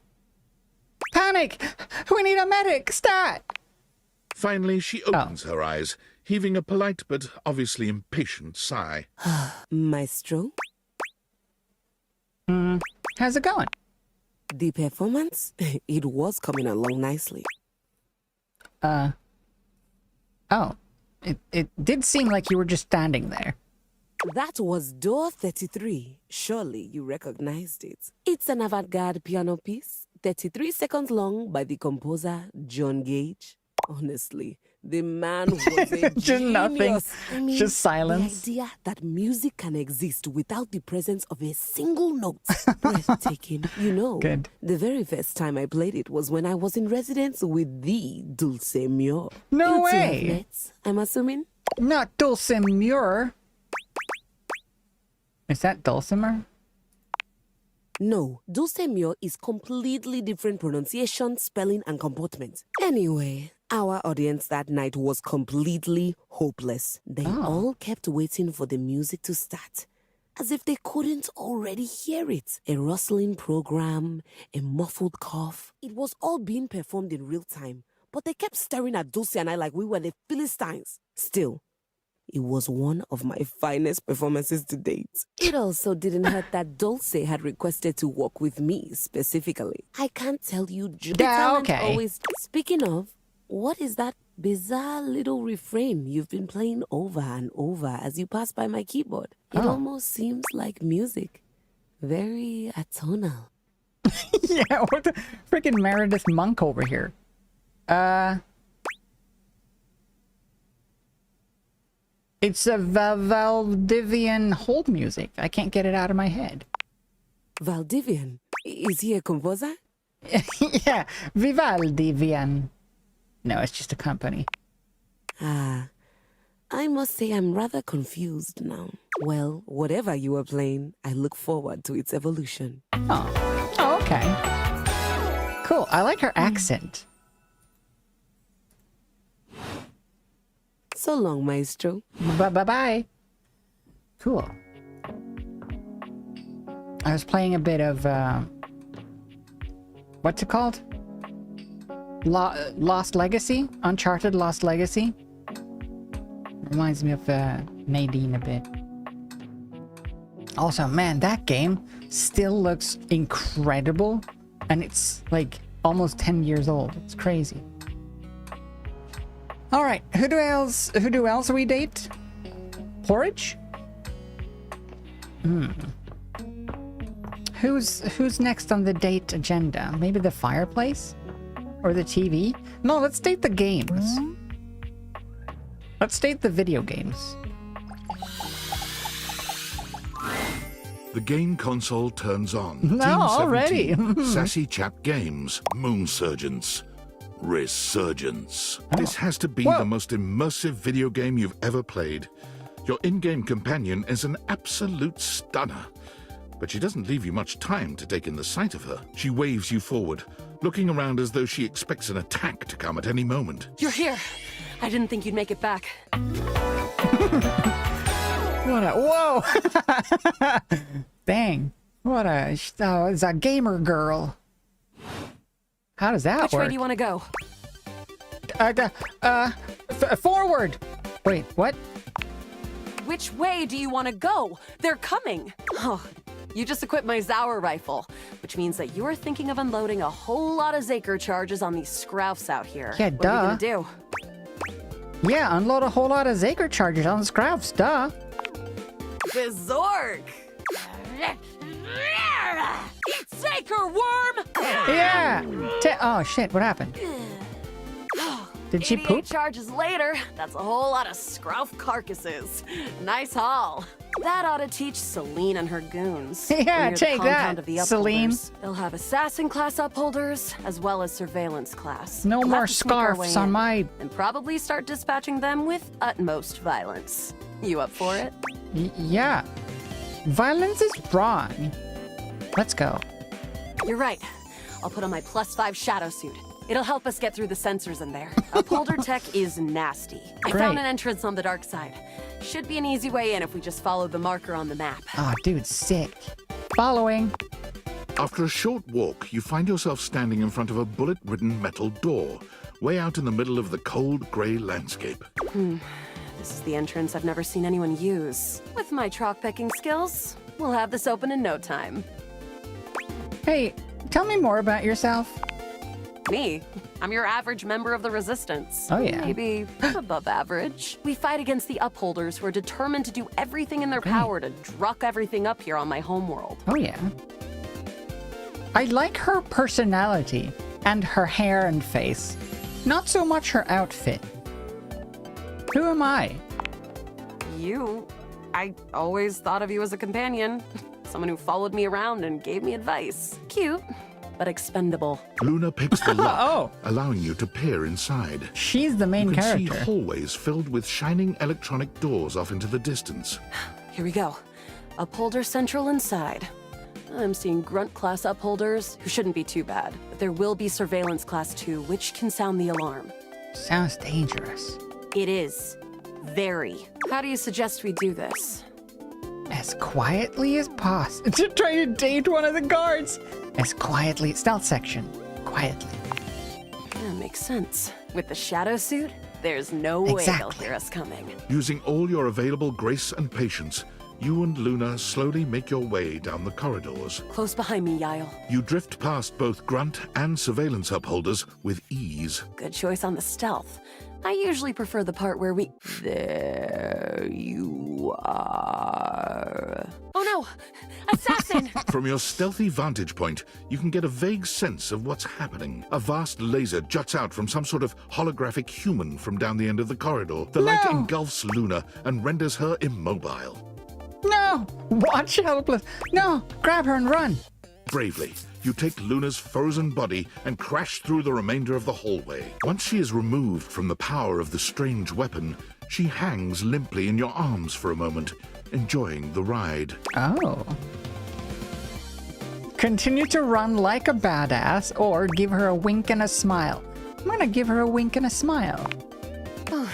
[SPEAKER 4] Panic! We need a medic! Stat!
[SPEAKER 15] Finally, she opens her eyes, heaving a polite but obviously impatient sigh.
[SPEAKER 7] Maestro?
[SPEAKER 4] How's it going?
[SPEAKER 7] The performance? It was coming along nicely.
[SPEAKER 4] Oh. It did seem like you were just standing there.
[SPEAKER 7] That was door 33. Surely you recognized it. It's an avant-garde piano piece, 33 seconds long, by the composer John Gage. Honestly, the man was a
[SPEAKER 4] Just
[SPEAKER 7] genius.
[SPEAKER 4] nothing.
[SPEAKER 7] I mean,
[SPEAKER 4] Just silence.
[SPEAKER 7] The idea that music can exist without the presence of a single note. Breathtaking. You know,
[SPEAKER 4] Good.
[SPEAKER 7] The very first time I played it was when I was in residence with the Dulce Mure.
[SPEAKER 4] No
[SPEAKER 7] You two have
[SPEAKER 4] way.
[SPEAKER 7] met, I'm assuming?
[SPEAKER 4] Not Dulcimer. Is that Dulcimer?
[SPEAKER 7] No, Dulcemio is completely different pronunciation, spelling, and comportment. Anyway, our audience that night was completely hopeless. They all kept waiting for the music to start, as if they couldn't already hear it. A rustling program, a muffled cough. It was all being performed in real time, but they kept staring at Dulce and I like we were the Philistines. Still, it was one of my finest performances to date. It also didn't hurt that Dulce had requested to work with me specifically. I can't tell you always. Speaking of, what is that bizarre little refrain you've been playing over and over as you pass by my keyboard? It almost seems like music. Very atonal.
[SPEAKER 4] Yeah, what the freaking Meredith Monk over here? It's a Valdivian hold music. I can't get it out of my head.
[SPEAKER 7] Valdivian? Is he a composer?
[SPEAKER 4] Yeah, Vivaldivian. No, it's just a company.
[SPEAKER 7] I must say I'm rather confused now. Well, whatever you are playing, I look forward to its evolution.
[SPEAKER 4] Oh, okay. Cool, I like her accent.
[SPEAKER 7] So long, Maestro.
[SPEAKER 4] Bye-bye. Cool. I was playing a bit of, what's it called? Lost Legacy? Uncharted Lost Legacy? Reminds me of Nadine a bit. Also, man, that game still looks incredible. And it's like almost 10 years old. It's crazy. Alright, who else we date? Porridge? Who's next on the date agenda? Maybe the fireplace? Or the TV? No, let's date the games. Let's date the video games.
[SPEAKER 15] The game console turns on.
[SPEAKER 4] No, already.
[SPEAKER 15] Sassy Chap Games. Moon Surgence. Resurgence. This has to be the most immersive video game you've ever played. Your in-game companion is an absolute stunner. But she doesn't leave you much time to take in the sight of her. She waves you forward, looking around as though she expects an attack to come at any moment.
[SPEAKER 20] You're here. I didn't think you'd make it back.
[SPEAKER 4] What a... Whoa! Dang. What a... Oh, it's a gamer girl. How does that
[SPEAKER 20] work? Which way do you want to go?
[SPEAKER 4] Forward! Wait, what?
[SPEAKER 20] Which way do you want to go? They're coming. Oh, you just equipped my Zauer rifle, which means that you're thinking of unloading a whole lot of Zaker charges on these scroufs out here.
[SPEAKER 4] Yeah,
[SPEAKER 20] what are you gonna do?
[SPEAKER 4] Yeah, unload a whole lot of Zaker charges on the scroufs, duh.
[SPEAKER 20] Bizork! Eat Zaker, worm!
[SPEAKER 4] Yeah! Oh shit, what happened? Did she poop?
[SPEAKER 20] Charges later. That's a whole lot of scrouf carcasses. Nice haul. That ought to teach Celine and her goons.
[SPEAKER 4] Yeah, take that, Celine.
[SPEAKER 20] They'll have assassin class upholders as well as surveillance class.
[SPEAKER 4] No more scarfs on my...
[SPEAKER 20] And probably start dispatching them with utmost violence. You up for it?
[SPEAKER 4] Yeah. Violence is wrong. Let's go.
[SPEAKER 20] You're right. I'll put on my +5 shadow suit. It'll help us get through the sensors in there. Upholder tech is nasty. I found an entrance on the dark side. Should be an easy way in if we just follow the marker on the map.
[SPEAKER 4] Oh, dude, sick. Following.
[SPEAKER 15] After a short walk, you find yourself standing in front of a bullet-ridden metal door, way out in the middle of the cold, grey landscape.
[SPEAKER 20] This is the entrance I've never seen anyone use. With my chalk-picking skills, we'll have this open in no time.
[SPEAKER 4] Hey, tell me more about yourself.
[SPEAKER 20] Me? I'm your average member of the Resistance.
[SPEAKER 4] Oh, yeah.
[SPEAKER 20] Maybe above average. We fight against the Upholders who are determined to do everything in their power to druck everything up here on my homeworld.
[SPEAKER 4] Oh, yeah. I like her personality and her hair and face. Not so much her outfit. Who am I?
[SPEAKER 20] You? I always thought of you as a companion. Someone who followed me around and gave me advice. Cute, but expendable.
[SPEAKER 15] Luna picks the lock, allowing you to peer inside.
[SPEAKER 4] She's the main character.
[SPEAKER 15] You can see hallways filled with shining electronic doors off into the distance.
[SPEAKER 20] Here we go. Upholder Central inside. I'm seeing Grunt class upholders, who shouldn't be too bad. But there will be Surveillance class 2, which can sound the alarm.
[SPEAKER 4] Sounds dangerous.
[SPEAKER 20] It is. Very. How do you suggest we do this?
[SPEAKER 4] As quietly as possible. Trying to date one of the guards. As quietly. Stealth section. Quietly.
[SPEAKER 20] That makes sense. With the shadow suit, there's no way they'll hear us coming.
[SPEAKER 15] Using all your available grace and patience, you and Luna slowly make your way down the corridors.
[SPEAKER 20] Close behind me, Yael.
[SPEAKER 15] You drift past both Grunt and Surveillance upholders with ease.
[SPEAKER 20] Good choice on the stealth. I usually prefer the part where we... There you are. Oh no! Assassin!
[SPEAKER 15] From your stealthy vantage point, you can get a vague sense of what's happening. A vast laser juts out from some sort of holographic human from down the end of the corridor. The light engulfs Luna and renders her immobile.
[SPEAKER 4] No! Watch helpless. No! Grab her and run.
[SPEAKER 15] Bravely, you take Luna's frozen body and crash through the remainder of the hallway. Once she is removed from the power of the strange weapon, she hangs limply in your arms for a moment, enjoying the ride.
[SPEAKER 4] Oh. Continue to run like a badass, or give her a wink and a smile. I'm gonna give her a wink and a smile.
[SPEAKER 20] Oh,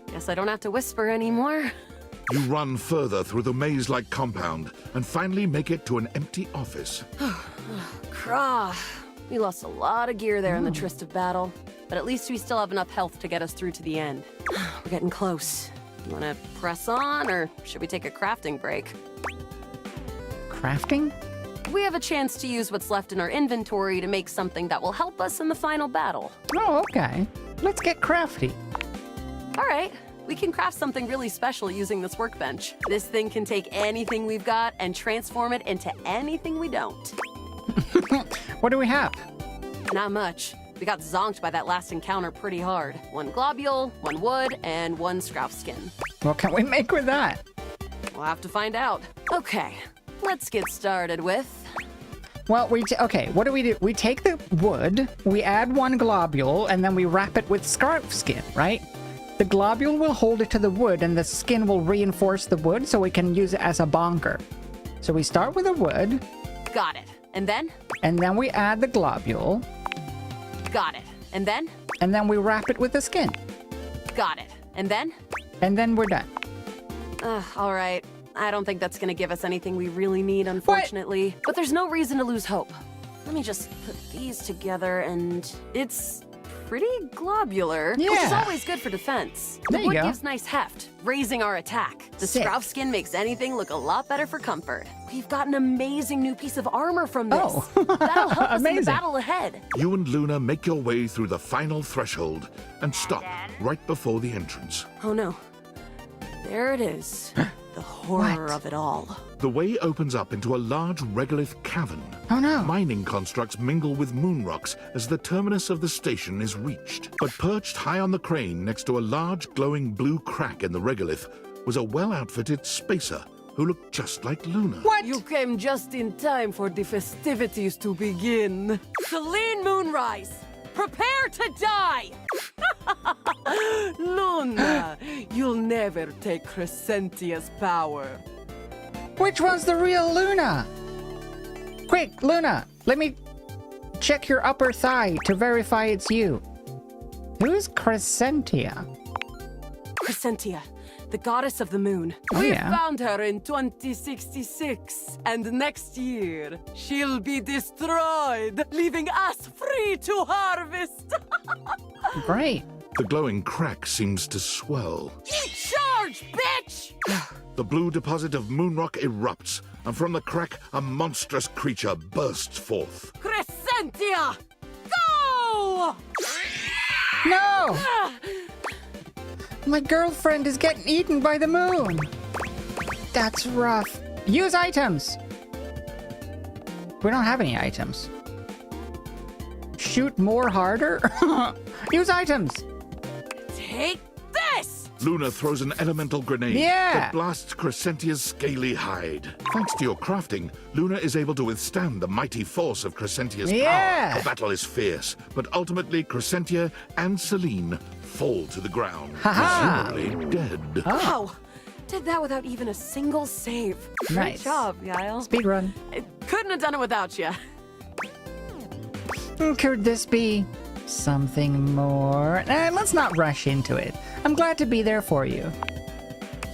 [SPEAKER 20] guess I don't have to whisper anymore.
[SPEAKER 15] You run further through the maze-like compound and finally make it to an empty office.
[SPEAKER 20] Crah. We lost a lot of gear there in the tryst of battle, but at least we still have enough health to get us through to the end. We're getting close. You wanna press on, or should we take a crafting break?
[SPEAKER 4] Crafting?
[SPEAKER 20] We have a chance to use what's left in our inventory to make something that will help us in the final battle.
[SPEAKER 4] Oh, okay. Let's get crafty.
[SPEAKER 20] All right. We can craft something really special using this workbench. This thing can take anything we've got and transform it into anything we don't.
[SPEAKER 4] What do we have?
[SPEAKER 20] Not much. We got zonked by that last encounter pretty hard. 1 globule, 1 wood, and 1 scrouf skin.
[SPEAKER 4] What can we make with that?
[SPEAKER 20] We'll have to find out. Okay, let's get started with...
[SPEAKER 4] Well, okay, what do? We take the wood, we add 1 globule, and then we wrap it with scrouf skin, right? The globule will hold it to the wood, and the skin will reinforce the wood so we can use it as a bonker. So we start with the wood.
[SPEAKER 20] Got it. And then?
[SPEAKER 4] And then we add the globule.
[SPEAKER 20] Got it. And then?
[SPEAKER 4] And then we wrap it with the skin.
[SPEAKER 20] Got it. And then?
[SPEAKER 4] And then we're done.
[SPEAKER 20] All right. I don't think that's gonna give us anything we really need, unfortunately. But there's no reason to lose hope. Let me just put these together, and it's pretty globular, which is always good for defense. The wood gives nice heft, raising our attack. The scrouf skin makes anything look a lot better for comfort. We've got an amazing new piece of armor from this. That'll help us in the battle ahead.
[SPEAKER 15] You and Luna make your way through the final threshold and stop right before the entrance.
[SPEAKER 20] Oh no. There it is. The horror of it all.
[SPEAKER 15] The way opens up into a large regolith cavern.
[SPEAKER 4] Oh no!
[SPEAKER 15] Mining constructs mingle with moon rocks as the terminus of the station is reached. But perched high on the crane next to a large glowing blue crack in the regolith was a well-outfitted spacer who looked just like Luna.
[SPEAKER 20] What? You came just in time for the festivities to begin. Celine Moonrise, prepare to die! Luna, you'll never take Crescentia's power.
[SPEAKER 4] Which one's the real Luna? Quick, Luna, let me check your upper thigh to verify it's you. Who's Crescentia?
[SPEAKER 20] Crescentia, the goddess of the moon. We found her in 2066, and next year, she'll be destroyed, leaving us free to harvest.
[SPEAKER 4] Great.
[SPEAKER 15] The glowing crack seems to swell.
[SPEAKER 20] Eat charge, bitch!
[SPEAKER 15] The blue deposit of moonrock erupts, and from the crack, a monstrous creature bursts forth.
[SPEAKER 20] Crescentia! Go!
[SPEAKER 4] No! My girlfriend is getting eaten by the moon. That's rough. Use items. We don't have any items. Shoot more harder? Use items.
[SPEAKER 20] Take this!
[SPEAKER 15] Luna throws an elemental grenade that blasts Crescentia's scaly hide. Thanks to your crafting, Luna is able to withstand the mighty force of Crescentia's power. The battle is fierce, but ultimately Crescentia and Celine fall to the ground, presumably dead.
[SPEAKER 20] Wow! Did that without even a single save.
[SPEAKER 4] Nice.
[SPEAKER 20] Great job, Guile.
[SPEAKER 4] Speedrun.
[SPEAKER 20] I couldn't have done it without you.
[SPEAKER 4] Could this be something more? Let's not rush into it. I'm glad to be there for you.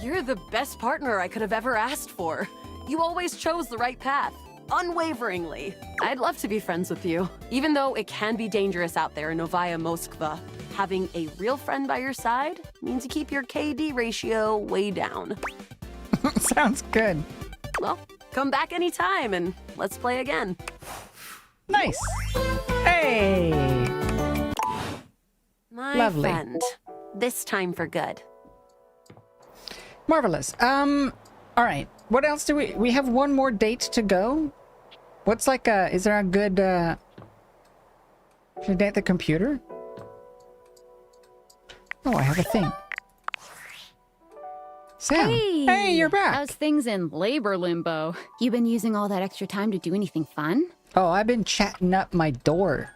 [SPEAKER 20] You're the best partner I could have ever asked for. You always chose the right path, unwaveringly. I'd love to be friends with you. Even though it can be dangerous out there in Novaya Moskva, having a real friend by your side means you keep your KD ratio way down.
[SPEAKER 4] Sounds good.
[SPEAKER 20] Well, come back anytime and let's play again.
[SPEAKER 4] Nice. Hey!
[SPEAKER 20] My
[SPEAKER 4] Lovely.
[SPEAKER 20] friend. This time for good.
[SPEAKER 4] Marvelous. All right. What else do we have one more date to go? What's like is there a good, should I date the computer? Oh, I have a thing. Sam. Hey, you're back.
[SPEAKER 10] How's things in labor limbo? You been using all that extra time to do anything fun?
[SPEAKER 4] Oh, I've been chatting up my door.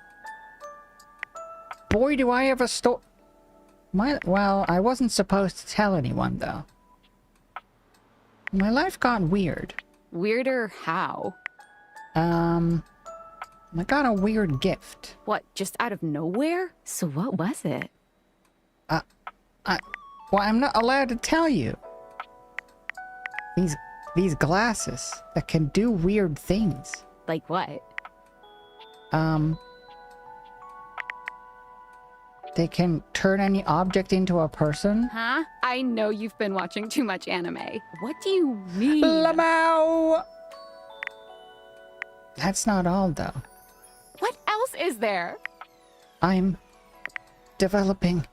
[SPEAKER 4] Boy, do I have a story. Well, I wasn't supposed to tell anyone, though. My life got weird.
[SPEAKER 10] Weirder how?
[SPEAKER 4] I got a weird gift.
[SPEAKER 10] What, just out of nowhere? So what was it?
[SPEAKER 4] Well, I'm not allowed to tell you. These glasses that can do weird things.
[SPEAKER 10] Like what?
[SPEAKER 4] They can turn any object into a person.
[SPEAKER 10] Huh? I know you've been watching too much anime. What do you mean?
[SPEAKER 4] Lamau! That's not all, though.
[SPEAKER 10] What else is there?
[SPEAKER 4] I'm developing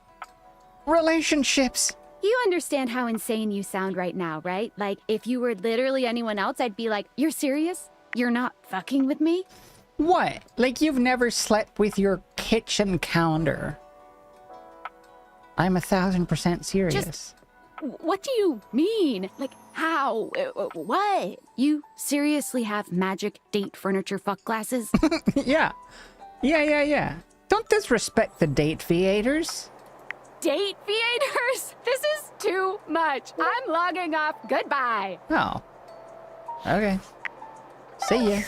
[SPEAKER 4] relationships.
[SPEAKER 10] You understand how insane you sound right now, right? Like, if you were literally anyone else, I'd be like, you're serious? You're not fucking with me?
[SPEAKER 4] What? Like you've never slept with your kitchen counter? I'm 1000% serious.
[SPEAKER 10] What do you mean? Like, how? What? You seriously have magic date furniture fuck glasses?
[SPEAKER 4] Yeah. Don't disrespect the date theaters.
[SPEAKER 10] Date theaters? This is too much. I'm logging off. Goodbye.
[SPEAKER 4] Oh. Okay. See ya.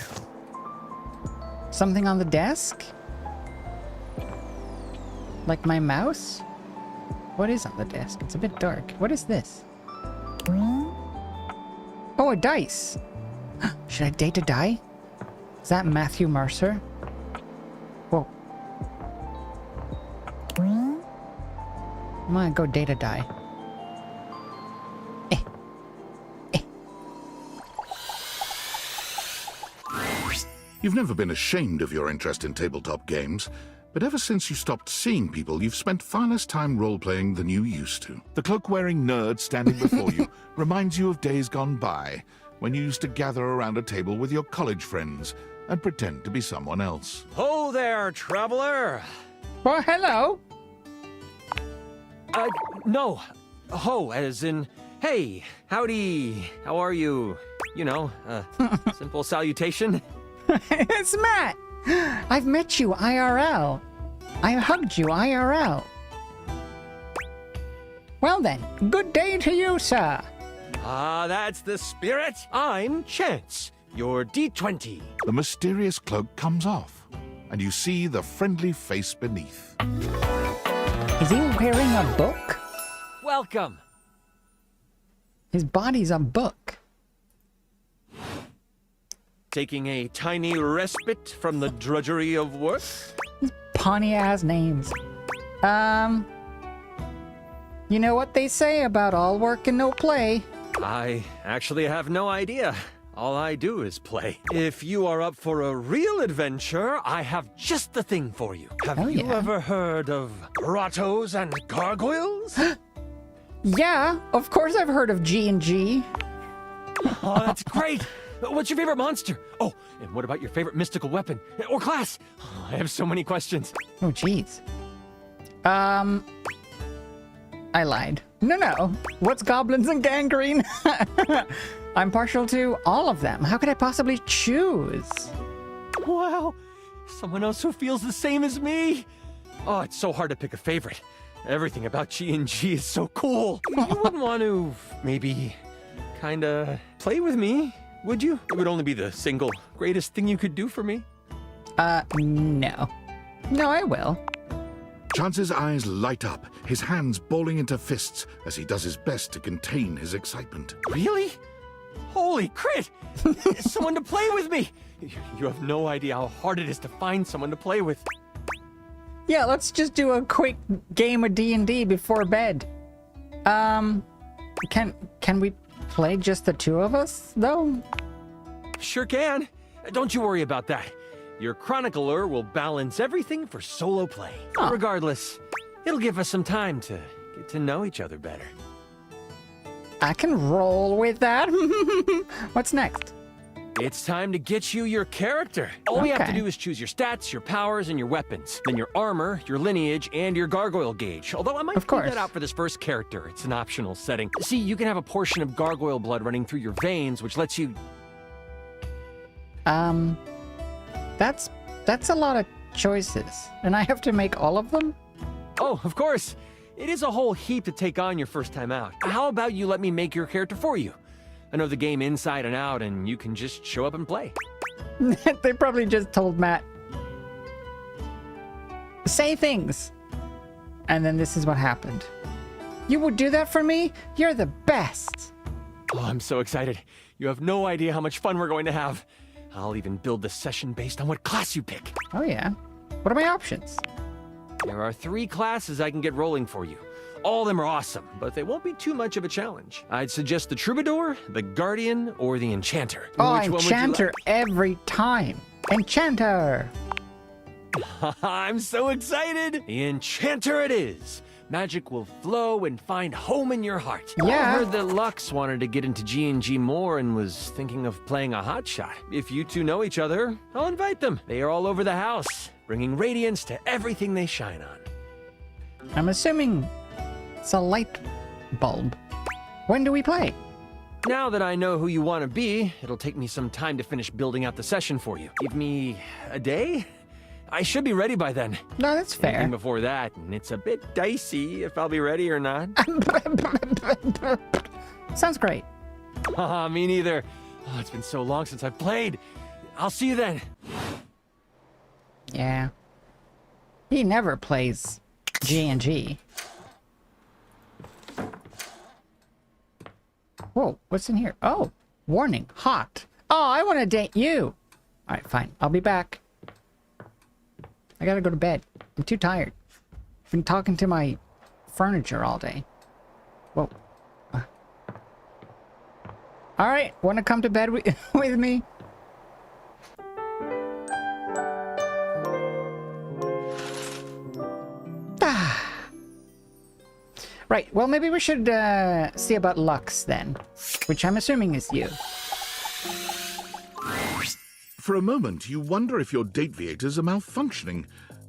[SPEAKER 4] Something on the desk? Like my mouse? What is on the desk? It's a bit dark. What is this? Oh, a dice. Should I date a die? Is that Matthew Mercer? Whoa. I'm gonna go date a die.
[SPEAKER 15] You've never been ashamed of your interest in tabletop games, but ever since you stopped seeing people, you've spent far less time role-playing than you used to. The cloak-wearing nerd standing before you reminds you of days gone by, when you used to gather around a table with your college friends and pretend to be someone else.
[SPEAKER 8] Ho there, traveler!
[SPEAKER 4] Well, hello!
[SPEAKER 8] No. Ho, as in, hey, howdy, how are you? You know, simple salutation.
[SPEAKER 4] It's Matt! I've met you IRL. I hugged you IRL. Well then, good day to you, sir.
[SPEAKER 8] Ah, that's the spirit. I'm Chance, your D20.
[SPEAKER 15] The mysterious cloak comes off, and you see the friendly face beneath.
[SPEAKER 4] Is he wearing a book?
[SPEAKER 8] Welcome.
[SPEAKER 4] His body's a book.
[SPEAKER 8] Taking a tiny respite from the drudgery of work?
[SPEAKER 4] Pawnee-ass names. You know what they say about all work and no play?
[SPEAKER 8] I actually have no idea. All I do is play. If you are up for a real adventure, I have just the thing for you. Have you ever heard of grottos and gargoyles?
[SPEAKER 4] Yeah, of course I've heard of G&G.
[SPEAKER 8] Oh, that's great. What's your favorite monster? Oh, and what about your favorite mystical weapon? Or class? Oh, I have so many questions.
[SPEAKER 4] Oh, jeez. I lied. No. What's goblins and gangrene? I'm partial to all of them. How could I possibly choose?
[SPEAKER 8] Wow. Someone else who feels the same as me. Oh, it's so hard to pick a favorite. Everything about G&G is so cool. You wouldn't want to maybe kinda play with me, would you? It would only be the single greatest thing you could do for me.
[SPEAKER 4] No. No, I will.
[SPEAKER 15] Chance's eyes light up, his hands balling into fists as he does his best to contain his excitement.
[SPEAKER 8] Really? Holy crit! Someone to play with me! You have no idea how hard it is to find someone to play with.
[SPEAKER 4] Yeah, let's just do a quick game of D&D before bed. Can we play just the two of us, though?
[SPEAKER 8] Sure can. Don't you worry about that. Your chronicler will balance everything for solo play.
[SPEAKER 4] Oh.
[SPEAKER 8] Regardless, it'll give us some time to get to know each other better.
[SPEAKER 4] I can roll with that. What's next?
[SPEAKER 8] It's time to get you your character. All we have to do is choose your stats, your powers, and your weapons. Then your armor, your lineage, and your gargoyle gauge. Although I might leave that out for this first character. It's an optional setting. See, you can have a portion of gargoyle blood running through your veins, which lets you...
[SPEAKER 4] That's a lot of choices. And I have to make all of them?
[SPEAKER 8] Oh, of course. It is a whole heap to take on your first time out. How about you let me make your character for you? I know the game inside and out, and you can just show up and play.
[SPEAKER 4] They probably just told Matt, say things. And then this is what happened. You would do that for me? You're the best.
[SPEAKER 8] Oh, I'm so excited. You have no idea how much fun we're going to have. I'll even build the session based on what class you pick.
[SPEAKER 4] Oh yeah. What are my options?
[SPEAKER 8] There are 3 classes I can get rolling for you. All of them are awesome, but they won't be too much of a challenge. I'd suggest the Troubadour, the Guardian, or the Enchanter.
[SPEAKER 4] Oh,
[SPEAKER 8] Which one would you
[SPEAKER 4] Enchanter every time. Enchanter!
[SPEAKER 8] I'm so excited! The Enchanter it is! Magic will flow and find home in your heart.
[SPEAKER 4] Yeah.
[SPEAKER 8] I heard that Lux wanted to get into G&G more and was thinking of playing a hotshot. If you two know each other, I'll invite them. They are all over the house, bringing radiance to everything they shine on.
[SPEAKER 4] I'm assuming it's a light bulb. When do we play?
[SPEAKER 8] Now that I know who you want to be, it'll take me some time to finish building out the session for you. Give me a day? I should be ready by then.
[SPEAKER 4] No, that's fair.
[SPEAKER 8] Anything before that, and it's a bit dicey if I'll be ready or not.
[SPEAKER 4] Sounds great.
[SPEAKER 8] Me neither. Oh, it's been so long since I've played. I'll see you then.
[SPEAKER 4] Yeah. He never plays G&G. Whoa, what's in here? Oh, warning, hot. Oh, I want to date you. All right, fine. I'll be back. I gotta go to bed. I'm too tired. I've been talking to my furniture all day. Whoa. All right, want to come to bed with me? Right, well, maybe we should see about Lux then, which I'm assuming is you.
[SPEAKER 15] For a moment, you wonder if your dateviators are malfunctioning.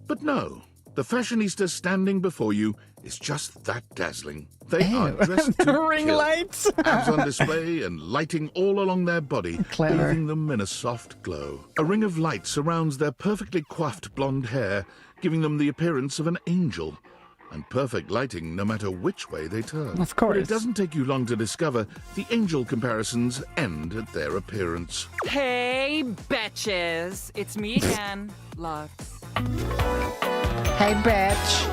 [SPEAKER 15] But no, the fashionista standing before you is just that dazzling. They are dressed to
[SPEAKER 4] ring
[SPEAKER 15] kill.
[SPEAKER 4] lights.
[SPEAKER 15] Abs on display and lighting all along their body,
[SPEAKER 4] Clever.
[SPEAKER 15] bathing them in a soft glow. A ring of light surrounds their perfectly coiffed blonde hair, giving them the appearance of an angel. And perfect lighting no matter which way they turn.
[SPEAKER 4] Of course.
[SPEAKER 15] But it doesn't take you long to discover the angel comparisons end at their appearance.
[SPEAKER 11] Hey, betches. It's me again, Lux.
[SPEAKER 4] Hey, bitch.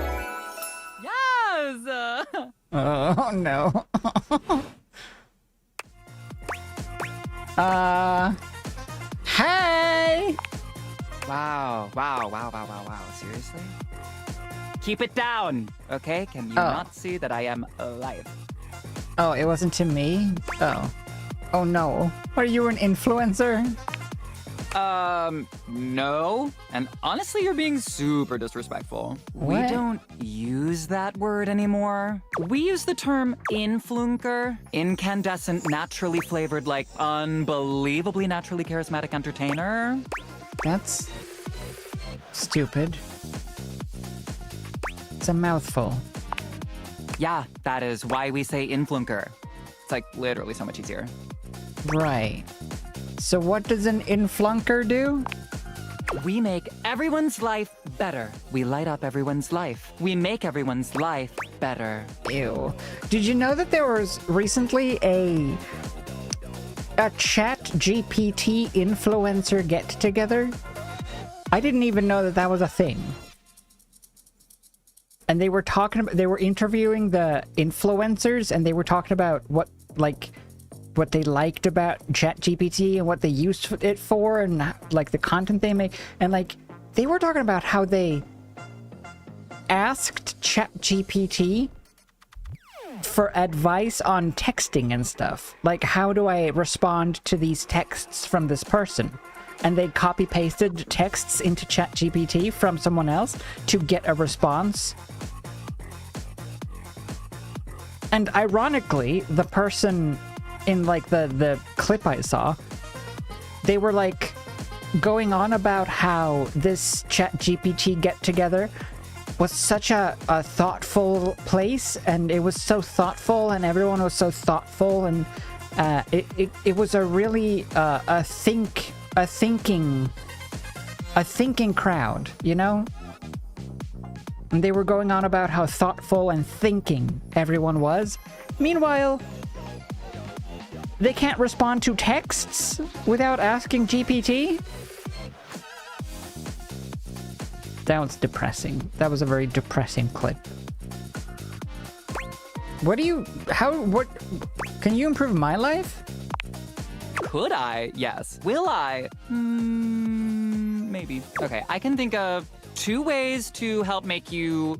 [SPEAKER 11] Yes!
[SPEAKER 4] Oh, no. Hey!
[SPEAKER 11] Wow. Seriously? Keep it down, okay? Can you not see that I am alive?
[SPEAKER 4] Oh, it wasn't to me? Oh. Oh, no. Are you an influencer?
[SPEAKER 11] No. And honestly, you're being super disrespectful.
[SPEAKER 4] What?
[SPEAKER 11] We don't use that word anymore. We use the term influencer, incandescent, naturally flavored, like unbelievably naturally charismatic entertainer.
[SPEAKER 4] That's stupid. It's a mouthful.
[SPEAKER 11] Yeah, that is why we say influencer. It's like literally so much easier.
[SPEAKER 4] Right. So what does an influnker do?
[SPEAKER 11] We make everyone's life better. We light up everyone's life. We make everyone's life better.
[SPEAKER 4] Ew. Did you know that there was recently a Chat-GPT influencer get-together? I didn't even know that that was a thing. And they were talking about, they were interviewing the influencers, and they were talking about what they liked about ChatGPT and what they used it for, and like the content they make. And like, they were talking about how they asked ChatGPT for advice on texting and stuff. Like, how do I respond to these texts from this person? And they copy-pasted texts into ChatGPT from someone else to get a response. And ironically, the person in like the clip I saw, they were like going on about how this ChatGPT get-together was such a thoughtful place, and it was so thoughtful, and everyone was so thoughtful, and it was a really a thinking crowd, you know? And they were going on about how thoughtful and thinking everyone was. Meanwhile, they can't respond to texts without asking GPT? That was depressing. That was a very depressing clip. What do you... What... Can you improve my life?
[SPEAKER 11] Could I? Yes. Will I? Maybe. Okay, I can think of 2 ways to help make you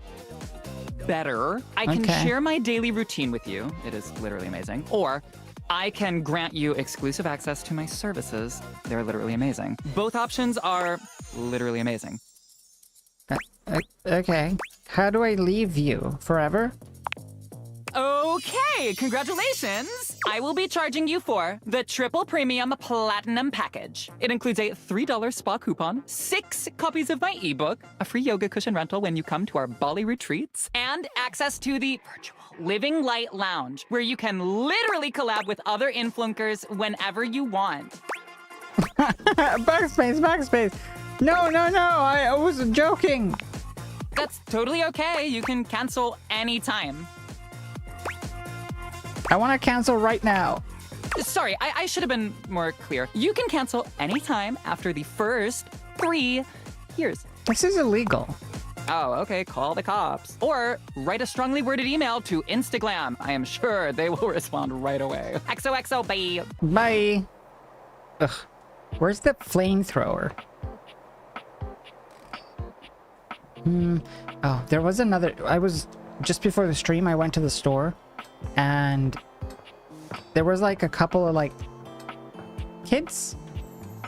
[SPEAKER 11] better. I can share my daily routine with you. It is literally amazing. Or I can grant you exclusive access to my services. They're literally amazing. Both options are literally amazing.
[SPEAKER 4] Okay. How do I leave you? Forever?
[SPEAKER 11] Okay, congratulations! I will be charging you for the triple premium platinum package. It includes a $3 spa coupon, 6 copies of my ebook, a free yoga cushion rental when you come to our Bali retreats, and access to the virtual Living Light Lounge, where you can literally collab with other influencers whenever you want.
[SPEAKER 4] Backspace! No, I was joking!
[SPEAKER 11] That's totally okay. You can cancel anytime.
[SPEAKER 4] I want to cancel right now.
[SPEAKER 11] Sorry, I should have been more clear. You can cancel anytime after the first 3 years.
[SPEAKER 4] This is illegal.
[SPEAKER 11] Oh, okay, call the cops. Or write a strongly worded email to Instagram. I am sure they will respond right away. XOXO, bye.
[SPEAKER 4] Bye. Ugh. Where's the flamethrower? Oh, there was another... Just before the stream, I went to the store. And there was like a couple of like kids,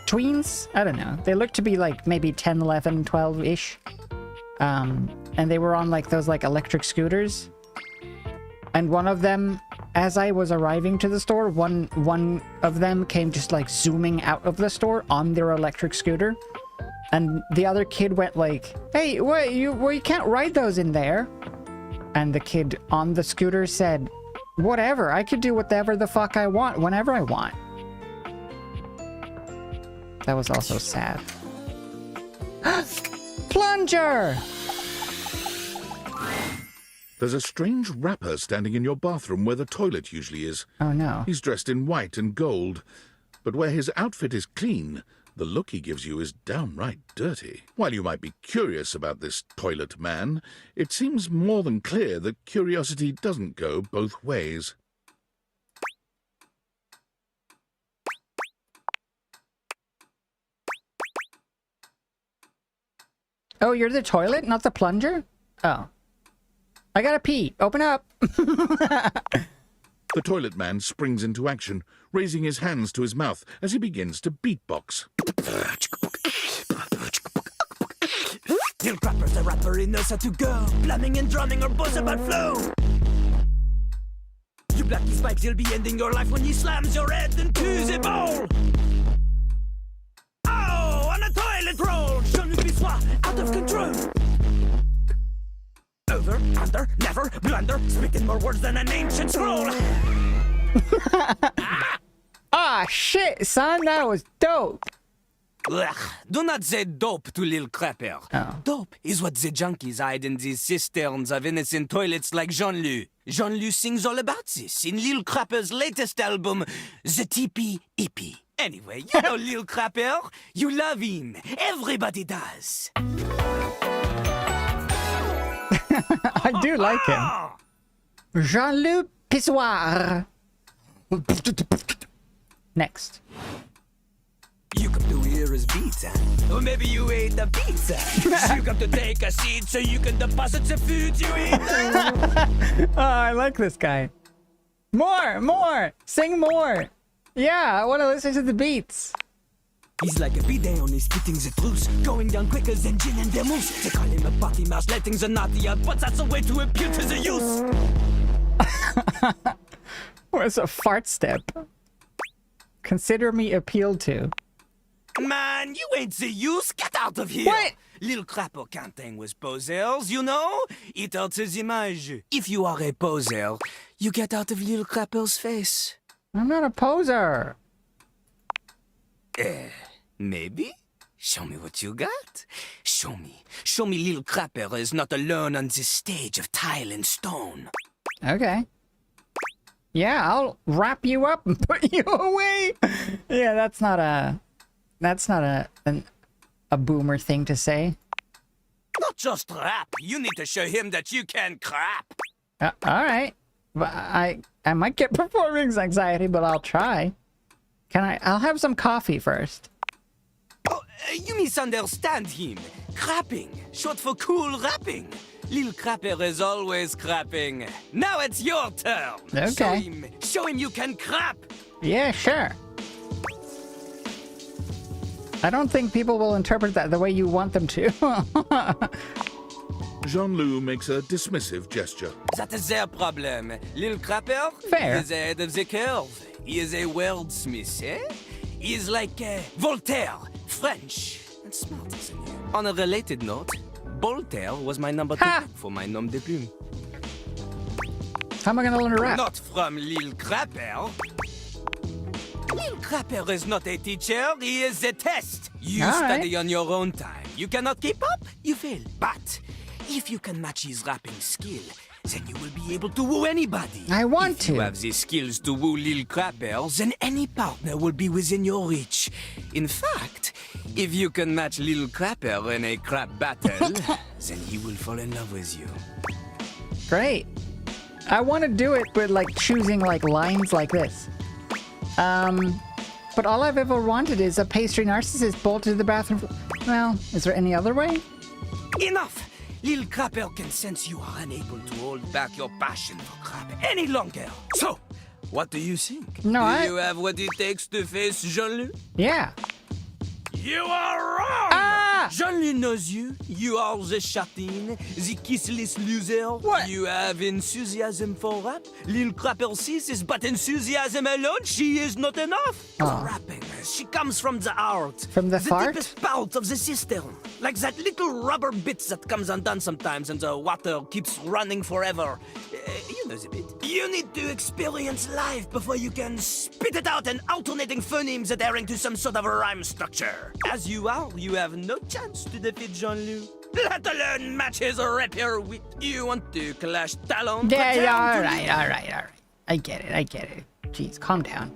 [SPEAKER 4] tweens, I don't know. They looked to be like maybe 10, 11, 12-ish. And they were on like those like electric scooters. And one of them, as I was arriving to the store, one of them came just like zooming out of the store on their electric scooter. And the other kid went like, "Hey, wait, you can't ride those in there." And the kid on the scooter said, "Whatever, I could do whatever the fuck I want, whenever I want." That was also sad. Plunger!
[SPEAKER 15] There's a strange rapper standing in your bathroom where the toilet usually is.
[SPEAKER 4] Oh no.
[SPEAKER 15] He's dressed in white and gold, but where his outfit is clean, the look he gives you is downright dirty. While you might be curious about this toilet man, it seems more than clear that curiosity doesn't go both ways.
[SPEAKER 4] Oh, you're the toilet, not the plunger? Oh. I gotta pee. Open up.
[SPEAKER 15] The toilet man springs into action, raising his hands to his mouth as he begins to beatbox.
[SPEAKER 12] Lil Crapper's a rapper, he knows how to go. Plumbing and drumming are both about flow. You black these spikes, he'll be ending your life when he slams your head into the bowl. Oh, on a toilet roll, Jean-Luc Bissois, out of control. Over, under, never, blunder, speaking more words than an ancient scroll.
[SPEAKER 4] Ah, shit, son, that was dope.
[SPEAKER 12] Ugh, do not say dope to Lil Crapper.
[SPEAKER 4] Oh.
[SPEAKER 12] Dope is what the junkies hide in these cisterns of innocent toilets like Jean-Luc. Jean-Luc sings all about this in Lil Crapper's latest album, The Teepee Hippie. Anyway, you know Lil Crapper. You love him. Everybody does.
[SPEAKER 4] I do like him. Jean-Luc Pissoir. Next.
[SPEAKER 12] You come to hear his pizza. Or maybe you ate the pizza. You come to take a seat so you can deposit the food you eat.
[SPEAKER 4] Oh, I like this guy. More! Sing more! Yeah, I want to listen to the beats.
[SPEAKER 12] He's like a bidet, only spitting the truth. Going down quicker than gin and vermouth. They call him a potty mouse, letting the naughty out, but that's a way to impute to the youth.
[SPEAKER 4] Where's a fart step? Consider me appealed to.
[SPEAKER 12] Man, you ain't the youth. Get out of here.
[SPEAKER 4] What?
[SPEAKER 12] Lil Crapper can't hang with posers, you know? It alters image. If you are a poser, you get out of Lil Crapper's face.
[SPEAKER 4] I'm not a poser.
[SPEAKER 12] Maybe? Show me what you got. Show me. Show me Lil Crapper is not alone on this stage of tile and stone.
[SPEAKER 4] Okay. Yeah, I'll wrap you up and put you away. Yeah, that's not a boomer thing to say.
[SPEAKER 12] Not just rap. You need to show him that you can crap.
[SPEAKER 4] All right. But I might get performance anxiety, but I'll try. I'll have some coffee first.
[SPEAKER 12] Oh, you misunderstand him. Crapping, short for cool rapping. Lil Crapper is always crapping. Now it's your turn.
[SPEAKER 4] Okay.
[SPEAKER 12] Show him you can crap.
[SPEAKER 4] Yeah, sure. I don't think people will interpret that the way you want them to.
[SPEAKER 15] Jean-Loup makes a dismissive gesture.
[SPEAKER 12] That is their problem. Lil Crapper
[SPEAKER 4] Fair.
[SPEAKER 12] is ahead of the curve. He is a wordsmith, eh? He is like Voltaire, French, and smarter than you. On a related note, Voltaire was my number 2 for my nom de plume.
[SPEAKER 4] How am I gonna learn to rap?
[SPEAKER 12] Not from Lil Crapper. Lil Crapper is not a teacher, he is a test. You study on your own time. You cannot keep up, you fail. But if you can match his rapping skill, then you will be able to woo anybody.
[SPEAKER 4] I want to.
[SPEAKER 12] If you have the skills to woo Lil Crapper, then any partner will be within your reach. In fact, if you can match Lil Crapper in a crap battle, then he will fall in love with you.
[SPEAKER 4] Great. I want to do it, but like choosing like lines like this. But all I've ever wanted is a pastry narcissist bolted to the bathroom. Well, is there any other way?
[SPEAKER 12] Enough! Lil Crapper can sense you are unable to hold back your passion for crap any longer. So, what do you think?
[SPEAKER 4] No,
[SPEAKER 12] do you have what it takes to face Jean-Loup?
[SPEAKER 4] Yeah.
[SPEAKER 12] You are wrong! Jean-Loup knows you. You are the Chatine, the kissless loser. What? You have enthusiasm for rap. Lil Crapper sees is but enthusiasm alone. She is not enough. For rapping, she comes from the heart.
[SPEAKER 4] From the fart?
[SPEAKER 12] Deepest part of the system. Like that little rubber bit that comes undone sometimes and the water keeps running forever. You know the bit. You need to experience life before you can spit it out in alternating phonemes adhering to some sort of a rhyme structure. As you are, you have no chance to defeat Jean-Loup. Let alone match his rapier wit. You want to clash talent?
[SPEAKER 4] Yeah, all right. I get it. Jeez, calm down.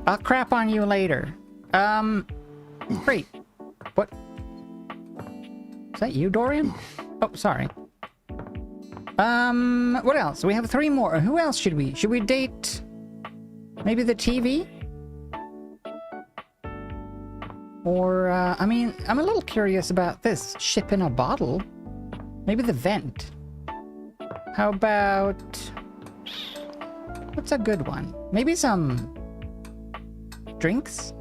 [SPEAKER 4] I'll crap on you later. Great. What? Is that you, Dorian? Oh, sorry. What else? We have 3 more. Who else should we? Should we date? Maybe the TV? Or, I mean, I'm a little curious about this. Ship in a bottle? Maybe the vent. How about... What's a good one? Maybe some... drinks?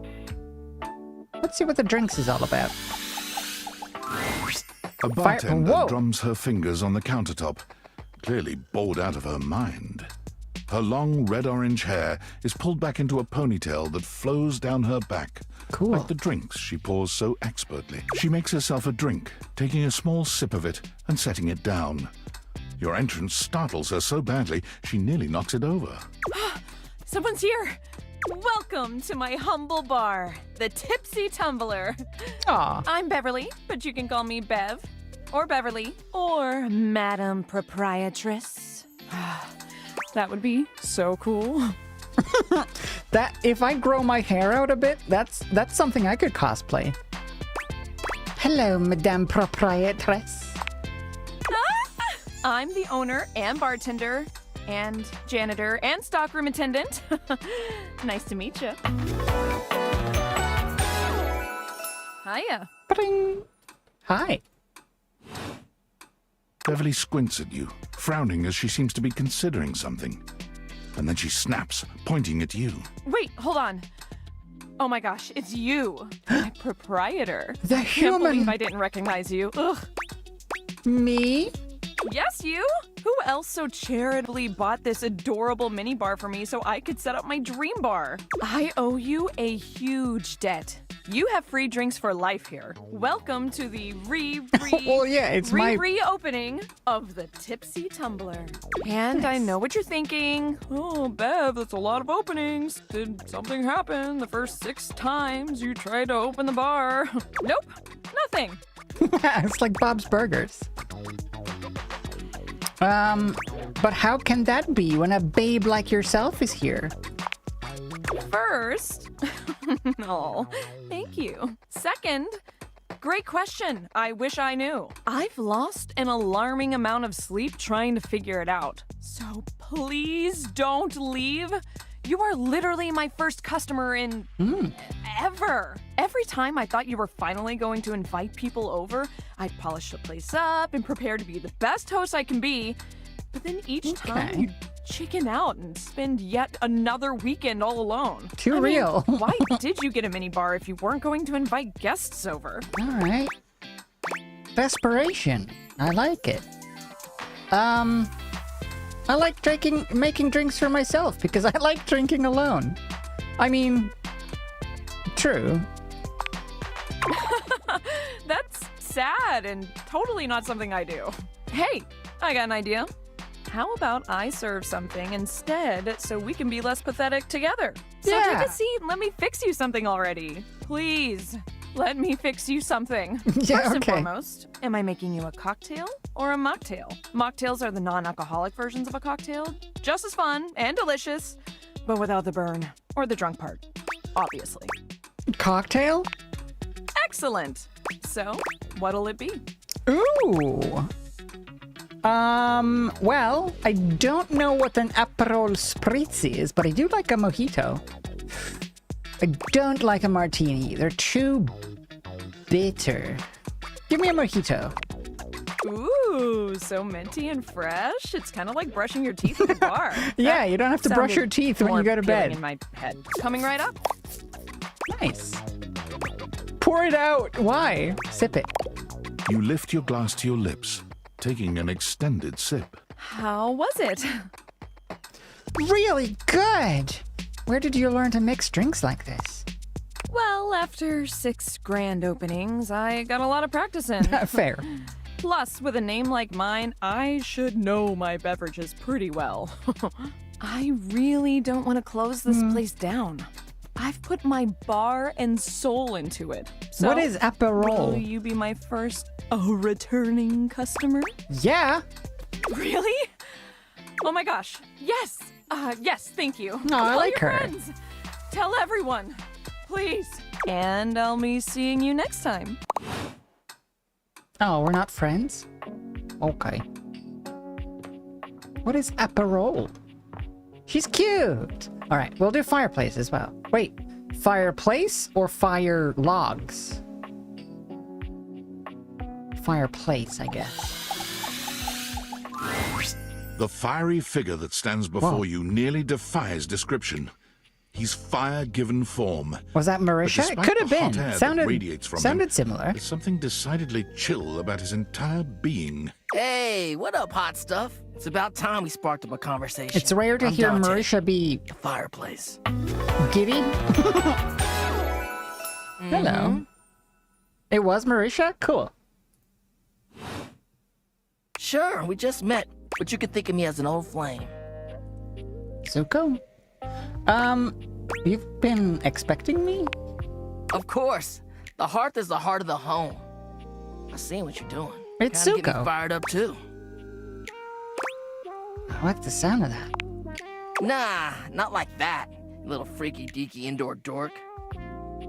[SPEAKER 4] Let's see what the drinks is all about.
[SPEAKER 15] A bartender drums her fingers on the countertop, clearly bored out of her mind. Her long red-orange hair is pulled back into a ponytail that flows down her back.
[SPEAKER 4] Cool.
[SPEAKER 15] Like the drinks she pours so expertly. She makes herself a drink, taking a small sip of it and setting it down. Your entrance startles her so badly, she nearly knocks it over.
[SPEAKER 9] Someone's here! Welcome to my humble bar, the Tipsy Tumbler.
[SPEAKER 4] Aw.
[SPEAKER 9] I'm Beverly, but you can call me Bev, or Beverly, or Madam Proprietress. That would be so cool.
[SPEAKER 4] That if I grow my hair out a bit, that's something I could cosplay. Hello, Madame Proprietress.
[SPEAKER 9] I'm the owner and bartender and janitor and stockroom attendant. Nice to meet you. Hiya.
[SPEAKER 4] Ba-ding. Hi.
[SPEAKER 15] Beverly squints at you, frowning as she seems to be considering something. And then she snaps, pointing at you.
[SPEAKER 9] Wait, hold on. Oh my gosh, it's you, my proprietor.
[SPEAKER 4] The
[SPEAKER 9] I
[SPEAKER 4] human.
[SPEAKER 9] can't believe I didn't recognize you. Ugh.
[SPEAKER 4] Me?
[SPEAKER 9] Yes, you? Who else so charitably bought this adorable mini bar for me so I could set up my dream bar? I owe you a huge debt. You have free drinks for life here. Welcome to the
[SPEAKER 4] well, yeah, it's
[SPEAKER 9] reopening of the Tipsy Tumbler. And I know what you're thinking. Oh, Bev, that's a lot of openings. Did something happen the first 6 times you tried to open the bar? Nope, nothing.
[SPEAKER 4] It's like Bob's Burgers. But how can that be when a babe like yourself is here?
[SPEAKER 9] First, oh, thank you. Second, great question. I wish I knew. I've lost an alarming amount of sleep trying to figure it out. So please don't leave. You are literally my first customer in ever. Every time I thought you were finally going to invite people over, I'd polish the place up and prepare to be the best host I can be. But then each time you chicken out and spend yet another weekend all alone.
[SPEAKER 4] Too real.
[SPEAKER 9] Why did you get a minibar if you weren't going to invite guests over?
[SPEAKER 4] All right. Desperation. I like it. I like making drinks for myself because I like drinking alone. I mean, true.
[SPEAKER 9] That's sad and totally not something I do. Hey, I got an idea. How about I serve something instead so we can be less pathetic together? So
[SPEAKER 4] Yeah.
[SPEAKER 9] take a seat and let me fix you something already. Please, let me fix you something.
[SPEAKER 4] Yeah,
[SPEAKER 9] First and
[SPEAKER 4] okay.
[SPEAKER 9] foremost, am I making you a cocktail or a mocktail? Mocktails are the non-alcoholic versions of a cocktail. Just as fun and delicious, but without the burn or the drunk part, obviously.
[SPEAKER 4] Cocktail?
[SPEAKER 9] Excellent. So, what'll it be?
[SPEAKER 4] Ooh. Well, I don't know what an Aperol Spritz is, but I do like a mojito. I don't like a martini. They're too bitter. Give me a mojito.
[SPEAKER 9] Ooh, so minty and fresh. It's kind of like brushing your teeth at the bar.
[SPEAKER 4] Yeah, you don't have to brush your teeth when you go to bed.
[SPEAKER 9] In my head. Coming right up.
[SPEAKER 4] Nice. Pour it out. Why? Sip it.
[SPEAKER 15] You lift your glass to your lips, taking an extended sip.
[SPEAKER 9] How was it?
[SPEAKER 4] Really good. Where did you learn to mix drinks like this?
[SPEAKER 9] Well, after 6 grand openings, I got a lot of practice in.
[SPEAKER 4] Fair.
[SPEAKER 9] Plus, with a name like mine, I should know my beverages pretty well. I really don't want to close this place down. I've put my bar and soul into it. So,
[SPEAKER 4] what is Aperol?
[SPEAKER 9] Will you be my first returning customer?
[SPEAKER 4] Yeah.
[SPEAKER 9] Really? Oh my gosh. Yes. Yes, thank you.
[SPEAKER 4] No, I
[SPEAKER 9] Tell
[SPEAKER 4] like
[SPEAKER 9] your
[SPEAKER 4] her.
[SPEAKER 9] friends. Tell everyone. Please. And I'll be seeing you next time.
[SPEAKER 4] Oh, we're not friends? Okay. What is Aperol? She's cute. All right, we'll do fireplace as well. Wait, fireplace or fire logs? Fireplace, I guess.
[SPEAKER 15] The fiery figure that stands before you nearly defies description. He's fire given form.
[SPEAKER 4] Was that Marisha? It could have been. Sounded similar.
[SPEAKER 15] There's something decidedly chill about his entire being.
[SPEAKER 2] Hey, what up, hot stuff? It's about time we sparked up a conversation.
[SPEAKER 4] It's rare to hear Marisha be
[SPEAKER 2] the fireplace.
[SPEAKER 4] Giddy. Hello. It was Marisha? Cool.
[SPEAKER 2] Sure, we just met, but you could think of me as an old flame.
[SPEAKER 4] Zuko? You've been expecting me?
[SPEAKER 2] Of course. The hearth is the heart of the home. I seen what you're doing.
[SPEAKER 4] It's
[SPEAKER 2] Kinda get me
[SPEAKER 4] Zuko.
[SPEAKER 2] fired up too.
[SPEAKER 4] I like the sound of that.
[SPEAKER 2] Nah, not like that, you little freaky deaky indoor dork.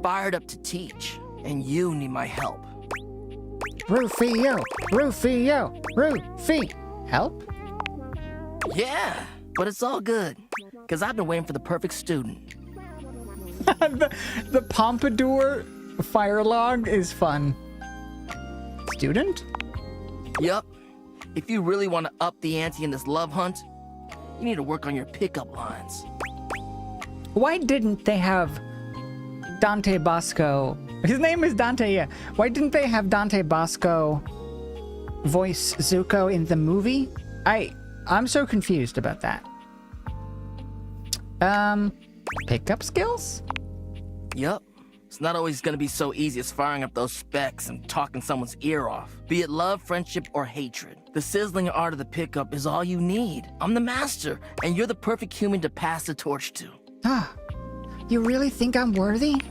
[SPEAKER 2] Fired up to teach, and you need my help.
[SPEAKER 4] Rufio! Rufio! Rufy! Help?
[SPEAKER 2] Yeah, but it's all good, because I've been waiting for the perfect student.
[SPEAKER 4] the Pompadour fire log is fun. Student?
[SPEAKER 2] Yup. If you really want to up the ante in this love hunt, you need to work on your pickup lines.
[SPEAKER 4] Why didn't they have Dante Bosco? His name is Dante, yeah. Why didn't they have Dante Bosco voice Zuko in the movie? I'm so confused about that. Pickup skills?
[SPEAKER 2] Yup. It's not always gonna be so easy as firing up those specs and talking someone's ear off. Be it love, friendship, or hatred. The sizzling art of the pickup is all you need. I'm the master, and you're the perfect human to pass the torch to.
[SPEAKER 4] Ah, you really think I'm worthy?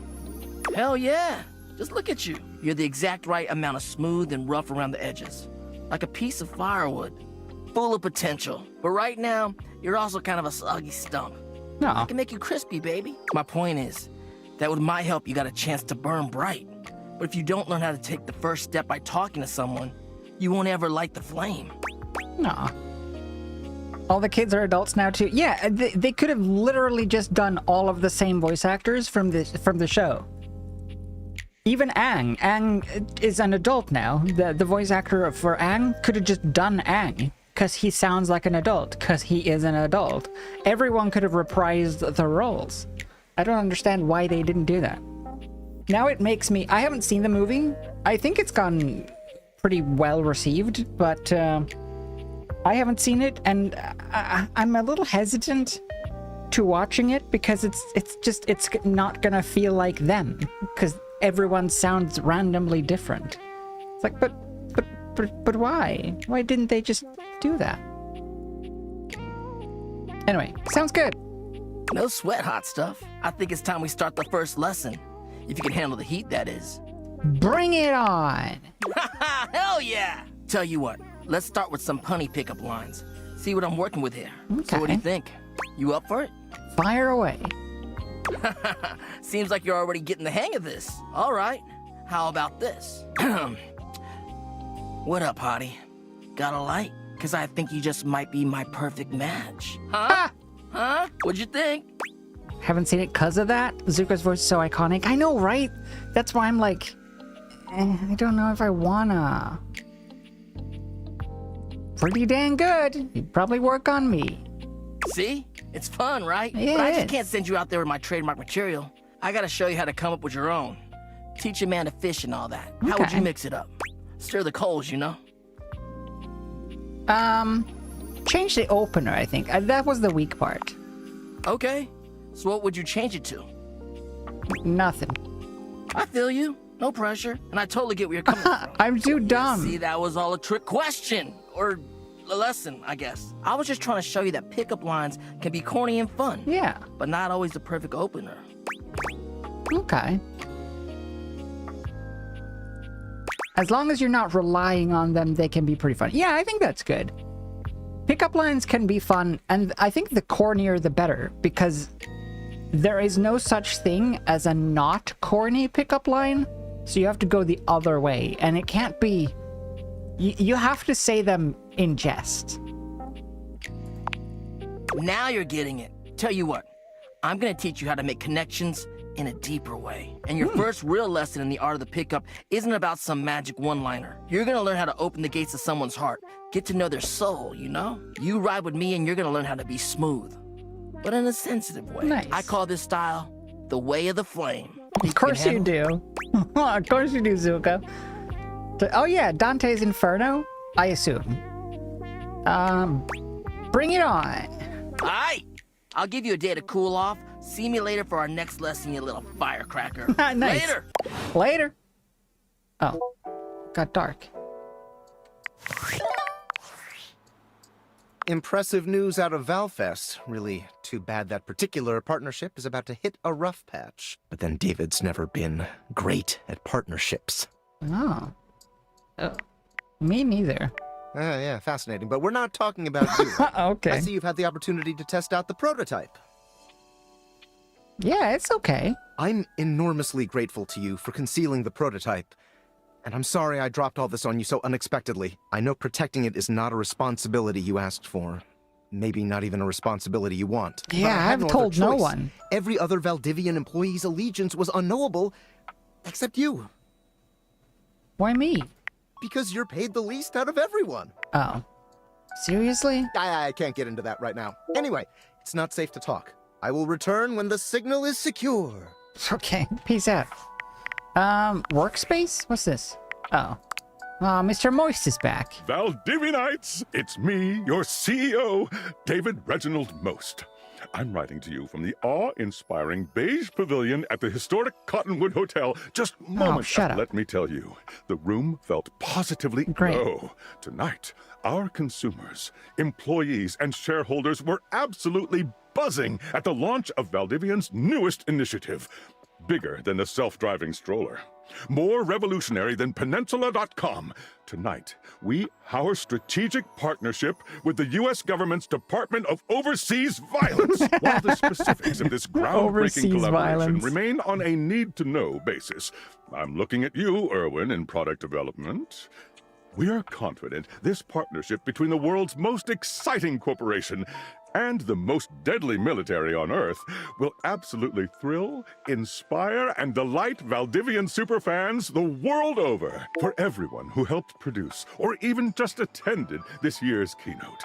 [SPEAKER 2] Hell yeah. Just look at you. You're the exact right amount of smooth and rough around the edges. Like a piece of firewood. Full of potential. But right now, you're also kind of a soggy stump.
[SPEAKER 4] No.
[SPEAKER 2] I can make you crispy, baby. My point is, that with my help, you got a chance to burn bright. But if you don't learn how to take the first step by talking to someone, you won't ever light the flame.
[SPEAKER 4] Nah. All the kids are adults now too. Yeah, they could have literally just done all of the same voice actors from the show. Even Aang. Aang is an adult now. The voice actor for Aang could have just done Aang, because he sounds like an adult, because he is an adult. Everyone could have reprised the roles. I don't understand why they didn't do that. Now it makes me... I haven't seen the movie. I think it's gotten pretty well received, but I haven't seen it, and I'm a little hesitant to watching it because it's not gonna feel like them, because everyone sounds randomly different. It's like, but why? Why didn't they just do that? Anyway, sounds good.
[SPEAKER 2] No sweat, hot stuff. I think it's time we start the first lesson. If you can handle the heat, that is.
[SPEAKER 4] Bring it on!
[SPEAKER 2] Hell yeah! Tell you what, let's start with some punny pickup lines. See what I'm working with here.
[SPEAKER 4] Okay.
[SPEAKER 2] So what do you think? You up for it?
[SPEAKER 4] Fire away.
[SPEAKER 2] Seems like you're already getting the hang of this. All right. How about this? What up, hottie? Got a light? Because I think you just might be my perfect match. Huh? Huh? What'd you think?
[SPEAKER 4] Haven't seen it because of that? Zuko's voice is so iconic. I know, right? That's why I'm like... I don't know if I wanna... Pretty dang good. You'd probably work on me.
[SPEAKER 2] See? It's fun, right?
[SPEAKER 4] Yeah,
[SPEAKER 2] but I
[SPEAKER 4] it
[SPEAKER 2] just
[SPEAKER 4] is.
[SPEAKER 2] can't send you out there with my trademark material. I gotta show you how to come up with your own. Teach a man to fish and all that. How would you mix it up? Stir the coals, you know?
[SPEAKER 4] Change the opener, I think. That was the weak part.
[SPEAKER 2] Okay. So what would you change it to?
[SPEAKER 4] Nothing.
[SPEAKER 2] I feel you. No pressure. And I totally get where you're coming from.
[SPEAKER 4] I'm too dumb.
[SPEAKER 2] See, that was all a trick question. Or a lesson, I guess. I was just trying to show you that pickup lines can be corny and fun.
[SPEAKER 4] Yeah.
[SPEAKER 2] But not always the perfect opener.
[SPEAKER 4] Okay. As long as you're not relying on them, they can be pretty fun. Yeah, I think that's good. Pickup lines can be fun, and I think the cornier the better, because there is no such thing as a not corny pickup line, so you have to go the other way, and it can't be... You have to say them in jest.
[SPEAKER 2] Now you're getting it. Tell you what, I'm gonna teach you how to make connections in a deeper way. And your first real lesson in the art of the pickup isn't about some magic one-liner. You're gonna learn how to open the gates of someone's heart, get to know their soul, you know? You ride with me and you're gonna learn how to be smooth, but in a sensitive way.
[SPEAKER 4] Nice.
[SPEAKER 2] I call this style the way of the flame.
[SPEAKER 4] Of course you do. Of course you do, Zuko. Oh yeah, Dante's Inferno, I assume. Bring it on.
[SPEAKER 2] Aight! I'll give you a day to cool off. See me later for our next lesson, you little firecracker.
[SPEAKER 4] Nice.
[SPEAKER 2] Later!
[SPEAKER 4] Later. Oh, got dark.
[SPEAKER 22] Impressive news out of Valfest. Really too bad that particular partnership is about to hit a rough patch. But then David's never been great at partnerships.
[SPEAKER 4] Oh. Me neither.
[SPEAKER 22] Yeah, fascinating. But we're not talking about you.
[SPEAKER 4] Okay.
[SPEAKER 22] I see you've had the opportunity to test out the prototype.
[SPEAKER 4] Yeah, it's okay.
[SPEAKER 22] I'm enormously grateful to you for concealing the prototype. And I'm sorry I dropped all this on you so unexpectedly. I know protecting it is not a responsibility you asked for. Maybe not even a responsibility you want.
[SPEAKER 4] Yeah, I've told no one.
[SPEAKER 22] Every other Valdivian employee's allegiance was unknowable, except you.
[SPEAKER 4] Why me?
[SPEAKER 22] Because you're paid the least out of everyone.
[SPEAKER 4] Oh. Seriously?
[SPEAKER 22] I can't get into that right now. Anyway, it's not safe to talk. I will return when the signal is secure.
[SPEAKER 4] Okay, peace out. Workspace? What's this? Oh. Mr. Moist is back.
[SPEAKER 16] Valdivianites, it's me, your CEO, David Reginald Most. I'm writing to you from the awe-inspiring beige pavilion at the historic Cottonwood Hotel just moments
[SPEAKER 4] shut
[SPEAKER 16] after.
[SPEAKER 4] up.
[SPEAKER 16] Let me tell you, the room felt positively
[SPEAKER 4] Great.
[SPEAKER 16] low. Tonight, our consumers, employees, and shareholders were absolutely buzzing at the launch of Valdivian's newest initiative, bigger than the self-driving stroller. More revolutionary than Peninsula.com. Tonight, our strategic partnership with the U.S. government's Department of Overseas Violence. While the specifics of this groundbreaking collaboration remain on a need-to-know basis, I'm looking at you, Erwin, in product development. We are confident this partnership between the world's most exciting corporation and the most deadly military on Earth will absolutely thrill, inspire, and delight Valdivian superfans the world over. For everyone who helped produce or even just attended this year's keynote,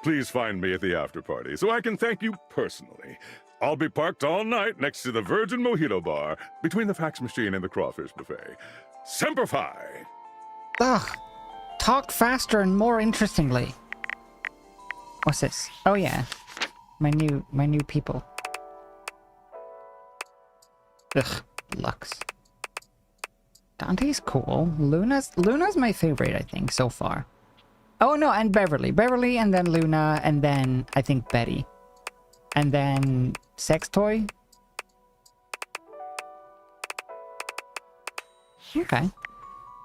[SPEAKER 16] please find me at the after party so I can thank you personally. I'll be parked all night next to the Virgin Mojito Bar between the fax machine and the crawfish buffet. Semper Fi!
[SPEAKER 4] Ugh. Talk faster and more interestingly. What's this? Oh yeah, my new people. Ugh, Lux. Dante's cool. Luna's my favorite, I think, so far. Oh no, and Beverly, and then Luna, and then I think Betty, and then Sex Toy. Okay.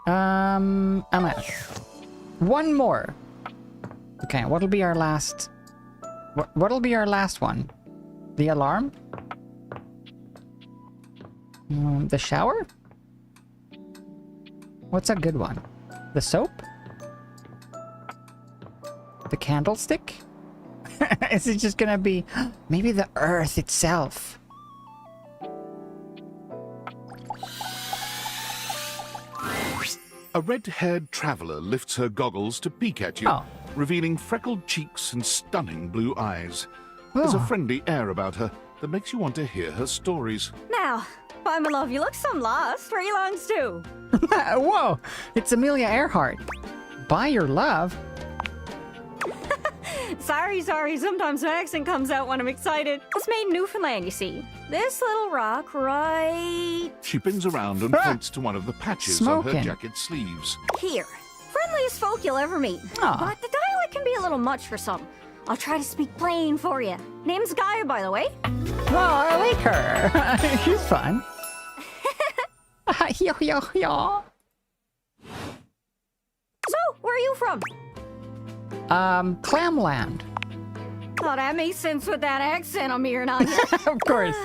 [SPEAKER 4] I'm out. One more. Okay, what'll be our last... What'll be our last one? The alarm? The shower? What's a good one? The soap? The candlestick? Is it just gonna be... Maybe the earth itself?
[SPEAKER 15] A red-haired traveler lifts her goggles to peek at you, revealing freckled cheeks and stunning blue eyes. There's a friendly air about her that makes you want to hear her stories.
[SPEAKER 3] Now, why, my love, you look some lost. Where you longs to?
[SPEAKER 4] Whoa! It's Amelia Earhart. Buy your love?
[SPEAKER 3] Sorry. Sometimes my accent comes out when I'm excited. It's made in Newfoundland, you see. This little rock right...
[SPEAKER 15] She pins around and points to one of the patches on her jacket sleeves.
[SPEAKER 3] Here. Friendliest folk you'll ever meet. But the dialect can be a little much for some. I'll try to speak plain for you. Name's Gaia, by the way.
[SPEAKER 4] Oh, I like her. She's fun.
[SPEAKER 3] So, where are you from?
[SPEAKER 4] Clamland.
[SPEAKER 3] Oh, that makes sense with that accent I'm hearing on you.
[SPEAKER 4] Of course.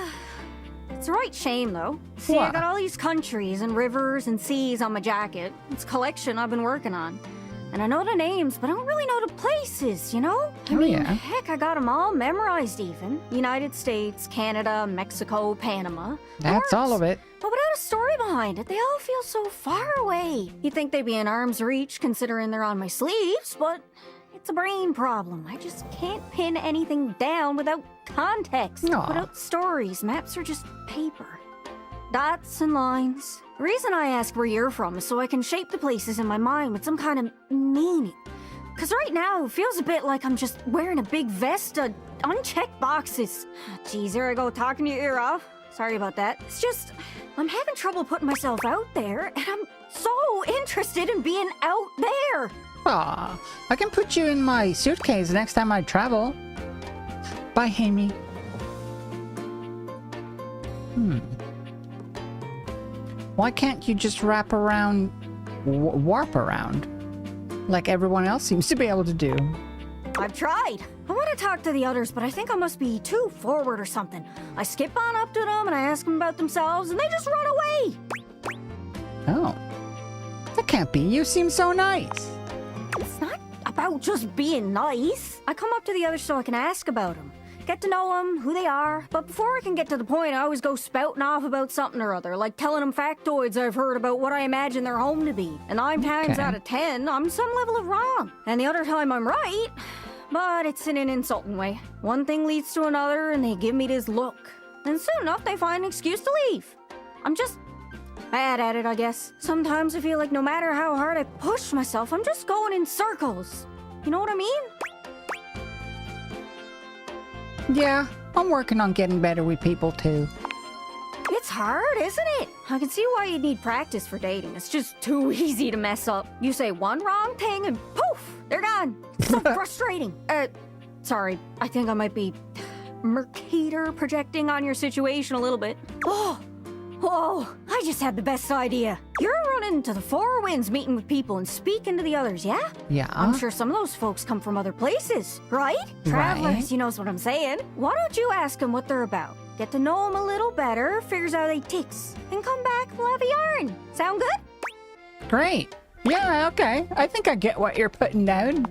[SPEAKER 3] It's a right shame, though. See, I got all these countries and rivers and seas on my jacket. It's a collection I've been working on. And I know the names, but I don't really know the places, you know? I mean, heck, I got them all memorized even. United States, Canada, Mexico, Panama.
[SPEAKER 4] That's all of it.
[SPEAKER 3] But without a story behind it, they all feel so far away. You'd think they'd be in arm's reach considering they're on my sleeves, but it's a brain problem. I just can't pin anything down without context, without stories. Maps are just paper. Dots and lines. The reason I ask where you're from is so I can shape the places in my mind with some kind of meaning. Because right now, it feels a bit like I'm just wearing a big vest of unchecked boxes. Geez, here I go talking your ear off. Sorry about that. It's just, I'm having trouble putting myself out there, and I'm so interested in being out there.
[SPEAKER 4] Aw, I can put you in my suitcase next time I travel. Bye, Amy. Why can't you just wrap around, warp around, like everyone else seems to be able to do?
[SPEAKER 3] I've tried. I want to talk to the others, but I think I must be too forward or something. I skip on up to them and I ask them about themselves, and they just run away.
[SPEAKER 4] Oh, that can't be. You seem so nice.
[SPEAKER 3] It's not about just being nice. I come up to the others so I can ask about them. Get to know them, who they are. But before I can get to the point, I always go spouting off about something or other, like telling them factoids I've heard about what I imagine their home to be. And 9 times out of 10, I'm some level of wrong. And the other time I'm right, but it's in an insulting way. One thing leads to another, and they give me this look. And soon enough, they find an excuse to leave. I'm just bad at it, I guess. Sometimes I feel like no matter how hard I push myself, I'm just going in circles. You know what I mean?
[SPEAKER 4] Yeah, I'm working on getting better with people too.
[SPEAKER 3] It's hard, isn't it? I can see why you'd need practice for dating. It's just too easy to mess up. You say one wrong thing and poof, they're gone. It's so frustrating. Sorry, I think I might be Mercator projecting on your situation a little bit. Oh, Whoa, I just had the best idea. You're running to the Four Winds, meeting with people and speaking to the others, yeah?
[SPEAKER 4] Yeah.
[SPEAKER 3] I'm sure some of those folks come from other places, right? Travelers, you knows what I'm saying. Why don't you ask them what they're about? Get to know them a little better, figures out they ticks, and come back, we'll have a yarn. Sound good?
[SPEAKER 4] Great. Yeah, okay. I think I get what you're putting down.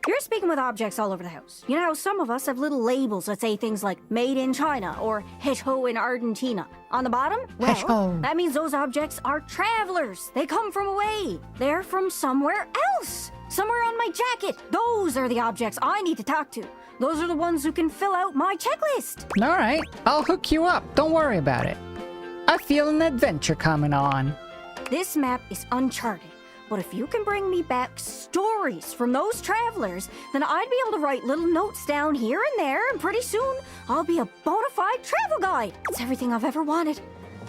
[SPEAKER 3] You're speaking with objects all over the house. You know how some of us have little labels that say things like made in China or Hecho in Argentina. On the bottom, well, that means those objects are travelers. They come from away. They're from somewhere else. Somewhere on my jacket. Those are the objects I need to talk to. Those are the ones who can fill out my checklist.
[SPEAKER 4] All right, I'll hook you up. Don't worry about it. I feel an adventure coming on.
[SPEAKER 3] This map is uncharted. But if you can bring me back stories from those travelers, then I'd be able to write little notes down here and there, and pretty soon I'll be a bona fide travel guide. It's everything I've ever wanted.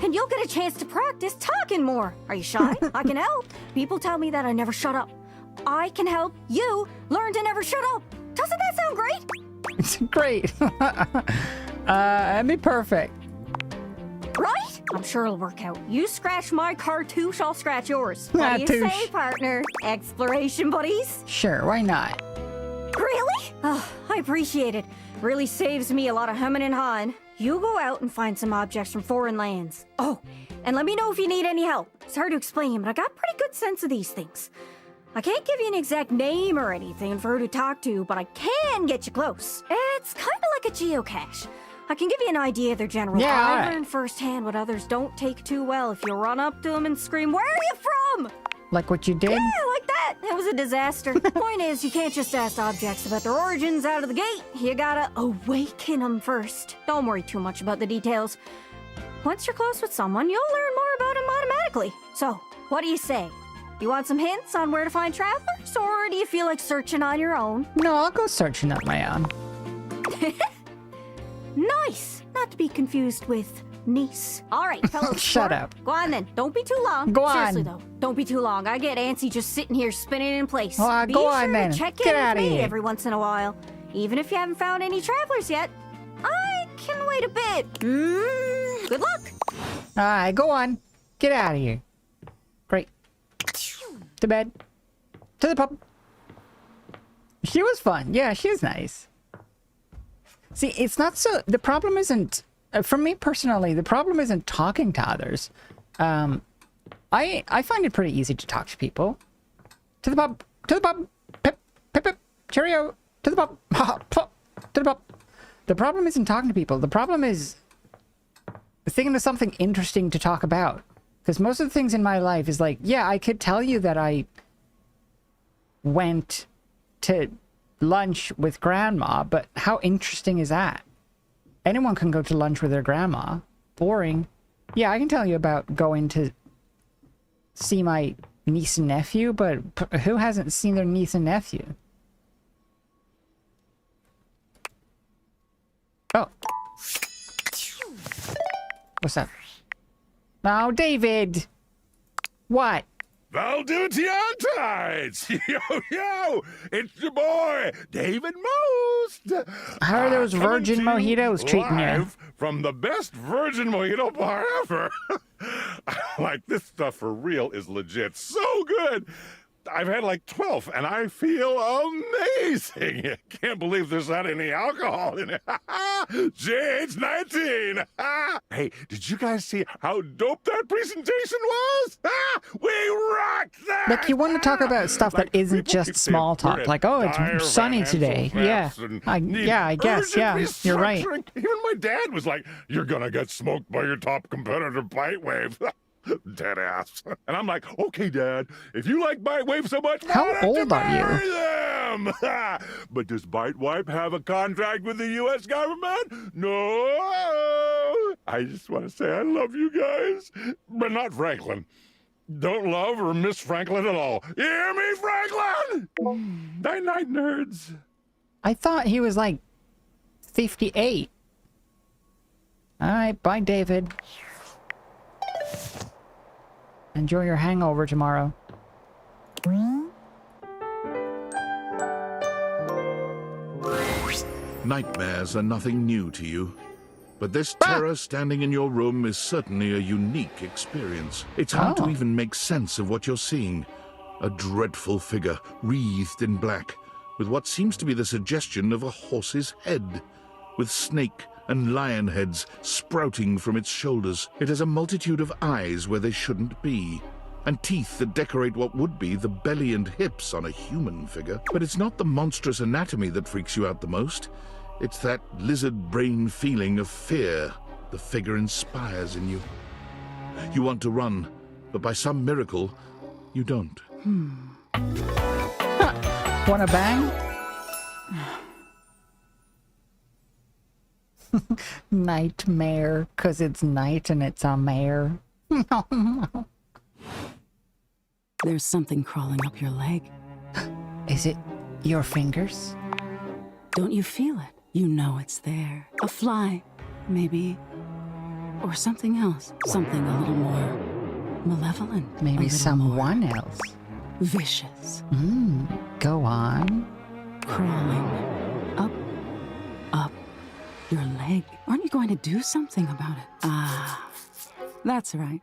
[SPEAKER 3] And you'll get a chance to practice talking more. Are you shy? I can help. People tell me that I never shut up. I can help you learn to never shut up. Doesn't that sound great?
[SPEAKER 4] It's great. That'd be perfect.
[SPEAKER 3] Right? I'm sure it'll work out. You scratch my cartouche, I'll scratch yours. What do you say, partner? Exploration buddies?
[SPEAKER 4] Sure, why not?
[SPEAKER 3] Really? Oh, I appreciate it. Really saves me a lot of humming and hawing. You go out and find some objects from foreign lands. Oh, and let me know if you need any help. It's hard to explain, but I got a pretty good sense of these things. I can't give you an exact name or anything for who to talk to, but I can get you close. It's kind of like a geocache. I can give you an idea of their general vibe. I learned firsthand what others don't take too well if you run up to them and scream, "Where are you from?"
[SPEAKER 4] Like what you did?
[SPEAKER 3] Yeah, like that. It was a disaster. Point is, you can't just ask objects about their origins out of the gate. You gotta awaken them first. Don't worry too much about the details. Once you're close with someone, you'll learn more about them automatically. So, what do you say? You want some hints on where to find travelers, or do you feel like searching on your own?
[SPEAKER 4] No, I'll go searching on my own.
[SPEAKER 3] Nice! Not to be confused with niece. All right, fellow.
[SPEAKER 4] Shut up.
[SPEAKER 3] Go on then. Don't be too long.
[SPEAKER 4] Go on.
[SPEAKER 3] Seriously though, don't be too long. I get antsy just sitting here spinning in place.
[SPEAKER 4] Go
[SPEAKER 3] be sure
[SPEAKER 4] on then.
[SPEAKER 3] to check
[SPEAKER 4] Get
[SPEAKER 3] in
[SPEAKER 4] out
[SPEAKER 3] with
[SPEAKER 4] of
[SPEAKER 3] me
[SPEAKER 4] here.
[SPEAKER 3] every once in a while. Even if you haven't found any travelers yet, I can wait a bit. Good luck.
[SPEAKER 4] All right, go on. Get out of here. Great. To bed. To the pub. She was fun. Yeah, she was nice. See, it's not so... The problem isn't... for me personally, the problem isn't talking to others. I find it pretty easy to talk to people. To the pub. To the pub. Pip. Pip. Pip. Cheerio. To the pub. Ha. Plop. To the pub. The problem isn't talking to people. The problem is thinking of something interesting to talk about. Because most of the things in my life is like, yeah, I could tell you that I went to lunch with grandma, but how interesting is that? Anyone can go to lunch with their grandma. Boring. Yeah, I can tell you about going to see my niece and nephew, but who hasn't seen their niece and nephew? Oh. What's up? Oh, David! What?
[SPEAKER 16] Valdutiantites! Yo! It's your boy, David Most!
[SPEAKER 4] How are those virgin mojitos treating you?
[SPEAKER 16] Live from the best virgin mojito bar ever! Like, this stuff for real is legit so good! I've had like 12, and I feel amazing. Can't believe there's not any alcohol in it. JH19. Hey, did you guys see how dope that presentation was? We rocked that.
[SPEAKER 4] Like, you want to talk about stuff that isn't just small talk. Like, oh, it's sunny today. Yeah. I guess. Yeah, you're right.
[SPEAKER 16] Even my dad was like, "You're gonna get smoked by your top competitor, Bitewave." Dead ass. And I'm like, "Okay, Dad, if you like Bitewave so much,
[SPEAKER 4] how
[SPEAKER 16] why don't
[SPEAKER 4] old
[SPEAKER 16] you
[SPEAKER 4] are
[SPEAKER 16] marry
[SPEAKER 4] you?"
[SPEAKER 16] Them? But does Bitewave have a contract with the U.S. government? No. I just want to say I love you guys, but not Franklin. Don't love or miss Franklin at all. You hear me, Franklin? Night-night, nerds.
[SPEAKER 4] I thought he was like 58. All right, bye, David. Enjoy your hangover tomorrow.
[SPEAKER 15] Nightmares are nothing new to you, but this terror standing in your room is certainly a unique experience. It's hard to even make sense of what you're seeing. A dreadful figure, wreathed in black, with what seems to be the suggestion of a horse's head, with snake and lion heads sprouting from its shoulders. It has a multitude of eyes where they shouldn't be, and teeth that decorate what would be the belly and hips on a human figure. But it's not the monstrous anatomy that freaks you out the most. It's that lizard brain feeling of fear the figure inspires in you. You want to run, but by some miracle, you don't.
[SPEAKER 4] Wanna bang? Nightmare, 'cause it's night and it's a mare.
[SPEAKER 6] There's something crawling up your leg.
[SPEAKER 4] Is it your fingers?
[SPEAKER 6] Don't you feel it? You know it's there. A fly, maybe. Or something else. Something a little more malevolent.
[SPEAKER 4] Maybe someone else.
[SPEAKER 6] Vicious.
[SPEAKER 4] Go on.
[SPEAKER 6] Crawling up your leg. Aren't you going to do something about it? Ah, that's right.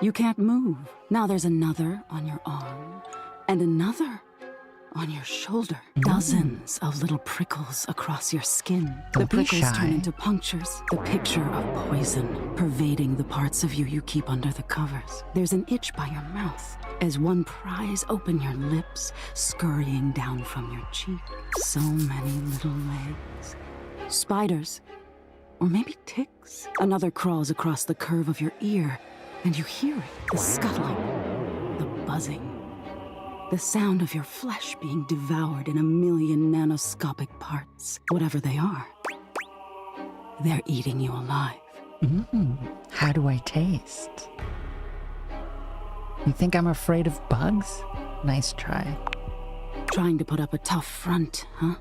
[SPEAKER 6] You can't move. Now there's another on your arm, and another on your shoulder. Dozens of little prickles across your skin. The prickles turn into punctures. The picture of poison pervading the parts of you you keep under the covers. There's an itch by your mouth as one pries open your lips, scurrying down from your cheek. So many little legs. Spiders. Or maybe ticks. Another crawls across the curve of your ear, and you hear it. The scuttling. The buzzing. The sound of your flesh being devoured in a million nanoscopic parts. Whatever they are, they're eating you alive.
[SPEAKER 4] How do I taste? You think I'm afraid of bugs? Nice try.
[SPEAKER 6] Trying to put up a tough front, huh?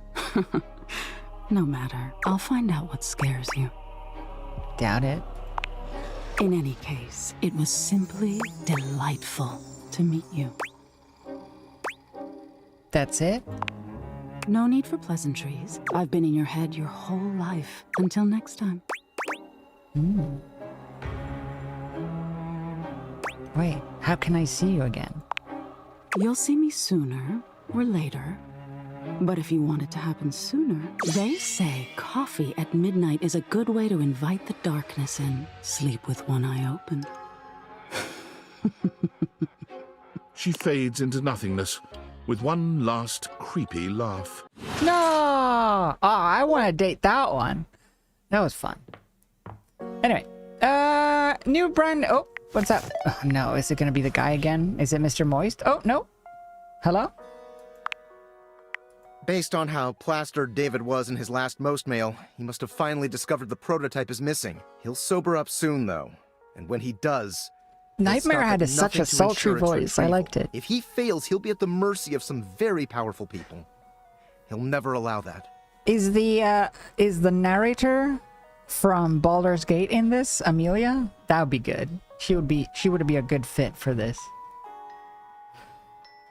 [SPEAKER 6] No matter. I'll find out what scares you.
[SPEAKER 4] Doubt it.
[SPEAKER 6] In any case, it was simply delightful to meet you.
[SPEAKER 4] That's it?
[SPEAKER 6] No need for pleasantries. I've been in your head your whole life. Until next time.
[SPEAKER 4] Wait, how can I see you again?
[SPEAKER 6] You'll see me sooner or later. But if you want it to happen sooner, they say coffee at midnight is a good way to invite the darkness in. Sleep with one eye open.
[SPEAKER 15] She fades into nothingness, with one last creepy laugh.
[SPEAKER 4] No! Oh, I want to date that one. That was fun. Anyway, new brand. Oh, what's up? Oh, no, is it going to be the guy again? Is it Mr. Moist? Oh, no. Hello?
[SPEAKER 22] Based on how plastered David was in his last Most mail, he must have finally discovered the prototype is missing. He'll sober up soon, though. And when he does...
[SPEAKER 4] Nightmare had such a sultry voice. I liked it.
[SPEAKER 22] If he fails, he'll be at the mercy of some very powerful people. He'll never allow that.
[SPEAKER 4] Is the narrator from Baldur's Gate in this, Amelia? That would be good. She would be a good fit for this.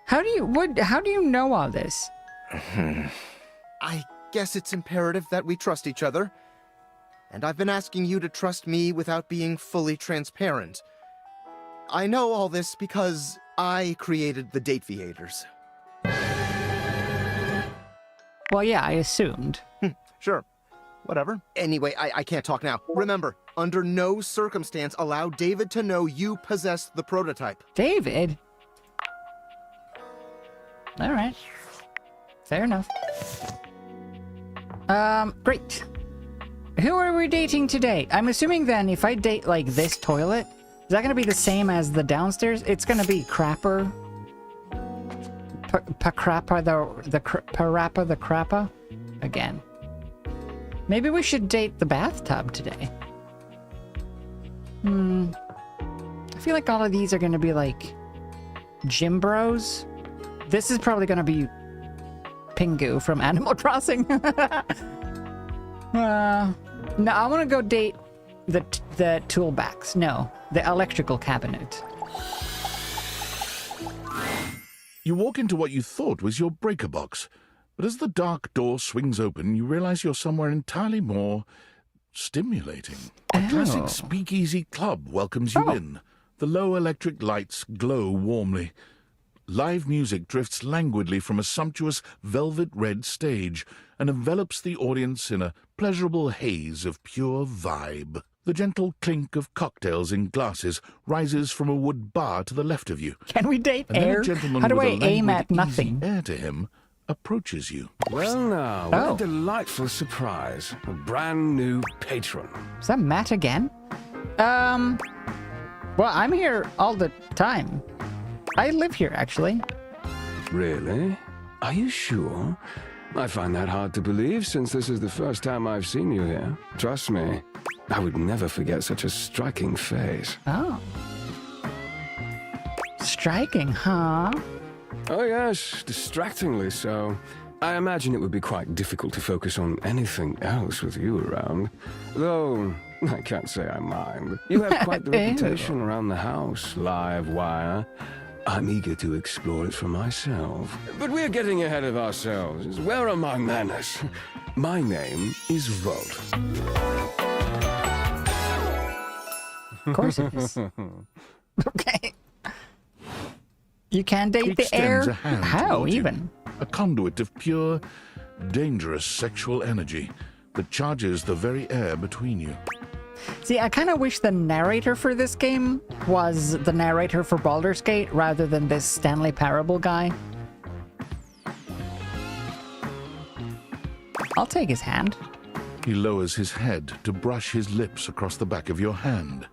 [SPEAKER 4] How do you know all this?
[SPEAKER 22] I guess it's imperative that we trust each other. And I've been asking you to trust me without being fully transparent. I know all this because I created the Dateviators.
[SPEAKER 4] Well, yeah, I assumed.
[SPEAKER 22] Sure. Whatever. Anyway, I can't talk now. Remember, under no circumstance allow David to know you possess the prototype.
[SPEAKER 4] David? All right. Fair enough. Great. Who are we dating today? I'm assuming then if I date like this toilet, is that gonna be the same as the downstairs? It's gonna be Crapper. Parappa the Crappa? Again. Maybe we should date the bathtub today. I feel like all of these are gonna be like gym bros. This is probably gonna be Pingu from Animal Crossing. No, I want to go date the toolbox. No, the electrical cabinet.
[SPEAKER 15] You walk into what you thought was your breaker box, but as the dark door swings open, you realize you're somewhere entirely more stimulating. A classic speakeasy club welcomes you in. The low electric lights glow warmly. Live music drifts languidly from a sumptuous velvet red stage and envelops the audience in a pleasurable haze of pure vibe. The gentle clink of cocktails in glasses rises from a wood bar to the left of you.
[SPEAKER 4] Can we date
[SPEAKER 15] And then
[SPEAKER 4] air?
[SPEAKER 15] a gentleman
[SPEAKER 4] How do
[SPEAKER 15] with
[SPEAKER 4] I
[SPEAKER 15] a
[SPEAKER 4] aim
[SPEAKER 15] languid,
[SPEAKER 4] at nothing?
[SPEAKER 15] easy air to him approaches you.
[SPEAKER 17] Well now, what a delightful surprise. A brand new patron.
[SPEAKER 4] Is that Matt again? Well, I'm here all the time. I live here, actually.
[SPEAKER 17] Really? Are you sure? I find that hard to believe since this is the first time I've seen you here. Trust me, I would never forget such a striking face.
[SPEAKER 4] Oh. Striking, huh?
[SPEAKER 17] Oh yes, distractingly so. I imagine it would be quite difficult to focus on anything else with you around. Though, I can't say I mind. You have quite the reputation around the house, live wire. I'm eager to explore it for myself. But we're getting ahead of ourselves. Where are my manners? My name is Volt.
[SPEAKER 4] Of course it is. Okay. You can date
[SPEAKER 15] He
[SPEAKER 4] the air?
[SPEAKER 15] extends a hand
[SPEAKER 4] How,
[SPEAKER 15] toward you,
[SPEAKER 4] even?
[SPEAKER 15] a conduit of pure, dangerous sexual energy that charges the very air between you.
[SPEAKER 4] See, I kind of wish the narrator for this game was the narrator for Baldur's Gate rather than this Stanley Parable guy. I'll take his hand.
[SPEAKER 15] He lowers his head to brush his lips across the back of your hand.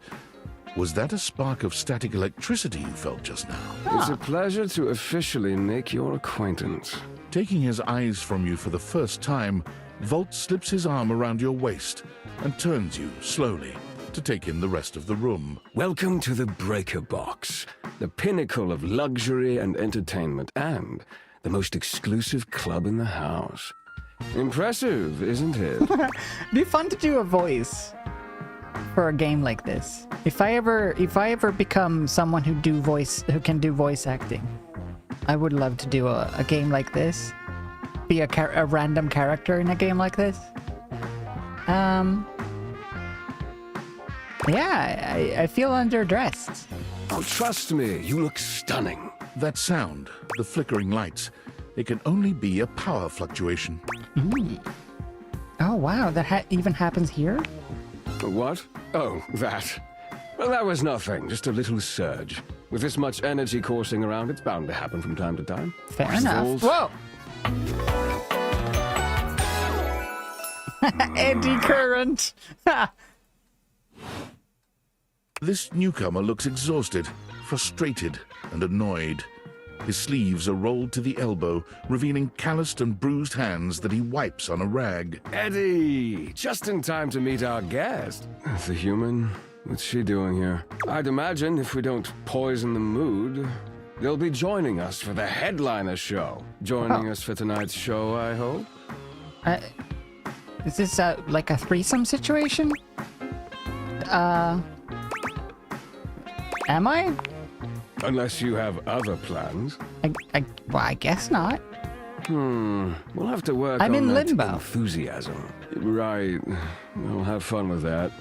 [SPEAKER 15] Was that a spark of static electricity you felt just now?
[SPEAKER 17] It's a pleasure to officially make your acquaintance.
[SPEAKER 15] Taking his eyes from you for the first time, Volt slips his arm around your waist and turns you slowly to take in the rest of the room.
[SPEAKER 17] Welcome to the Breaker Box, the pinnacle of luxury and entertainment, and the most exclusive club in the house. Impressive, isn't it?
[SPEAKER 4] It'd be fun to do a voice for a game like this. If I ever become someone who can do voice acting, I would love to do a game like this. Be a random character in a game like this. Yeah, I feel underdressed.
[SPEAKER 17] Oh, trust me, you look stunning.
[SPEAKER 15] That sound, the flickering lights, it can only be a power fluctuation.
[SPEAKER 4] Oh wow, that even happens here?
[SPEAKER 17] What? Oh, that. Well, that was nothing, just a little surge. With this much energy coursing around, it's bound to happen from time to time.
[SPEAKER 4] Fair enough. Whoa! Eddy current!
[SPEAKER 15] This newcomer looks exhausted, frustrated, and annoyed. His sleeves are rolled to the elbow, revealing calloused and bruised hands that he wipes on a rag.
[SPEAKER 17] Eddie! Just in time to meet our guest. The human? What's she doing here? I'd imagine if we don't poison the mood, they'll be joining us for the headliner show. Joining us for tonight's show, I hope?
[SPEAKER 4] Is this like a threesome situation? Am I?
[SPEAKER 17] Unless you have other plans.
[SPEAKER 4] Well, I guess not.
[SPEAKER 17] We'll have to work
[SPEAKER 4] I'm
[SPEAKER 17] on
[SPEAKER 4] in
[SPEAKER 17] that
[SPEAKER 4] limbo.
[SPEAKER 17] enthusiasm. Right. I'll have fun with that.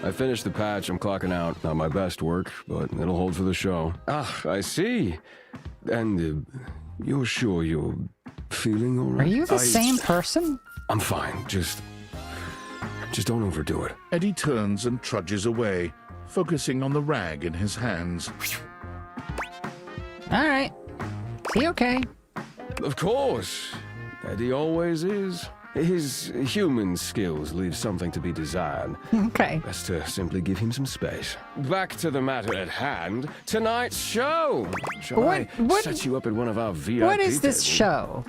[SPEAKER 17] I finished the patch, I'm clocking out. Not my best work, but it'll hold for the show. Ah, I see. And you're sure you're feeling all right?
[SPEAKER 4] Are you the same person?
[SPEAKER 17] I'm fine. Just don't overdo it.
[SPEAKER 15] Eddie turns and trudges away, focusing on the rag in his hands.
[SPEAKER 4] All right. Is he okay?
[SPEAKER 17] Of course. Eddie always is. His human skills leave something to be desired.
[SPEAKER 4] Okay.
[SPEAKER 17] Best to simply give him some space. Back to the matter at hand. Tonight's show. Shall I set you up at one of our VIP
[SPEAKER 4] What is this
[SPEAKER 17] tables?
[SPEAKER 4] show?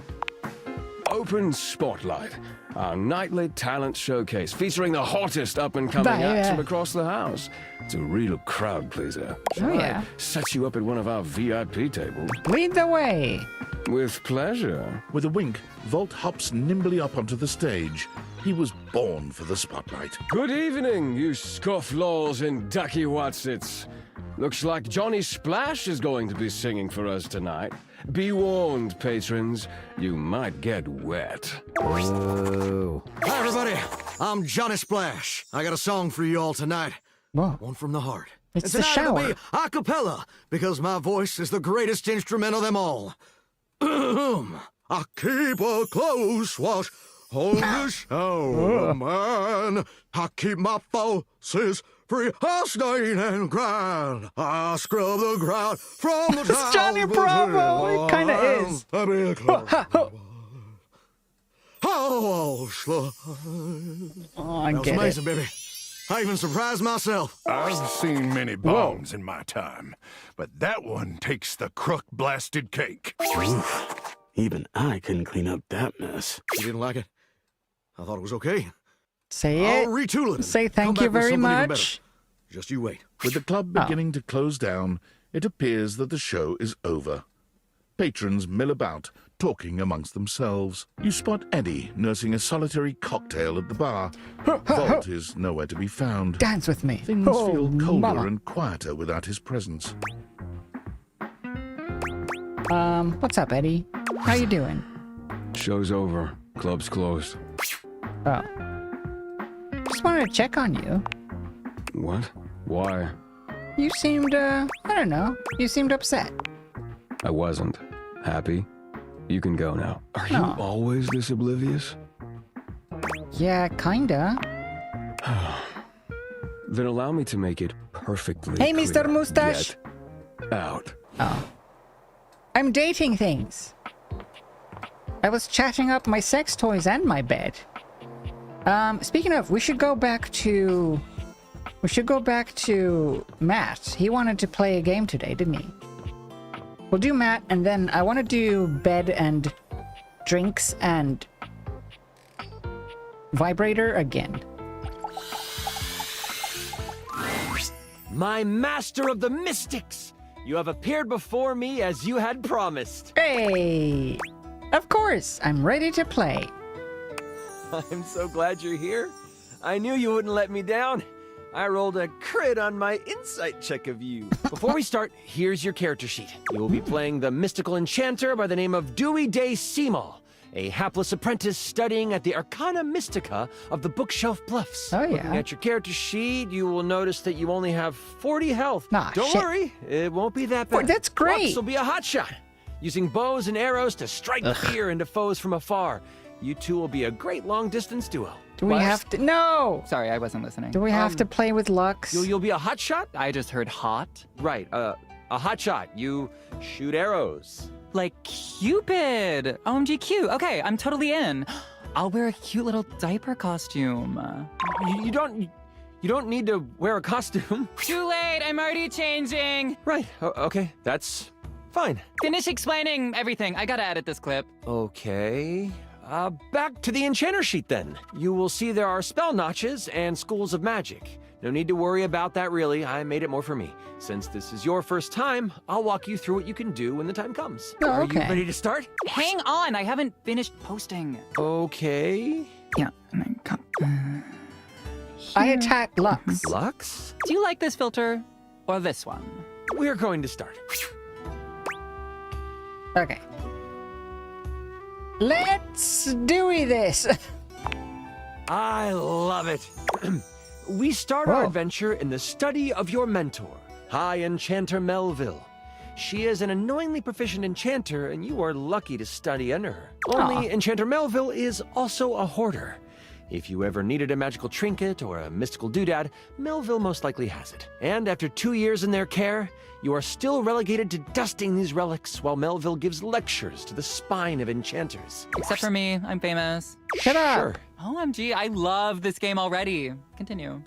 [SPEAKER 17] Open Spotlight, our nightly talent showcase featuring the hottest up-and-coming
[SPEAKER 4] Right,
[SPEAKER 17] acts
[SPEAKER 4] yeah.
[SPEAKER 17] from across the house. It's a real crowd pleaser. Shall
[SPEAKER 4] yeah.
[SPEAKER 17] I set you up at one of our VIP tables?
[SPEAKER 4] Lead the way.
[SPEAKER 17] With pleasure.
[SPEAKER 15] With a wink, Volt hops nimbly up onto the stage. He was born for the spotlight.
[SPEAKER 17] Good evening, you scofflaws and ducky watsits. Looks like Johnny Splash is going to be singing for us tonight. Be warned, patrons, you might get wet.
[SPEAKER 13] Whoa.
[SPEAKER 12] Hi, everybody.
[SPEAKER 13] I'm Johnny Splash. I got a song for you all tonight.
[SPEAKER 4] Whoa.
[SPEAKER 13] One from the heart.
[SPEAKER 4] It's
[SPEAKER 13] And
[SPEAKER 4] the
[SPEAKER 13] tonight it'll
[SPEAKER 4] shower.
[SPEAKER 13] be a cappella, because my voice is the greatest instrument of them all. I keep a close watch on the shower, man. I keep my faucets free of stain and grind. I scrub the ground from the
[SPEAKER 4] It's Johnny Bravo. It kind of is.
[SPEAKER 13] Oh,
[SPEAKER 4] I
[SPEAKER 13] that was
[SPEAKER 4] get
[SPEAKER 13] amazing,
[SPEAKER 4] it.
[SPEAKER 13] baby. I even surprised myself.
[SPEAKER 16] I've seen many bombs in my time, but that one takes the crook-blasted cake.
[SPEAKER 14] Even I couldn't clean up that mess.
[SPEAKER 13] You didn't like it? I thought it was okay.
[SPEAKER 4] Say
[SPEAKER 13] I'll
[SPEAKER 4] it.
[SPEAKER 13] retool it.
[SPEAKER 4] Say
[SPEAKER 13] Come
[SPEAKER 4] thank you
[SPEAKER 13] back with
[SPEAKER 4] very
[SPEAKER 13] something even
[SPEAKER 4] much.
[SPEAKER 13] better. Just you wait.
[SPEAKER 15] With the club beginning to close down, it appears that the show is over. Patrons mill about, talking amongst themselves. You spot Eddie nursing a solitary cocktail at the bar. Volt is nowhere to be found.
[SPEAKER 4] Dance with me.
[SPEAKER 15] Things
[SPEAKER 4] Oh,
[SPEAKER 15] feel colder
[SPEAKER 4] mama.
[SPEAKER 15] and quieter without his presence.
[SPEAKER 4] What's up, Eddie? How you doing?
[SPEAKER 23] Show's over. Club's closed.
[SPEAKER 4] Oh. Just wanted to check on you.
[SPEAKER 23] What? Why?
[SPEAKER 4] You seemed, I don't know. You seemed upset.
[SPEAKER 23] I wasn't. Happy? You can go now. Are you
[SPEAKER 4] No.
[SPEAKER 23] always this oblivious?
[SPEAKER 4] Yeah, kinda.
[SPEAKER 23] Then allow me to make it perfectly
[SPEAKER 4] Hey,
[SPEAKER 23] clear.
[SPEAKER 4] Mr. Mustache.
[SPEAKER 23] Get out.
[SPEAKER 4] Oh. I'm dating things. I was chatting up my sex toys and my bed. Speaking of, we should go back to Matt. He wanted to play a game today, didn't he? We'll do Matt, and then I want to do bed and drinks and vibrator again.
[SPEAKER 8] My master of the mystics! You have appeared before me as you had promised.
[SPEAKER 4] Hey! Of course, I'm ready to play.
[SPEAKER 8] I'm so glad you're here. I knew you wouldn't let me down. I rolled a crit on my insight check of you. Before we start, here's your character sheet. You will be playing the mystical enchanter by the name of Dewey Day Seymour, a hapless apprentice studying at the Arcana Mystica of the Bookshelf Bluffs.
[SPEAKER 4] Oh, yeah.
[SPEAKER 8] Looking at your character sheet, you will notice that you only have 40 health.
[SPEAKER 4] Nah,
[SPEAKER 8] Don't
[SPEAKER 4] shit.
[SPEAKER 8] worry, it won't be that bad.
[SPEAKER 4] That's great.
[SPEAKER 8] Lux will be a hotshot, using bows and arrows to strike fear into foes from afar. You two will be a great long-distance duo.
[SPEAKER 4] Do we have to? No!
[SPEAKER 11] Sorry, I wasn't listening.
[SPEAKER 4] Do we have to play with Lux?
[SPEAKER 8] You'll be a hotshot?
[SPEAKER 11] I just heard hot.
[SPEAKER 8] Right, a hotshot. You shoot arrows.
[SPEAKER 11] Like Cupid! OMG cute. Okay, I'm totally in. I'll wear a cute little diaper costume.
[SPEAKER 8] You don't need to wear a costume.
[SPEAKER 11] Too late, I'm already changing.
[SPEAKER 8] Right, okay, that's fine.
[SPEAKER 11] Finish explaining everything. I gotta edit this clip.
[SPEAKER 8] Okay. Back to the enchanter sheet then. You will see there are spell notches and schools of magic. No need to worry about that really, I made it more for me. Since this is your first time, I'll walk you through what you can do when the time comes.
[SPEAKER 4] Oh,
[SPEAKER 8] Are
[SPEAKER 4] okay.
[SPEAKER 8] you ready to start?
[SPEAKER 11] Hang on, I haven't finished posting.
[SPEAKER 8] Okay.
[SPEAKER 11] Yeah, and then come.
[SPEAKER 4] I attacked Lux.
[SPEAKER 8] Lux?
[SPEAKER 11] Do you like this filter or this one?
[SPEAKER 8] We're going to start.
[SPEAKER 4] Okay. Let's do this.
[SPEAKER 8] I love it. We start our adventure in the study of your mentor, High Enchanter Melville. She is an annoyingly proficient enchanter, and you are lucky to study under her. Only Enchanter Melville is also a hoarder. If you ever needed a magical trinket or a mystical doodad, Melville most likely has it. And after 2 years in their care, you are still relegated to dusting these relics while Melville gives lectures to the spine of enchanters.
[SPEAKER 11] Except for me, I'm famous.
[SPEAKER 4] Shut up.
[SPEAKER 8] Sure.
[SPEAKER 11] OMG, I love this game already. Continue.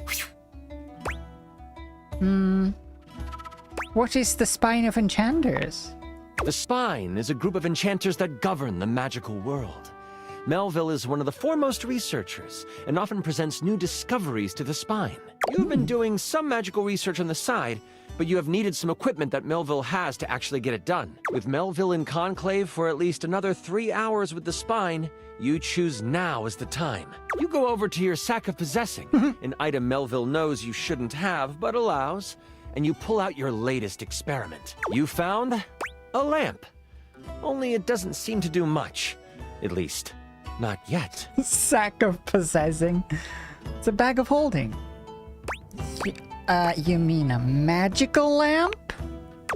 [SPEAKER 4] What is the spine of enchanters?
[SPEAKER 8] The Spine is a group of enchanters that govern the magical world. Melville is one of the foremost researchers and often presents new discoveries to the Spine. You've been doing some magical research on the side, but you have needed some equipment that Melville has to actually get it done. With Melville in conclave for at least another 3 hours with the Spine, you choose now as the time. You go over to your sack of possessing, an item Melville knows you shouldn't have but allows, and you pull out your latest experiment. You found a lamp. Only it doesn't seem to do much. At least, Not yet.
[SPEAKER 4] Sack of possessing. It's a bag of holding. You mean a magical lamp?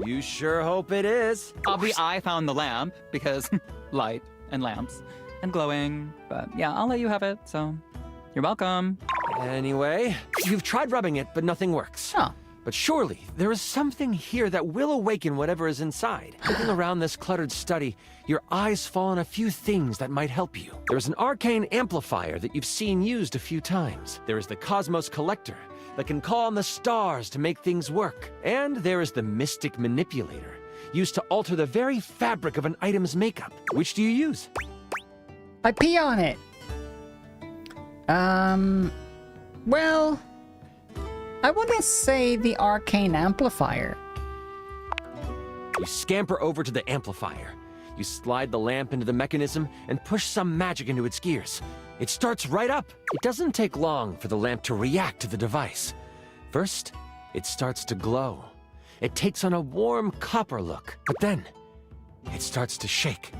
[SPEAKER 8] You sure hope it is.
[SPEAKER 11] I found the lamp because light and lamps and glowing. But yeah, I'll let you have it, so you're welcome.
[SPEAKER 8] Anyway, you've tried rubbing it, but nothing works.
[SPEAKER 4] Huh.
[SPEAKER 8] But surely, there is something here that will awaken whatever is inside. Looking around this cluttered study, your eyes fall on a few things that might help you. There is an arcane amplifier that you've seen used a few times. There is the Cosmos Collector that can call on the stars to make things work. And there is the Mystic Manipulator, used to alter the very fabric of an item's makeup. Which do you use?
[SPEAKER 4] I pee on it. Well, I wouldn't say the arcane amplifier.
[SPEAKER 8] You scamper over to the amplifier. You slide the lamp into the mechanism and push some magic into its gears. It starts right up. It doesn't take long for the lamp to react to the device. First, it starts to glow. It takes on a warm copper look, but then it starts to shake.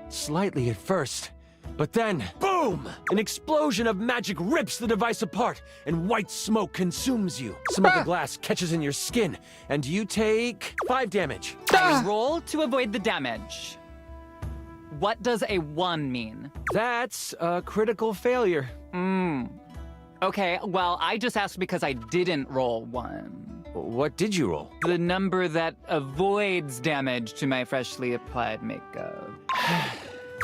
[SPEAKER 8] Slightly at first, but then, boom! An explosion of magic rips the device apart, and white smoke consumes you. Some of the glass catches in your skin, and you take 5 damage.
[SPEAKER 11] Roll to avoid the damage. What does a 1 mean?
[SPEAKER 8] That's a critical failure.
[SPEAKER 11] Okay, well, I just asked because I didn't roll 1.
[SPEAKER 8] What did you roll?
[SPEAKER 11] The number that avoids damage to my freshly applied makeup.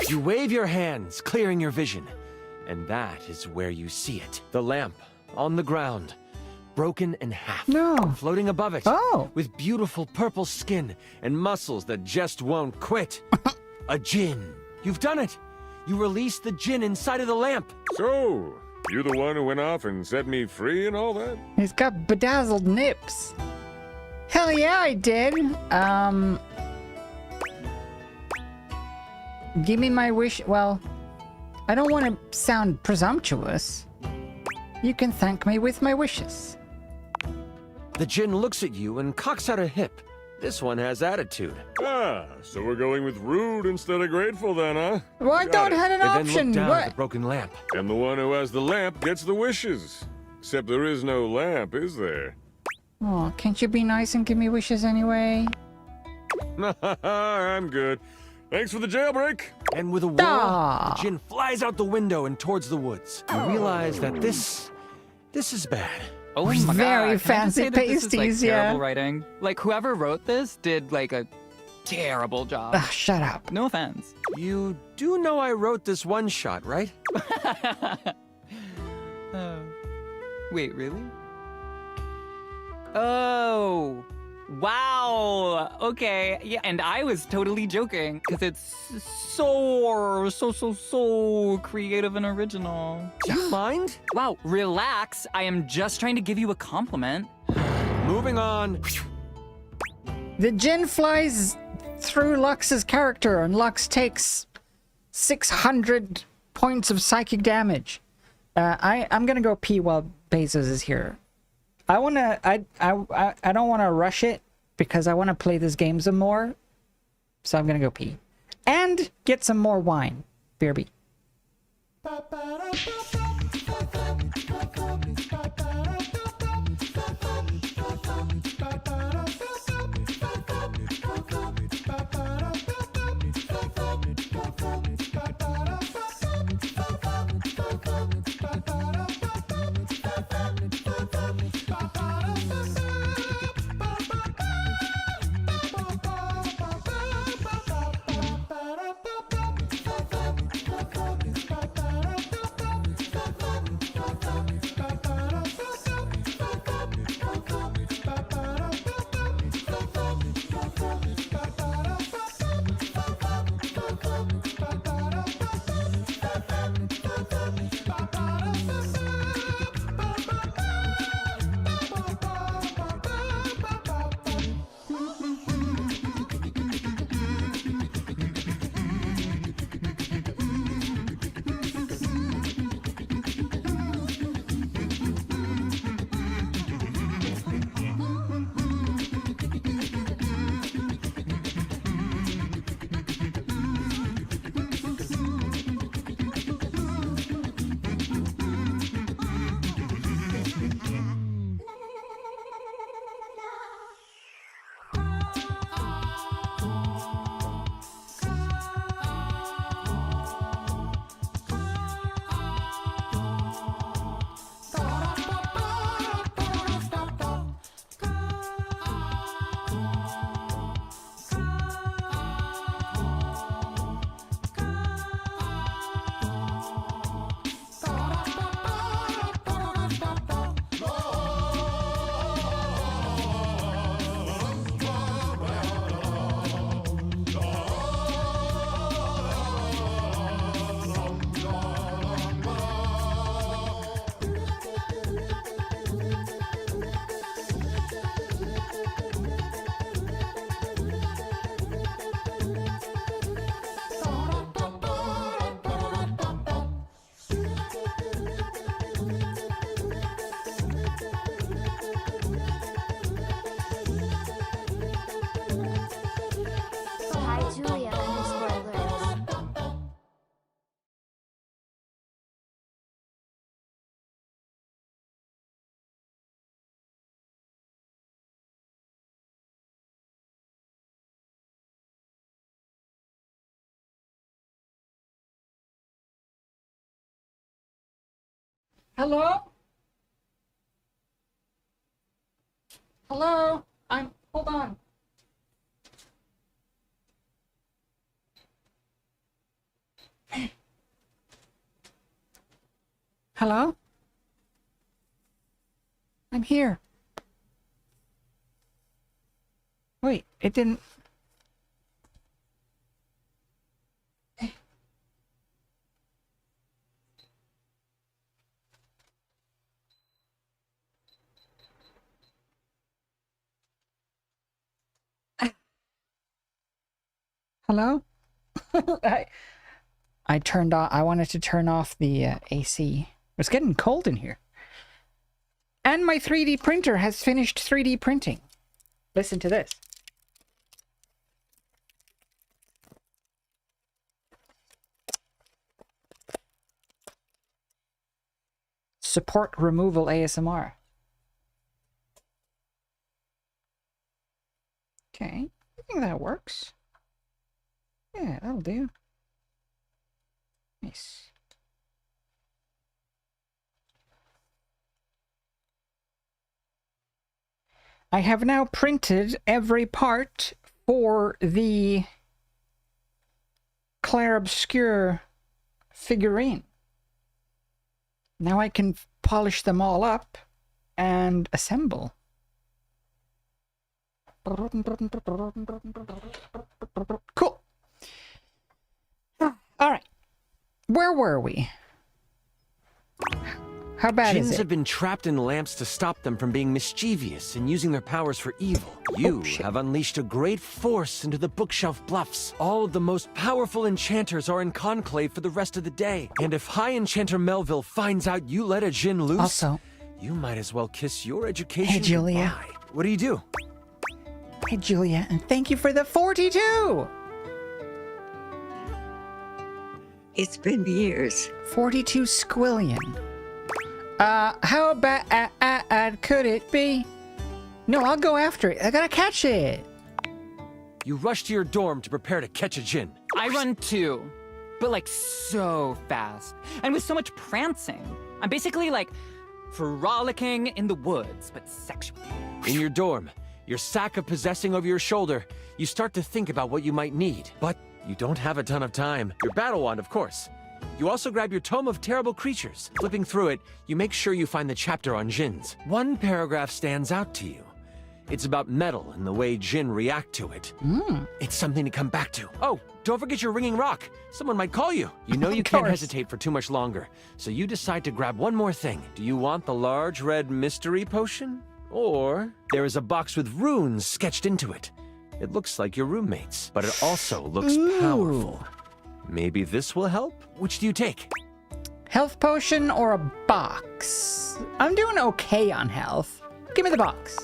[SPEAKER 8] You wave your hands, clearing your vision. And that is where you see it. The lamp, on the ground, broken in half.
[SPEAKER 4] No.
[SPEAKER 8] Floating above it.
[SPEAKER 4] Oh.
[SPEAKER 8] With beautiful purple skin and muscles that just won't quit. A djinn. You've done it. You released the djinn inside of the lamp.
[SPEAKER 16] So, you the one who went off and set me free and all that?
[SPEAKER 4] He's got bedazzled nips. Hell yeah, I did. Give me my wish. Well, I don't want to sound presumptuous. You can thank me with my wishes.
[SPEAKER 8] The djinn looks at you and cocks out a hip. This one has attitude.
[SPEAKER 16] Ah, so we're going with rude instead of grateful then, huh?
[SPEAKER 4] Well, I don't have an
[SPEAKER 8] They
[SPEAKER 4] option.
[SPEAKER 8] then look down
[SPEAKER 4] What?
[SPEAKER 8] at the broken lamp.
[SPEAKER 16] And the one who has the lamp gets the wishes. Except there is no lamp, is there?
[SPEAKER 4] Oh, can't you be nice and give me wishes anyway?
[SPEAKER 16] I'm good. Thanks for the jailbreak.
[SPEAKER 8] And with a whirl, the djinn flies out the window and towards the woods. You realize that this is bad.
[SPEAKER 11] Oh my god.
[SPEAKER 4] Very
[SPEAKER 11] Can I just
[SPEAKER 4] fancy
[SPEAKER 11] say that this is, like,
[SPEAKER 4] pasties, yeah.
[SPEAKER 11] terrible writing. Like, whoever wrote this did, like, a terrible job.
[SPEAKER 4] Shut up.
[SPEAKER 11] No offense.
[SPEAKER 8] You do know I wrote this one shot, right?
[SPEAKER 11] Wait, really? Oh. Wow. Okay. Yeah, and I was totally joking because it's so creative and original.
[SPEAKER 8] Do you mind?
[SPEAKER 11] Wow, relax. I am just trying to give you a compliment.
[SPEAKER 8] Moving on.
[SPEAKER 4] The djinn flies through Lux's character, and Lux takes 600 points of psychic damage. I'm gonna go pee while Bezos is here. I don't wanna rush it because I wanna play this game some more. So I'm gonna go pee. And get some more wine. BRB. Hello? Hello? Hold on. Hello? I'm here. Wait, it didn't... Hello? I turned off, I wanted to turn off the AC. It's getting cold in here. And my 3D printer has finished 3D printing. Listen to this. Support removal ASMR. Okay, I think that works. Yeah, that'll do. Nice. I have now printed every part for the Claire Obscure figurine. Now I can polish them all up and assemble. Cool. All right. Where were we? How bad is it?
[SPEAKER 8] Jinns have been trapped in lamps to stop them from being mischievous and using their powers for evil. You have unleashed a great force into the bookshelf bluffs. All of the most powerful enchanters are in conclave for the rest of the day. And if High Enchanter Melville finds out you let a Jinn loose,
[SPEAKER 4] also,
[SPEAKER 8] you might as well kiss your education.
[SPEAKER 4] Hey, Julia.
[SPEAKER 8] Goodbye. What do you do?
[SPEAKER 4] Hey, Julia, and thank you for the 42!
[SPEAKER 5] It's been years.
[SPEAKER 4] 42 squillion. How bad could it be? No, I'll go after it. I gotta catch it.
[SPEAKER 8] You rush to your dorm to prepare to catch a Jinn.
[SPEAKER 11] I run too, but like so fast. And with so much prancing. I'm basically like frolicking in the woods, but sexually.
[SPEAKER 8] In your dorm, your sack of possessing over your shoulder, you start to think about what you might need. But you don't have a ton of time. Your battle wand, of course. You also grab your Tome of Terrible Creatures. Flipping through it, you make sure you find the chapter on Jinns. One paragraph stands out to you. It's about metal and the way Jinn react to it. It's something to come back to. Oh, don't forget your ringing rock. Someone might call you. You know you can't hesitate for too much longer. So you decide to grab one more thing. Do you want the large red mystery potion? Or there is a box with runes sketched into it. It looks like your roommate's, but it also looks powerful. Maybe this will help? Which do you take?
[SPEAKER 4] Health potion or a box? I'm doing okay on health. Give me the box.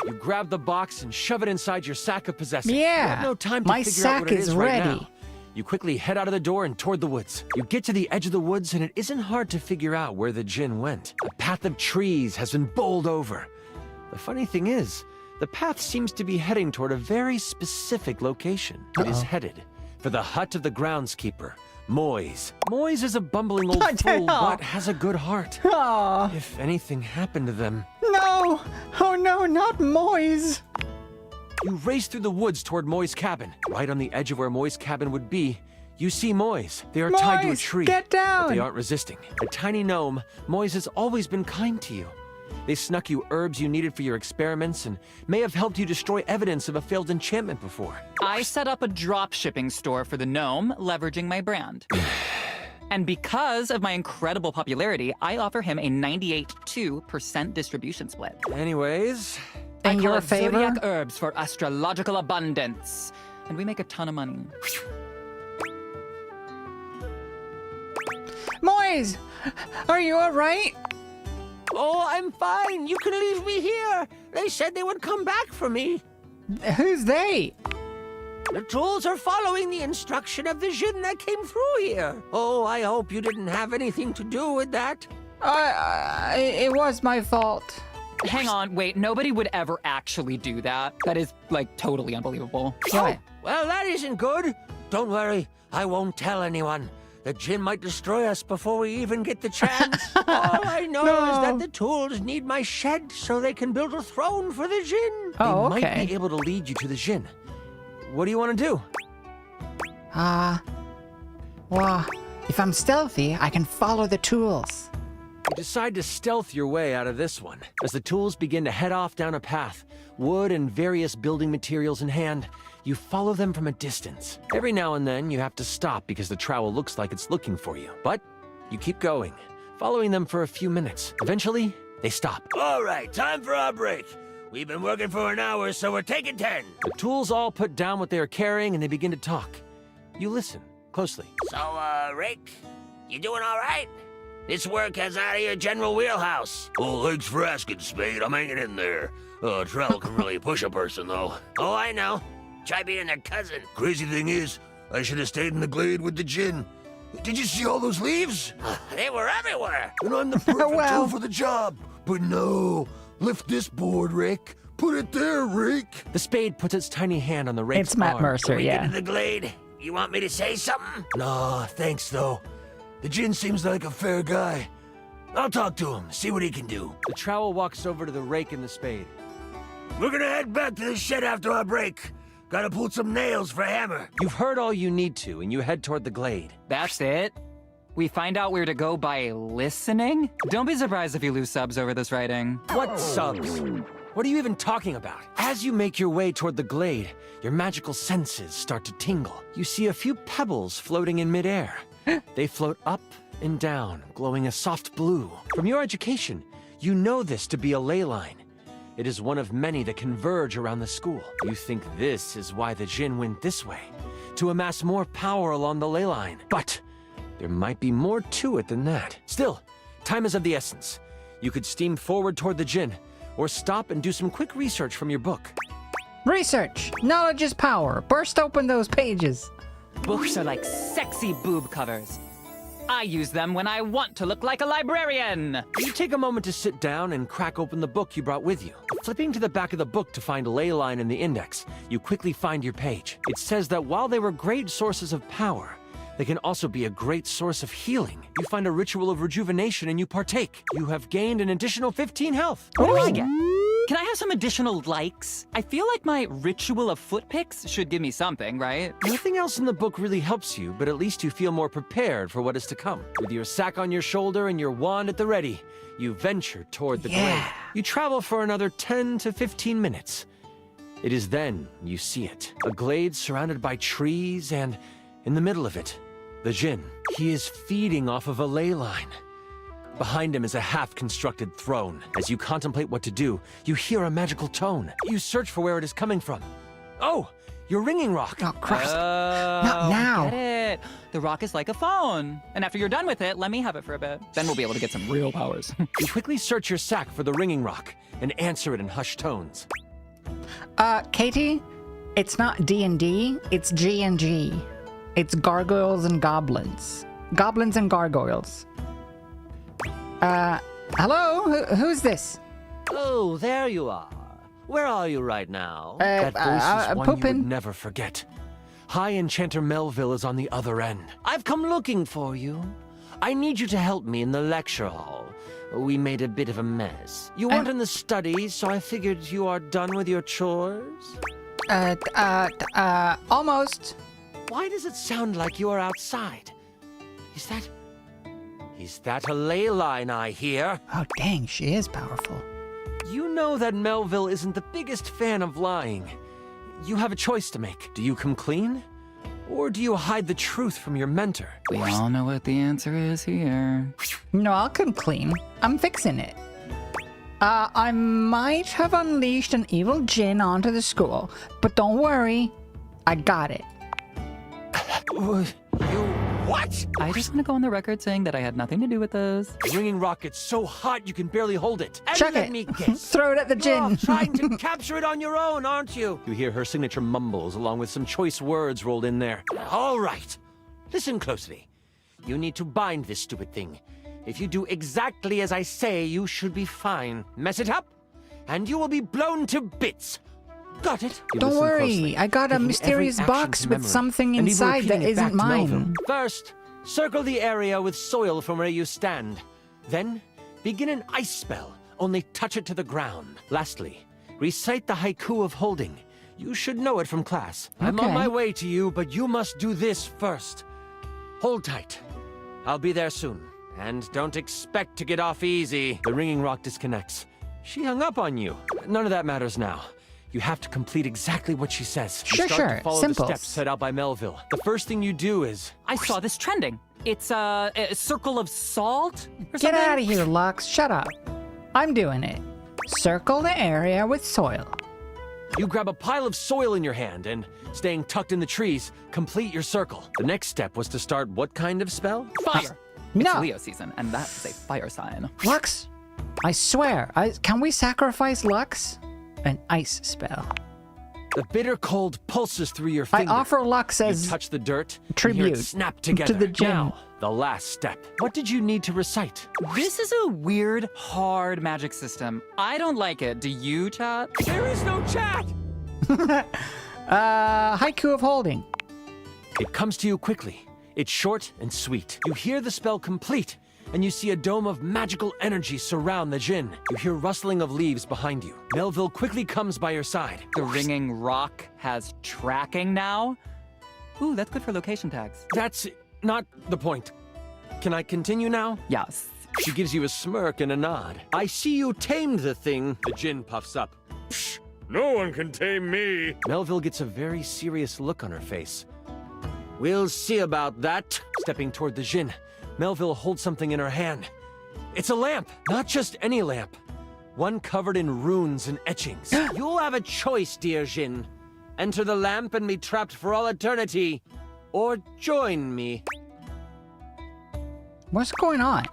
[SPEAKER 8] You grab the box and shove it inside your sack of possessing.
[SPEAKER 4] Yeah,
[SPEAKER 8] You have no time to
[SPEAKER 4] my
[SPEAKER 8] figure out
[SPEAKER 4] sack
[SPEAKER 8] what it
[SPEAKER 4] is
[SPEAKER 8] right
[SPEAKER 4] ready.
[SPEAKER 8] now. You quickly head out of the door and toward the woods. You get to the edge of the woods and it isn't hard to figure out where the Jinn went. A path of trees has been bowled over. The funny thing is, the path seems to be heading toward a very specific location. It is headed for the hut of the groundskeeper, Moise. Moise is a bumbling old fool, but has a good heart. If anything happened to them...
[SPEAKER 4] No! Oh no, not Moise!
[SPEAKER 8] You race through the woods toward Moi's cabin. Right on the edge of where Moi's cabin would be, you see Moise. They are tied to a tree.
[SPEAKER 4] Get down!
[SPEAKER 8] But they aren't resisting. A tiny gnome, Moise has always been kind to you. They snuck you herbs you needed for your experiments and may have helped you destroy evidence of a failed enchantment before.
[SPEAKER 11] I set up a drop shipping store for the gnome, leveraging my brand. And because of my incredible popularity, I offer him a 98.2% distribution split.
[SPEAKER 8] Anyways...
[SPEAKER 4] In your
[SPEAKER 11] favor?
[SPEAKER 4] favor?
[SPEAKER 11] Zodiac herbs for astrological abundance. And we make a ton of money.
[SPEAKER 4] Moise! Are you alright?
[SPEAKER 12] Oh, I'm fine. You can leave me here. They said they would come back for me.
[SPEAKER 4] Who's they?
[SPEAKER 12] The trolls are following the instruction of the Jinn that came through here. Oh, I hope you didn't have anything to do with that.
[SPEAKER 4] It was my fault.
[SPEAKER 11] Hang on, wait, nobody would ever actually do that. That is, like, totally unbelievable.
[SPEAKER 12] Oh, well, that isn't good. Don't worry, I won't tell anyone.
[SPEAKER 18] The djinn might destroy us before we even get the chance. All I know is that the tools need my shed so they can build a throne for the djinn.
[SPEAKER 4] Oh,
[SPEAKER 8] They
[SPEAKER 4] okay.
[SPEAKER 8] might be able to lead you to the djinn. What do you want to do?
[SPEAKER 4] Well, if I'm stealthy, I can follow the tools.
[SPEAKER 8] You decide to stealth your way out of this one. As the tools begin to head off down a path, wood and various building materials in hand, you follow them from a distance. Every now and then, you have to stop because the trowel looks like it's looking for you. But you keep going, following them for a few minutes. Eventually, they stop.
[SPEAKER 18] All right, time for our break. We've been working for an hour, so we're taking 10.
[SPEAKER 8] The tools all put down what they are carrying and they begin to talk. You listen closely.
[SPEAKER 18] So, Rick, you doing all right? This work has out of your general wheelhouse. Oh, thanks for asking, Spade. I'm hanging in there. Trowel can really push a person, though. Oh, I know. Try being their cousin.
[SPEAKER 15] Crazy thing is, I should have stayed in the glade with the djinn. Did you see all those leaves?
[SPEAKER 18] They were everywhere.
[SPEAKER 15] And I'm the perfect tool for the job. But no, lift this board, Rick. Put it there, Rick.
[SPEAKER 8] The spade puts its tiny hand on the rake's
[SPEAKER 4] It's Matt
[SPEAKER 8] arm.
[SPEAKER 4] Mercer,
[SPEAKER 18] Can we
[SPEAKER 4] yeah.
[SPEAKER 18] get to the glade? You want me to say something?
[SPEAKER 15] Nah, thanks, though. The djinn seems like a fair guy. I'll talk to him, see what he can do.
[SPEAKER 8] The trowel walks over to the rake and the spade.
[SPEAKER 18] We're gonna head back to the shed after our break. Gotta pull some nails for hammer.
[SPEAKER 8] You've heard all you need to, and you head toward the glade.
[SPEAKER 11] That's it? We find out where to go by listening? Don't be surprised if you lose subs over this writing.
[SPEAKER 8] What subs? What are you even talking about? As you make your way toward the glade, your magical senses start to tingle. You see a few pebbles floating in midair. They float up and down, glowing a soft blue. From your education, you know this to be a ley line. It is one of many that converge around the school. You think this is why the djinn went this way, to amass more power along the ley line. But there might be more to it than that. Still, time is of the essence. You could steam forward toward the djinn, or stop and do some quick research from your book.
[SPEAKER 4] Research! Knowledge is power. Burst open those pages.
[SPEAKER 11] Books are like sexy boob covers. I use them when I want to look like a librarian.
[SPEAKER 8] You take a moment to sit down and crack open the book you brought with you. Flipping to the back of the book to find a ley line in the index, you quickly find your page. It says that while they were great sources of power, they can also be a great source of healing. You find a ritual of rejuvenation and you partake. You have gained an additional 15 health.
[SPEAKER 11] What do I get? Can I have some additional likes? I feel like my ritual of foot picks should give me something, right?
[SPEAKER 8] Nothing else in the book really helps you, but at least you feel more prepared for what is to come. With your sack on your shoulder and your wand at the ready, you venture toward the glade. You travel for another 10 to 15 minutes. It is then you see it. A glade surrounded by trees and, in the middle of it, the djinn. He is feeding off of a ley line. Behind him is a half-constructed throne. As you contemplate what to do, you hear a magical tone. You search for where it is coming from. Oh, your ringing rock.
[SPEAKER 4] Oh, Christ.
[SPEAKER 11] Not
[SPEAKER 4] now.
[SPEAKER 11] Get it. The rock is like a phone. And after you're done with it, let me have it for a bit. Then we'll be able to get some real powers.
[SPEAKER 8] You quickly search your sack for the ringing rock and answer it in hushed tones.
[SPEAKER 4] Katie, it's not D&D, it's G&G. It's gargoyles and goblins. Goblins and gargoyles. Hello? Who's this?
[SPEAKER 18] Oh, there you are. Where are you right now?
[SPEAKER 8] That voice is one you
[SPEAKER 4] pooping.
[SPEAKER 8] would never forget. High Enchanter Melville is on the other end.
[SPEAKER 18] I've come looking for you. I need you to help me in the lecture hall. We made a bit of a mess. You weren't in the study, so I figured you are done with your chores.
[SPEAKER 4] Almost.
[SPEAKER 18] Why does it sound like you are outside? Is that a ley line I hear?
[SPEAKER 4] Oh, dang, she is powerful.
[SPEAKER 8] You know that Melville isn't the biggest fan of lying. You have a choice to make. Do you come clean? Or do you hide the truth from your mentor?
[SPEAKER 11] We all know what the answer is here.
[SPEAKER 4] No, I'll come clean. I'm fixing it. I might have unleashed an evil djinn onto the school, but don't worry, I got it.
[SPEAKER 18] What?
[SPEAKER 11] I just want to go on the record saying that I had nothing to do with those.
[SPEAKER 8] The ringing rocket's so hot you can barely hold it.
[SPEAKER 18] And
[SPEAKER 4] Chuck
[SPEAKER 18] let
[SPEAKER 4] it.
[SPEAKER 18] me guess.
[SPEAKER 4] Throw it at the
[SPEAKER 18] You're
[SPEAKER 4] djinn.
[SPEAKER 18] trying to capture it on your own, aren't you?
[SPEAKER 8] You hear her signature mumbles along with some choice words rolled in there.
[SPEAKER 18] All right. Listen closely. You need to bind this stupid thing. If you do exactly as I say, you should be fine. Mess it up, and you will be blown to bits. Got it?
[SPEAKER 8] You
[SPEAKER 4] Don't
[SPEAKER 8] listen
[SPEAKER 4] worry,
[SPEAKER 8] closely,
[SPEAKER 4] I got a
[SPEAKER 8] taking
[SPEAKER 4] mysterious
[SPEAKER 8] every action
[SPEAKER 4] box
[SPEAKER 8] to
[SPEAKER 4] with
[SPEAKER 8] memory,
[SPEAKER 4] something
[SPEAKER 8] and even
[SPEAKER 4] inside that
[SPEAKER 8] repeating it back
[SPEAKER 4] isn't
[SPEAKER 8] to Melville.
[SPEAKER 4] mine.
[SPEAKER 18] First,
[SPEAKER 8] Circle the area with soil from where you stand. Then, begin an ice spell, only touch it to the ground. Lastly, recite the haiku of holding. You should know it from class. I'm on my way to you, but you must do this first. Hold tight. I'll be there soon. And don't expect to get off easy. The ringing rock disconnects. She hung up on you. None of that matters now. You have to complete exactly what she says. You start to follow the steps set out by Melville. The first thing you do is...
[SPEAKER 11] I saw this trending. It's a circle of salt or
[SPEAKER 4] Get
[SPEAKER 11] something?
[SPEAKER 4] out of here, Lux. Shut up. I'm doing it. Circle the area with soil.
[SPEAKER 8] You grab a pile of soil in your hand and, staying tucked in the trees, complete your circle. The next step was to start what kind of spell?
[SPEAKER 11] Fire.
[SPEAKER 4] No.
[SPEAKER 11] It's Leo season, and that is a fire sign.
[SPEAKER 4] Lux, I swear, can we sacrifice Lux? An ice spell.
[SPEAKER 8] The bitter cold pulses through your finger.
[SPEAKER 4] I offer Lux as
[SPEAKER 8] you touch the dirt,
[SPEAKER 4] tribute
[SPEAKER 8] and hear it snap together.
[SPEAKER 4] to the gym.
[SPEAKER 8] Now, the last step. What did you need to recite?
[SPEAKER 11] This is a weird, hard magic system. I don't like it. Do you, chat?
[SPEAKER 8] There is no chat!
[SPEAKER 4] Haiku of holding.
[SPEAKER 8] It comes to you quickly. It's short and sweet. You hear the spell complete, and you see a dome of magical energy surround the djinn. You hear rustling of leaves behind you. Melville quickly comes by your side.
[SPEAKER 11] The ringing rock has tracking now? Ooh, that's good for location tags.
[SPEAKER 8] That's not the point. Can I continue now?
[SPEAKER 11] Yes.
[SPEAKER 8] She gives you a smirk and a nod. I see you tamed the thing. The djinn puffs up.
[SPEAKER 16] Psh, no one can tame me.
[SPEAKER 8] Melville gets a very serious look on her face. We'll see about that. Stepping toward the djinn, Melville holds something in her hand. It's a lamp, not just any lamp. One covered in runes and etchings. You'll have a choice, dear djinn. Enter the lamp and be trapped for all eternity, or join me.
[SPEAKER 4] What's going on?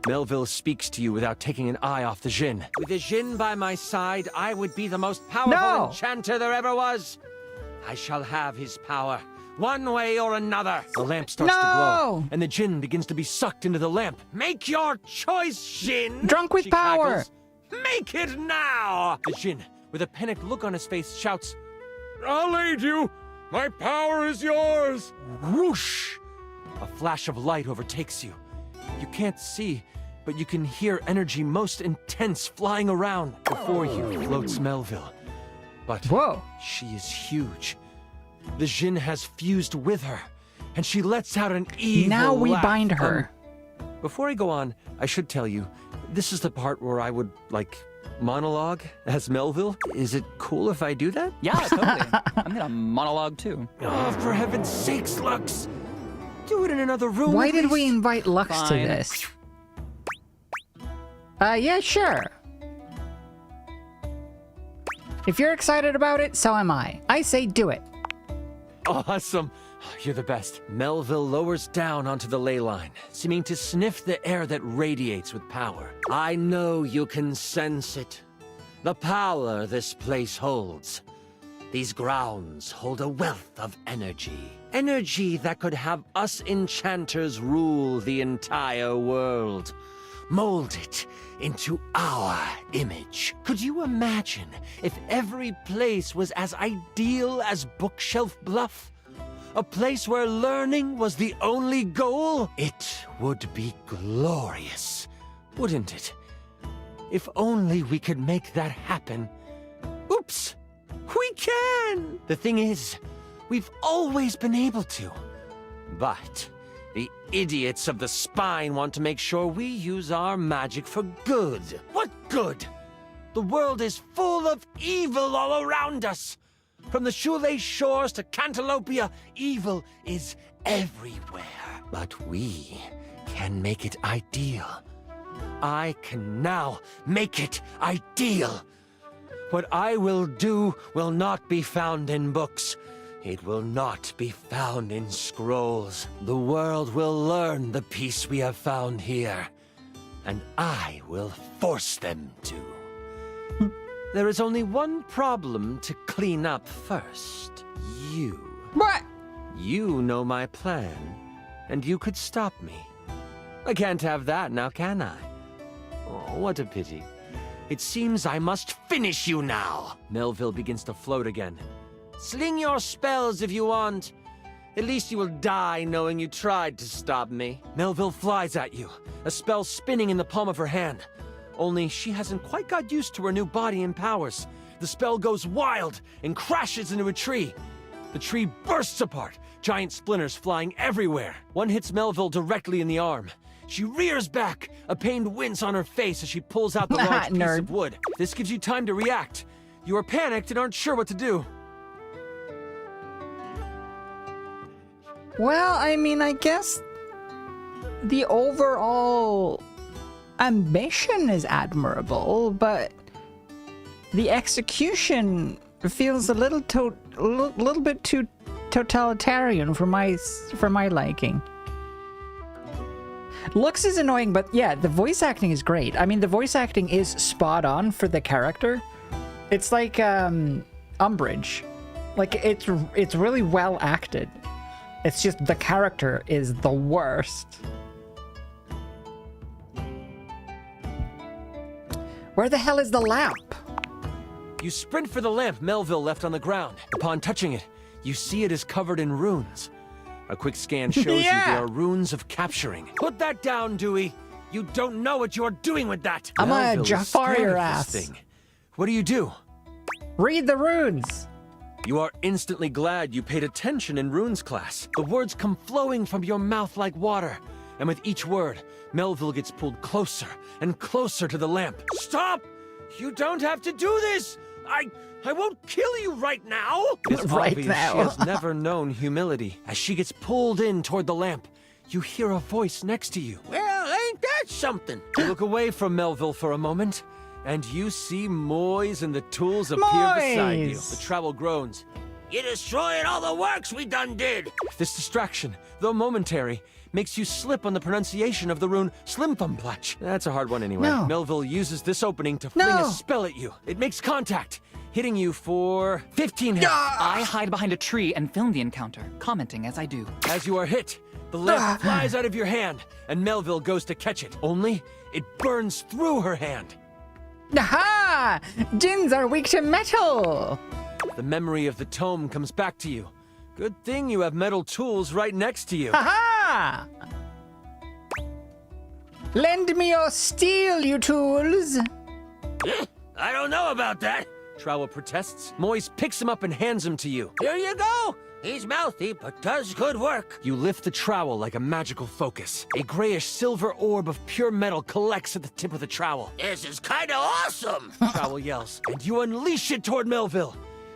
[SPEAKER 8] Melville speaks to you without taking an eye off the djinn. With the djinn by my side, I would be the most powerful enchanter there ever was. I shall have his power. One way or another. The lamp starts to glow, and the djinn begins to be sucked into the lamp. Make your choice, djinn!
[SPEAKER 4] Drunk with power!
[SPEAKER 8] Cackles. Make it now! The djinn, with a panicked look on his face, shouts,
[SPEAKER 16] I'll aid you! My power is yours!
[SPEAKER 8] Whoosh! A flash of light overtakes you. You can't see, but you can hear energy most intense flying around. Before you floats Melville. But she is huge. The djinn has fused with her, and she lets out an evil
[SPEAKER 4] Now we
[SPEAKER 8] laugh.
[SPEAKER 4] bind her.
[SPEAKER 8] Before I go on, I should tell you, this is the part where I would, monologue as Melville. Is it cool if I do that?
[SPEAKER 11] Yeah, totally. I'm gonna monologue too.
[SPEAKER 8] Oh, for heaven's sakes, Lux! Do it in another room.
[SPEAKER 4] Why did we invite Lux to
[SPEAKER 11] Fine.
[SPEAKER 4] this? Yeah, sure. If you're excited about it, so am I. I say do it.
[SPEAKER 8] Awesome. You're the best. Melville lowers down onto the ley line, seeming to sniff the air that radiates with power. I know you can sense it. The power this place holds. These grounds hold a wealth of energy. Energy that could have us enchanters rule the entire world. Mold it into our image. Could you imagine if every place was as ideal as Bookshelf Bluff? A place where learning was the only goal? It would be glorious, wouldn't it? If only we could make that happen. Oops! We can! The thing is, we've always been able to. But the idiots of the spine want to make sure we use our magic for good. What good? The world is full of evil all around us. From the shoelace shores to Cantalopia, evil is everywhere. But we can make it ideal. I can now make it ideal. What I will do will not be found in books. It will not be found in scrolls. The world will learn the peace we have found here, and I will force them to. There is only one problem to clean up first. You.
[SPEAKER 4] What?
[SPEAKER 8] You know my plan, and you could stop me. I can't have that now, can I? Oh, what a pity. It seems I must finish you now. Melville begins to float again. Sling your spells if you want. At least you will die knowing you tried to stop me. Melville flies at you, a spell spinning in the palm of her hand. Only she hasn't quite got used to her new body and powers. The spell goes wild and crashes into a tree. The tree bursts apart, giant splinters flying everywhere. One hits Melville directly in the arm. She rears back, a pained wince on her face as she pulls out the large piece of wood. This gives you time to react. You are panicked and aren't sure what to do.
[SPEAKER 4] Well, I mean, I guess the overall ambition is admirable, but the execution feels a little bit too totalitarian for my liking. Looks is annoying, but yeah, the voice acting is great. I mean, the voice acting is spot on for the character. It's like Umbridge. Like it's really well acted. It's just the character is the worst. Where the hell is the lamp?
[SPEAKER 8] You sprint for the lamp Melville left on the ground. Upon touching it, you see it is covered in runes. A quick scan shows you there are runes of capturing. Put that down, Dewey. You don't know what you're doing with that.
[SPEAKER 4] I'm gonna
[SPEAKER 8] Melville is
[SPEAKER 4] Jafar
[SPEAKER 8] scared
[SPEAKER 4] your
[SPEAKER 8] of
[SPEAKER 4] ass.
[SPEAKER 8] this thing. What do?
[SPEAKER 4] Read the runes.
[SPEAKER 8] You are instantly glad you paid attention in runes class. The words come flowing from your mouth like water. And with each word, Melville gets pulled closer and closer to the lamp. Stop! You don't have to do this! I won't kill you right now! It's
[SPEAKER 4] Right
[SPEAKER 8] obvious
[SPEAKER 4] now.
[SPEAKER 8] she has never known humility. As she gets pulled in toward the lamp, you hear a voice next to you.
[SPEAKER 18] Well, ain't that something?
[SPEAKER 8] You look away from Melville for a moment, and you see Moise and the tools appear beside you.
[SPEAKER 4] Moise!
[SPEAKER 8] The trowel groans.
[SPEAKER 18] You're destroying all the works we done did.
[SPEAKER 8] This distraction, though momentary, makes you slip on the pronunciation of the rune Slimthumplach. That's a hard one anyway.
[SPEAKER 4] No.
[SPEAKER 8] Melville uses this opening to fling a spell at you. It makes contact, hitting you for 15 hits.
[SPEAKER 11] I hide behind a tree and film the encounter, commenting as I do.
[SPEAKER 8] As you are hit, the lamp flies out of your hand, and Melville goes to catch it. Only, it burns through her hand.
[SPEAKER 4] Aha! Djinns are weak to metal!
[SPEAKER 8] The memory of the tome comes back to you. Good thing you have metal tools right next to you.
[SPEAKER 4] Aha! Lend me your steel, you tools!
[SPEAKER 18] I don't know about that.
[SPEAKER 8] Trowel protests. Moise picks him up and hands him to you.
[SPEAKER 18] Here you go. He's mouthy, but does good work.
[SPEAKER 8] You lift the trowel like a magical focus. A grayish silver orb of pure metal collects at the tip of the trowel.
[SPEAKER 18] This is kind of awesome.
[SPEAKER 8] Trowel yells, and you unleash it toward Melville.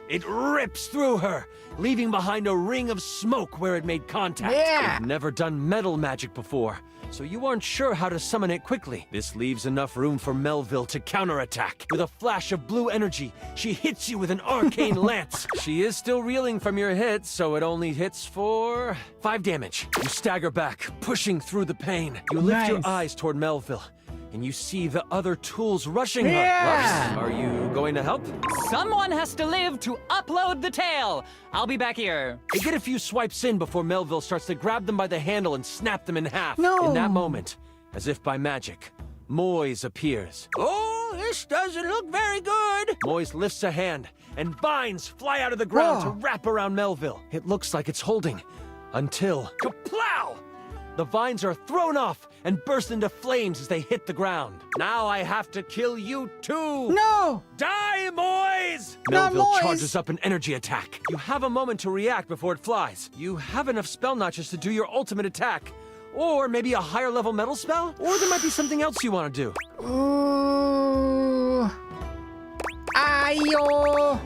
[SPEAKER 8] It rips through her, leaving behind a ring of smoke where it made contact.
[SPEAKER 4] Yeah.
[SPEAKER 8] You've never done metal magic before, so you aren't sure how to summon it quickly. This leaves enough room for Melville to counterattack. With a flash of blue energy, she hits you with an arcane lance. She is still reeling from your hit, so it only hits for 5 damage. You stagger back, pushing through the pain. You lift your eyes toward Melville, and you see the other tools rushing her.
[SPEAKER 4] Yeah.
[SPEAKER 8] Are you going to help?
[SPEAKER 11] Someone has to live to upload the tale. I'll be back here.
[SPEAKER 8] You get a few swipes in before Melville starts to grab them by the handle and snap them in half.
[SPEAKER 4] No.
[SPEAKER 8] In that moment, as if by magic, Moise appears.
[SPEAKER 18] Oh, this doesn't look very good.
[SPEAKER 8] Moise lifts a hand, and vines fly out of the ground
[SPEAKER 4] Whoa.
[SPEAKER 8] to wrap around Melville. It looks like it's holding, until kaplow! The vines are thrown off and burst into flames as they hit the ground. Now I have to kill you too!
[SPEAKER 4] No!
[SPEAKER 8] Die, Moise!
[SPEAKER 4] Not
[SPEAKER 8] Melville
[SPEAKER 4] Moise.
[SPEAKER 8] charges up an energy attack. You have a moment to react before it flies. You have enough spell notches to do your ultimate attack. Or maybe a higher level metal spell? Or there might be something else you want to do.
[SPEAKER 4] Ooh. Ayo.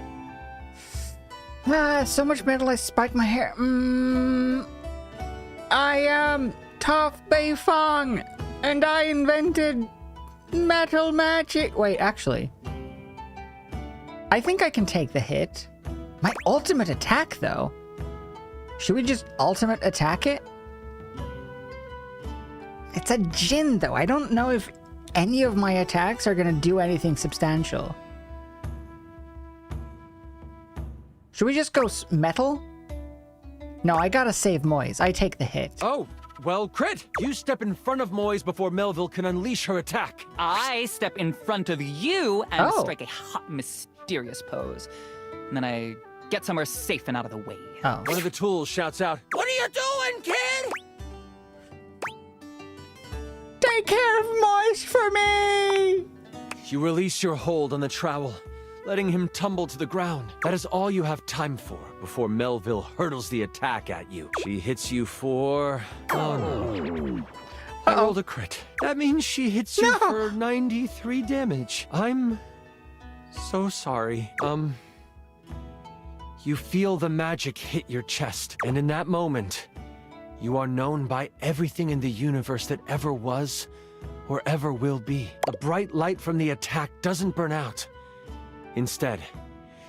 [SPEAKER 4] So much metal I spiked my hair. I am Toph Beifong, and I invented metal magic. Wait, actually, I think I can take the hit. My ultimate attack, though. Should we just ultimate attack it? It's a djinn, though. I don't know if any of my attacks are gonna do anything substantial. Should we just go metal? No, I gotta save Moise. I take the hit.
[SPEAKER 8] Oh, well, crit! You step in front of Moise before Melville can unleash her attack.
[SPEAKER 11] I step in front of you and
[SPEAKER 4] Oh.
[SPEAKER 11] strike a hot, mysterious pose. And then I get somewhere safe and out of the way.
[SPEAKER 4] Oh.
[SPEAKER 8] One of the tools shouts out,
[SPEAKER 18] What are you doing, kid?
[SPEAKER 4] Take care of Moist for me!
[SPEAKER 8] You release your hold on the trowel, letting him tumble to the ground. That is all you have time for before Melville hurtles the attack at you. She hits you for... Oh no. I rolled a crit. That means she hits you for 93 damage. I'm so sorry. You feel the magic hit your chest, and in that moment, you are known by everything in the universe that ever was or ever will be. The bright light from the attack doesn't burn out. Instead,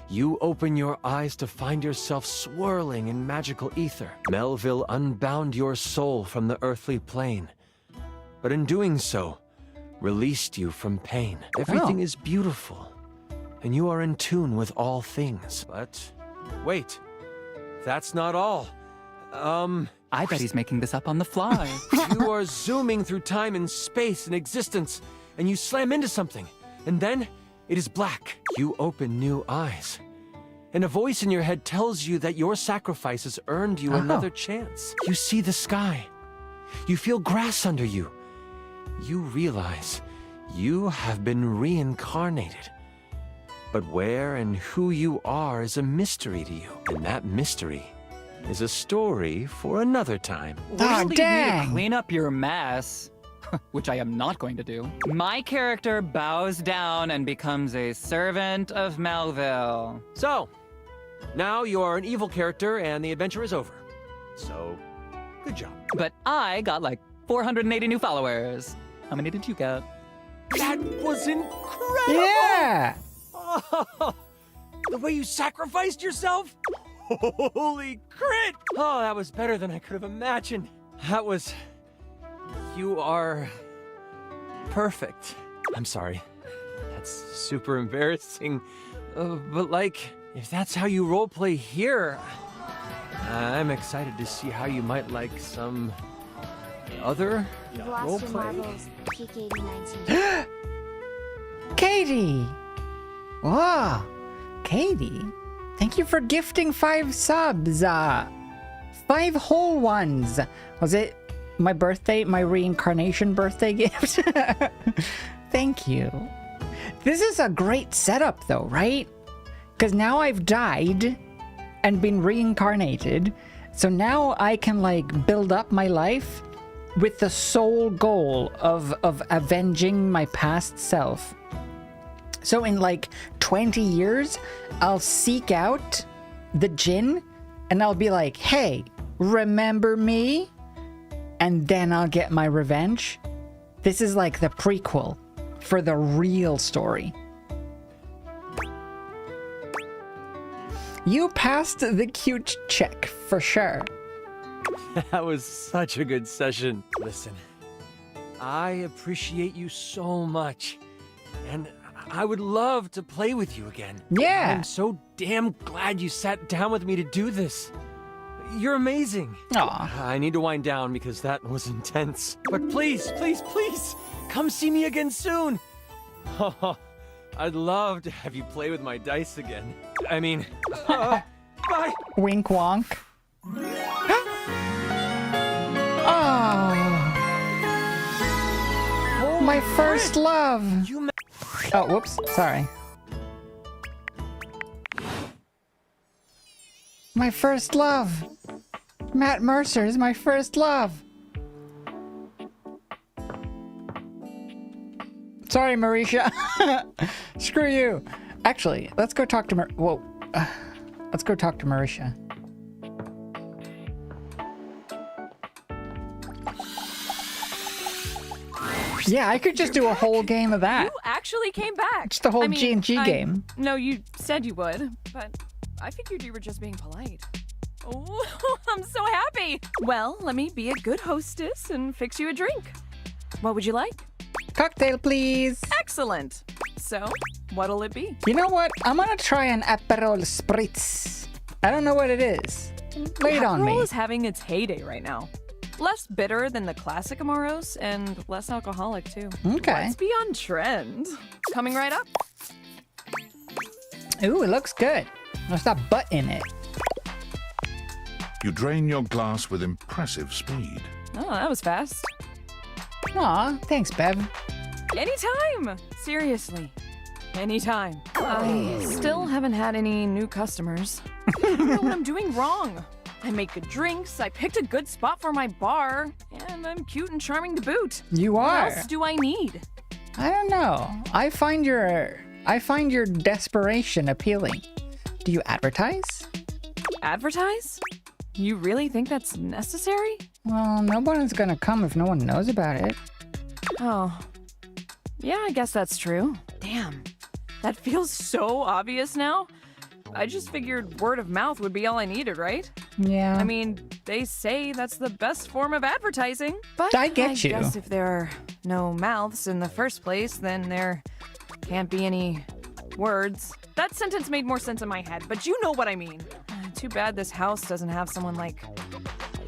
[SPEAKER 8] you open your eyes to find yourself swirling in magical ether. Melville unbound your soul from the earthly plane, but in doing so, released you from pain. Everything is beautiful, and you are in tune with all things. But wait, that's not all.
[SPEAKER 11] I bet he's making this up on the fly.
[SPEAKER 8] You are zooming through time and space and existence, and you slam into something, and then it is black. You open new eyes, and a voice in your head tells you that your sacrifice has earned you another chance. You see the sky. You feel grass under you. You realize you have been reincarnated. But where and who you are is a mystery to you, and that mystery is a story for another time.
[SPEAKER 11] We'll leave me to clean up your mess, which I am not going to do. My character bows down and becomes a servant of Melville.
[SPEAKER 8] So, now you are an evil character and the adventure is over. So, good job.
[SPEAKER 11] But I got like 480 new followers. How many did you get?
[SPEAKER 8] That was incredible!
[SPEAKER 4] Yeah!
[SPEAKER 8] Oh, the way you sacrificed yourself? Holy crit! Oh, that was better than I could have imagined. That was... You are... perfect. I'm sorry. That's super embarrassing. But like, if that's how you roleplay here, I'm excited to see how you might like some... other roleplay.
[SPEAKER 4] Katie! Wow! Katie, thank you for gifting 5 subs. 5 whole ones. Was it my birthday, my reincarnation birthday gift? Thank you. This is a great setup though, right? Because now I've died and been reincarnated. So now I can like build up my life with the sole goal of avenging my past self. So in like 20 years, I'll seek out the djinn and I'll be like, hey, remember me? And then I'll get my revenge. This is like the prequel for the real story. You passed the cute check for sure.
[SPEAKER 8] That was such a good session. Listen, I appreciate you so much, and I would love to play with you again.
[SPEAKER 4] Yeah.
[SPEAKER 8] I'm so damn glad you sat down with me to do this. You're amazing.
[SPEAKER 4] Aw.
[SPEAKER 8] I need to wind down because that was intense. But please, please, please, come see me again soon. Oh, I'd love to have you play with my dice again. I mean, bye.
[SPEAKER 4] Wink wonk. Oh, my first love. Oh, whoops. Sorry. My first love. Matt Mercer is my first love. Sorry, Marisha. Screw you. Actually, let's go talk to Whoa. Let's go talk to Marisha. Yeah, I could just do a whole game of that.
[SPEAKER 9] You actually came back.
[SPEAKER 4] It's the whole G&G game.
[SPEAKER 9] No, you said you would, but I figured you were just being polite. Oh, I'm so happy. Well, let me be a good hostess and fix you a drink. What would you like?
[SPEAKER 4] Cocktail, please.
[SPEAKER 9] Excellent. So, what'll it be?
[SPEAKER 4] You know what? I'm gonna try an Aperol Spritz. I don't know what it is. Lay it on me.
[SPEAKER 9] Aperol is having its heyday right now. Less bitter than the classic Amoros and less alcoholic too.
[SPEAKER 4] Okay.
[SPEAKER 9] Let's be on trend. Coming right up.
[SPEAKER 4] Ooh, it looks good. There's that butt in it.
[SPEAKER 15] You drain your glass with impressive speed.
[SPEAKER 9] Oh, that was fast.
[SPEAKER 4] Aw, thanks, Bev.
[SPEAKER 9] Anytime! Seriously. Anytime. I still haven't had any new customers. I don't know what I'm doing wrong. I make good drinks, I picked a good spot for my bar, and I'm cute and charming to boot.
[SPEAKER 4] You are.
[SPEAKER 9] What else do I need?
[SPEAKER 4] I don't know. I find your desperation appealing. Do you advertise?
[SPEAKER 9] Advertise? You really think that's necessary?
[SPEAKER 4] Well, no one's gonna come if no one knows about it.
[SPEAKER 9] Oh. Yeah, I guess that's true. Damn. That feels so obvious now. I just figured word of mouth would be all I needed, right?
[SPEAKER 4] Yeah.
[SPEAKER 9] I mean, they say that's the best form of advertising. But
[SPEAKER 4] I get you.
[SPEAKER 9] I guess if there are no mouths in the first place, then there can't be any words. That sentence made more sense in my head, but you know what I mean. Too bad this house doesn't have someone like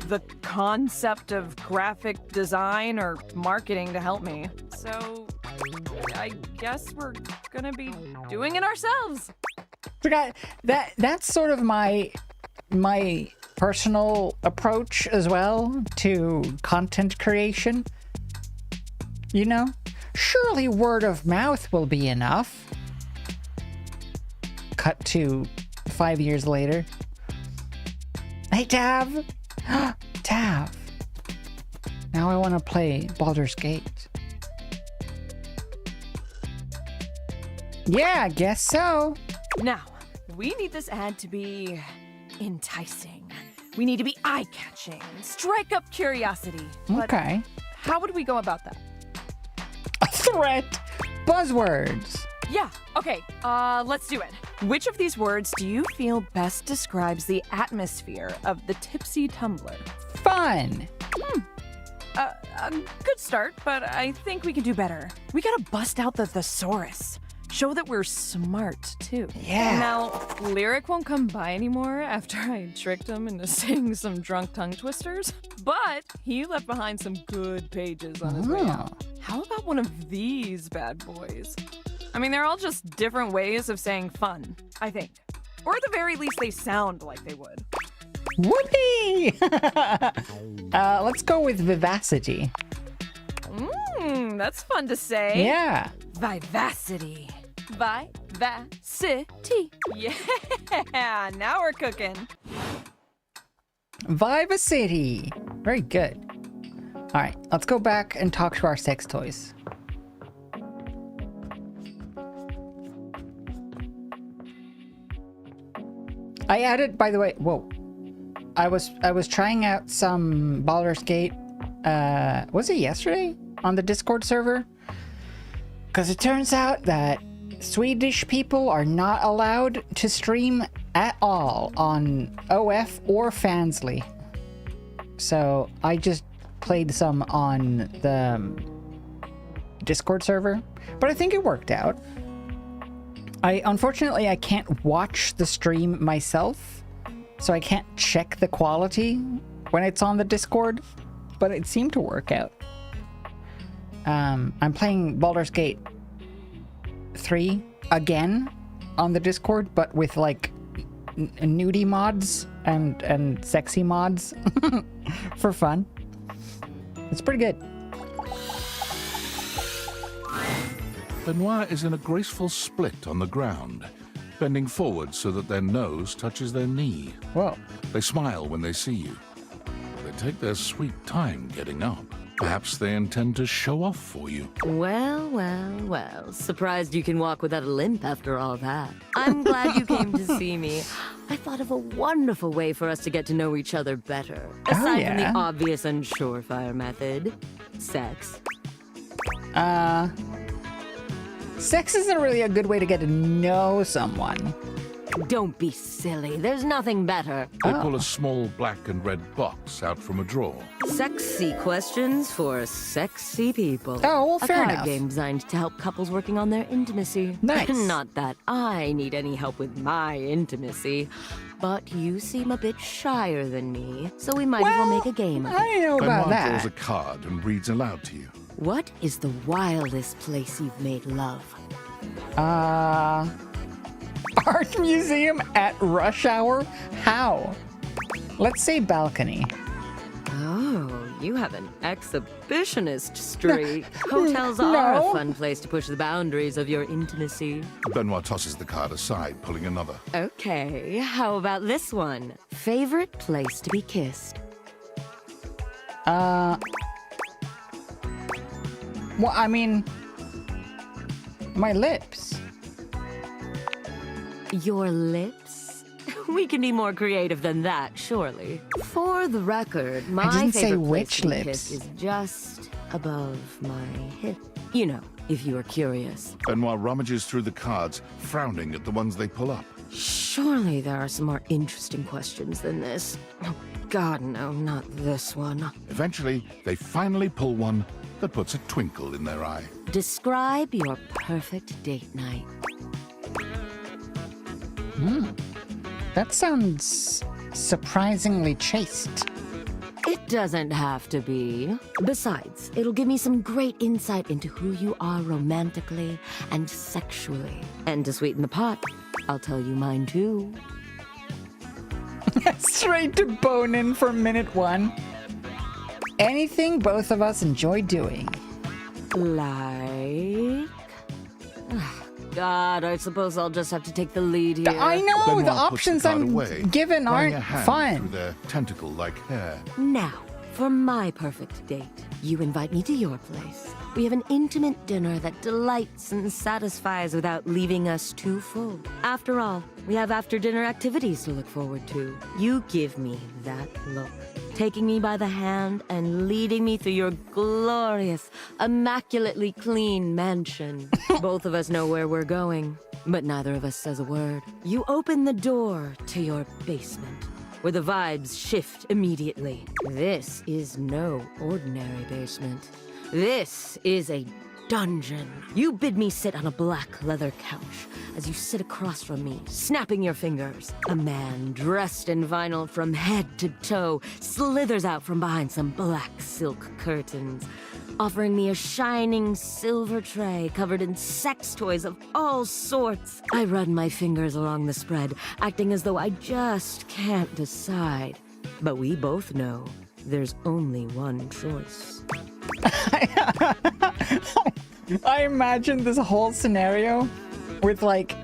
[SPEAKER 9] the concept of graphic design or marketing to help me. So I guess we're gonna be doing it ourselves.
[SPEAKER 4] That's sort of my personal approach as well to content creation. You know, surely word of mouth will be enough. Cut to 5 years later. Hey, Tav! Tav! Now I want to play Baldur's Gate. Yeah, I guess so.
[SPEAKER 9] Now, we need this ad to be enticing. We need to be eye-catching, strike up curiosity.
[SPEAKER 4] Okay.
[SPEAKER 9] But how would we go about that?
[SPEAKER 4] A threat! Buzzwords!
[SPEAKER 9] Yeah, okay, let's do it. Which of these words do you feel best describes the atmosphere of the tipsy tumbler?
[SPEAKER 4] Fun!
[SPEAKER 9] A good start, but I think we can do better. We gotta bust out the thesaurus. Show that we're smart, too.
[SPEAKER 4] Yeah.
[SPEAKER 9] Now, Lyric won't come by anymore after I tricked him into saying some drunk tongue twisters, but he left behind some good pages on his way out. How about one of these bad boys? I mean, they're all just different ways of saying fun, I think. Or at the very least, they sound like they would.
[SPEAKER 4] Whoopee! Let's go with vivacity.
[SPEAKER 9] That's fun to say.
[SPEAKER 4] Yeah.
[SPEAKER 9] Vivacity. Vivacity. Yeah, now we're cooking.
[SPEAKER 4] Vivacity. Very good. All right, let's go back and talk to our sex toys. I added, by the way, whoa. I was trying out some Baldur's Gate, was it yesterday on the Discord server? Because it turns out that Swedish people are not allowed to stream at all on OF or Fansly. So I just played some on the Discord server, but I think it worked out. Unfortunately, I can't watch the stream myself, so I can't check the quality when it's on the Discord, but it seemed to work out. I'm playing Baldur's Gate 3 again on the Discord, but with like nudie mods and sexy mods for fun. It's pretty good.
[SPEAKER 15] Benoit is in a graceful split on the ground, bending forward so that their nose touches their knee.
[SPEAKER 4] Whoa.
[SPEAKER 15] They smile when they see you. They take their sweet time getting up. Perhaps they intend to show off for you.
[SPEAKER 6] Well, well, well. Surprised you can walk without a limp after all that. I'm glad you came to see me. I thought of a wonderful way for us to get to know each other better. Aside from the obvious and surefire method, sex.
[SPEAKER 4] Sex isn't really a good way to get to know someone.
[SPEAKER 6] Don't be silly. There's nothing better.
[SPEAKER 15] They pull a small black and red box out from a drawer.
[SPEAKER 6] Sexy questions for sexy people.
[SPEAKER 4] Oh, well, fair
[SPEAKER 6] enough. A
[SPEAKER 4] enough.
[SPEAKER 6] card game designed to help couples working on their intimacy.
[SPEAKER 4] Nice.
[SPEAKER 6] Not that I need any help with my intimacy, but you seem a bit shyer than me, so we might as well make a game of it.
[SPEAKER 4] I know about
[SPEAKER 15] Benoit draws
[SPEAKER 4] that.
[SPEAKER 15] a card and reads aloud to you.
[SPEAKER 6] What is the wildest place you've made love?
[SPEAKER 4] art museum at rush hour? How? Let's say balcony.
[SPEAKER 6] Oh, you have an exhibitionist streak. Hotels are a fun place to push the boundaries of your intimacy.
[SPEAKER 15] Benoit tosses the card aside, pulling another.
[SPEAKER 6] Okay, how about this one? Favorite place to be kissed?
[SPEAKER 4] Well, I mean, my lips.
[SPEAKER 6] Your lips? We can be more creative than that, surely. For the record, my favorite place to be kissed is just above my hip. You know, if you are curious.
[SPEAKER 15] Benoit rummages through the cards, frowning at the ones they pull up.
[SPEAKER 6] Surely there are some more interesting questions than this. Oh, God, no, not this one.
[SPEAKER 15] Eventually, they finally pull one that puts a twinkle in their eye.
[SPEAKER 6] Describe your perfect date night.
[SPEAKER 4] That sounds surprisingly chaste.
[SPEAKER 6] It doesn't have to be. Besides, it'll give me some great insight into who you are romantically and sexually. And to sweeten the pot, I'll tell you mine too.
[SPEAKER 4] Straight to bone in for minute 1. Anything both of us enjoy doing.
[SPEAKER 6] Like... God, I suppose I'll just have to take the lead here.
[SPEAKER 4] I know,
[SPEAKER 15] Benoit
[SPEAKER 4] the
[SPEAKER 15] puts
[SPEAKER 4] options
[SPEAKER 15] the card
[SPEAKER 4] I'm
[SPEAKER 15] away,
[SPEAKER 4] given
[SPEAKER 15] running
[SPEAKER 4] aren't
[SPEAKER 15] a hand
[SPEAKER 4] fun.
[SPEAKER 15] through their tentacle-like hair.
[SPEAKER 6] Now, for my perfect date, you invite me to your place. We have an intimate dinner that delights and satisfies without leaving us too full. After all, we have after-dinner activities to look forward to. You give me that look, taking me by the hand and leading me through your glorious, immaculately clean mansion. Both of us know where we're going, but neither of us says a word. You open the door to your basement, where the vibes shift immediately. This is no ordinary basement. This is a dungeon. You bid me sit on a black leather couch as you sit across from me, snapping your fingers. A man dressed in vinyl from head to toe slithers out from behind some black silk curtains, offering me a shining silver tray covered in sex toys of all sorts. I run my fingers along the spread, acting as though I just can't decide. But we both know there's only one choice.
[SPEAKER 4] I imagine this whole scenario with like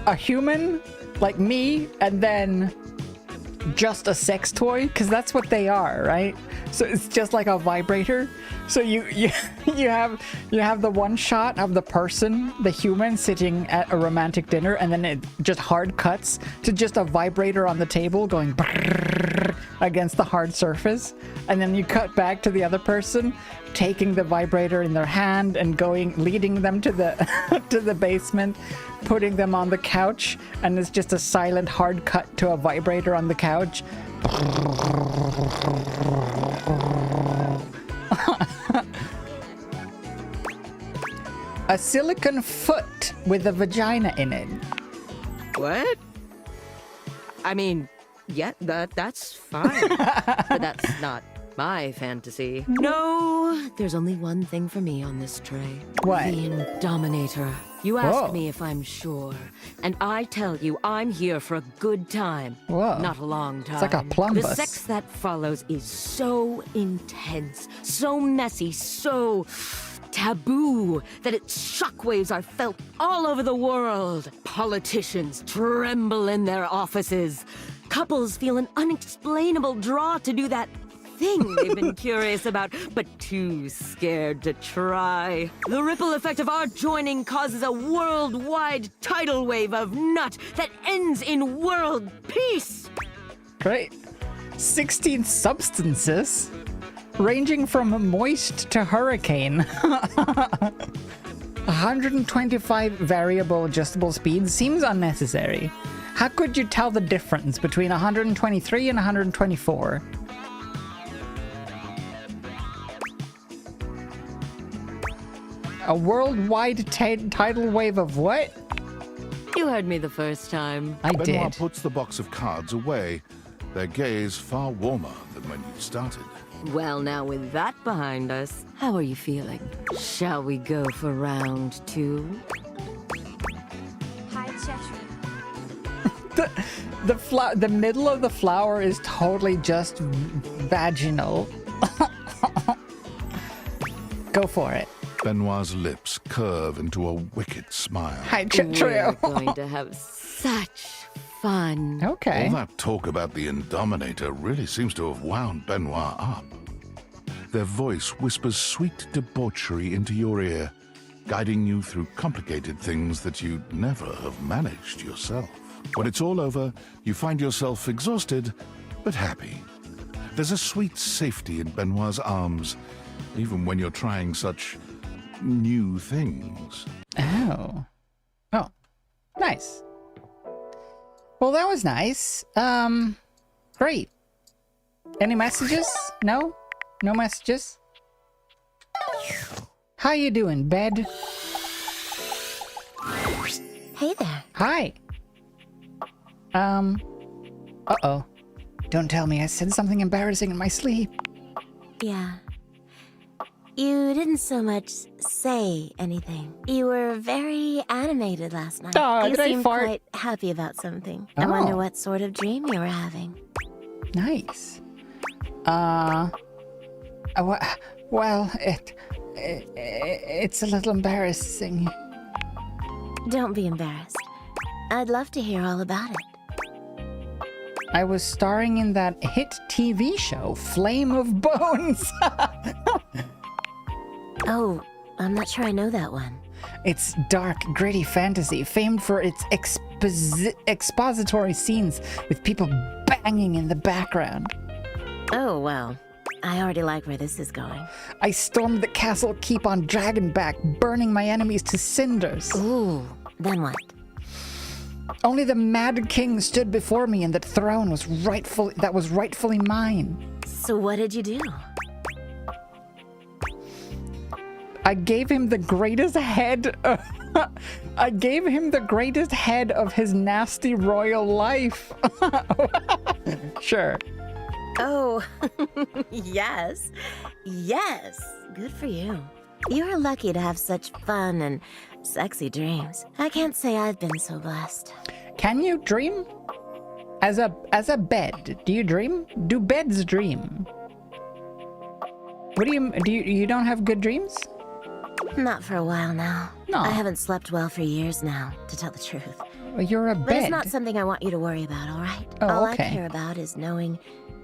[SPEAKER 4] a human, like me, and then just a sex toy, because that's what they are, right? So it's just like a vibrator. So you have the one shot of the person, the human, sitting at a romantic dinner, and then it just hard cuts to just a vibrator on the table going brrrr against the hard surface, and then you cut back to the other person taking the vibrator in their hand and leading them to the to the basement, putting them on the couch, and it's just a silent hard cut to a vibrator on the couch. A silicone foot with a vagina in it.
[SPEAKER 6] What? I mean, yeah, that's fine. But that's not my fantasy. No, there's only one thing for me on this tray.
[SPEAKER 4] What?
[SPEAKER 6] The Indominator. You ask me if I'm sure, and I tell you I'm here for a good time.
[SPEAKER 4] Whoa.
[SPEAKER 6] Not a long time.
[SPEAKER 4] It's like a plum
[SPEAKER 6] The
[SPEAKER 4] bus.
[SPEAKER 6] sex that follows is so intense, so messy, so taboo that its shockwaves are felt all over the world. Politicians tremble in their offices. Couples feel an unexplainable draw to do that thing they've been curious about, but too scared to try. The ripple effect of our joining causes a worldwide tidal wave of nut that ends in world peace.
[SPEAKER 4] Great. 16 substances, ranging from moist to hurricane. 125 variable adjustable speeds seems unnecessary. How could you tell the difference between 123 and 124? A worldwide tidal wave of what?
[SPEAKER 6] You heard me the first time.
[SPEAKER 4] I
[SPEAKER 15] Benoit
[SPEAKER 4] did.
[SPEAKER 15] puts the box of cards away, their gaze far warmer than when you started.
[SPEAKER 6] Well, now with that behind us, how are you feeling? Shall we go for round 2?
[SPEAKER 1] Hi, Cheshire.
[SPEAKER 4] The middle of the flower is totally just vaginal. Go for it.
[SPEAKER 15] Benoit's lips curve into a wicked smile.
[SPEAKER 4] Hi, Trio.
[SPEAKER 6] We're going to have such fun.
[SPEAKER 4] Okay.
[SPEAKER 15] All that talk about the Indominator really seems to have wound Benoit up. Their voice whispers sweet debauchery into your ear, guiding you through complicated things that you'd never have managed yourself. When it's all over, you find yourself exhausted, but happy. There's a sweet safety in Benoit's arms, even when you're trying such new things.
[SPEAKER 4] Oh. Oh. Nice. Well, that was nice. Great. Any messages? No? No messages? How you doing, bed?
[SPEAKER 1] Hey there.
[SPEAKER 4] Hi. Uh-oh. Don't tell me I said something embarrassing in my sleep.
[SPEAKER 1] Yeah. You didn't so much say anything. You were very animated last night.
[SPEAKER 4] Oh,
[SPEAKER 1] you
[SPEAKER 4] did I
[SPEAKER 1] seemed
[SPEAKER 4] fart?
[SPEAKER 1] quite happy about something. I wonder what sort of dream you were having.
[SPEAKER 4] Nice. Well, it's a little embarrassing.
[SPEAKER 1] Don't be embarrassed. I'd love to hear all about it.
[SPEAKER 4] I was starring in that hit TV show, Flame of Bones.
[SPEAKER 1] Oh, I'm not sure I know that one.
[SPEAKER 4] It's dark, gritty fantasy, famed for its expository scenes with people banging in the background.
[SPEAKER 1] Oh, well. I already like where this is going.
[SPEAKER 4] I stormed the castle keep on Dragonback, burning my enemies to cinders.
[SPEAKER 1] Ooh, then what?
[SPEAKER 4] Only the Mad King stood before me, and the throne was rightfully mine.
[SPEAKER 1] So what did you do?
[SPEAKER 4] I gave him the greatest head. I gave him the greatest head of his nasty royal life. Sure.
[SPEAKER 1] Oh, yes. Yes. Good for you. You're lucky to have such fun and sexy dreams. I can't say I've been so blessed.
[SPEAKER 4] Can you dream? As a bed, do you dream? Do beds dream? What do you don't have good dreams?
[SPEAKER 1] Not for a while now.
[SPEAKER 4] No.
[SPEAKER 1] I haven't slept well for years now, to tell the truth.
[SPEAKER 4] Well, you're a bed.
[SPEAKER 1] But it's not something I want you to worry about, all right?
[SPEAKER 4] Oh,
[SPEAKER 1] all
[SPEAKER 4] okay.
[SPEAKER 1] I care about is knowing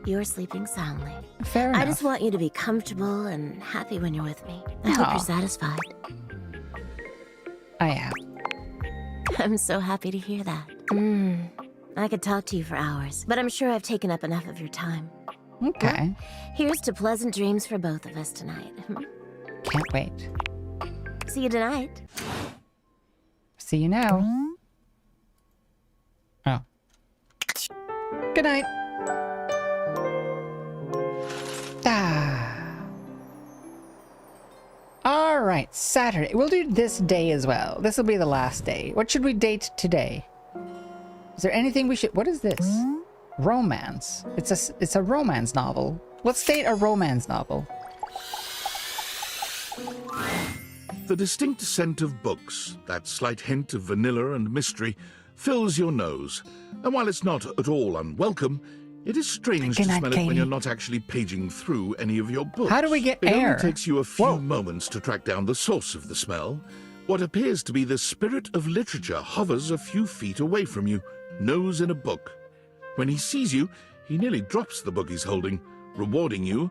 [SPEAKER 1] you're sleeping soundly.
[SPEAKER 4] Fair enough.
[SPEAKER 1] I just want you to be comfortable and happy when you're with me. I hope
[SPEAKER 4] Aw.
[SPEAKER 1] you're satisfied.
[SPEAKER 4] I am.
[SPEAKER 1] I'm so happy to hear that. I could talk to you for hours, but I'm sure I've taken up enough of your time.
[SPEAKER 4] Okay.
[SPEAKER 1] Here's to pleasant dreams for both of us tonight.
[SPEAKER 4] Can't wait.
[SPEAKER 1] See you tonight.
[SPEAKER 4] See you now. Oh. Good night. All right, Saturday. We'll do this day as well. This will be the last day. What should we date today? Is there anything we should... What is this? Romance. It's a romance novel. Let's date a romance novel.
[SPEAKER 15] The distinct scent of books, that slight hint of vanilla and mystery, fills your nose. And while it's not at all unwelcome, it is strange to smell it when you're not actually paging through any of your books.
[SPEAKER 4] How do we get
[SPEAKER 15] It
[SPEAKER 4] air?
[SPEAKER 15] only takes you a few moments to track down the source of the smell. What appears to be the spirit of literature hovers a few feet away from you, nose in a book. When he sees you, he nearly drops the book he's holding, rewarding you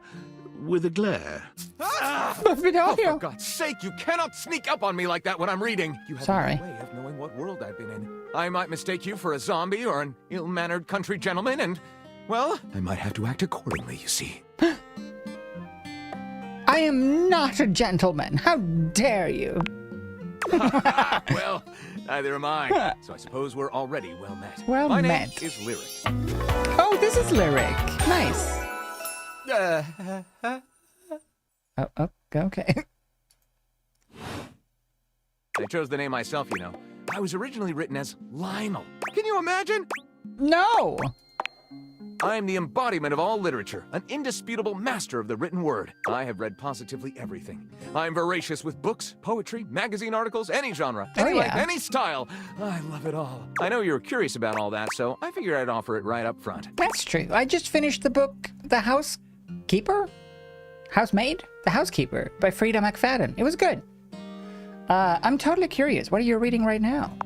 [SPEAKER 15] with a glare.
[SPEAKER 8] Oh, for God's sake, you cannot sneak up on me like that when I'm reading. You have
[SPEAKER 4] Sorry.
[SPEAKER 8] no way of knowing what world I've been in. I might mistake you for a zombie or an ill-mannered country gentleman, and, well, I might have to act accordingly, you see.
[SPEAKER 4] I am not a gentleman. How dare you?
[SPEAKER 8] Well, neither am I. So I suppose we're already well met.
[SPEAKER 4] Well
[SPEAKER 8] My
[SPEAKER 4] met.
[SPEAKER 8] name is Lyric.
[SPEAKER 4] Oh, this is Lyric. Nice. Oh, okay.
[SPEAKER 8] I chose the name myself, you know. I was originally written as Lionel. Can you imagine?
[SPEAKER 4] No.
[SPEAKER 7] I am the embodiment of all literature, an indisputable master of the written word. I have read positively everything. I am voracious with books, poetry, magazine articles, any genre, any length, any style. I love it all. I know you were curious about all that, so I figured I'd offer it right up front.
[SPEAKER 4] That's true. I just finished the book, The Housekeeper? Housemaid? The Housekeeper by Frida McFadden. It was good. I'm totally curious. What are you reading right now?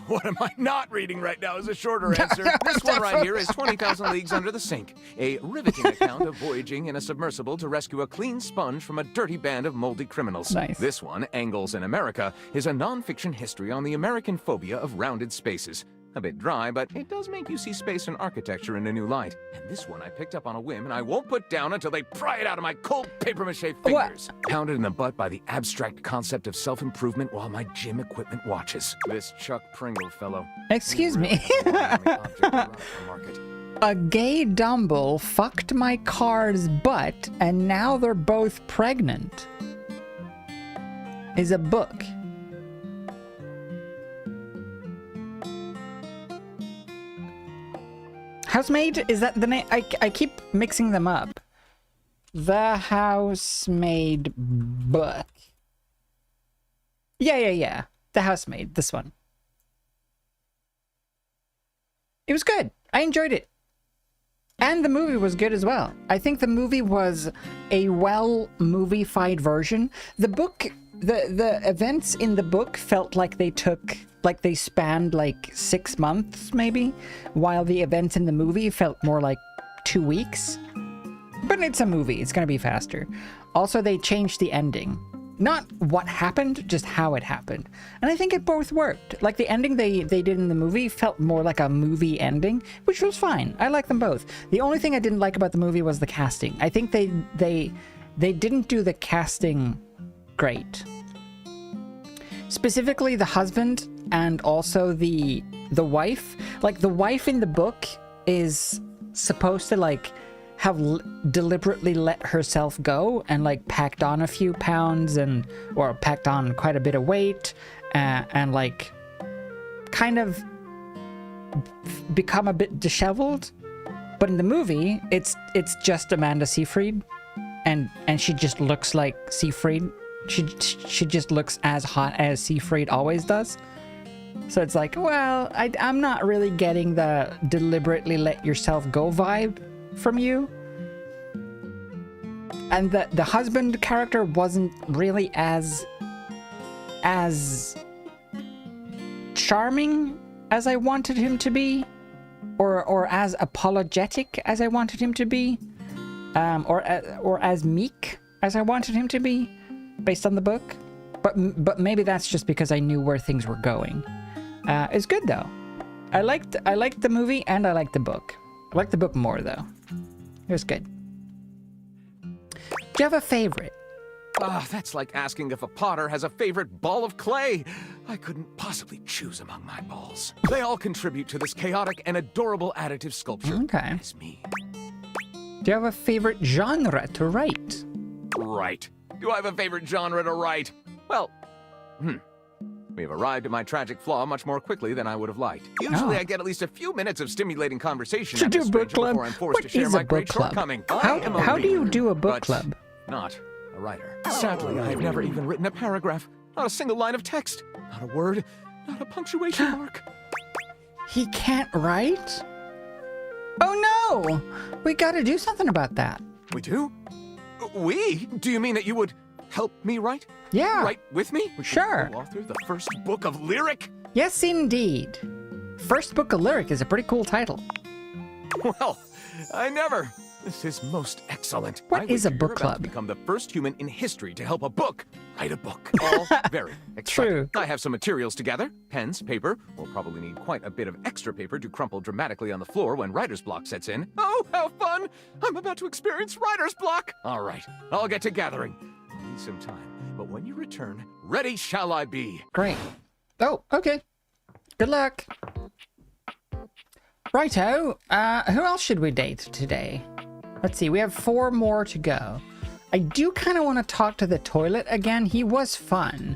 [SPEAKER 7] What am I not reading right now is a shorter answer. This one right here is 20,000 Leagues Under the Sink, a riveting account of voyaging in a submersible to rescue a clean sponge from a dirty band of moldy criminals.
[SPEAKER 4] Nice.
[SPEAKER 7] This one, Angles in America, is a non-fiction history on the American phobia of rounded spaces. A bit dry, but it does make you see space and architecture in a new light. And this one I picked up on a whim, and I won't put down until they pry it out of my cold papier-mâché fingers. Pounded in the butt by the abstract concept of self-improvement while my gym equipment watches. This Chuck Pringle fellow.
[SPEAKER 4] Excuse me. A gay Dumble fucked my car's butt, and now they're both pregnant. Is a book. Housemaid? Is that the name? I keep mixing them up. The Housemaid book. Yeah. The Housemaid. This one. It was good. I enjoyed it. And the movie was good as well. I think the movie was a well-movie-fied version. The book, the events in the book felt like they spanned like 6 months maybe, while the events in the movie felt more like 2 weeks. But it's a movie, it's gonna be faster. Also, they changed the ending. Not what happened, just how it happened. And I think it both worked. Like the ending they did in the movie felt more like a movie ending, which was fine. I like them both. The only thing I didn't like about the movie was the casting. I think they didn't do the casting great. Specifically the husband and also the wife. Like the wife in the book is supposed to like have deliberately let herself go and like packed on a few pounds or packed on quite a bit of weight and like kind of become a bit disheveled. But in the movie, it's just Amanda Seyfried, and she just looks like Seyfried. She just looks as hot as Seyfried always does. So it's like, well, I'm not really getting the deliberately let yourself go vibe from you. And the husband character wasn't really as charming as I wanted him to be, or as apologetic as I wanted him to be, or as meek as I wanted him to be, based on the book. But maybe that's just because I knew where things were going. It's good though. I liked the movie and I liked the book. I liked the book more though. It was good. Do you have a favorite?
[SPEAKER 7] That's like asking if a potter has a favorite ball of clay. I couldn't possibly choose among my balls. They all contribute to this chaotic and adorable additive sculpture.
[SPEAKER 4] Okay.
[SPEAKER 7] It's me.
[SPEAKER 4] Do you have a favorite genre to write?
[SPEAKER 7] Right. Do I have a favorite genre to write? Well, we have arrived at my tragic flaw much more quickly than I would have liked. Usually I get at least a few minutes of stimulating conversation at this stranger before I'm forced to share my great shortcoming.
[SPEAKER 4] How do you do a book club?
[SPEAKER 7] Not a writer. Sadly, I have never even written a paragraph. Not a single line of text. Not a word. Not a punctuation mark.
[SPEAKER 4] He can't write? Oh no! We gotta do something about that.
[SPEAKER 7] We do? We? Do you mean that you would help me write?
[SPEAKER 4] Yeah.
[SPEAKER 7] Write with me?
[SPEAKER 4] Sure.
[SPEAKER 7] Co-author the first book of lyric?
[SPEAKER 4] Yes, indeed. First book of lyric is a pretty cool title.
[SPEAKER 7] Well, I never. This is most excellent.
[SPEAKER 4] What is a book club?
[SPEAKER 7] To become the first human in history to help a book write a book. All very exciting.
[SPEAKER 4] True.
[SPEAKER 7] I have some materials together. Pens, paper. We'll probably need quite a bit of extra paper to crumple dramatically on the floor when writer's block sets in. Oh, how fun! I'm about to experience writer's block. All right, I'll get to gathering. I'll need some time, but when you return, ready shall I be.
[SPEAKER 4] Great. Oh, okay. Good luck. Righto. Who else should we date today? Let's see, we have 4 more to go. I do kind of want to talk to the toilet again. He was fun.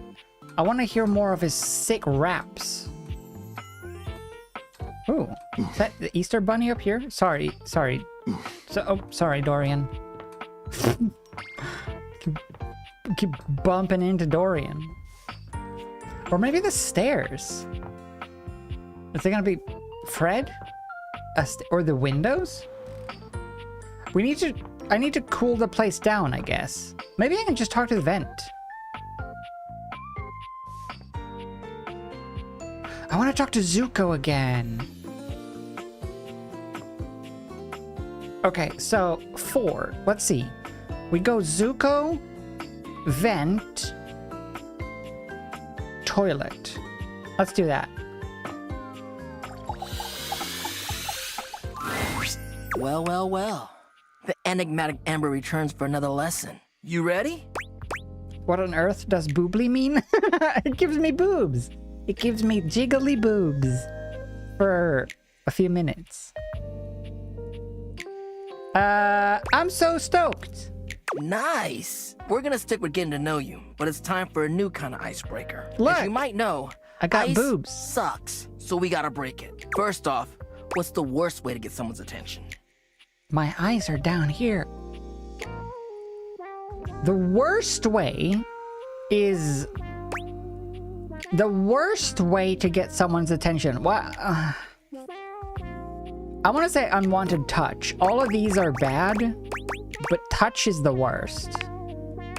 [SPEAKER 4] I want to hear more of his sick raps. Ooh, is that the Easter Bunny up here? Sorry. Sorry, Dorian. keep bumping into Dorian. Or maybe the stairs. Is it gonna be Fred? Or the windows? I need to cool the place down, I guess. Maybe I can just talk to the vent. I want to talk to Zuko again. Okay, so 4. Let's see. We go Zuko, vent, toilet. Let's do that.
[SPEAKER 2] Well, well, well. The enigmatic Amber returns for another lesson. You ready?
[SPEAKER 4] What on earth does boobly mean? It gives me boobs. It gives me jiggly boobs for a few minutes. I'm so stoked.
[SPEAKER 2] Nice. We're gonna stick with getting to know you, but it's time for a new kind of icebreaker.
[SPEAKER 4] Look,
[SPEAKER 2] as you might know,
[SPEAKER 4] I got
[SPEAKER 2] ice
[SPEAKER 4] boobs.
[SPEAKER 2] Sucks, so we gotta break it. First off, what's the worst way to get someone's attention?
[SPEAKER 4] My eyes are down here. The worst way is... The worst way to get someone's attention. Well, I want to say unwanted touch. All of these are bad, but touch is the worst.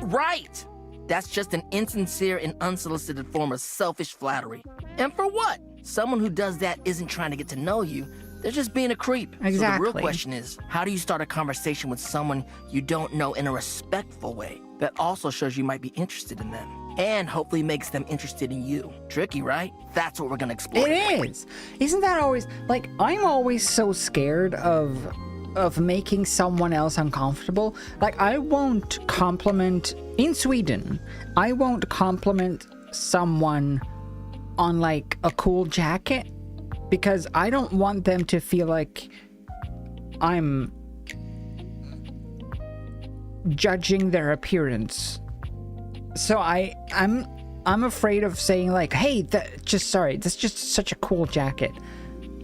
[SPEAKER 2] Right! That's just an insincere and unsolicited form of selfish flattery. And for what? Someone who does that isn't trying to get to know you. They're just being a creep.
[SPEAKER 4] Exactly.
[SPEAKER 2] So the real question is, how do you start a conversation with someone you don't know in a respectful way that also shows you might be interested in them? And hopefully makes them interested in you. Tricky, right? That's what we're gonna explore.
[SPEAKER 4] It is. Isn't that always... Like, I'm always so scared of making someone else uncomfortable. Like, I won't compliment... In Sweden, I won't compliment someone on, like, a cool jacket because I don't want them to feel like I'm judging their appearance. So I'm afraid of saying like, hey, that's just such a cool jacket.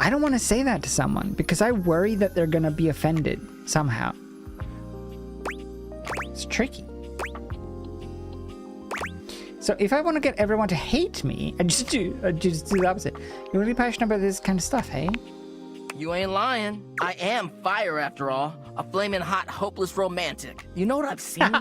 [SPEAKER 4] I don't want to say that to someone because I worry that they're gonna be offended somehow. It's tricky. So if I want to get everyone to hate me, I just do the opposite. You're really passionate about this kind of stuff, hey?
[SPEAKER 2] You ain't lying. I am fire after all. A flaming hot, hopeless romantic. You know what I've seen?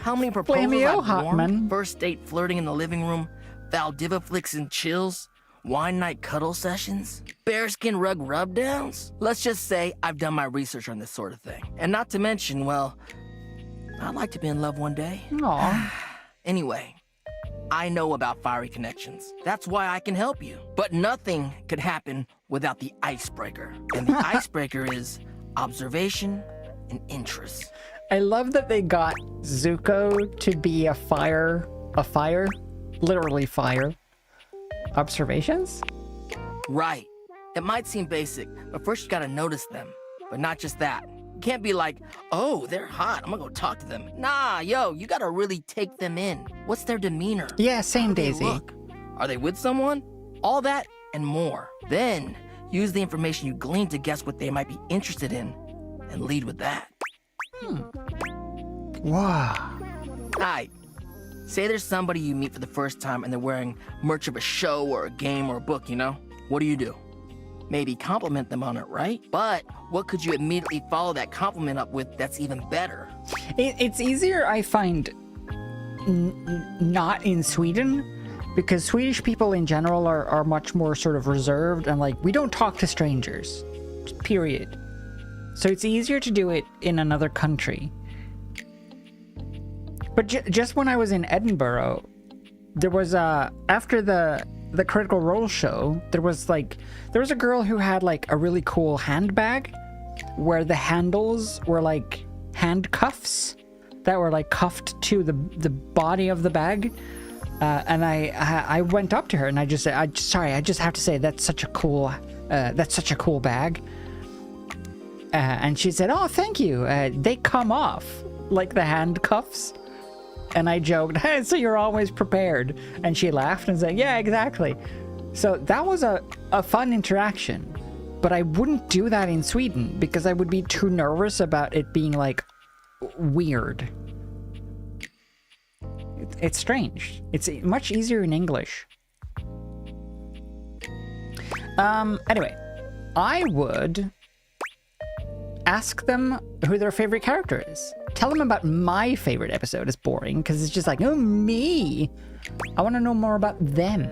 [SPEAKER 2] How many proposals
[SPEAKER 4] Flameo
[SPEAKER 2] I've
[SPEAKER 4] hot,
[SPEAKER 2] warmed?
[SPEAKER 4] man.
[SPEAKER 2] First date flirting in the living room, Valdiva flicks and chills, wine night cuddle sessions, bearskin rug rub-downs. Let's just say I've done my research on this sort of thing. And not to mention, well, I'd like to be in love one day.
[SPEAKER 4] Aww.
[SPEAKER 2] Anyway, I know about fiery connections. That's why I can help you. But nothing could happen without the icebreaker. And the icebreaker is observation and interest.
[SPEAKER 4] I love that they got Zuko to be a fire, literally fire. Observations?
[SPEAKER 2] Right. It might seem basic, but first you gotta notice them. But not just that. You can't be like, oh, they're hot, I'm gonna go talk to them. Nah, yo, you gotta really take them in. What's their demeanor?
[SPEAKER 4] Yeah, same
[SPEAKER 2] How do they
[SPEAKER 4] Daisy.
[SPEAKER 2] look? Are they with someone? All that and more. Then, use the information you glean to guess what they might be interested in, and lead with that.
[SPEAKER 4] Wow.
[SPEAKER 2] Alright, say there's somebody you meet for the first time and they're wearing merch of a show or a game or a book, you know? What do? Maybe compliment them on it, right? But what could you immediately follow that compliment up with that's even better?
[SPEAKER 4] It's easier, I find, not in Sweden, because Swedish people in general are much more sort of reserved and like, we don't talk to strangers, period. So it's easier to do it in another country. But just when I was in Edinburgh, there was after the Critical Role show, there was a girl who had like a really cool handbag where the handles were like handcuffs that were like cuffed to the body of the bag. And I went up to her and I just said, sorry, I just have to say that's such a cool bag. And she said, oh, thank you. They come off like the handcuffs. And I joked, hey, so you're always prepared. And she laughed and said, yeah, exactly. So that was a fun interaction. but I wouldn't do that in Sweden because I would be too nervous about it being like weird. It's strange. It's much easier in English. Anyway, I would ask them who their favorite character is. Tell them about my favorite episode. It's boring because it's just like, oh, me. I want to know more about them.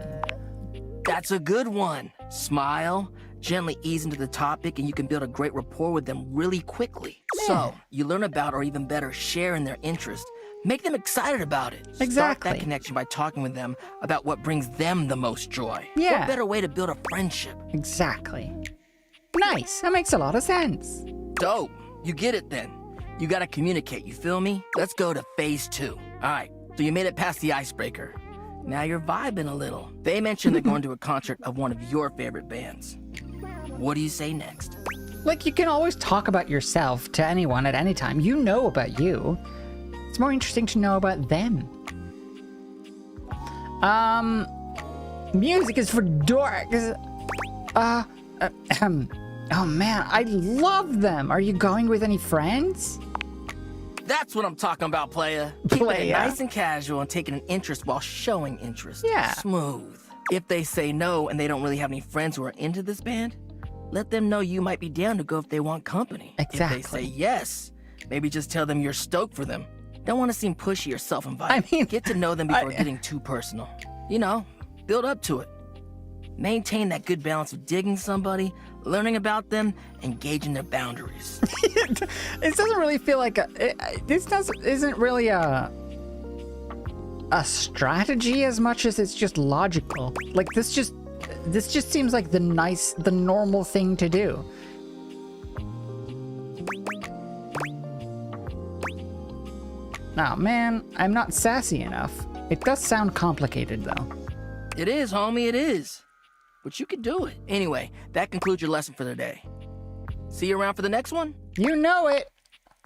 [SPEAKER 2] That's a good one. Smile, gently ease into the topic, and you can build a great rapport with them really quickly.
[SPEAKER 4] Yeah.
[SPEAKER 2] So, you learn about, or even better, share in their interest. Make them excited about it.
[SPEAKER 4] Exactly.
[SPEAKER 2] Start that connection by talking with them about what brings them the most joy.
[SPEAKER 4] Yeah.
[SPEAKER 2] What better way to build a friendship?
[SPEAKER 4] Exactly. Nice. That makes a lot of sense.
[SPEAKER 2] Dope. You get it then. You gotta communicate, you feel me? Let's go to phase 2. All right, so you made it past the icebreaker. Now you're vibing a little. They mentioned they're going to a concert of one of your favorite bands. What do you say next?
[SPEAKER 4] Like, you can always talk about yourself to anyone at any time. You know about you. It's more interesting to know about them. Music is for dorks. Oh man, I love them. Are you going with any friends?
[SPEAKER 2] That's what I'm talking about, playa. Keeping it nice and casual and taking an interest while showing interest.
[SPEAKER 4] Yeah.
[SPEAKER 2] Smooth. If they say no and they don't really have any friends who are into this band, let them know you might be down to go if they want company.
[SPEAKER 4] Exactly.
[SPEAKER 2] If they say yes, maybe just tell them you're stoked for them. Don't want to seem pushy or self-invited.
[SPEAKER 4] I mean,
[SPEAKER 2] get to know them before getting too personal. You know, build up to it. Maintain that good balance of digging somebody, learning about them, and gauging their boundaries.
[SPEAKER 4] It doesn't really feel like isn't really a strategy as much as it's just logical. Like this just seems like the normal thing to do. Nah, man, I'm not sassy enough. It does sound complicated though.
[SPEAKER 2] It is, homie, it is. But you can do it. Anyway, that concludes your lesson for the day. See you around for the next one?
[SPEAKER 4] You know it.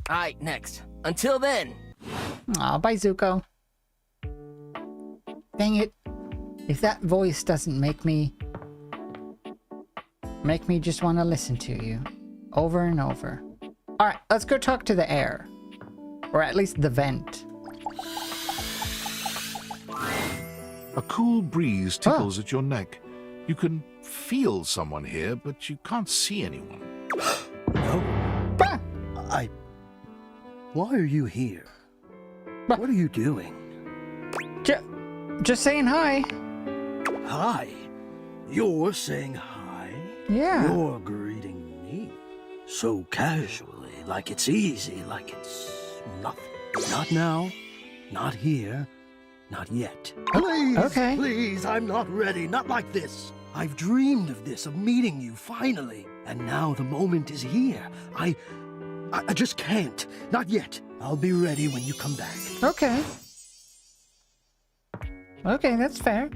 [SPEAKER 2] All right, next. Until then.
[SPEAKER 4] Aw, bye, Zuko. Dang it. If that voice doesn't make me just want to listen to you over and over. All right, let's go talk to the air. Or at least the vent.
[SPEAKER 15] A cool breeze tickles at your neck. You can feel someone here, but you can't see anyone.
[SPEAKER 19] Why are you here? What are you doing?
[SPEAKER 4] Just saying hi.
[SPEAKER 19] Hi? You're saying hi?
[SPEAKER 4] Yeah.
[SPEAKER 19] You're greeting me so casually, like it's easy, like it's nothing. Not now, not here, not yet. Please,
[SPEAKER 4] Okay.
[SPEAKER 19] please, I'm not ready, not like this. I've dreamed of this, of meeting you, finally. And now the moment is here. I just can't. Not yet. I'll be ready when you come back.
[SPEAKER 4] Okay. Okay, that's fair.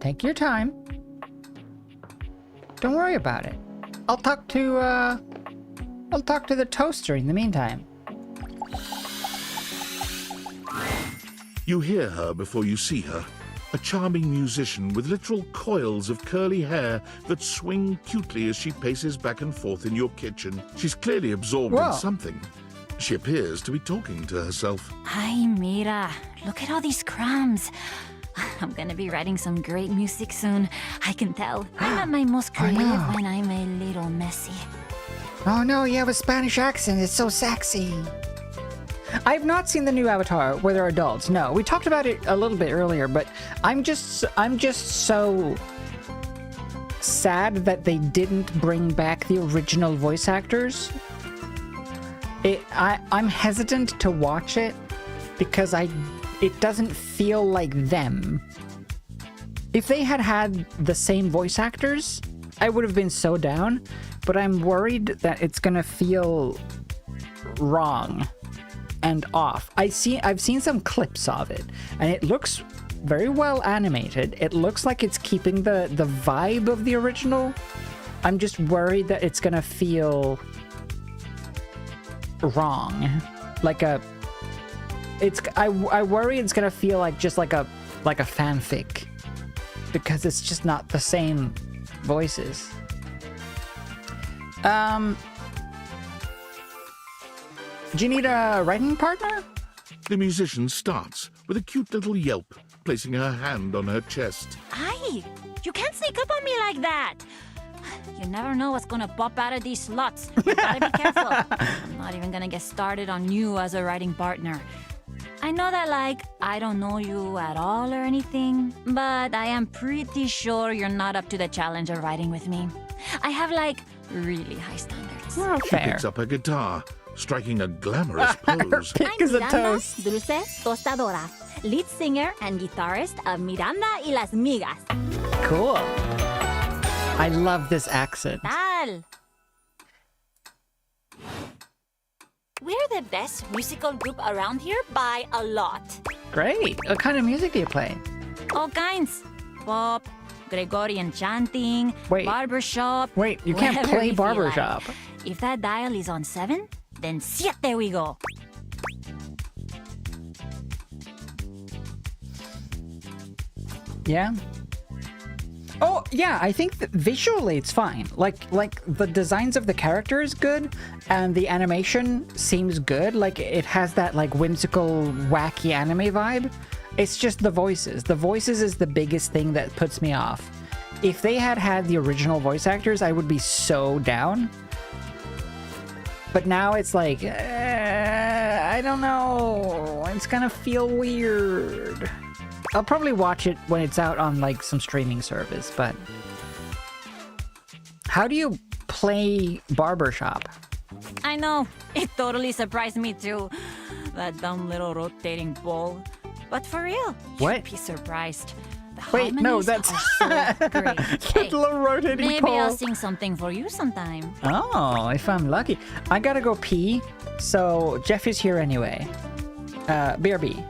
[SPEAKER 4] Take your time. Don't worry about it. I'll talk to the toaster in the meantime.
[SPEAKER 15] You hear her before you see her. A charming musician with literal coils of curly hair that swing cutely as she paces back and forth in your kitchen. She's clearly absorbed in something. She appears to be talking to herself.
[SPEAKER 20] Hi, Mira. Look at all these crumbs. I'm gonna be writing some great music soon. I can tell. I'm at my most creative when I'm a little messy.
[SPEAKER 4] Oh no, you have a Spanish accent. It's so sexy. I've not seen the new Avatar where they're adults. No, we talked about it a little bit earlier, but I'm just so sad that they didn't bring back the original voice actors. I'm hesitant to watch it because it doesn't feel like them. If they had the same voice actors, I would have been so down, but I'm worried that it's gonna feel wrong and off. I've seen some clips of it, and it looks very well animated. It looks like it's keeping the vibe of the original. I'm just worried that it's gonna feel wrong. I worry it's gonna feel like just like a fanfic, because it's just not the same voices. Do you need a writing partner?
[SPEAKER 15] The musician starts with a cute little yelp, placing her hand on her chest.
[SPEAKER 20] Aye, you can't sneak up on me like that. You never know what's gonna pop out of these slots. You gotta be careful. I'm not even gonna get started on you as a writing partner. I know that, like, I don't know you at all or anything, but I am pretty sure you're not up to the challenge of writing with me. I have, like, really high standards.
[SPEAKER 4] Well,
[SPEAKER 15] She picks up her guitar, striking a glamorous pose.
[SPEAKER 4] Pick as a toast.
[SPEAKER 3] Dulce Tostadora, lead singer and guitarist of Miranda y las Migas.
[SPEAKER 4] Cool. I love this accent.
[SPEAKER 20] Tal. We're the best musical group around here by a lot.
[SPEAKER 4] Great. What kind of music do you play?
[SPEAKER 20] All kinds. Pop, Gregorian chanting,
[SPEAKER 4] Wait.
[SPEAKER 20] barbershop.
[SPEAKER 4] Wait, you can't
[SPEAKER 20] whatever
[SPEAKER 4] play
[SPEAKER 20] you feel
[SPEAKER 4] barbershop.
[SPEAKER 20] like. If that dial is on 7, then 7 we go.
[SPEAKER 4] Yeah. Oh, yeah, I think that visually it's fine. Like the designs of the character is good and the animation seems good. Like it has that like whimsical, wacky anime vibe. It's just the voices. The voices is the biggest thing that puts me off. If they had had the original voice actors, I would be so down. But now it's like, I don't know. It's gonna feel weird. I'll probably watch it when it's out on like some streaming service, but how do you play barbershop?
[SPEAKER 20] I know, it totally surprised me too. That dumb little rotating ball. But for real,
[SPEAKER 4] What?
[SPEAKER 20] you'd be surprised. The
[SPEAKER 4] Wait, no,
[SPEAKER 20] harmonies
[SPEAKER 4] that's
[SPEAKER 20] are so great. Hey,
[SPEAKER 4] little rotating
[SPEAKER 20] maybe
[SPEAKER 4] pole.
[SPEAKER 20] I'll sing something for you sometime.
[SPEAKER 4] Oh, if I'm lucky. I gotta go pee, so Jeff is here anyway. BRB.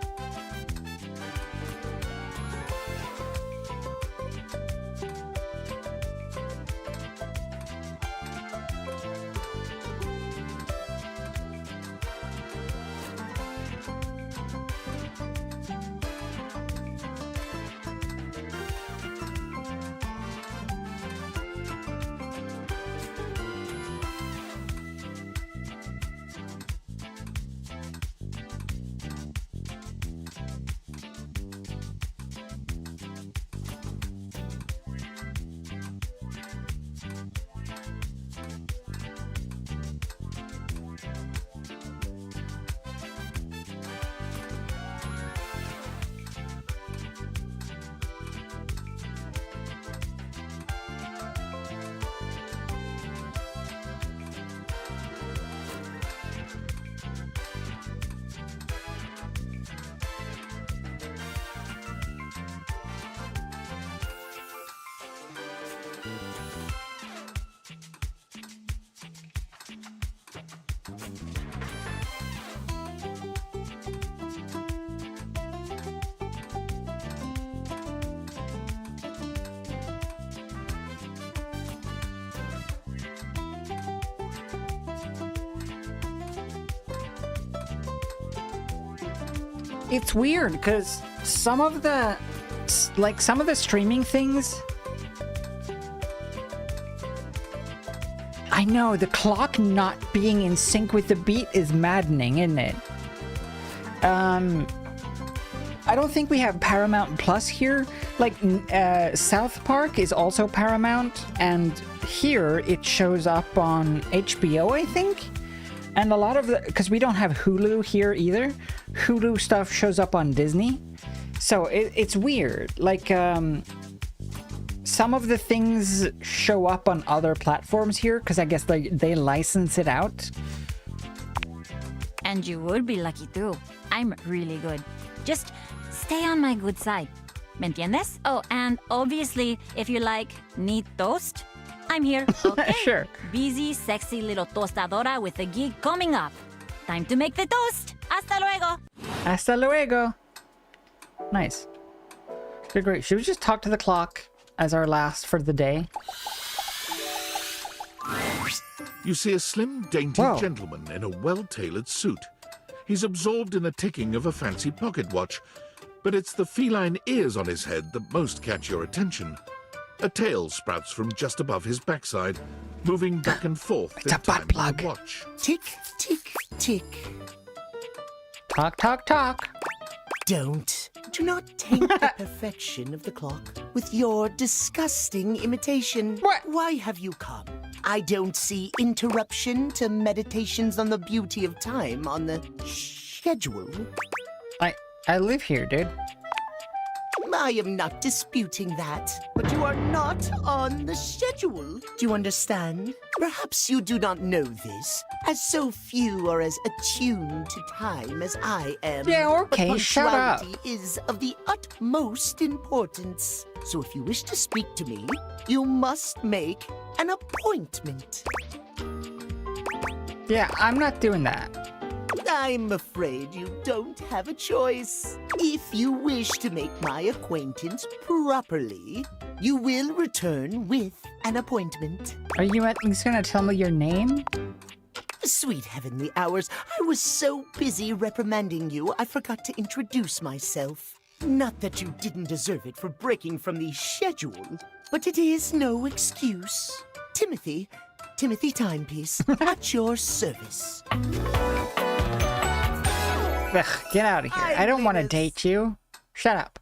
[SPEAKER 4] It's weird because some of the streaming things, I know the clock not being in sync with the beat is maddening, isn't it? I don't think we have Paramount Plus here. Like South Park is also Paramount, and here it shows up on HBO, I think. And a lot of the, because we don't have Hulu here either, Hulu stuff shows up on Disney. So it's weird. Like, some of the things show up on other platforms here, because I guess they license it out.
[SPEAKER 20] And you would be lucky too. I'm really good. Just stay on my good side. ¿Me entiendes? Oh, and obviously, if you like neat toast, I'm here, okay?
[SPEAKER 4] Sure.
[SPEAKER 20] Busy, sexy little tostadora with a gig coming up. Time to make the toast. Hasta luego.
[SPEAKER 4] Hasta luego. Nice. Good, great. Should we just talk to the clock as our last for the day?
[SPEAKER 15] You see a slim, dainty gentleman in a well-tailored suit. He's absorbed in the ticking of a fancy pocket watch, but it's the feline ears on his head that most catch your attention. A tail sprouts from just above his backside, moving back and forth
[SPEAKER 4] It's a butt plug.
[SPEAKER 15] Watch.
[SPEAKER 10] Tick, tick, tick.
[SPEAKER 4] Talk, talk, talk.
[SPEAKER 10] Do not taint the perfection of the clock with your disgusting imitation.
[SPEAKER 4] What?
[SPEAKER 10] Why have you come? I don't see interruption to meditations on the beauty of time on the schedule.
[SPEAKER 4] I live here, dude.
[SPEAKER 10] I am not disputing that, but you are not on the schedule. Do you understand? Perhaps you do not know this, as so few are as attuned to time as I am.
[SPEAKER 4] Yeah, okay,
[SPEAKER 10] but
[SPEAKER 4] shut up.
[SPEAKER 10] punctuality is of the utmost importance. So if you wish to speak to me, you must make an appointment.
[SPEAKER 4] Yeah, I'm not doing that.
[SPEAKER 10] I'm afraid you don't have a choice. If you wish to make my acquaintance properly, you will return with an appointment.
[SPEAKER 4] Are you at least gonna tell me your name?
[SPEAKER 10] Sweet heavenly hours, I was so busy reprimanding you, I forgot to introduce myself. Not that you didn't deserve it for breaking from the schedule, but it is no excuse. Timothy Timepiece, at your service.
[SPEAKER 4] Ugh, get out of here. I don't want to date you. Shut up.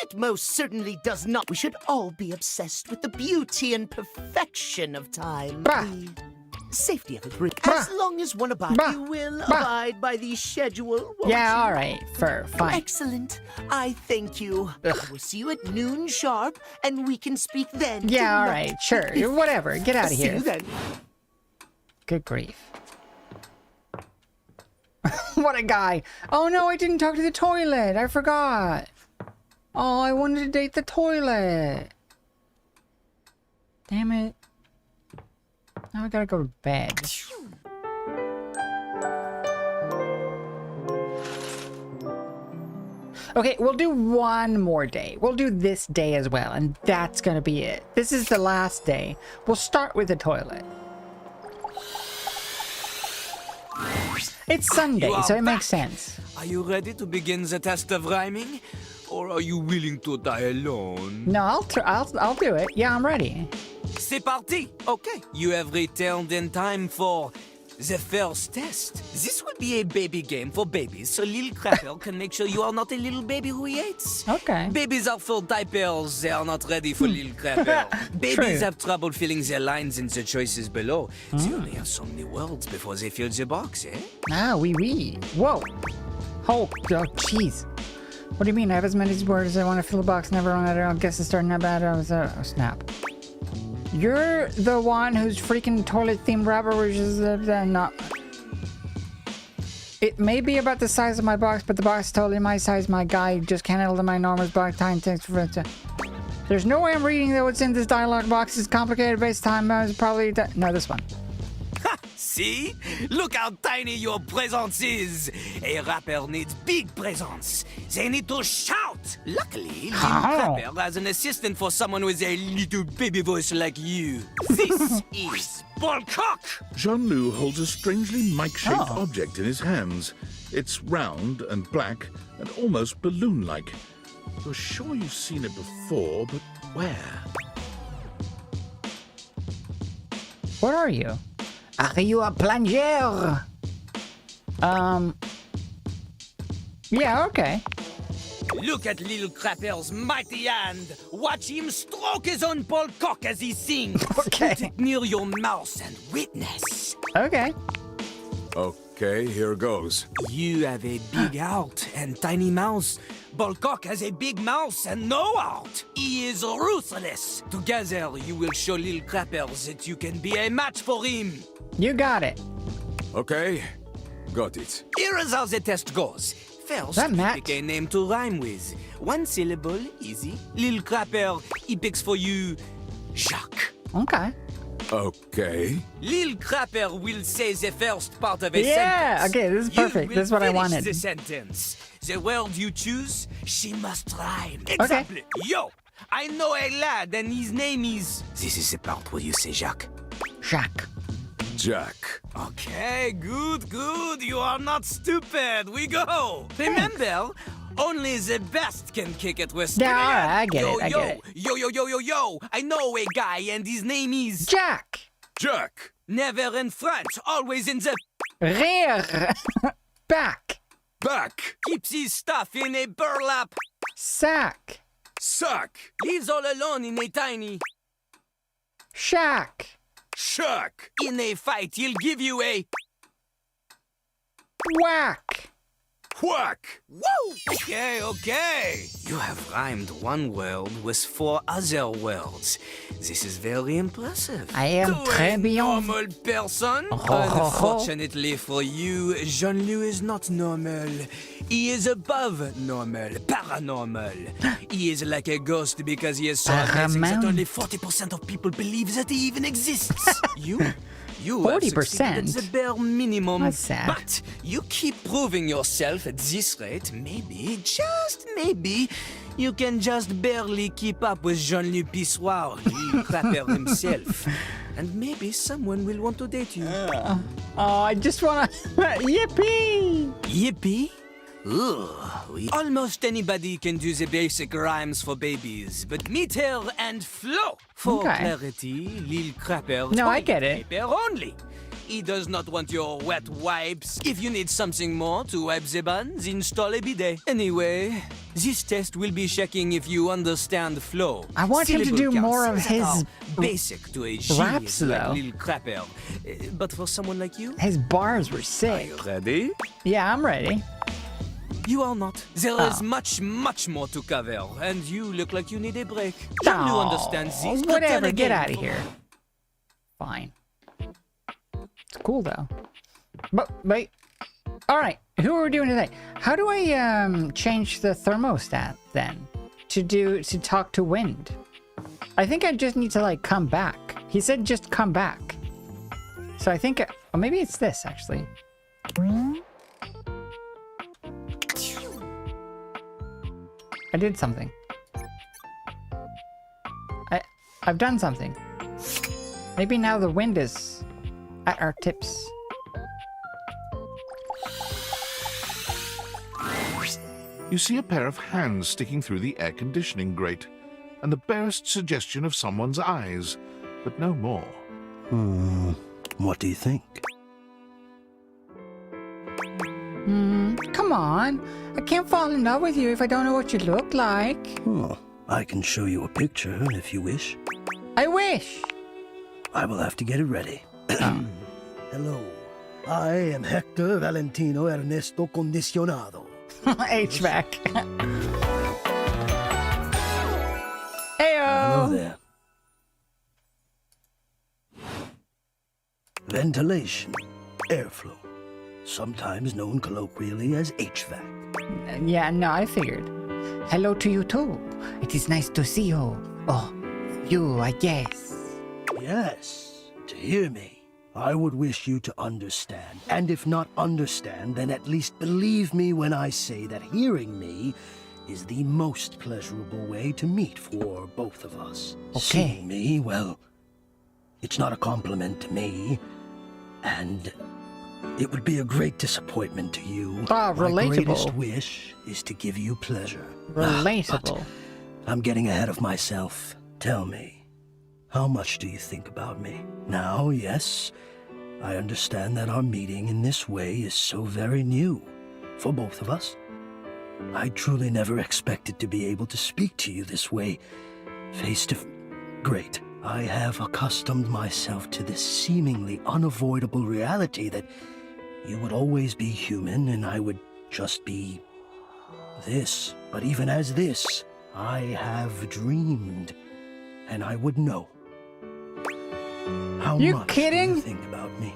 [SPEAKER 10] It most certainly does not. We should all be obsessed with the beauty and perfection of time. The safety of it. As long as one abides, you will abide by the schedule, won't
[SPEAKER 4] Yeah,
[SPEAKER 10] you?
[SPEAKER 4] all right. Fine.
[SPEAKER 10] Excellent. I thank you. I will see you at noon sharp, and we can speak then.
[SPEAKER 4] Yeah, all
[SPEAKER 10] Do
[SPEAKER 4] right.
[SPEAKER 10] not-
[SPEAKER 4] Sure. Whatever. Get out of
[SPEAKER 10] See
[SPEAKER 4] here.
[SPEAKER 10] you then.
[SPEAKER 4] Good grief. What a guy. Oh no, I didn't talk to the toilet. I forgot. Oh, I wanted to date the toilet. Damn it. Now I gotta go to bed. Okay, we'll do one more day. We'll do this day as well, and that's gonna be it. This is the last day. We'll start with the toilet. It's Sunday,
[SPEAKER 12] You are
[SPEAKER 4] so it makes
[SPEAKER 12] back.
[SPEAKER 4] sense.
[SPEAKER 12] Are you ready to begin the test of rhyming? Or are you willing to die alone?
[SPEAKER 4] No, I'll do it. Yeah, I'm ready.
[SPEAKER 12] C'est parti! Okay, you have returned in time for the first test. This will be a baby game for babies, so little Crapper can make sure you are not a little baby who hates.
[SPEAKER 4] Okay.
[SPEAKER 12] Babies are full diapers, they are not ready for little Crapper. Babies
[SPEAKER 4] True.
[SPEAKER 12] have trouble filling their lines in the choices below. They only have so many words before they fill the box, eh?
[SPEAKER 4] Ah, oui. Whoa. Oh, jeez. What do you mean? I have as many words as I want to fill a box, never run out. I guess it's starting out bad. Oh, snap. You're the one who's freaking toilet-themed rapper, which is not... It may be about the size of my box, but the box is totally my size. My guy just can't handle my enormous box time. There's no way I'm reading that what's in this dialogue box is complicated based time. It's probably... No, this one.
[SPEAKER 12] See? Look how tiny your presence is. A rapper needs big presence. They need to shout. Luckily, Little Rapper has an assistant for someone with a little baby voice like you. This is Ballcock.
[SPEAKER 15] Jean-Loup holds a strangely mic-shaped object in his hands. It's round and black and almost balloon-like. You're sure you've seen it before, but where?
[SPEAKER 4] What are you? Are you a plunger? Yeah, okay.
[SPEAKER 12] Look at Little Crapper's mighty hand. Watch him stroke his own Ballcock as he sings.
[SPEAKER 4] Okay.
[SPEAKER 12] Put it near your mouth and witness.
[SPEAKER 4] Okay.
[SPEAKER 17] Okay, here goes.
[SPEAKER 12] You have a big heart and tiny mouth. Ballcock has a big mouth and no heart. He is ruthless. Together, you will show Little Crapper that you can be a match for him.
[SPEAKER 4] You got it.
[SPEAKER 17] Okay, got it.
[SPEAKER 12] Here is how the test goes. First,
[SPEAKER 4] That
[SPEAKER 12] you
[SPEAKER 4] match?
[SPEAKER 12] pick a name to rhyme with. One syllable, easy. Little Crapper, he picks for you Jacques.
[SPEAKER 4] Okay.
[SPEAKER 17] Okay.
[SPEAKER 12] Little Crapper will say the first part of a
[SPEAKER 4] Yeah,
[SPEAKER 12] sentence.
[SPEAKER 4] okay, this is perfect.
[SPEAKER 12] You
[SPEAKER 4] This is what I
[SPEAKER 12] will finish
[SPEAKER 4] wanted.
[SPEAKER 12] the sentence. The word you choose, she must rhyme.
[SPEAKER 4] Okay.
[SPEAKER 12] Example, yo, I know a lad and his name is... This is the part where you say Jacques.
[SPEAKER 4] Jacques.
[SPEAKER 16] Jack.
[SPEAKER 12] Okay, good, good. You are not stupid. We go. Remember, only the best can kick it with
[SPEAKER 4] Yeah, all right, I get
[SPEAKER 12] yo,
[SPEAKER 4] it, I
[SPEAKER 12] yo,
[SPEAKER 4] get it.
[SPEAKER 12] Yo, yo, yo, yo, yo. I know a guy and his name is...
[SPEAKER 4] Jack.
[SPEAKER 16] Jack.
[SPEAKER 12] Never in front, always in the...
[SPEAKER 4] Rear. Back.
[SPEAKER 16] Back.
[SPEAKER 12] Keeps his stuff in a burlap.
[SPEAKER 4] Sack.
[SPEAKER 16] Sack.
[SPEAKER 12] Lives all alone in a tiny...
[SPEAKER 4] Shack.
[SPEAKER 16] Shack.
[SPEAKER 12] In a fight, he'll give you a...
[SPEAKER 4] Whack.
[SPEAKER 16] Whack.
[SPEAKER 12] Woo! Okay, okay. You have rhymed one word with 4 other words. This is very impressive.
[SPEAKER 4] I am
[SPEAKER 12] To
[SPEAKER 4] très
[SPEAKER 12] a
[SPEAKER 4] bien.
[SPEAKER 12] normal person. Unfortunately for you, Jean-Louis is not normal. He is above normal, paranormal. He is like a ghost because he is so amazing that only 40% of people believe that he even exists. You
[SPEAKER 4] 40%?
[SPEAKER 12] at the bare minimum.
[SPEAKER 4] That's sad.
[SPEAKER 12] But you keep proving yourself at this rate. Maybe, just maybe, you can just barely keep up with Jean-Luc Pissoir, the crapper himself. And maybe someone will want to date you.
[SPEAKER 4] Oh, I just wanna... Yippee!
[SPEAKER 12] Yippee? Ugh. Almost anybody can do the basic rhymes for babies, but meter and flow. For
[SPEAKER 4] Okay.
[SPEAKER 12] clarity, Lil Crapper.
[SPEAKER 4] No, I get it.
[SPEAKER 12] Paper only. He does not want your wet wipes. If you need something more to wipe the buns, install a bidet. Anyway, this test will be checking if you understand flow.
[SPEAKER 4] I want him to
[SPEAKER 12] Syllable
[SPEAKER 4] do
[SPEAKER 12] counts
[SPEAKER 4] more of
[SPEAKER 12] that
[SPEAKER 4] his
[SPEAKER 12] are basic to a
[SPEAKER 4] raps,
[SPEAKER 12] genius like
[SPEAKER 4] though.
[SPEAKER 12] Lil Crapper. But for someone like you,
[SPEAKER 4] His bars were sick.
[SPEAKER 12] ready?
[SPEAKER 4] Yeah, I'm ready.
[SPEAKER 12] You are not. There is much, much more to cover, and you look like you need a break. Jean-Luc
[SPEAKER 4] Aw,
[SPEAKER 12] understands this. but
[SPEAKER 4] whatever,
[SPEAKER 12] then
[SPEAKER 4] get
[SPEAKER 12] again,
[SPEAKER 4] out of here. Fine. It's cool though. But wait. All right, who are we doing today? How do I change the thermostat then to talk to wind? I think I just need to like come back. He said just come back. So I think, or maybe it's this actually. I did something. I've done something. Maybe now the wind is at our tips.
[SPEAKER 15] You see a pair of hands sticking through the air conditioning grate, and the barest suggestion of someone's eyes, but no more.
[SPEAKER 19] What do you think?
[SPEAKER 4] Come on. I can't fall in love with you if I don't know what you look like.
[SPEAKER 19] Oh, I can show you a picture if you wish.
[SPEAKER 4] I wish.
[SPEAKER 19] I will have to get it ready. Hello. I am Hector Valentino Ernesto Condicionado.
[SPEAKER 4] HVAC. Heyo.
[SPEAKER 19] Hello there. Ventilation, airflow, sometimes known colloquially as HVAC.
[SPEAKER 4] Yeah, no, I figured. Hello to you too. It is nice to see you. Oh, you, I guess.
[SPEAKER 19] Yes, to hear me. I would wish you to understand. And if not understand, then at least believe me when I say that hearing me is the most pleasurable way to meet for both of us.
[SPEAKER 4] Okay.
[SPEAKER 19] Seeing me, well, it's not a compliment to me. And it would be a great disappointment to you.
[SPEAKER 4] Ah,
[SPEAKER 19] My greatest
[SPEAKER 4] relatable.
[SPEAKER 19] wish is to give you pleasure.
[SPEAKER 4] Relatable.
[SPEAKER 19] But I'm getting ahead of myself. Tell me, how much do you think about me? Now, yes, I understand that our meeting in this way is so very new for both of us. I truly never expected to be able to speak to you this way, face to... Great. I have accustomed myself to this seemingly unavoidable reality that you would always be human and I would just be this. But even as this, I have dreamed, and I would know. How
[SPEAKER 4] You
[SPEAKER 19] much
[SPEAKER 4] kidding?
[SPEAKER 19] do you think about me?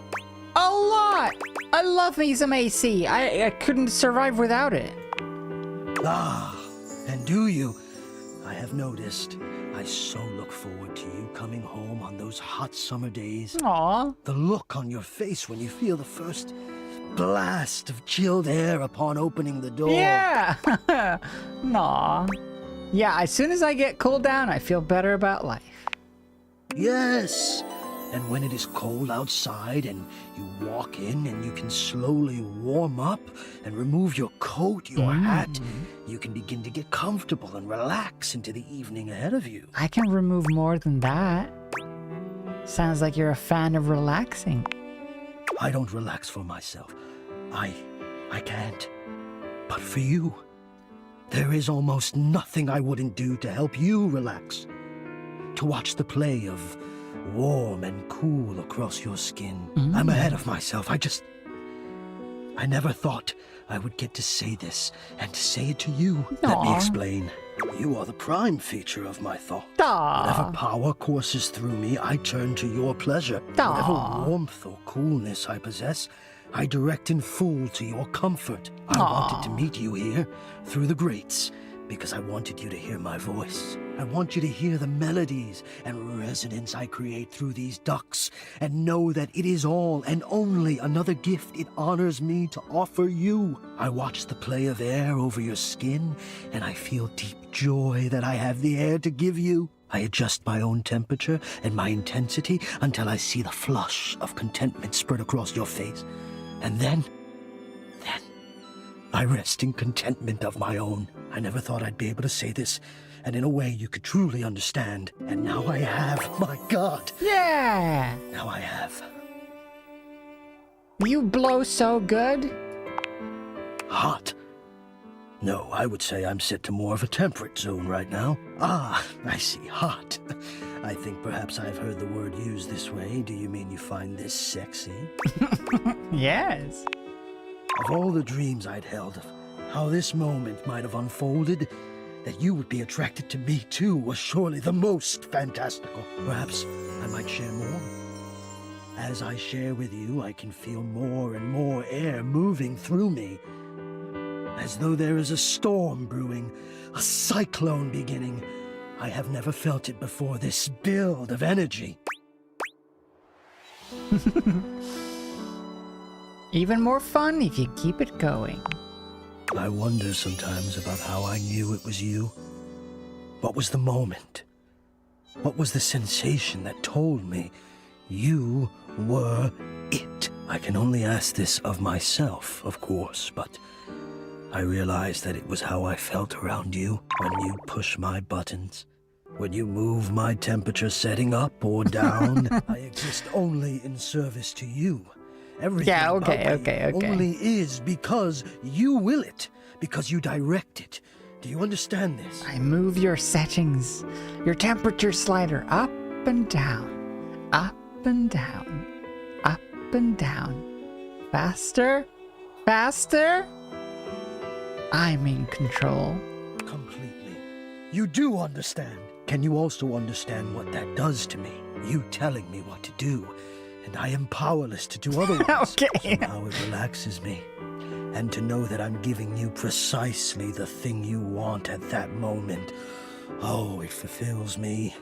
[SPEAKER 4] A lot. I love me some AC. I couldn't survive without it.
[SPEAKER 19] Ah, and do you? I have noticed. I so look forward to you coming home on those hot summer days.
[SPEAKER 4] Aw.
[SPEAKER 19] The look on your face when you feel the first blast of chilled air upon opening the door.
[SPEAKER 4] Yeah. Aw. Yeah, as soon as I get cooled down, I feel better about life.
[SPEAKER 19] Yes. And when it is cold outside and you walk in and you can slowly warm up and remove your coat, your hat, you can begin to get comfortable and relax into the evening ahead of you.
[SPEAKER 4] I can remove more than that. Sounds like you're a fan of relaxing.
[SPEAKER 19] I don't relax for myself. I can't. But for you, there is almost nothing I wouldn't do to help you relax. To watch the play of warm and cool across your skin. I'm ahead of myself. I never thought I would get to say this and to say it to you. Let me explain. You are the prime feature of my thought. Whatever power courses through me, I turn to your pleasure. Whatever warmth or coolness I possess, I direct in full to your comfort. I wanted to meet you here through the grates because I wanted you to hear my voice. I want you to hear the melodies and resonance I create through these ducts and know that it is all and only another gift it honors me to offer you. I watch the play of air over your skin and I feel deep joy that I have the air to give you. I adjust my own temperature and my intensity until I see the flush of contentment spread across your face. And then I rest in contentment of my own. I never thought I'd be able to say this, and in a way you could truly understand. And now I have. My God.
[SPEAKER 4] Yeah.
[SPEAKER 19] Now I have.
[SPEAKER 4] You blow so good.
[SPEAKER 19] Hot. No, I would say I'm set to more of a temperate zone right now. Ah, I see. Hot. I think perhaps I've heard the word used this way. Do you mean you find this sexy?
[SPEAKER 4] Yes.
[SPEAKER 19] Of all the dreams I'd held of how this moment might have unfolded, that you would be attracted to me too was surely the most fantastical. Perhaps I might share more. As I share with you, I can feel more and more air moving through me, as though there is a storm brewing, a cyclone beginning. I have never felt it before, this build of energy.
[SPEAKER 4] Even more fun if you keep it going.
[SPEAKER 19] I wonder sometimes about how I knew it was you. What was the moment? What was the sensation that told me you were it? I can only ask this of myself, of course, but I realized that it was how I felt around you when you push my buttons. When you move my temperature setting up or down, I exist only in service to you. Everything okay. Only is because you will it, because you direct it. Do you understand this?
[SPEAKER 4] I move your settings, your temperature slider up and down, up and down, up and down. Faster, faster. I'm in control.
[SPEAKER 19] Completely. You do understand. Can you also understand what that does to me? You telling me what to do. And I am powerless to do otherwise.
[SPEAKER 4] Okay.
[SPEAKER 19] So now it relaxes me. And to know that I'm giving you precisely the thing you want at that moment. Oh, it fulfills me.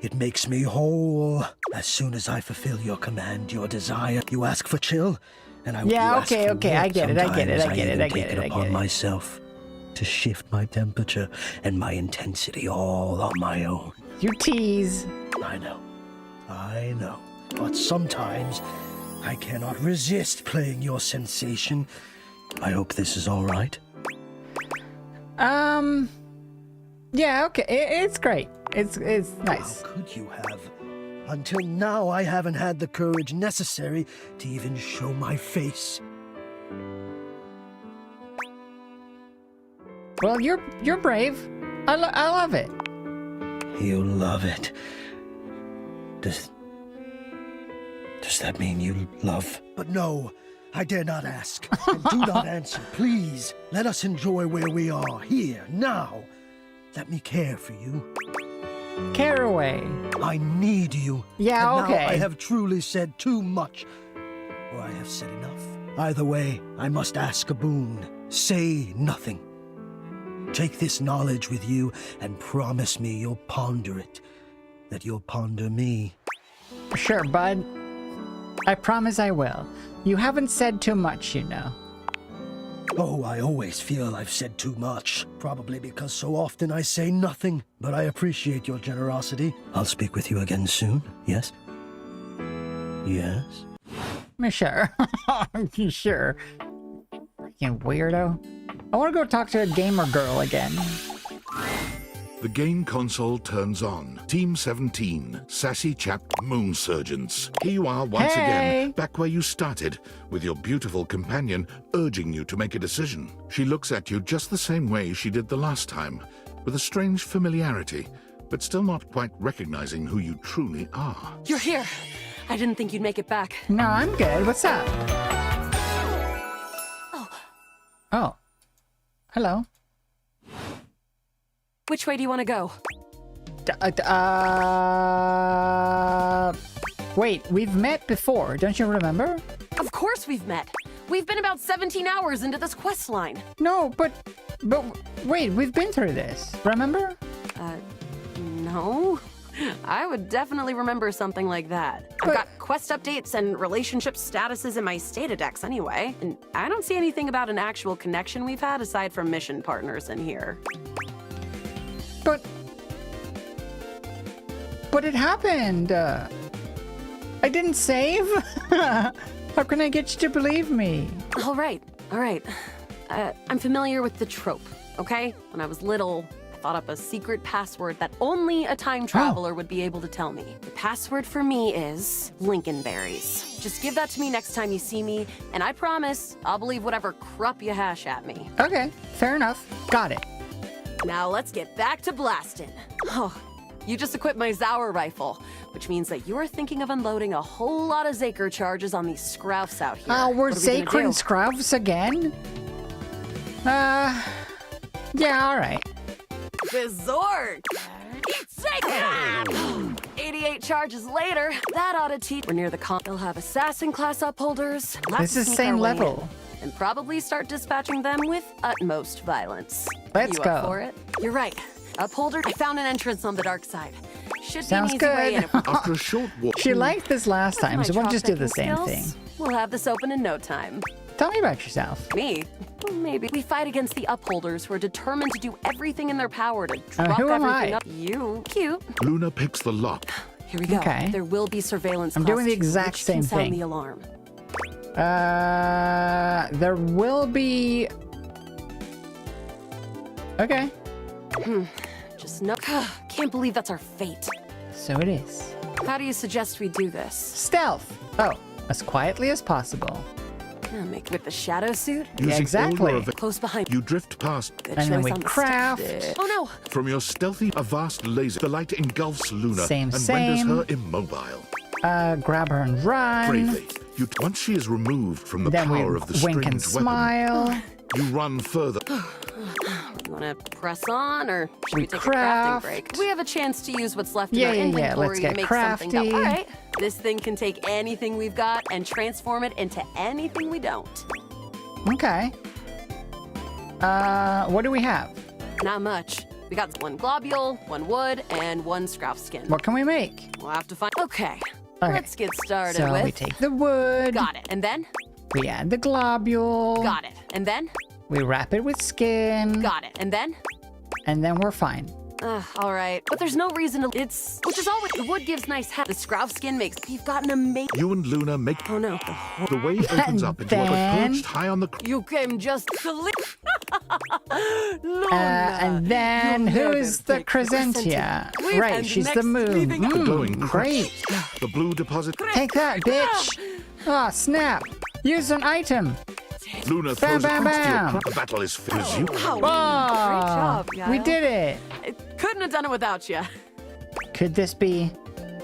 [SPEAKER 19] It makes me whole. As soon as I fulfill your command, your desire, you ask for chill, and I will ask for warmth.
[SPEAKER 4] I get it.
[SPEAKER 19] I take it upon myself to shift my temperature and my intensity all on my own.
[SPEAKER 4] You tease.
[SPEAKER 19] I know. But sometimes I cannot resist playing your sensation. I hope this is all right.
[SPEAKER 4] Yeah, okay. It's great. It's nice.
[SPEAKER 19] How could you have? Until now, I haven't had the courage necessary to even show my face.
[SPEAKER 4] Well, you're brave. I love it.
[SPEAKER 19] You love it. Does that mean you love? But no, I dare not ask. And do not answer, please. Let us enjoy where we are, here, now. Let me care for you.
[SPEAKER 4] Care away.
[SPEAKER 19] I need you.
[SPEAKER 4] Yeah,
[SPEAKER 19] and
[SPEAKER 4] okay.
[SPEAKER 19] Now I have truly said too much. Or I have said enough. Either way, I must ask a boon. Say nothing. Take this knowledge with you and promise me you'll ponder it. That you'll ponder me.
[SPEAKER 4] Sure, bud. I promise I will. You haven't said too much, you know.
[SPEAKER 19] Oh, I always feel I've said too much. Probably because so often I say nothing. But I appreciate your generosity. I'll speak with you again soon, yes? Yes?
[SPEAKER 4] Sure. Sure. Freaking weirdo. I want to go talk to a gamer girl again.
[SPEAKER 15] The game console turns on. Team 17, Sassy Chap Moon Surgeons. Here you are once again, back where you started, with your beautiful companion urging you to make a decision. She looks at you just the same way she did the last time, with a strange familiarity, but still not quite recognizing who you truly are.
[SPEAKER 9] You're here. I didn't think you'd make it back.
[SPEAKER 4] No, I'm good. What's up? Oh. Hello.
[SPEAKER 9] Which way do you want to go?
[SPEAKER 4] Wait, we've met before, don't you remember?
[SPEAKER 9] Of course we've met. We've been about 17 hours into this quest line.
[SPEAKER 4] No, but wait, we've been through this, remember?
[SPEAKER 9] No. I would definitely remember something like that. I've got quest updates and relationship statuses in my Statadex anyway, and I don't see anything about an actual connection we've had aside from mission partners in here.
[SPEAKER 4] But it happened. I didn't save. How can I get you to believe me?
[SPEAKER 9] All right. I'm familiar with the trope, okay? When I was little, I thought up a secret password that only a time traveler would be able to tell me. The password for me is Lincolnberries. Just give that to me next time you see me, and I promise I'll believe whatever crap you hash at me.
[SPEAKER 4] Okay, fair enough. Got it.
[SPEAKER 9] Now let's get back to blasting. Oh, you just equipped my Zauer rifle, which means that you're thinking of unloading a whole lot of Zaker charges on these scroufs out here.
[SPEAKER 4] We're Zaker and scroufs again? Yeah, alright.
[SPEAKER 9] Bizorg! It's Zaker! 88 charges later, that ought to teach. We're near the con. They'll have assassin class upholders.
[SPEAKER 4] This is same level.
[SPEAKER 9] And probably start dispatching them with utmost violence.
[SPEAKER 4] Let's
[SPEAKER 9] you
[SPEAKER 4] go.
[SPEAKER 9] Up for it? You're right. Upholder, I found an entrance on the dark side. Should
[SPEAKER 4] Sounds
[SPEAKER 9] be an easy way in.
[SPEAKER 15] After a short walk...
[SPEAKER 4] She liked this last time,
[SPEAKER 9] With
[SPEAKER 4] so
[SPEAKER 9] my
[SPEAKER 4] we'll just do the
[SPEAKER 9] drop-picking
[SPEAKER 4] same
[SPEAKER 9] skills,
[SPEAKER 4] thing.
[SPEAKER 9] We'll have this open in no time.
[SPEAKER 4] Tell me about yourself.
[SPEAKER 9] Me? Well, maybe. We fight against the upholders who are determined to do everything in their power to drop
[SPEAKER 4] who am
[SPEAKER 9] everything
[SPEAKER 4] I?
[SPEAKER 9] up. You. Cute.
[SPEAKER 15] Luna picks the lock.
[SPEAKER 9] Here we go.
[SPEAKER 4] Okay.
[SPEAKER 9] There will be surveillance.
[SPEAKER 4] I'm
[SPEAKER 9] class
[SPEAKER 4] doing the
[SPEAKER 9] 2,
[SPEAKER 4] exact
[SPEAKER 9] which
[SPEAKER 4] same
[SPEAKER 9] can sound
[SPEAKER 4] thing.
[SPEAKER 9] the alarm.
[SPEAKER 4] There will be... Okay.
[SPEAKER 9] Just no. Can't believe that's our fate.
[SPEAKER 4] So it is.
[SPEAKER 9] How do you suggest we do this?
[SPEAKER 4] Stealth. Oh, as quietly as possible.
[SPEAKER 9] Make with the shadow suit?
[SPEAKER 4] Yeah,
[SPEAKER 15] Using
[SPEAKER 4] exactly.
[SPEAKER 15] all of it,
[SPEAKER 9] Close behind.
[SPEAKER 15] you drift past.
[SPEAKER 9] Good
[SPEAKER 4] And then
[SPEAKER 9] choice
[SPEAKER 4] we
[SPEAKER 9] on the
[SPEAKER 4] craft.
[SPEAKER 9] stick. Oh no!
[SPEAKER 15] From your stealthy, a vast laser, the light engulfs Luna
[SPEAKER 4] Same,
[SPEAKER 15] and
[SPEAKER 4] same.
[SPEAKER 15] renders her immobile.
[SPEAKER 4] Grab her and run.
[SPEAKER 15] Bravely, once she is removed from the
[SPEAKER 4] Then we
[SPEAKER 15] power of the
[SPEAKER 4] wink and
[SPEAKER 15] strange weapon,
[SPEAKER 4] smile.
[SPEAKER 15] you run further.
[SPEAKER 9] You want to press on, or should we take
[SPEAKER 4] craft.
[SPEAKER 9] a crafting break? We have a chance to use what's left in
[SPEAKER 4] Yeah,
[SPEAKER 9] our
[SPEAKER 4] yeah, yeah,
[SPEAKER 9] inventory
[SPEAKER 4] let's
[SPEAKER 9] to
[SPEAKER 4] get
[SPEAKER 9] make
[SPEAKER 4] crafty.
[SPEAKER 9] something. All right, this thing can take anything we've got and transform it into anything we don't.
[SPEAKER 4] Okay. What do we have?
[SPEAKER 9] Not much. We got one globule, one wood, and one scrouf skin.
[SPEAKER 4] What can we make?
[SPEAKER 9] We'll have to find. Okay.
[SPEAKER 4] Okay.
[SPEAKER 9] Let's get started
[SPEAKER 4] So
[SPEAKER 9] with.
[SPEAKER 4] we take the wood.
[SPEAKER 9] Got it. And then.
[SPEAKER 4] We add the globule.
[SPEAKER 9] Got it. And then.
[SPEAKER 4] We wrap it with skin.
[SPEAKER 9] Got it. And then.
[SPEAKER 4] And then we're fine.
[SPEAKER 9] All right, but there's no reason to. Which is always the wood gives nice. The scrouf skin makes. You've got an amazing.
[SPEAKER 15] You and Luna make.
[SPEAKER 9] Oh no.
[SPEAKER 15] The way opens up into a perched high on the.
[SPEAKER 9] You came just to live.
[SPEAKER 4] And then who's the Crescentia? Right, she's the moon.
[SPEAKER 15] The glowing
[SPEAKER 4] Great.
[SPEAKER 15] The blue deposit.
[SPEAKER 4] Take that, bitch. Oh, snap. Use an item.
[SPEAKER 15] Luna
[SPEAKER 4] Bam,
[SPEAKER 15] throws
[SPEAKER 4] bam,
[SPEAKER 15] across to
[SPEAKER 4] bam.
[SPEAKER 15] you. The battle is finished. You.
[SPEAKER 9] Wow.
[SPEAKER 4] Oh,
[SPEAKER 9] Great job,
[SPEAKER 4] we
[SPEAKER 9] Yael.
[SPEAKER 4] did it.
[SPEAKER 9] I couldn't have done it without you.
[SPEAKER 4] Could this be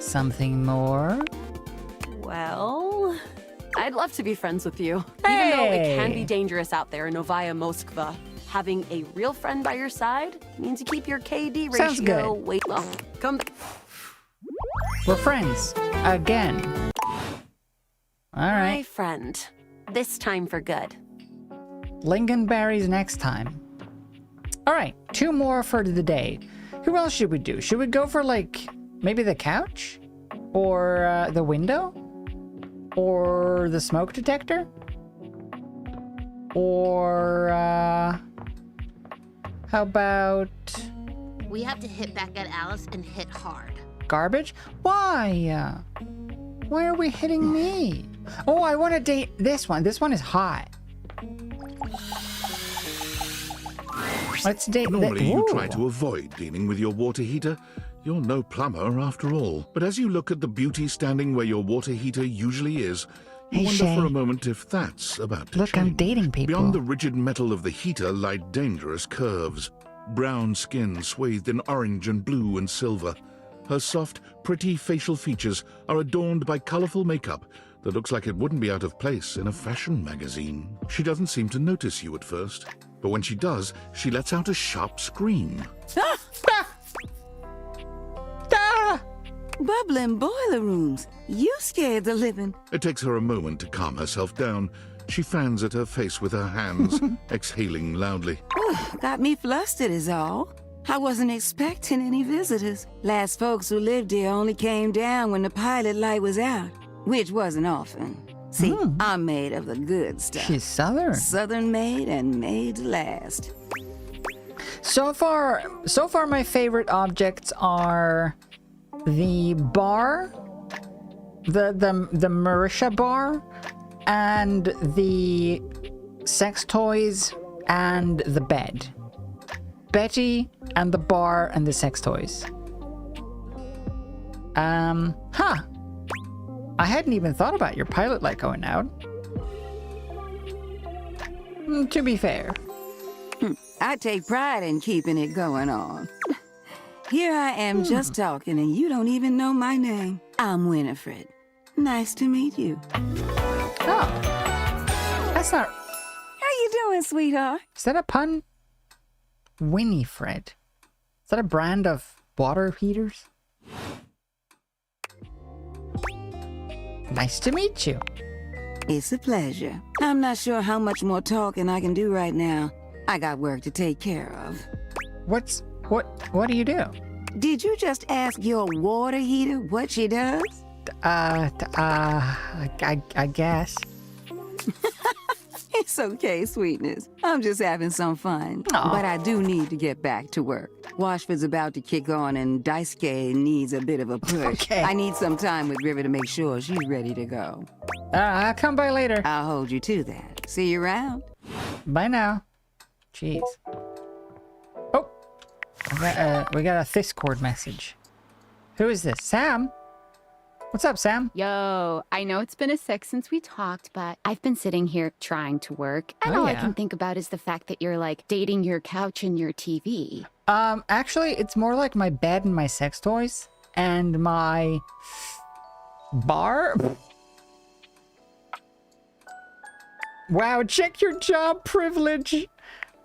[SPEAKER 4] something more?
[SPEAKER 9] Well, I'd love to be friends with you. Even though it can be
[SPEAKER 4] Hey.
[SPEAKER 9] dangerous out there in Novaya Moskva, having a real friend by your side means you keep your KD ratio.
[SPEAKER 4] Sounds good.
[SPEAKER 9] Wait, well, come.
[SPEAKER 4] We're friends. Again. All
[SPEAKER 9] My
[SPEAKER 4] right.
[SPEAKER 9] friend. This time for good.
[SPEAKER 4] Lingonberries next time. All right. 2 more for the day. Who else should we do? Should we go for, like, maybe the couch? Or the window? Or the smoke detector? Or, how about
[SPEAKER 14] We have to hit back at Alice and hit hard.
[SPEAKER 4] garbage? Why? Why are we hitting me? Oh, I want to date this one. This one is hot. Let's date.
[SPEAKER 15] Normally, you try
[SPEAKER 4] Ooh.
[SPEAKER 15] to avoid dealing with your water heater. You're no plumber, after all. But as you look at the beauty standing where your water heater usually is, you
[SPEAKER 4] Hey,
[SPEAKER 15] wonder
[SPEAKER 4] Shay.
[SPEAKER 15] for a moment if that's about to
[SPEAKER 4] Look,
[SPEAKER 15] change.
[SPEAKER 4] I'm dating people.
[SPEAKER 15] Beyond the rigid metal of the heater lie dangerous curves. Brown skin swathed in orange and blue and silver. Her soft, pretty facial features are adorned by colorful makeup that looks like it wouldn't be out of place in a fashion magazine. She doesn't seem to notice you at first, but when she does, she lets out a sharp scream.
[SPEAKER 5] Bubbling boiler rooms. You scared the living.
[SPEAKER 15] It takes her a moment to calm herself down. She fans at her face with her hands, exhaling loudly.
[SPEAKER 5] Got me flustered is all. I wasn't expecting any visitors. Last folks who lived here only came down when the pilot light was out, which wasn't often. See, I'm made of the good stuff.
[SPEAKER 4] She's Southern.
[SPEAKER 5] Southern made and made to last.
[SPEAKER 4] So far, my favorite objects are the bar, the Marisha bar, and the sex toys and the bed. Betty and the bar and the sex toys. I hadn't even thought about your pilot light going out. To be fair.
[SPEAKER 5] I take pride in keeping it going on. Here I am just talking and you don't even know my name. I'm Winifred. Nice to meet you.
[SPEAKER 4] Oh. That's not...
[SPEAKER 5] How you doing, sweetheart?
[SPEAKER 4] Is that a pun? Winifred. Is that a brand of water heaters? Nice to meet you.
[SPEAKER 5] It's a pleasure. I'm not sure how much more talking I can do right now. I got work to take care of.
[SPEAKER 4] What do you do?
[SPEAKER 5] Did you just ask your water heater what she does?
[SPEAKER 4] I guess.
[SPEAKER 5] It's okay, sweetness. I'm just having some fun.
[SPEAKER 4] Aw.
[SPEAKER 5] But I do need to get back to work. Washford's about to kick on and Daisuke needs a bit of a push.
[SPEAKER 4] Okay.
[SPEAKER 5] I need some time with River to make sure she's ready to go.
[SPEAKER 4] I'll come by later.
[SPEAKER 5] I'll hold you to that. See you around.
[SPEAKER 4] Bye now. Jeez. Oh, we got a Discord message. Who is this? Sam? What's up, Sam?
[SPEAKER 14] Yo, I know it's been a sec since we talked, but I've been sitting here trying to work, and
[SPEAKER 4] Oh,
[SPEAKER 14] all I
[SPEAKER 4] yeah.
[SPEAKER 14] can think about is the fact that you're like dating your couch and your TV.
[SPEAKER 4] Actually, it's more like my bed and my sex toys and my bar. Wow, check your job privilege.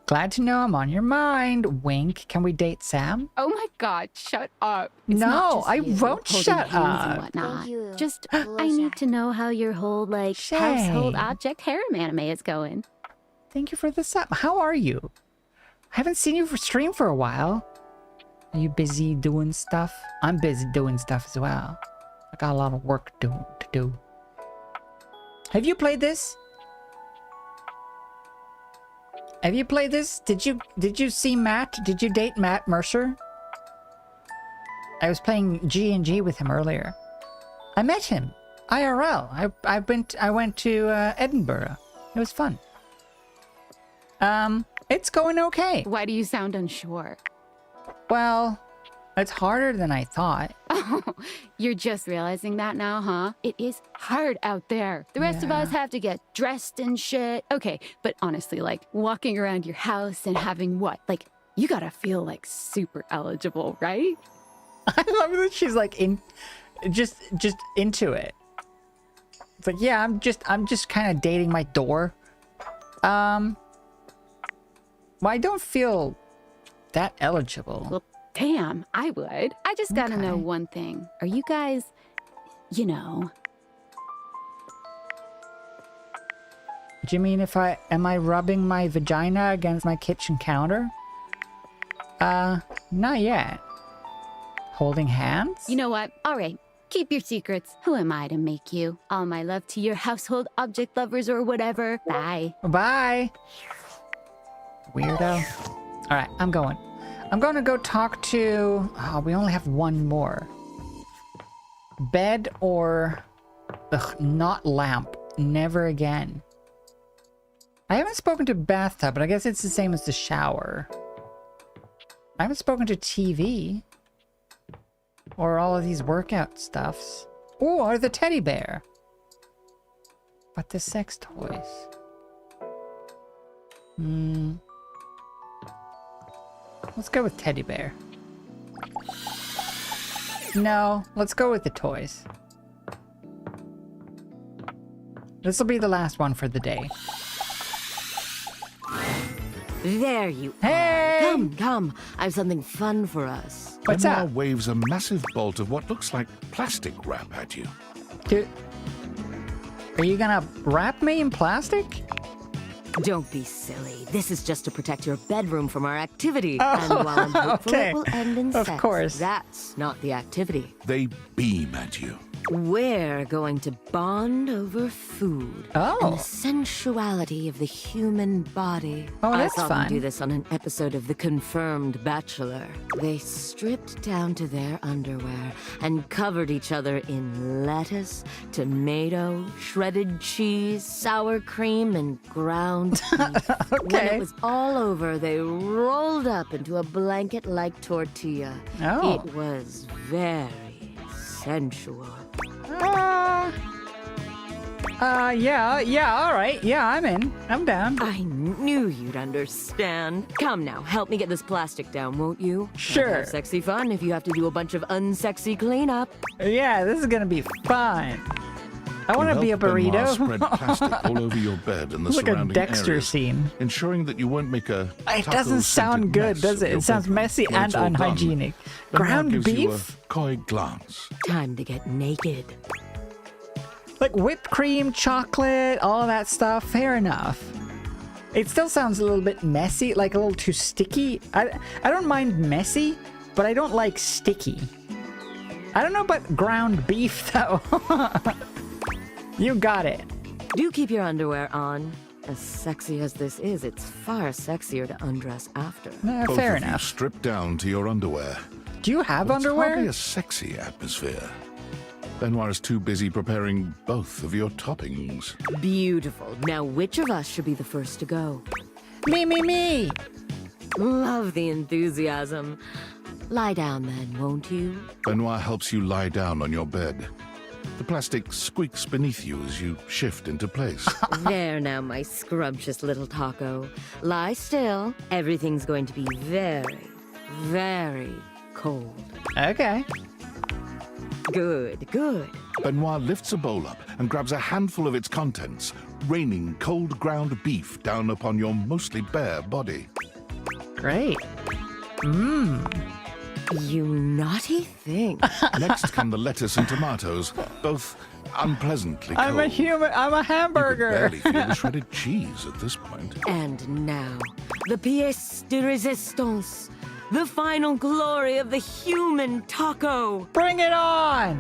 [SPEAKER 4] Glad to know I'm on your mind. Wink. Can we date Sam?
[SPEAKER 14] Oh my god, shut up. It's
[SPEAKER 4] No,
[SPEAKER 14] not just
[SPEAKER 4] I
[SPEAKER 14] you
[SPEAKER 4] won't
[SPEAKER 14] holding
[SPEAKER 4] shut
[SPEAKER 14] hands and
[SPEAKER 4] up.
[SPEAKER 14] whatnot. Just, I need to know how your whole, like, household object harem anime is going.
[SPEAKER 4] Thank you for the sub. How are you? I haven't seen you stream for a while. Are you busy doing stuff? I'm busy doing stuff as well. I got a lot of work to do. Have you played this? Have you played this? Did you see Matt? Did you date Matt Mercer? I was playing G&G with him earlier. I met him. IRL. I went to Edinburgh. It was fun. It's going okay.
[SPEAKER 14] Why do you sound unsure?
[SPEAKER 4] Well, it's harder than I thought.
[SPEAKER 14] Oh, you're just realizing that now, huh? It is hard out there. The rest of us have to get dressed and shit. Okay, but honestly, like, walking around your house and having what? Like, you gotta feel, like, super eligible, right?
[SPEAKER 4] I love that she's like just into it. It's like, yeah, I'm just kind of dating my door. Well, I don't feel that eligible.
[SPEAKER 14] Well, damn, I would. I just gotta know one thing. Are you guys, you know...
[SPEAKER 4] Do you mean am I rubbing my vagina against my kitchen counter? Not yet. Holding hands?
[SPEAKER 14] You know what? All right. Keep your secrets. Who am I to make you? All my love to your household object lovers or whatever. Bye.
[SPEAKER 4] Bye. Weirdo. All right, I'm going. I'm going to go talk to... Oh, we only have one more. Bed or Ugh, not lamp. Never again. I haven't spoken to bathtub, but I guess it's the same as the shower. I haven't spoken to TV. Or all of these workout stuffs. Or the teddy bear. But the sex toys. Let's go with teddy bear. No, let's go with the toys. This will be the last one for the day.
[SPEAKER 6] There you
[SPEAKER 4] Hey!
[SPEAKER 6] are. Come. I have something fun for us.
[SPEAKER 4] What's
[SPEAKER 15] Benoit
[SPEAKER 4] up?
[SPEAKER 15] waves a massive bolt of what looks like plastic wrap at you.
[SPEAKER 4] Dude, are you gonna wrap me in plastic?
[SPEAKER 6] Don't be silly. This is just to protect your bedroom from our activity.
[SPEAKER 4] Oh,
[SPEAKER 6] and while I'm hopeful
[SPEAKER 4] okay.
[SPEAKER 6] it will end in
[SPEAKER 4] Of
[SPEAKER 6] sex,
[SPEAKER 4] course.
[SPEAKER 6] that's not the activity.
[SPEAKER 15] They beam at you.
[SPEAKER 6] We're going to bond over food and the sensuality of the human body.
[SPEAKER 4] Oh, that's
[SPEAKER 6] I saw
[SPEAKER 4] fun.
[SPEAKER 6] them do this on an episode of The Confirmed Bachelor. They stripped down to their underwear and covered each other in lettuce, tomato, shredded cheese, sour cream, and ground beef. When it was all over, they rolled up into a blanket-like tortilla.
[SPEAKER 4] Oh.
[SPEAKER 6] It was very sensual.
[SPEAKER 4] Yeah, all right. Yeah, I'm in. I'm down.
[SPEAKER 6] I knew you'd understand. Come now, help me get this plastic down, won't you?
[SPEAKER 4] Sure.
[SPEAKER 6] I'll have sexy fun if you have to do a bunch of unsexy cleanup.
[SPEAKER 4] Yeah, this is gonna be fun. I want to
[SPEAKER 15] You
[SPEAKER 4] be a
[SPEAKER 15] help Benoit
[SPEAKER 4] burrito.
[SPEAKER 15] spread plastic all over your bed and the
[SPEAKER 4] It's like a
[SPEAKER 15] surrounding
[SPEAKER 4] Dexter
[SPEAKER 15] areas,
[SPEAKER 4] scene.
[SPEAKER 15] ensuring that you won't make a
[SPEAKER 4] It
[SPEAKER 15] taco-scented
[SPEAKER 4] doesn't sound good,
[SPEAKER 15] mess
[SPEAKER 4] does
[SPEAKER 15] of
[SPEAKER 4] it?
[SPEAKER 15] your
[SPEAKER 4] It sounds
[SPEAKER 15] bedroom.
[SPEAKER 4] messy
[SPEAKER 15] When
[SPEAKER 4] and
[SPEAKER 15] it's all done,
[SPEAKER 4] unhygienic.
[SPEAKER 15] Benoit
[SPEAKER 4] Ground
[SPEAKER 15] gives you
[SPEAKER 4] beef?
[SPEAKER 15] a coy glance.
[SPEAKER 6] Time to get naked.
[SPEAKER 4] Like whipped cream, chocolate, all that stuff. Fair enough. It still sounds a little bit messy, like a little too sticky. I don't mind messy, but I don't like sticky. I don't know about ground beef, though. You got it.
[SPEAKER 6] Do keep your underwear on. As sexy as this is, it's far sexier to undress after.
[SPEAKER 15] Both
[SPEAKER 4] fair
[SPEAKER 15] of you
[SPEAKER 4] enough.
[SPEAKER 15] strip down to your underwear.
[SPEAKER 4] Do you have
[SPEAKER 15] But it's
[SPEAKER 4] underwear?
[SPEAKER 15] hardly a sexy atmosphere. Benoit is too busy preparing both of your toppings.
[SPEAKER 6] Beautiful. Now, which of us should be the first to go?
[SPEAKER 4] Me.
[SPEAKER 6] Love the enthusiasm. Lie down then, won't you?
[SPEAKER 15] Benoit helps you lie down on your bed. The plastic squeaks beneath you as you shift into place.
[SPEAKER 6] There now, my scrumptious little taco. Lie still. Everything's going to be very, very cold.
[SPEAKER 4] Okay.
[SPEAKER 6] Good.
[SPEAKER 15] Benoit lifts a bowl up and grabs a handful of its contents, raining cold ground beef down upon your mostly bare body.
[SPEAKER 4] Great.
[SPEAKER 6] You naughty thing.
[SPEAKER 15] Next come the lettuce and tomatoes, both unpleasantly cold.
[SPEAKER 4] I'm a human. I'm a hamburger.
[SPEAKER 15] You can barely feel the shredded cheese at this point.
[SPEAKER 6] And now, the pièce de résistance. The final glory of the human taco.
[SPEAKER 4] Bring it on!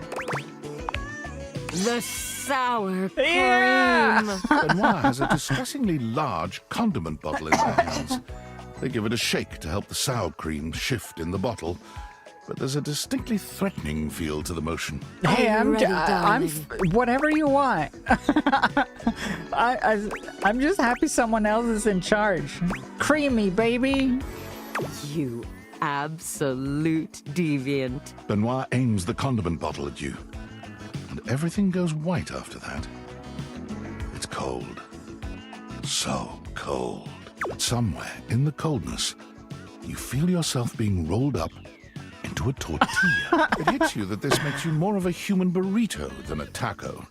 [SPEAKER 6] The sour cream.
[SPEAKER 4] Yeah!
[SPEAKER 15] Benoit has a distressingly large condiment bottle in their hands. They give it a shake to help the sour cream shift in the bottle, but there's a distinctly threatening feel to the motion.
[SPEAKER 4] Hey, I'm
[SPEAKER 6] ready,
[SPEAKER 4] whatever you want. I'm just happy someone else is in charge. Creamy, baby.
[SPEAKER 6] You absolute deviant.
[SPEAKER 15] Benoit aims the condiment bottle at you, and everything goes white after that. It's cold. So cold. But somewhere in the coldness, you feel yourself being rolled up into a tortilla. It hits you that this makes you more of a human burrito than a taco.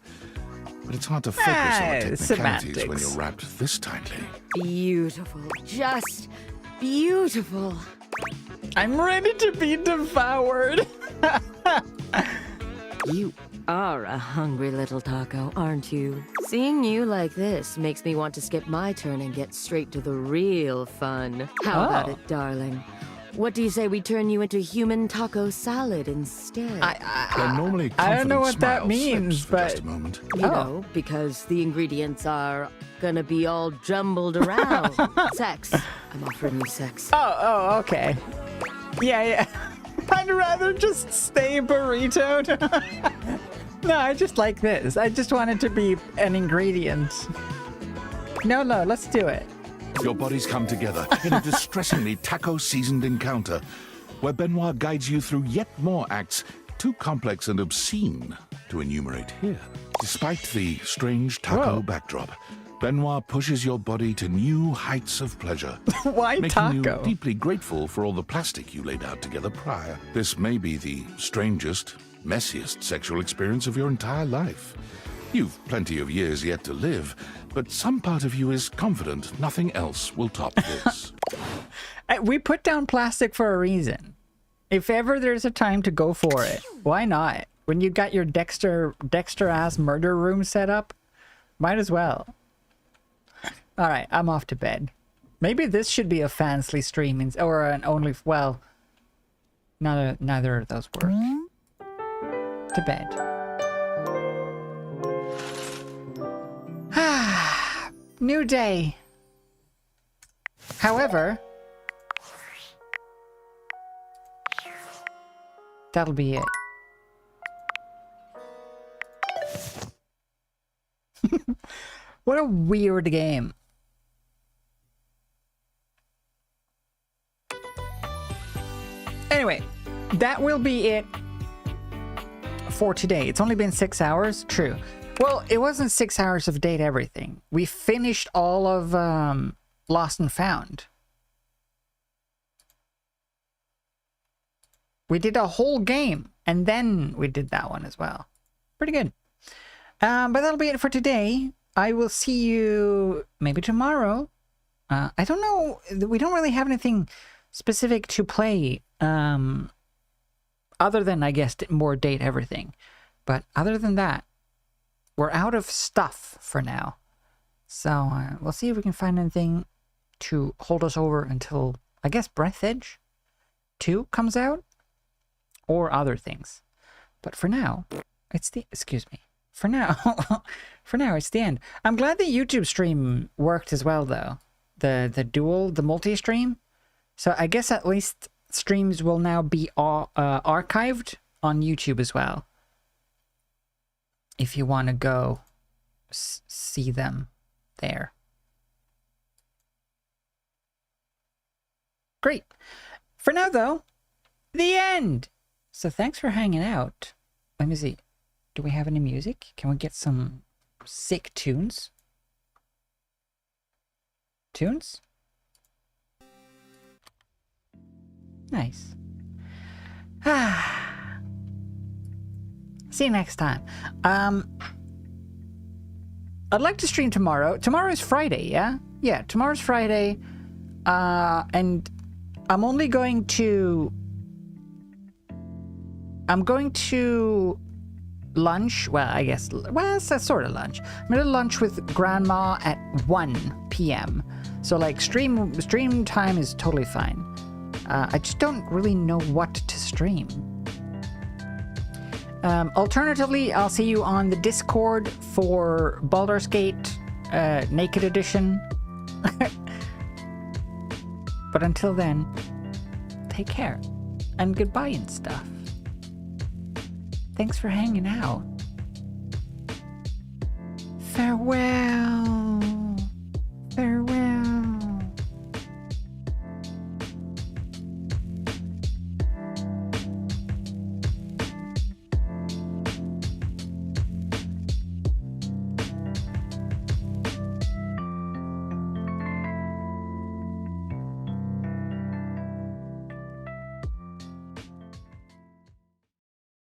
[SPEAKER 15] But it's hard to focus on the technicalities
[SPEAKER 4] semantics.
[SPEAKER 15] when you're wrapped this tightly.
[SPEAKER 6] Beautiful. Just beautiful.
[SPEAKER 4] I'm ready to be devoured.
[SPEAKER 6] You are a hungry little taco, aren't you? Seeing you like this makes me want to skip my turn and get straight to the real fun. How about it, darling? What do you say we turn you into human taco salad instead?
[SPEAKER 15] They're normally
[SPEAKER 4] I don't know what that
[SPEAKER 15] confident
[SPEAKER 4] means,
[SPEAKER 15] smiles for just
[SPEAKER 4] but
[SPEAKER 15] a moment.
[SPEAKER 6] You know, because the ingredients are gonna be all jumbled around. Sex. I'm offering you sex.
[SPEAKER 4] Oh, okay. Yeah. I'd rather just stay burritoed. No, I just like this. I just want it to be an ingredient. No, let's do it.
[SPEAKER 15] Your bodies come together in a distressingly taco-seasoned encounter, where Benoit guides you through yet more acts too complex and obscene to enumerate here. Despite the strange taco backdrop, Benoit pushes your body to new heights of pleasure.
[SPEAKER 4] Why
[SPEAKER 15] making
[SPEAKER 4] taco?
[SPEAKER 15] you deeply grateful for all the plastic you laid out together prior. This may be the strangest, messiest sexual experience of your entire life. You've plenty of years yet to live, but some part of you is confident nothing else will top this.
[SPEAKER 4] We put down plastic for a reason. If ever there's a time to go for it, why not? When you got your Dexter-ass murder room set up, might as well. Alright, I'm off to bed. Maybe this should be a fansly stream, or an only... Well, neither of those work. To bed. New day. However, that'll be it. What a weird game. Anyway, that will be it for today. It's only been 6 hours. True. Well, it wasn't 6 hours of Date Everything. We finished all of Lost and Found. We did a whole game, and then we did that one as well. Pretty good. But that'll be it for today. I will see you maybe tomorrow. I don't know. We don't really have anything specific to play other than, I guess, more Date Everything. But other than that, we're out of stuff for now. So we'll see if we can find anything to hold us over until, I guess, Breath Edge 2 comes out. Or other things. But for now, it's the... Excuse me. For now, it's the end. I'm glad the YouTube stream worked as well, though. The multi-stream. So I guess at least streams will now be archived on YouTube as well. If you want to go see them there. Great. For now, though, the end. So thanks for hanging out. Let me see. Do we have any music? Can we get some sick tunes? Tunes? Nice. See you next time. I'd like to stream tomorrow. Tomorrow's Friday, yeah? Yeah, tomorrow's Friday. And I'm only going to... I'm going to lunch. Well, I guess, well, it's a sort of lunch. I'm going to lunch with Grandma at 1 p.m. So, like, stream time is totally fine. I just don't really know what to stream. Alternatively, I'll see you on the Discord for Baldur's Gate Naked Edition. But until then, take care and goodbye and stuff. Thanks for hanging out. Farewell. Farewell.